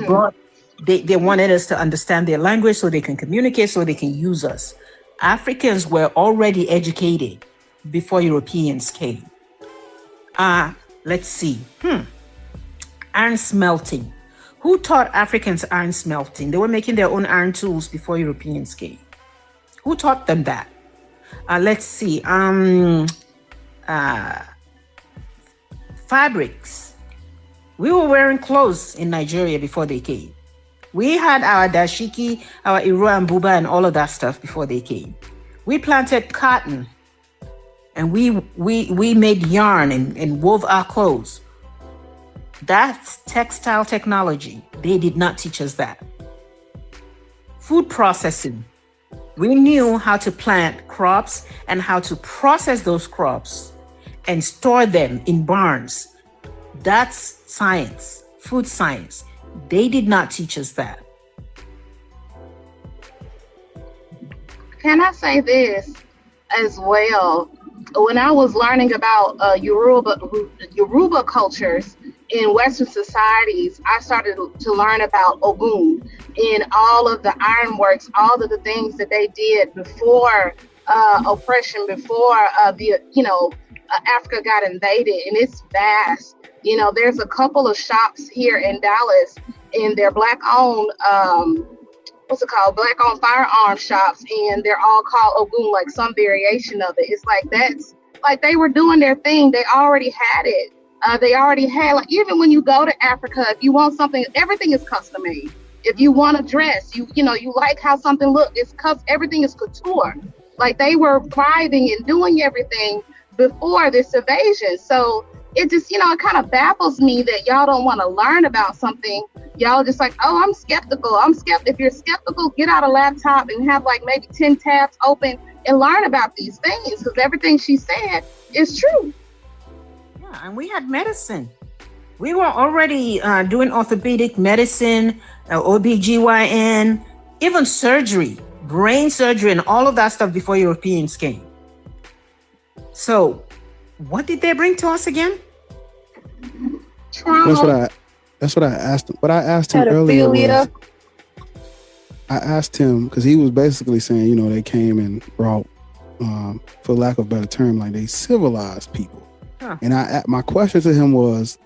wanted us to understand their language so they can communicate, so they can use us. Africans were already educated before Europeans came. Let's see. Iron smelting. Who taught Africans iron smelting? They were making their own iron tools before Europeans came. Who taught them that? Let's see. Fabrics. We were wearing clothes in Nigeria before they came. We had our dashiki, our iro and buba and all of that stuff before they came. We planted cotton and we made yarn and wove our clothes. That's textile technology. They did not teach us that. Food processing. We knew how to plant crops and how to process those crops and store them in barns. That's science, food science. They did not teach us that. Can I say this as well? When I was learning about Yoruba cultures in Western societies, I started to learn about Ogun and all of the ironworks, all of the things that they did before oppression, before Africa got invaded, and it's vast. There's a couple of shops here in Dallas, and they're Black-owned, Black-owned firearm shops, and they're all called Ogun, like some variation of it. It's like that's like they were doing their thing. They already had it. They already had, like, even when you go to Africa, if you want something, everything is custom made. If you want a dress, you like how something looks, everything is couture. Like, they were thriving and doing everything before this invasion. So it just, it kind of baffles me that y'all don't want to learn about something. Y'all just like, oh, I'm skeptical. If you're skeptical, get out a laptop and have like maybe 10 tabs open and learn about these things, because everything she said is true. Yeah, and we had medicine. We were already doing orthopedic medicine, OBGYN, even surgery, brain surgery, and all of that stuff before Europeans came. So, what did they bring to us again? Trauma. That's what I asked him. What I asked him earlier was, I asked him, because he was basically saying, you know, they came and brought, for lack of a better term, like they civilized people. Huh. And my question to him was,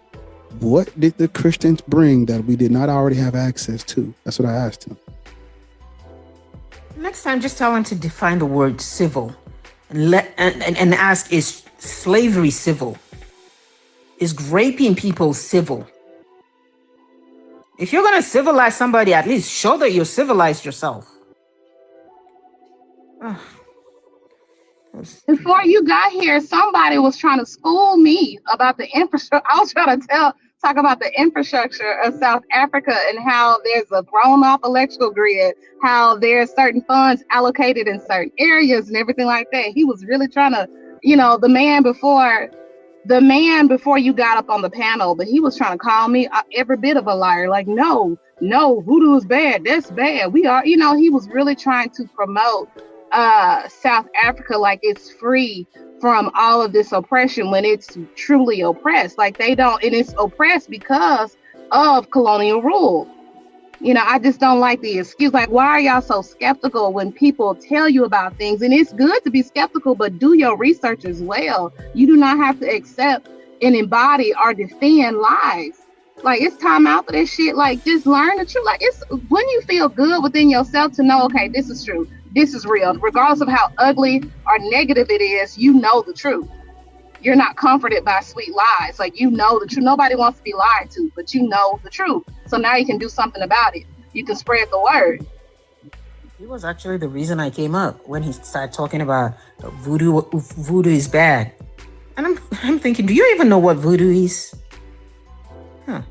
what did the Christians bring that we did not already have access to? That's what I asked him. Next time, just tell him to define the word civil, and ask, is slavery civil? Is raping people civil? If you're going to civilize somebody, at least show that you're civilized yourself. Before you got here, somebody was trying to school me about the infrastructure. I was trying to talk about the infrastructure of South Africa and how there's a thrown off electrical grid, how there's certain funds allocated in certain areas and everything like that. He was really trying to, you know, the man before you got up on the panel, but he was trying to call me every bit of a liar. Like, no, voodoo is bad. That's bad. We are, you know, he was really trying to promote South Africa like it's free from all of this oppression when it's truly oppressed. Like they don't, and it's oppressed because of colonial rule. You know, I just don't like the excuse. Like, why are y'all so skeptical when people tell you about things? And it's good to be skeptical, but do your research as well. You do not have to accept and embody or defend lies. Like, it's time out for this shit. Like, just learn the truth. Like, it's when you feel good within yourself to know, okay, this is true. This is real. Regardless of how ugly or negative it is, you know the truth. You're not comforted by sweet lies. Like, you know the truth. Nobody wants to be lied to, but you know the truth. So now you can do something about it. You can spread the word. He was actually the reason I came up when he started talking about voodoo is bad. And I'm thinking, do you even know what voodoo is? Huh.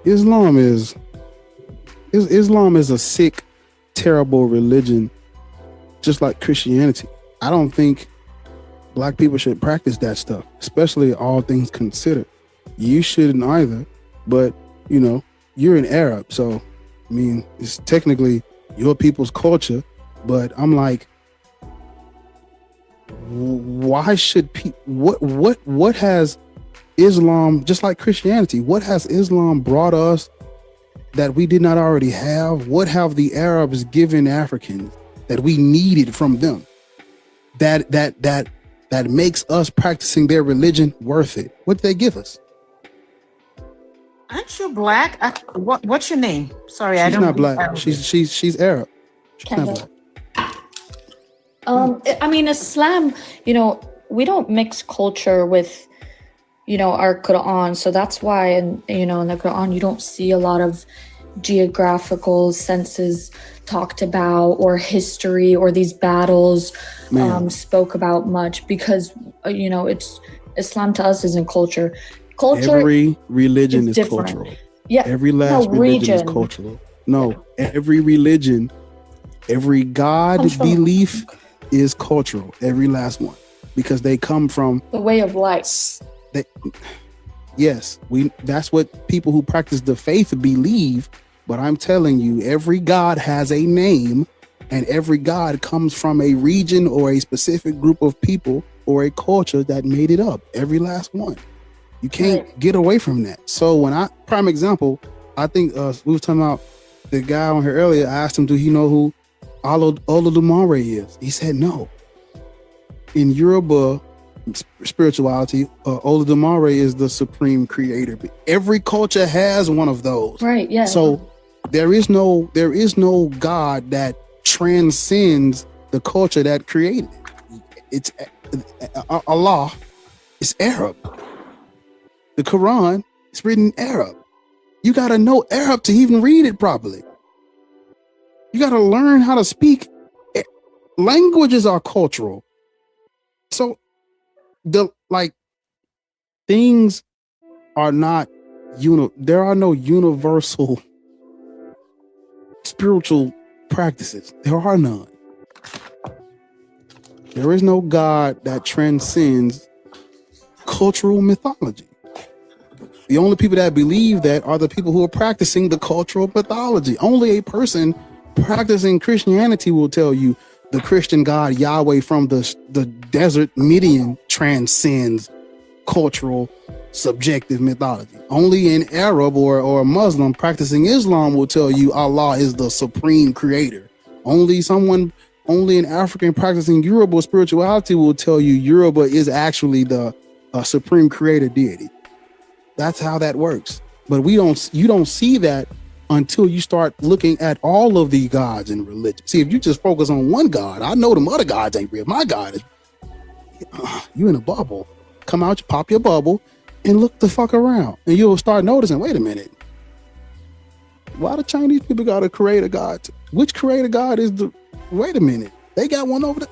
Islam is a sick, terrible religion, just like Christianity. I don't think black people should practice that stuff, especially all things considered. You shouldn't either, but you know, you're an Arab, so I mean, it's technically your people's culture, but I'm like, why should what has Islam, just like Christianity, what has Islam brought us that we did not already have? What have the Arabs given Africans that we needed from them that makes us practicing their religion worth it? What did they give us? Aren't you black? What's your name? Sorry, she's I don't. Not black. She's Arab. She's not black. I mean, Islam, you know, we don't mix culture with, you know, our Quran. So that's why, in the Quran, you don't see a lot of geographical senses talked about, or history, or these battles spoke about much, because, you know, it's Islam to us isn't culture. Every religion is different. Cultural. Yeah. Every last religion is cultural. No, every religion, every God belief is cultural. Every last one, because they come from the way of life. That's what people who practice the faith believe. But I'm telling you, every God has a name, and every God comes from a region or a specific group of people or a culture that made it up. Every last one. You can't get away from that. So prime example, I think we were talking about the guy on here earlier. I asked him, do he know who Olodumare is? He said no. In Yoruba spirituality, Olodumare is the supreme creator. But every culture has one of those. Right, yeah. So there is no God that transcends the culture that created it. It's Allah. It's Arab. The Quran is written in Arab. You got to know Arab to even read it properly. You got to learn how to speak. Languages are cultural. So things are not there are no universal spiritual practices. There are none. There is no God that transcends cultural mythology. The only people that believe that are the people who are practicing the cultural mythology. Only a person practicing Christianity will tell you the Christian God Yahweh from the desert Midian transcends cultural subjective mythology. Only an Arab or a Muslim practicing Islam will tell you Allah is the supreme creator. Only an African practicing Yoruba spirituality will tell you Yoruba is actually the supreme creator deity. That's how that works. But you don't see that until you start looking at all of the gods in religion. See, if you just focus on one God, I know them other gods ain't real. My God is you in a bubble. Come out, you pop your bubble, and look the fuck around, and you'll start noticing. Wait a minute, why the Chinese people got a creator God? Which creator God is the? Wait a minute, they got one over there.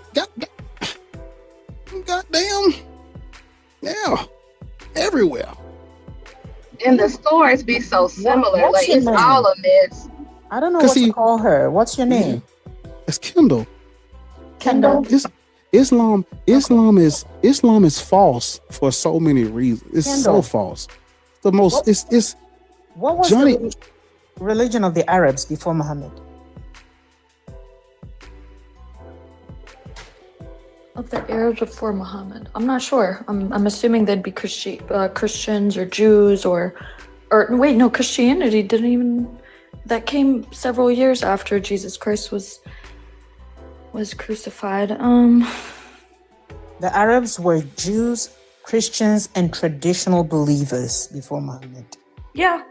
Goddamn, yeah, everywhere. And the stories be so similar. Like it's all a mess. I don't know what to call her. What's your name? It's Kendall. Kendall. Islam is false for so many reasons. It's Kendall. so false. The most it's What was Johnny. the religion of the Arabs before Muhammad? Of the Arabs before Muhammad, I'm not sure. I'm assuming they'd be Christians or Jews or wait, no, Christianity didn't even. That came several years after Jesus Christ was crucified. The Arabs were Jews, Christians, and traditional believers before Muhammad. Yeah,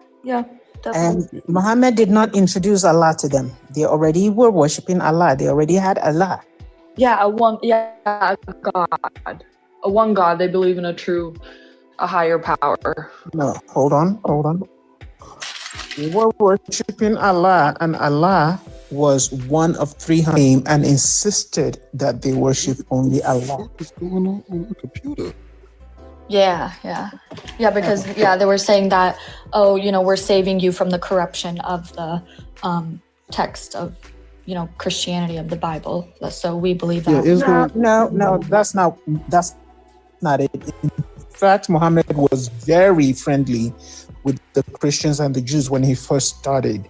definitely. And Muhammad did not introduce Allah to them. They already were worshiping Allah. They already had Allah. Yeah, a God. A one God. They believe in a higher power. No, hold on. They were worshiping Allah, and Allah was one of 300 and insisted that they worship only Allah. What's going on the computer? Yeah, because they were saying that, we're saving you from the corruption of the text of, Christianity, of the Bible. So we believe that. No, that's not it. In fact, Muhammad was very friendly with the Christians and the Jews when he first started.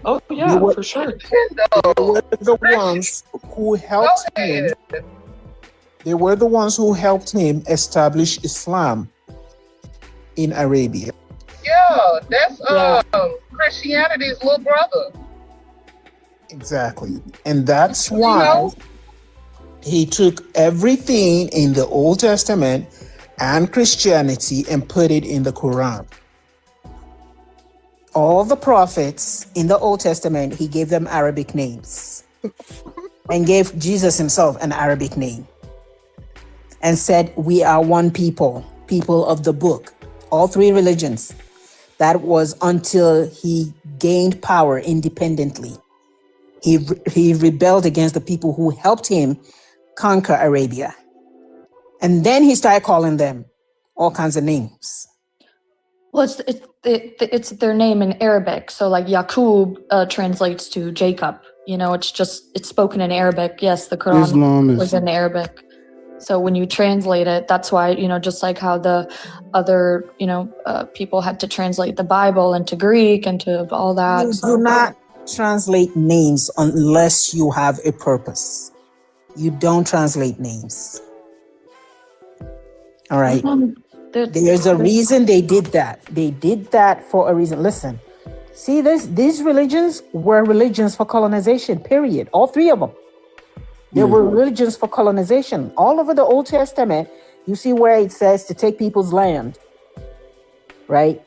Oh yeah, for sure. They were the ones who helped him. They were the ones who helped him establish Islam in Arabia. Yeah, that's Christianity's little brother. Exactly. And that's why he took everything in the Old Testament and Christianity and put it in the Quran. All the prophets in the Old Testament, he gave them Arabic names and gave Jesus himself an Arabic name and said, we are one people of the book, all three religions. That was until he gained power independently. He rebelled against the people who helped him conquer Arabia. And then he started calling them all kinds of names. Well, it's their name in Arabic. So like Yaqub translates to Jacob. It's spoken in Arabic. Yes, the Quran was in Arabic. So when you translate it, that's why, just like how the other, people had to translate the Bible into Greek and to all that. You do not translate names unless you have a purpose. You don't translate names. All right. There's a reason they did that. They did that for a reason. Listen, see this? These religions were religions for colonization, period. All three of them. They were religions for colonization. All over the Old Testament, you see where it says to take people's land, right?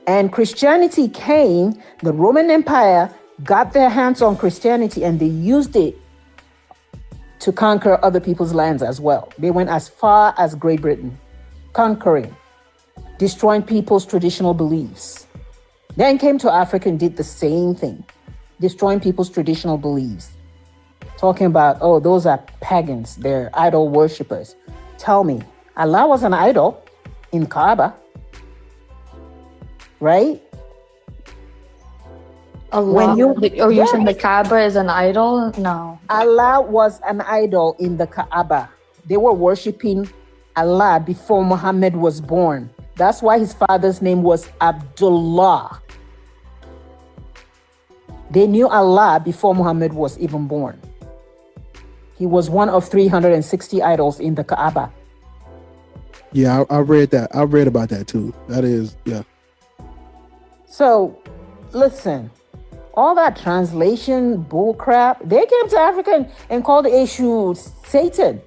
And Christianity came, the Roman Empire got their hands on Christianity and they used it to conquer other people's lands as well. They went as far as Great Britain, conquering, destroying people's traditional beliefs. Then came to Africa and did the same thing, destroying people's traditional beliefs. Talking about, those are pagans, they're idol worshippers. Tell me, Allah was an idol in Kaaba, right? Allah. You're saying the Yes. Kaaba is an idol? No. Allah was an idol in the Kaaba. They were worshiping Allah before Muhammad was born. That's why his father's name was Abdullah. They knew Allah before Muhammad was even born. He was one of 360 idols in the Kaaba. Yeah, I read that. I read about that too. That is, yeah. So, listen, all that translation bullcrap, they came to Africa and called the issue Satan.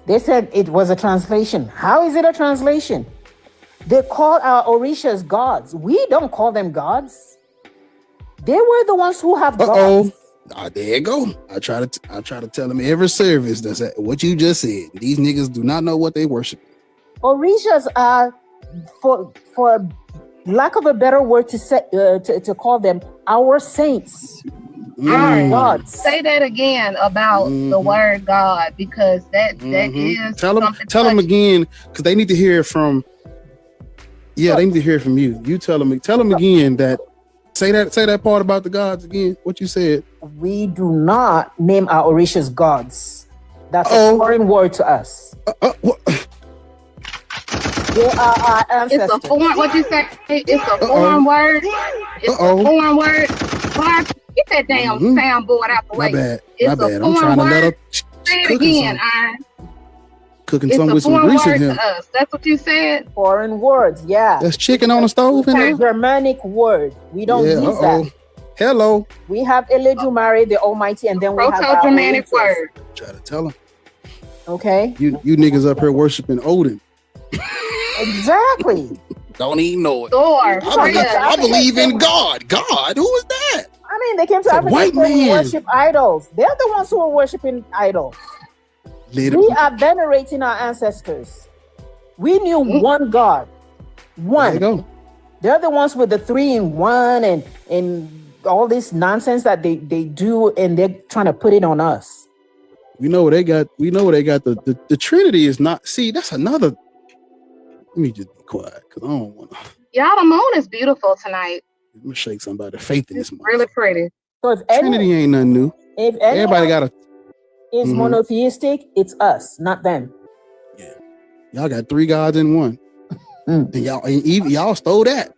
They said it was a translation. How is it a translation? They call our Orishas gods. We don't call them gods. They were the ones who have gods. There you go. I try to tell them every service that's what you just said. These niggas do not know what they worship. Orishas are, for lack of a better word to say, to call them, our saints. Gods. Say that again about the word God, because that is Tell them again, because they need to hear it from. Yeah, they need to hear it from you. You tell them again that. Say that part about the gods again. What you said. We do not name our Orishas gods. That's a foreign word to us. They are our ancestors. It's a foreign. What you say? It's a foreign word. It's a foreign word. Get that damn soundboard out the way. My bad. I'm trying to let her. Say it again, Iron. Cooking It's some a with some foreign grease in word here. to us. That's what you said. Foreign words, yeah. There's chicken on the stove in there. It's a Germanic word. We don't use that. Hello. We have Eledumare, the Almighty, and then we have our Proto-Germanic Orishas. word. Try to tell them. Okay. You niggas up here worshiping Odin. Exactly. Don't even know it. Thor. I believe in God. God? Who is that? I mean, they came to It's a Africa white to man. worship idols. They're the ones who are worshiping idols. We are venerating our ancestors. We knew one God. One. There you go. They're the ones with the 3-in-1 and all this nonsense that they do, and they're trying to put it on us. We know they got. The Trinity is not. See, that's another. Let me just be quiet because I don't want to. Y'all, the moon is beautiful tonight. I'm gonna shake somebody's faith in this month. Really pretty. So if Trinity ain't nothing new. If Everybody got a. is monotheistic, it's us, not them. Y'all got 3 gods in one, and y'all stole that.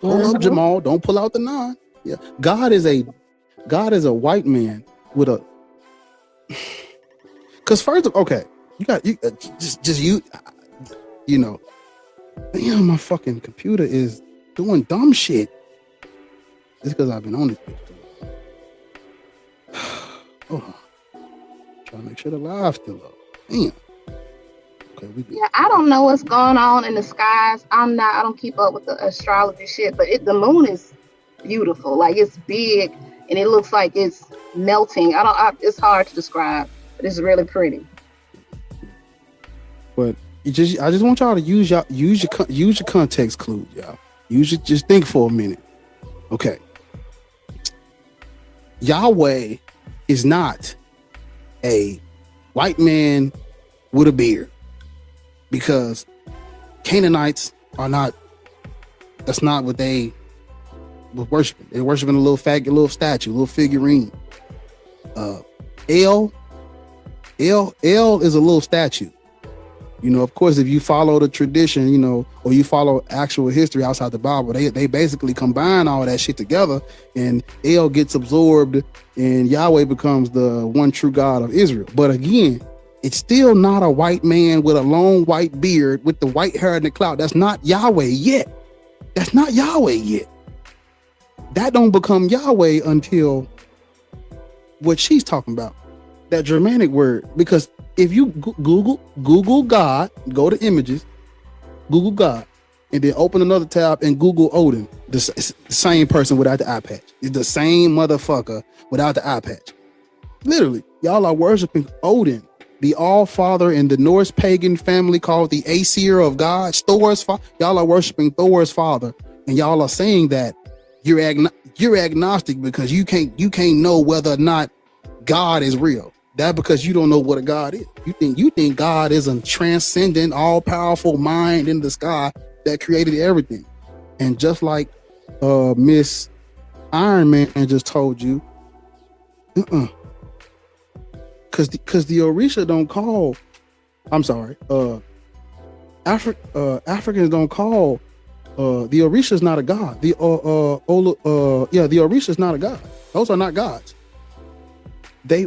Hold up, Jamal. Don't pull out the 9. Yeah, God is a white man with a. Because first of okay, you know, my fucking computer is doing dumb shit. It's because I've been on this bitch too long. Oh, trying to make sure the live's still up. Damn. Okay, we good. Yeah, I don't know what's going on in the skies. I don't keep up with the astrology shit, but the moon is beautiful. Like, it's big and it looks like it's melting. It's hard to describe, but it's really pretty. But I just want y'all to use your context clues, y'all. Just think for a minute. Okay. Yahweh is not a white man with a beard, because Canaanites are not. That's not what they were worshiping. They're worshiping a little statue, a little figurine. El is a little statue. Of course, if you follow the tradition, or you follow actual history outside the Bible, they basically combine all that shit together, and El gets absorbed, and Yahweh becomes the one true God of Israel. But again, it's still not a white man with a long white beard with the white hair in the cloud. That's not Yahweh yet. That's not Yahweh yet. That don't become Yahweh until what she's talking about, that Germanic word. Because if you Google God, go to images, Google God, and then open another tab and Google Odin, the same person without the eye patch. It's the same motherfucker without the eye patch. Literally, y'all are worshiping Odin, the All-Father in the Norse pagan family called the Aesir of God, Thor's father. Y'all are worshiping Thor's father, and y'all are saying that you're agnostic because you can't know whether or not God is real. That because you don't know what a God is. You think God is a transcendent, all-powerful mind in the sky that created everything. And just like Miss Iron Man just told you. Cause the Orisha don't call. I'm sorry. Africans don't call. The Orisha is not a god. The Orisha is not a god. Those are not gods.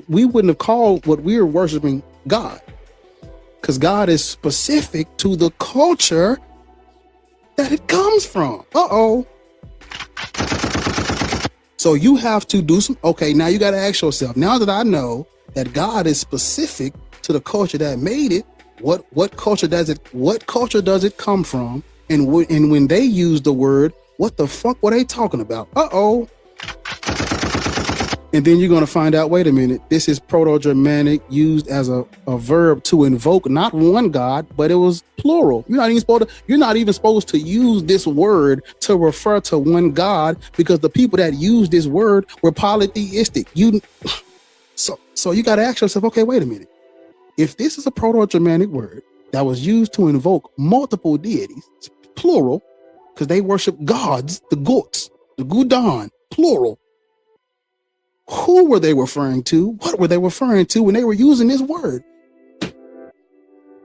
We wouldn't have called what we're worshiping God, because God is specific to the culture that it comes from. So you have to do some. Okay, now you got to ask yourself. Now that I know that God is specific to the culture that made it, what culture does it come from? And when they use the word, what the fuck were they talking about? And then you're going to find out, wait a minute, this is Proto-Germanic, used as a verb to invoke not one God, but it was plural. You're not even supposed to use this word to refer to one God, because the people that used this word were polytheistic. So you got to ask yourself, okay, wait a minute. If this is a Proto-Germanic word that was used to invoke multiple deities, plural, because they worship gods, the gods, the Gudan, plural. Who were they referring to? What were they referring to when they were using this word?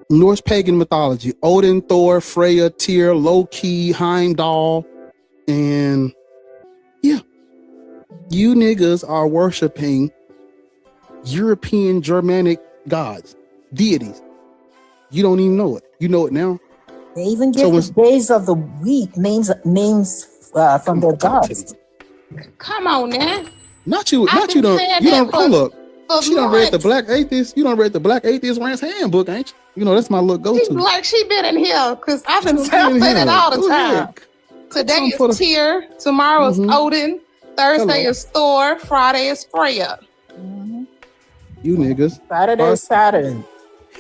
Norse pagan mythology: Odin, Thor, Freya, Tyr, Loki, Heimdall, and yeah, you niggas are worshiping European Germanic gods, deities. You don't even know it. You know it now. They even give the days of the week names from their gods. Come on now. Not you don't look. She done read the Black Atheist. You done read the Black Atheist Rant's handbook, ain't you? You know, that's my little go-to. She been in here, because I've been saying it all the time. Today is Tyr, tomorrow is Odin, Thursday is Thor, Friday is Freya. You niggas. Saturday is Saturn.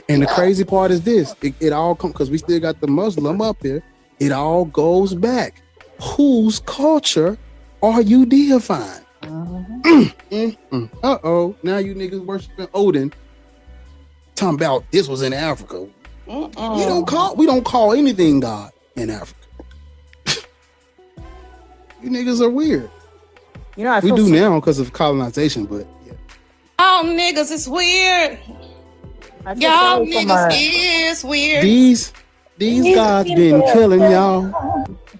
And the crazy part is this: it all comes, because we still got the Muslim up here. It all goes back. Whose culture are you deifying? Now you niggas worshiping Odin. Talking about this was in Africa. We don't call anything God in Africa. You niggas are weird. You know, we do now because of colonization, but yeah. Oh, niggas, it's weird. Y'all niggas is weird. These gods been killing y'all,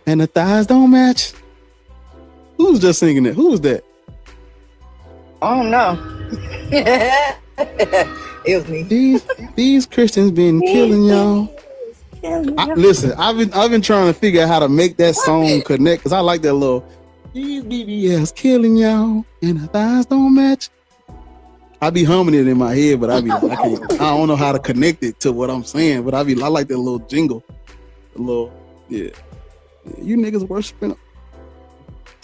and the thighs don't match. Who's just singing it? Who was that? Oh no. It was me. These Christians been killing y'all. Listen, I've been trying to figure out how to make that song connect, because I like that little these BBS killing y'all and the thighs don't match. I be humming it in my head, but I don't know how to connect it to what I'm saying, but I like that little jingle. The little, yeah. You niggas worshiping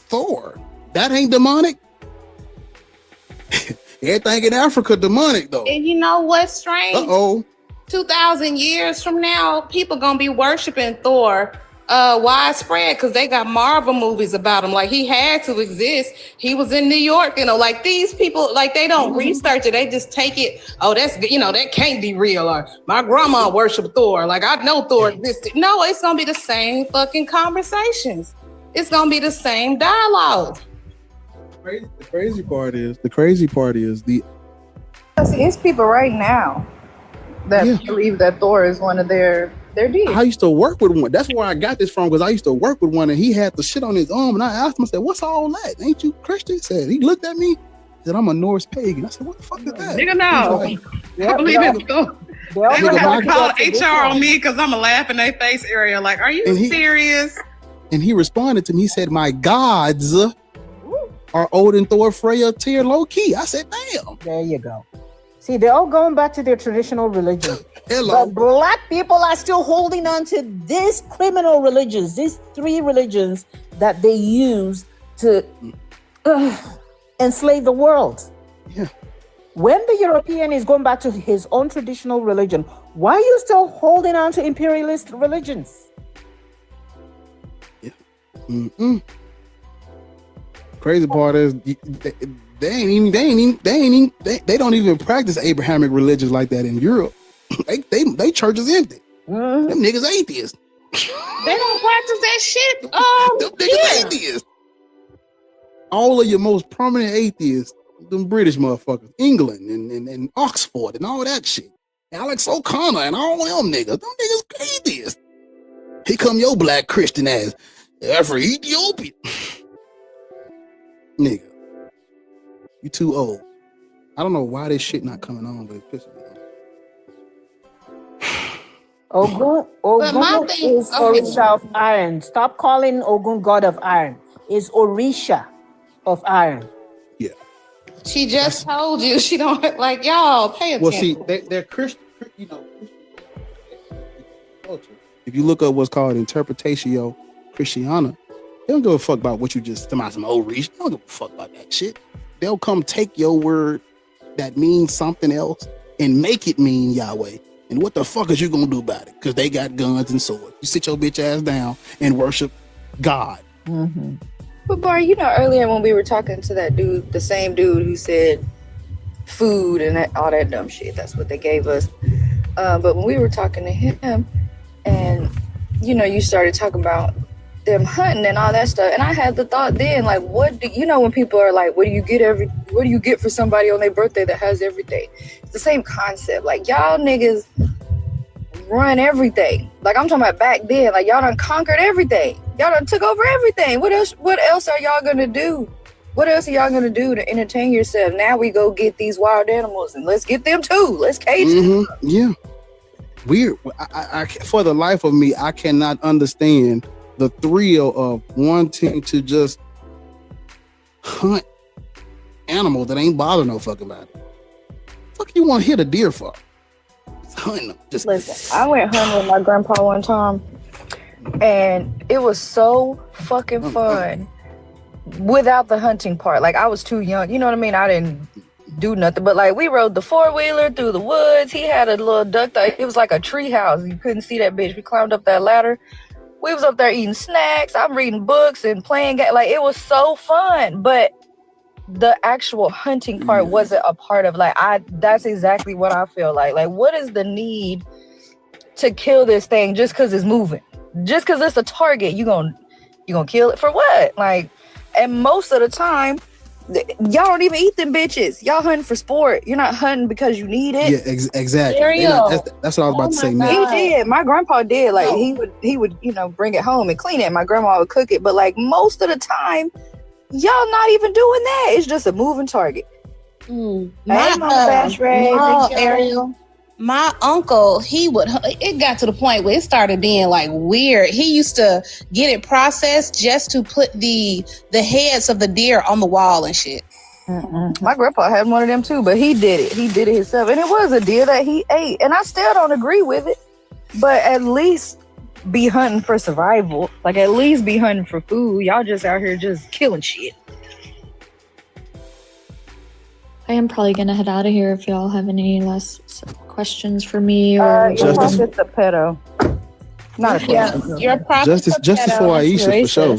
Thor. That ain't demonic. Everything in Africa demonic though. And you know what's strange? 2,000 years from now, people gonna be worshiping Thor widespread, because they got Marvel movies about him. Like, he had to exist. He was in New York, like these people, like, they don't research it. They just take it. Oh, that's, that can't be real. Or my grandma worshiped Thor. Like, I know Thor existed. No, it's gonna be the same fucking conversations. It's gonna be the same dialogue. The crazy part is it's people right now that believe that Thor is one of their deities. I used to work with one. That's where I got this from, because I used to work with one, and he had the shit on his arm, and I asked him, I said, "What's all that? Ain't you Christian?" He looked at me, he said, "I'm a Norse pagan." I said, "What the fuck is that?" Nigga, no. I believe it. They would have to call HR on me, because I'm going to laugh in their face area. Like, are you serious? And he responded to me. He said, "My gods are Odin, Thor, Freya, Tyr, Loki." I said, "Damn." There you go. See, they're all going back to their traditional religion. Hello. But black people are still holding on to these criminal religions, these three religions that they use to enslave the world. Yeah. When the European is going back to his own traditional religion, why are you still holding on to imperialist religions? Yeah. Crazy part is they don't even practice Abrahamic religions like that in Europe. They church is empty. Them niggas atheists. They don't practice that shit. Them niggas atheists. All of your most prominent atheists, them British motherfuckers, England and Oxford and all that shit. Alex O'Connor and all them niggas. Them niggas atheists. Here come your black Christian ass. They're for Ethiopia. Nigga. You too old. I don't know why this shit not coming on, but it's pissing me off. Ogun is Orisha of iron. Stop calling Ogun god of iron. It's Orisha of iron. Yeah. She just told you she don't like y'all. Pay attention. Well, see, they're Christian, you know. If you look up what's called Interpretatio Christiana, they don't give a fuck about what you just about some old reach. They don't give a fuck about that shit. They'll come take your word that means something else and make it mean Yahweh. And what the fuck is you gonna do about it? Because they got guns and swords. You sit your bitch ass down and worship God. Mm-hmm. But Bar, earlier when we were talking to that dude, the same dude who said food and all that dumb shit, that's what they gave us. But when we were talking to him, and you started talking about them hunting and all that stuff, and I had the thought then, like, what do when people are like, what do you get for somebody on their birthday that has everything? It's the same concept. Like, y'all niggas run everything. Like, I'm talking about back then. Like, y'all done conquered everything. Y'all done took over everything. What else are y'all gonna do? What else are y'all gonna do to entertain yourself? Now we go get these wild animals and let's get them too. Let's cage them. Yeah. Weird. I for the life of me, I cannot understand the thrill of wanting to just hunt animals that ain't bothering no fucking body. Fuck you want to hit a deer for? Just hunting them. Just listen. I went hunting with my grandpa one time, and it was so fucking fun without the hunting part. Like, I was too young. You know what I mean? I didn't do nothing, but like, we rode the 4-wheeler through the woods. He had a little duck. It was like a tree house. You couldn't see that bitch. We climbed up that ladder. We was up there eating snacks. I'm reading books and playing games. Like, it was so fun. But the actual hunting part wasn't a part of that's exactly what I feel like. Like, what is the need to kill this thing just because it's moving? Just because it's a target, you gonna kill it for what? Like, and most of the time, y'all don't even eat them bitches. Y'all hunting for sport. You're not hunting because you need it. Yeah, exactly. That's what I was about to say next. He did. My grandpa did. Like, he would bring it home and clean it. My grandma would cook it. But like, most of the time, y'all not even doing that. It's just a moving target. Ariel. My uncle, it got to the point where it started being like weird. He used to get it processed just to put the heads of the deer on the wall and shit. My grandpa had one of them too, but he did it himself, and it was a deer that he ate. And I still don't agree with it, but at least be hunting for survival. Like, at least be hunting for food. Y'all just out here just killing shit. I am probably gonna head out of here if y'all have any last questions for me. Or your prophet's a pedo. Not a pedo. Your prophet's justice for Aisha, for sure.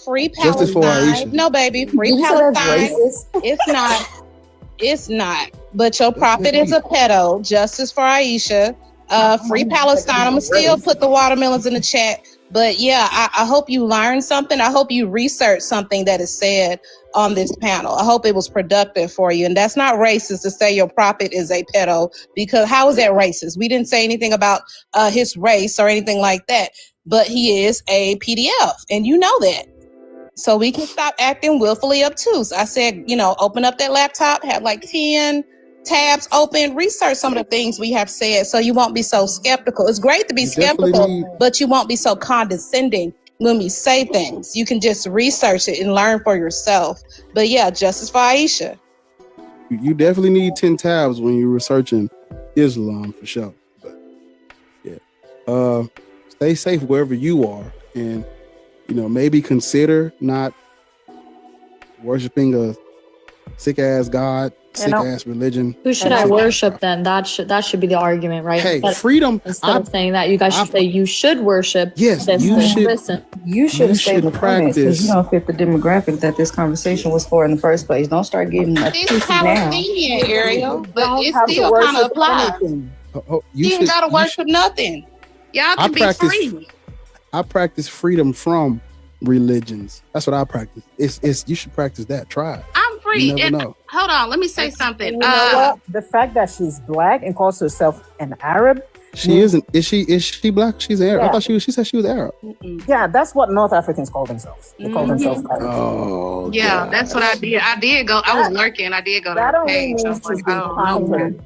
Free Justice for Palestine. Aisha. No, baby. Free Palestine. It's not. It's not. But your prophet is a pedo. Justice for Aisha. Free Palestine. I'm gonna still put the watermelons in the chat. But yeah, I hope you learned something. I hope you researched something that is said on this panel. I hope it was productive for you. And that's not racist to say your prophet is a pedo, because how is that racist? We didn't say anything about his race or anything like that, but he is a PDF, and you know that. So we can stop acting willfully obtuse. I said, open up that laptop, have like 10 tabs open, research some of the things we have said so you won't be so skeptical. It's great to be skeptical, but you won't be so condescending when we say things. You can just research it and learn for yourself. But yeah, justice for Aisha. You definitely need 10 tabs when you're researching Islam, for sure. But yeah, stay safe wherever you are, and maybe consider not worshiping a sick ass God, sick ass religion. Who should I worship then? That should be the argument, right? Hey, freedom. Instead of saying that, you guys should say you should worship. Yes, you should listen. You should stay in the comments, because you don't fit the demographic that this conversation was for in the first place. Don't start getting a It's Palestinian, Ariel, but it still kind of applies. You ain't gotta worship nothing. Y'all can be free. I practice freedom from religions. That's what I practice. It's you should practice that. Try it. I'm free. You never And know. hold on, let me say something. You know what? The fact that she's black and calls herself an Arab. She isn't. Is she black? She's Arab. Yeah. I thought she said she was Arab. Yeah, that's what North Africans call themselves. They call themselves Arabs. Oh, Yeah, God. that's what I did. I did go. I was lurking. I did go to That her only page. I means was she's like, been oh, conquered.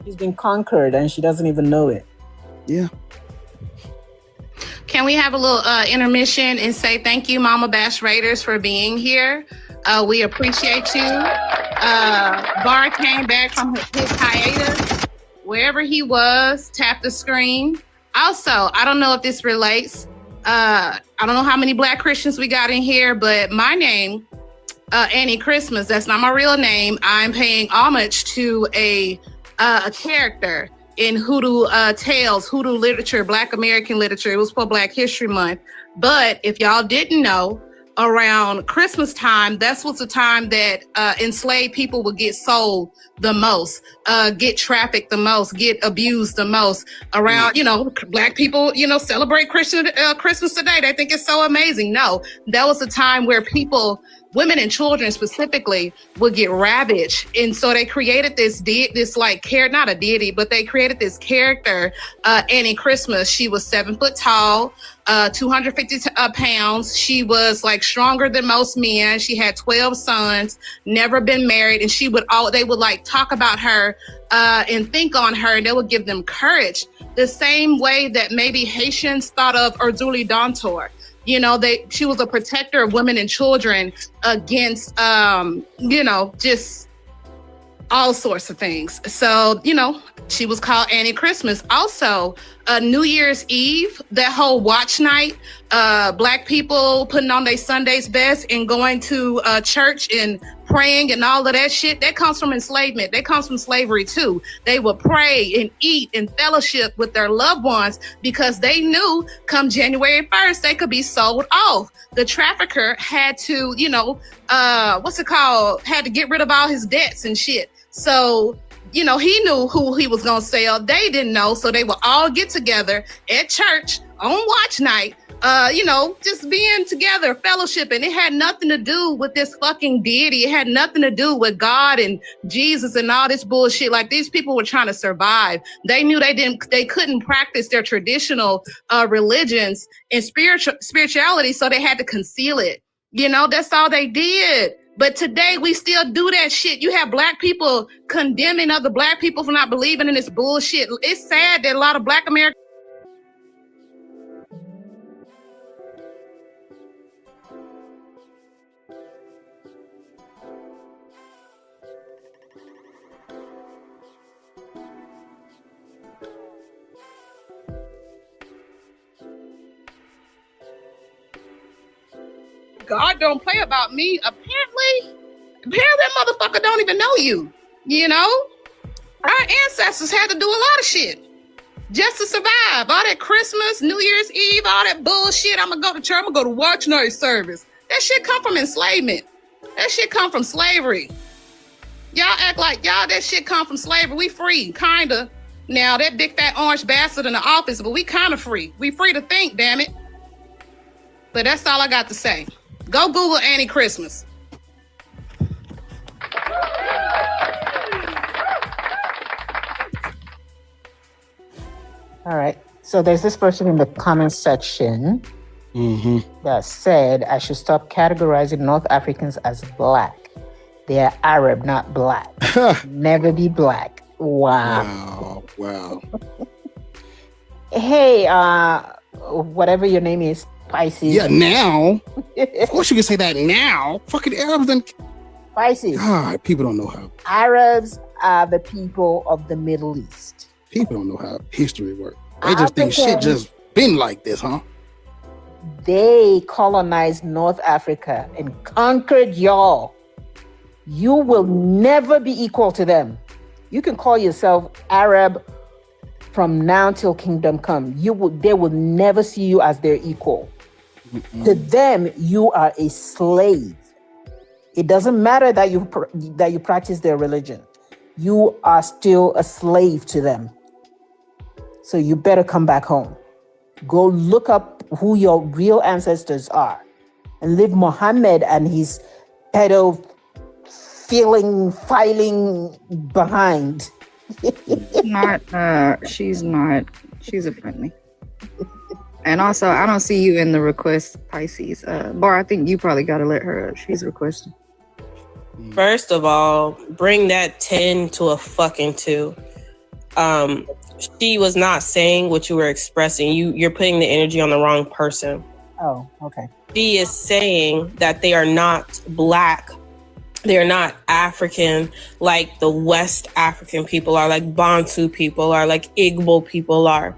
She's been conquered and she doesn't even know it. Yeah. Can we have a little intermission and say thank you, Mama Bash Raiders, for being here? We appreciate you. Bar came back from his hiatus. Wherever he was, tap the screen. Also, I don't know if this relates. I don't know how many Black Christians we got in here, but my name, Annie Christmas, that's not my real name. I'm paying homage to a character in Hoodoo tales, Hoodoo literature, Black American literature. It was for Black History Month. But if y'all didn't know, around Christmas time, that's what's the time that enslaved people would get sold the most, get trafficked the most, get abused the most. Around, Black people, celebrate Christmas today. They think it's so amazing. No, that was the time where people, women and children specifically, would get ravaged. And so they created not a deity, but they created this character, Annie Christmas. She was 7 foot tall, 250 pounds. She was like stronger than most men. She had 12 sons, never been married. And they would like talk about her and think on her, and they would give them courage. The same way that maybe Haitians thought of Urduli Dantor. She was a protector of women and children against, just all sorts of things. So, she was called Annie Christmas. Also, New Year's Eve, that whole watch night, Black people putting on their Sunday's best and going to church and praying and all of that shit, that comes from enslavement. That comes from slavery too. They would pray and eat and fellowship with their loved ones because they knew come January 1st, they could be sold off. The trafficker had to, had to get rid of all his debts and shit. So, he knew who he was going to sell. They didn't know. So they would all get together at church on watch night, just being together, fellowship. And it had nothing to do with this fucking deity. It had nothing to do with God and Jesus and all this bullshit. Like, these people were trying to survive. They knew they couldn't practice their traditional religions and spirituality. So they had to conceal it. That's all they did. But today we still do that shit. You have Black people condemning other Black people for not believing in this bullshit. It's sad that a lot of Black Americans. God don't play about me. Apparently that motherfucker don't even know you. Our ancestors had to do a lot of shit just to survive. All that Christmas, New Year's Eve, all that bullshit. I'm gonna go to church. I'm gonna go to watch night service. That shit come from enslavement. That shit come from slavery. Y'all act like that shit come from slavery. We free, kinda. Now that big fat orange bastard in the office, but we kind of free. We free to think, damn it. But that's all I got to say. Go Google Annie Christmas. All right. So there's this person in the comment section that said I should stop categorizing North Africans as Black. They are Arab, not Black. Never be Black. Wow. Hey, whatever your name is, Pisces. Yeah, now. Of course you can say that now. Fucking Arabs and Pisces. God, people don't know how. Arabs are the people of the Middle East. People don't know how history works. They just think shit just been like this, huh? They colonized North Africa and conquered y'all. You will never be equal to them. You can call yourself Arab from now till kingdom come. They will never see you as their equal. To them, you are a slave. It doesn't matter that you practice their religion. You are still a slave to them. So you better come back home. go look up who your real ancestors are and leave Muhammad and his pedo filing behind. She's a friendly. And also, I don't see you in the request, Pisces. Bar, I think you probably got to let her up. She's requesting. First of all, bring that 10 to a fucking 2. She was not saying what you were expressing. You're putting the energy on the wrong person. Oh, okay. She is saying that they are not black. They're not African like the West African people are, like Bantu people are, like Igbo people are,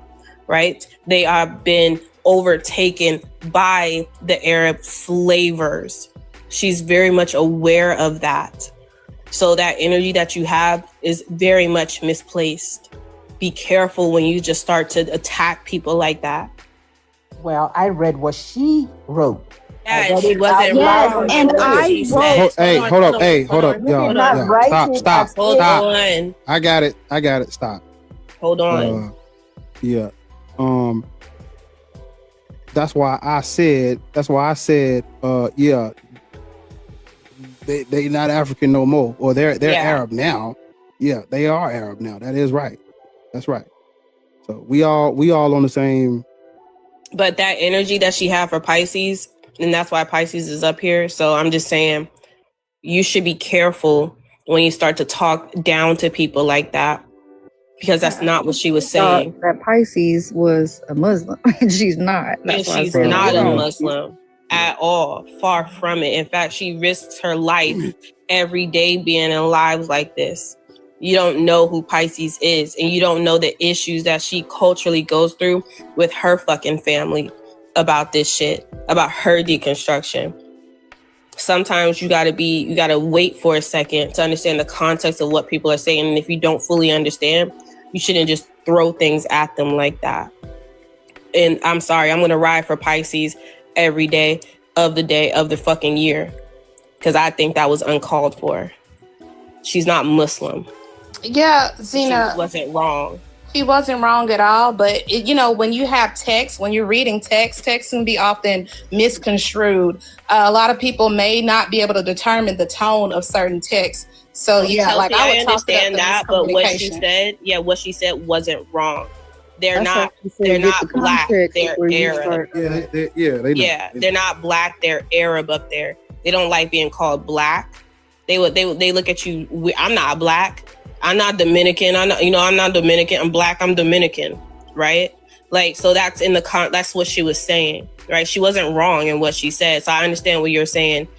right? They have been overtaken by the Arab flavors. She's very much aware of that. So that energy that you have is very much misplaced. Be careful when you just start to attack people like that. Well, I read what she wrote. Yeah, she wasn't wrong. And I wrote. Hey, hold up. Hey, hold up. Yo, stop. Hold on. I got it. Stop. Hold on. Yeah. That's why I said, yeah, they not African no more, or they're Arab now. Yeah, they are Arab now. That is right. That's right. So we all on the same. But that energy that she had for Pisces, and that's why Pisces is up here. So I'm just saying, you should be careful when you start to talk down to people like that, because that's not what she was saying. That Pisces was a Muslim. She's not. And she's not a Muslim at all. Far from it. In fact, she risks her life every day being in lives like this. You don't know who Pisces is, and you don't know the issues that she culturally goes through with her fucking family about this shit, about her deconstruction. Sometimes you gotta wait for a second to understand the context of what people are saying. And if you don't fully understand, you shouldn't just throw things at them like that. And I'm sorry, I'm gonna ride for Pisces every day of the fucking year, because I think that was uncalled for. She's not Muslim. Yeah, Zena. She wasn't wrong. She wasn't wrong at all, but when you have text, when you're reading text can be often misconstrued. A lot of people may not be able to determine the tone of certain texts. So I understand that, but what she said wasn't wrong. They're not black. They're Arab. They're not black. They're Arab up there. They don't like being called black. They look at you. I'm not black. I'm not Dominican. I'm not Dominican. I'm black. I'm Dominican, right? Like, so that's that's what she was saying, right? She wasn't wrong in what she said. So I understand what you're saying,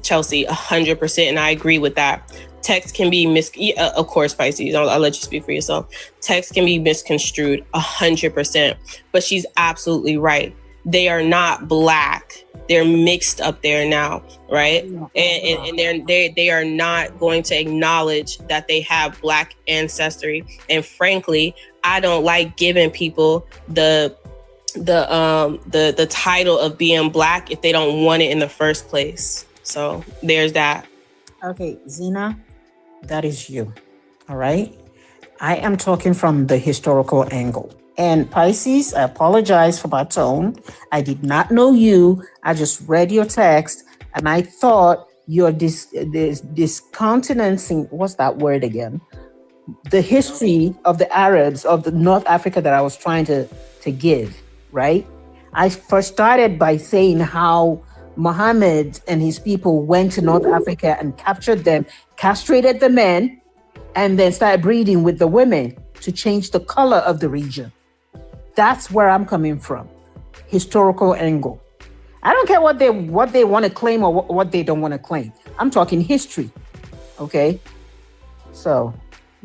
Chelsea, 100%, and I agree with that. Text can be of course, Pisces. I'll let you speak for yourself. Text can be misconstrued 100%, but she's absolutely right. They are not black. They're mixed up there now, right? And they are not going to acknowledge that they have black ancestry. And frankly, I don't like giving people the title of being black if they don't want it in the first place. So there's that. Okay, Zena, that is you. All right. I am talking from the historical angle. And Pisces, I apologize for my tone. I did not know you. I just read your text and I thought you're discountenancing, what's that word again? The history of the Arabs of the North Africa that I was trying to give, right? I first started by saying how Muhammad and his people went to North Africa and captured them, castrated the men, and then started breeding with the women to change the color of the region. That's where I'm coming from. Historical angle. I don't care what they want to claim or what they don't want to claim. I'm talking history. Okay? So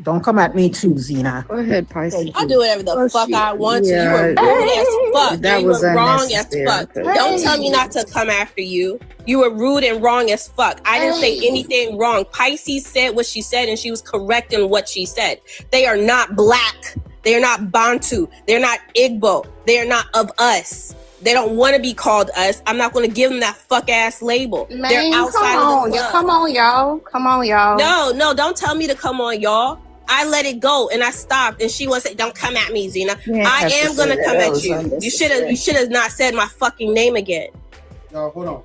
don't come at me too, Zena. Go ahead, Pisces. I do whatever the fuck I want to. You were rude as fuck. You were wrong as fuck. Don't tell me not to come after you. You were rude and wrong as fuck. I didn't say anything wrong. Pisces said what she said, and she was correct in what she said. They are not black. They are not Bantu. They're not Igbo. They are not of us. They don't want to be called us. I'm not going to give them that fuck ass label. Man, they're outside of the club. Come on, y'all. No, don't tell me to come on, y'all. I let it go and I stopped, and she was saying, "Don't come at me, Zena. I am gonna come at you. You should have not said my fucking name again." No, hold on.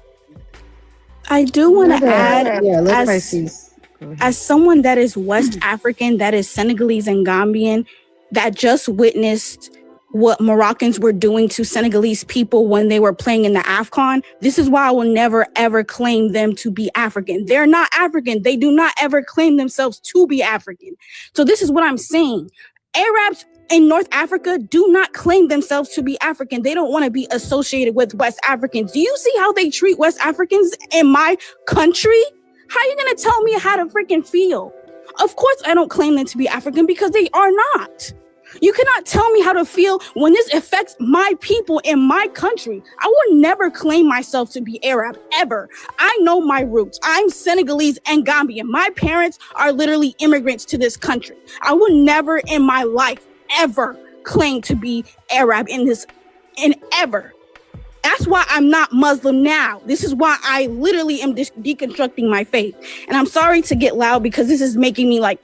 I do want to add, Pisces. as someone that is West African, that is Senegalese and Gambian, that just witnessed what Moroccans were doing to Senegalese people when they were playing in the AFCON. This is why I will never, ever claim them to be African. They're not African. They do not ever claim themselves to be African. So this is what I'm saying. Arabs in North Africa do not claim themselves to be African. They don't want to be associated with West Africans. Do you see how they treat West Africans in my country? How are you going to tell me how to freaking feel? Of course, I don't claim them to be African because they are not. You cannot tell me how to feel when this affects my people in my country. I will never claim myself to be Arab, ever. I know my roots. I'm Senegalese and Gambian. My parents are literally immigrants to this country. I will never in my life ever claim to be Arab ever. That's why I'm not Muslim now. This is why I literally am deconstructing my faith. And I'm sorry to get loud because this is making me like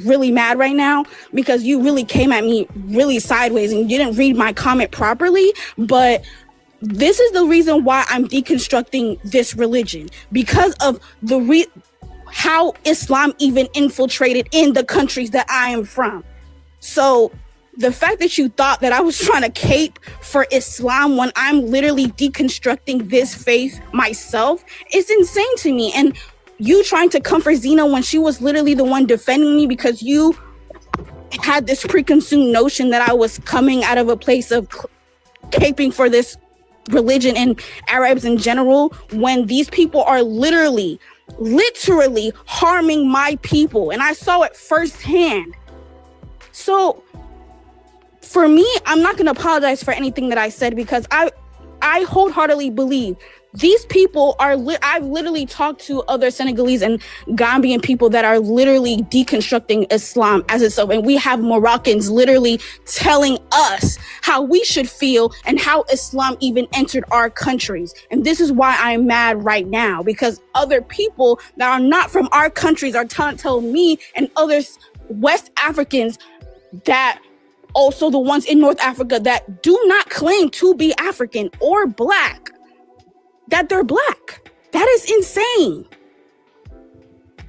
really mad right now because you really came at me really sideways and you didn't read my comment properly. But this is the reason why I'm deconstructing this religion, because of how Islam even infiltrated in the countries that I am from. So the fact that you thought that I was trying to cape for Islam when I'm literally deconstructing this faith myself is insane to me. And you trying to comfort Zena when she was literally the one defending me because you had this preconceived notion that I was coming out of a place of caping for this religion and Arabs in general, when these people are literally harming my people. And I saw it firsthand. So for me, I'm not going to apologize for anything that I said because I wholeheartedly believe these people are, I've literally talked to other Senegalese and Gambian people that are literally deconstructing Islam as itself. And we have Moroccans literally telling us how we should feel and how Islam even entered our countries. And this is why I'm mad right now, because other people that are not from our countries are telling me and other West Africans that also the ones in North Africa that do not claim to be African or Black, that they're Black. That is insane.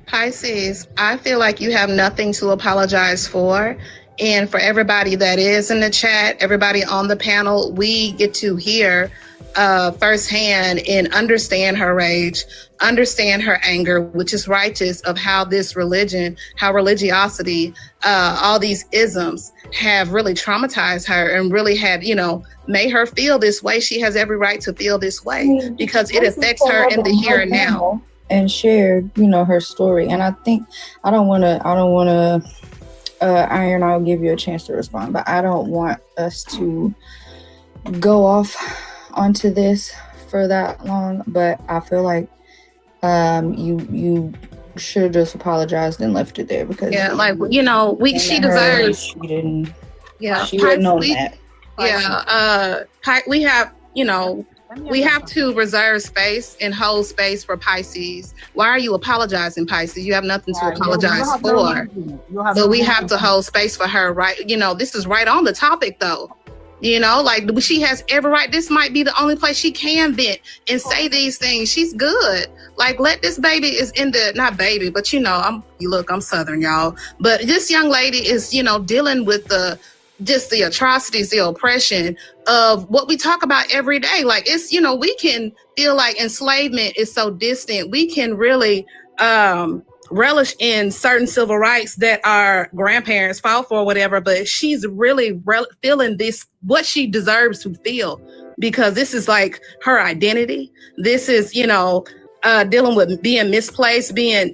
Pisces, I feel like you have nothing to apologize for. And for everybody that is in the chat, everybody on the panel, we get to hear firsthand and understand her rage, understand her anger, which is righteous, of how this religion, how religiosity, all these isms have really traumatized her and really had, made her feel this way. She has every right to feel this way because it affects her in the here and now. And shared, her story. And I think I don't want to Iron, I'll give you a chance to respond, but I don't want us to go off onto this for that long. But I feel like you should have just apologized and left it there because she deserves. She didn't. Yeah, she didn't know that. Yeah, we have to reserve space and hold space for Pisces. Why are you apologizing, Pisces? You have nothing to apologize for. But we have to hold space for her, right? This is right on the topic, though. She has every right. This might be the only place she can vent and say these things. She's good. Let this baby is in the, not baby, but I'm Southern, y'all. But this young lady is, dealing with the atrocities, the oppression of what we talk about every day. We can feel like enslavement is so distant. We can really relish in certain civil rights that our grandparents fought for, whatever, but she's really feeling this, what she deserves to feel, because this is her identity. This is, dealing with being misplaced, being,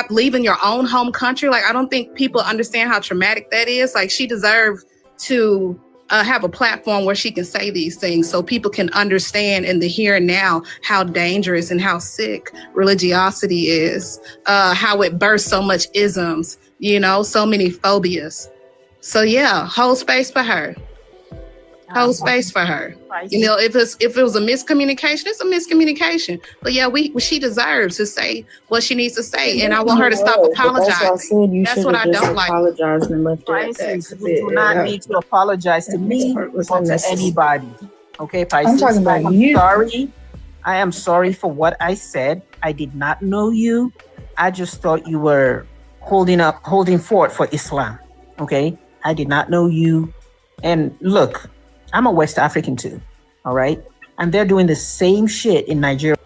leaving your own home country. I don't think people understand how traumatic that is. She deserves to have a platform where she can say these things so people can understand in the here and now how dangerous and how sick religiosity is, how it bursts so much isms, so many phobias. So yeah, hold space for her. hold space for her. You know, if it was a miscommunication, it's a miscommunication. But yeah, she deserves to say what she needs to say, and I want her to stop apologizing. That's what I don't like. Apologized and left it at Pisces, you do not need to apologize to me or to anybody. Okay, Pisces. I'm talking about you. Sorry. I am sorry for what I said. I did not know you. I just thought you were holding fort for Islam. Okay, I did not know you. And look, I'm a West African too. All right, and they're doing the same shit in Nigeria.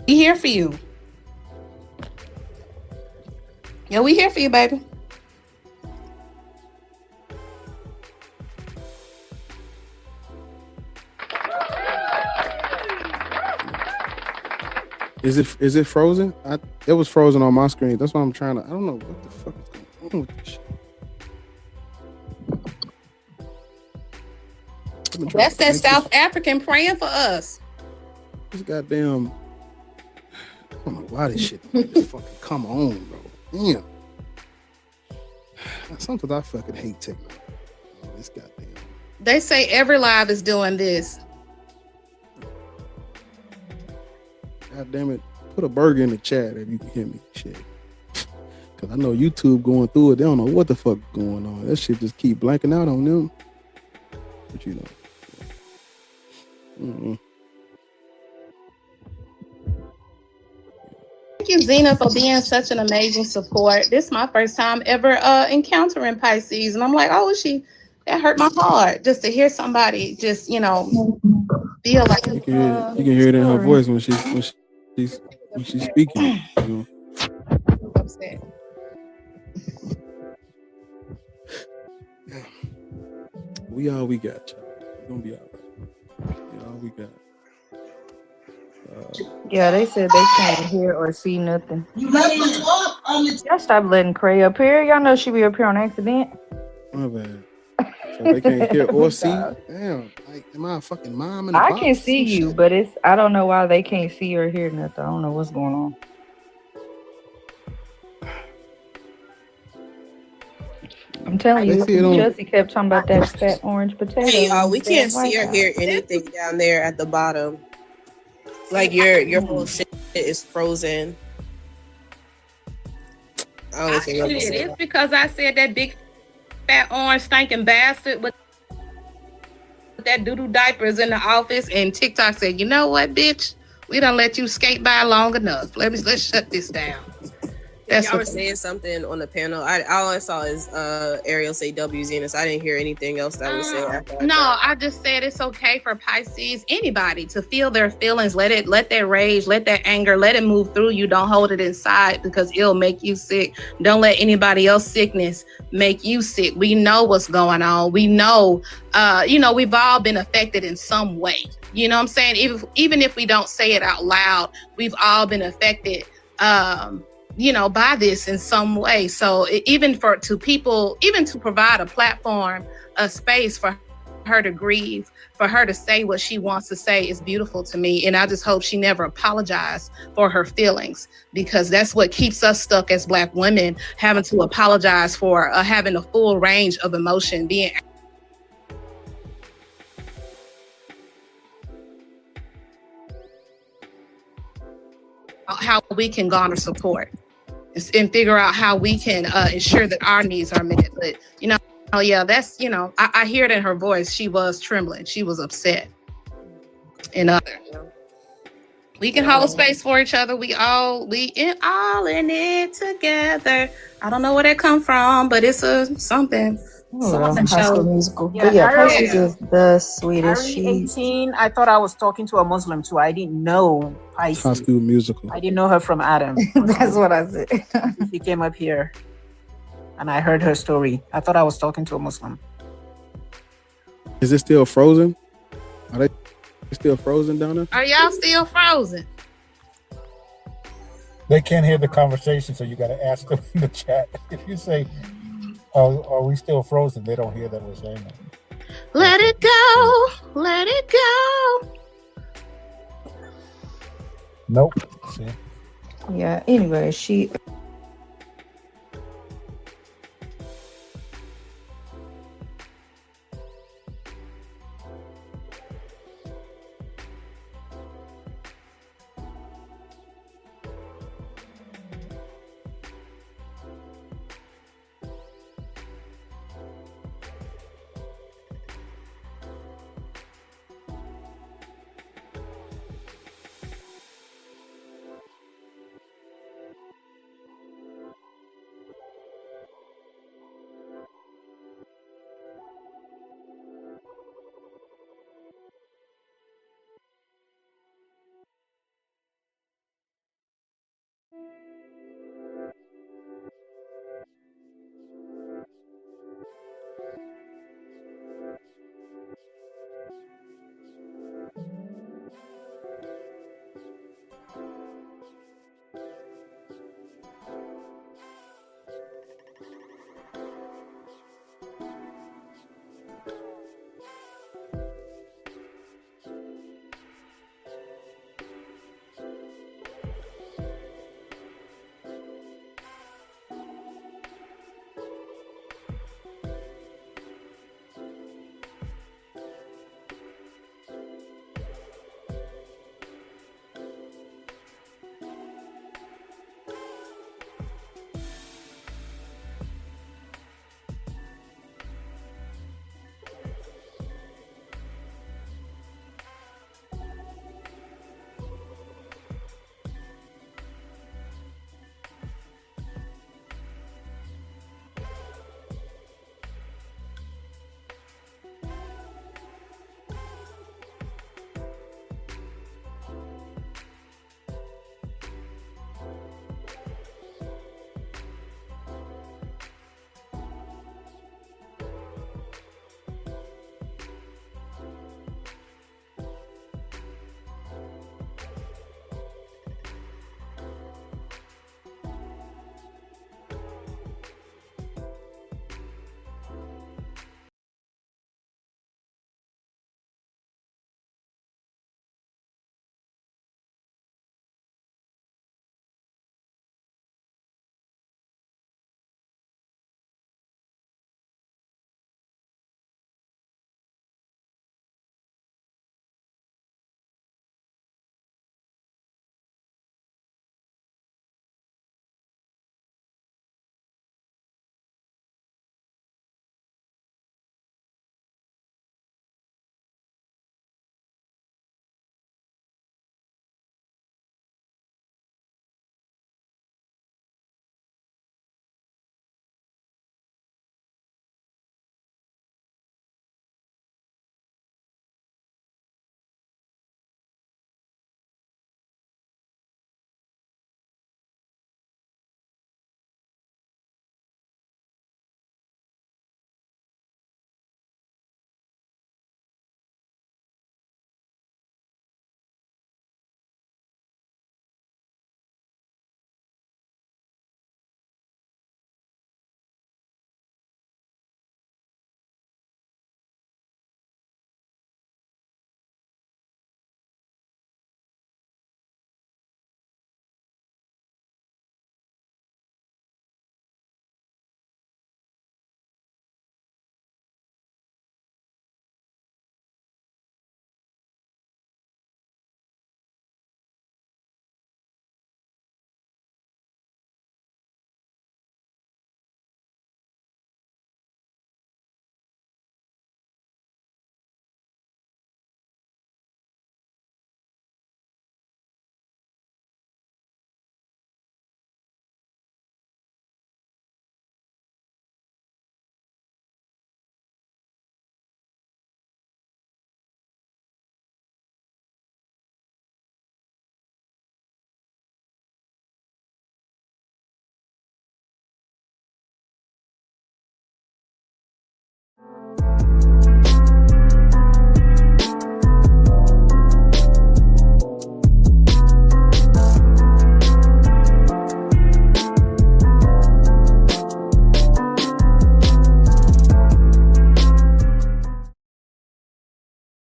We here for you. Yeah, we here for you, baby. Is it frozen? It was frozen on my screen. That's why I'm trying to. I don't know what the fuck is going on with this shit. That's that South African praying for us. This goddamn. I don't know why this shit just fucking come on, bro. Damn. Sometimes I fucking hate technology. This goddamn. They say every live is doing this. God damn it. Put a burger in the chat if you can hear me. Shit. Cause I know YouTube going through it. They don't know what the fuck going on. That shit just keep blanking out on them. But you know. Mm-hmm. Thank you, Zena, for being such an amazing support. This is my first time ever encountering Pisces, and I'm like, oh, that hurt my heart just to hear somebody just, you know, feel like you can hear it in her voice when she's speaking. You know. Upset. We all we got, y'all. We're gonna be all right. We all we got. Yeah, they said they can't hear or see nothing. Y'all stop letting Cray up here. Y'all know she be up here on accident. My bad. So they can't hear or see. Damn, like, am I a fucking mom? I can see you, but I don't know why they can't see or hear nothing. I don't know what's going on. I'm telling you, Jesse kept talking about that fat orange potato. Hey, we can't see or hear anything down there at the bottom. Like your whole shit is frozen. It's because I said that big fat orange stinking bastard with that doo-doo diapers in the office, and TikTok said, you know what, bitch? We done let you skate by long enough. Let's shut this down. That's y'all were saying something on the panel. All I saw is Ariel say W Zenus. I didn't hear anything else that was said. No, I just said it's okay for Pisces, anybody, to feel their feelings. Let that rage, let that anger, let it move through you. Don't hold it inside because it'll make you sick. Don't let anybody else's sickness make you sick. We know what's going on. We know, we've all been affected in some way. You know what I'm saying? Even if we don't say it out loud, we've all been affected. By this in some way. So even to provide a platform, a space for her to grieve, for her to say what she wants to say is beautiful to me. And I just hope she never apologized for her feelings, because that's what keeps us stuck as Black women, having to apologize for having a full range of emotion, being how we can garner support and figure out how we can ensure that our needs are met. But, you know, oh yeah, that's, you know, I hear it in her voice. She was trembling. She was upset. And we can hold space for each other. We all in it together. I don't know where that come from, but it's something. High School Musical. Yeah, Yeah, I read- Pisces is the sweetest. I read She's 18. I thought I was talking to a Muslim too. I didn't know High Pisces. School Musical. I didn't know her from Adam. That's what I said. She came up here and I heard her story. I thought I was talking to a Muslim. Is it still frozen? Are they still frozen down there? Are y'all still frozen? They can't hear the conversation, so you got to ask them in the chat. If you say, are we still frozen? They don't hear that we're saying that. Let it go. Let it go. Nope. See? Yeah, anyway, she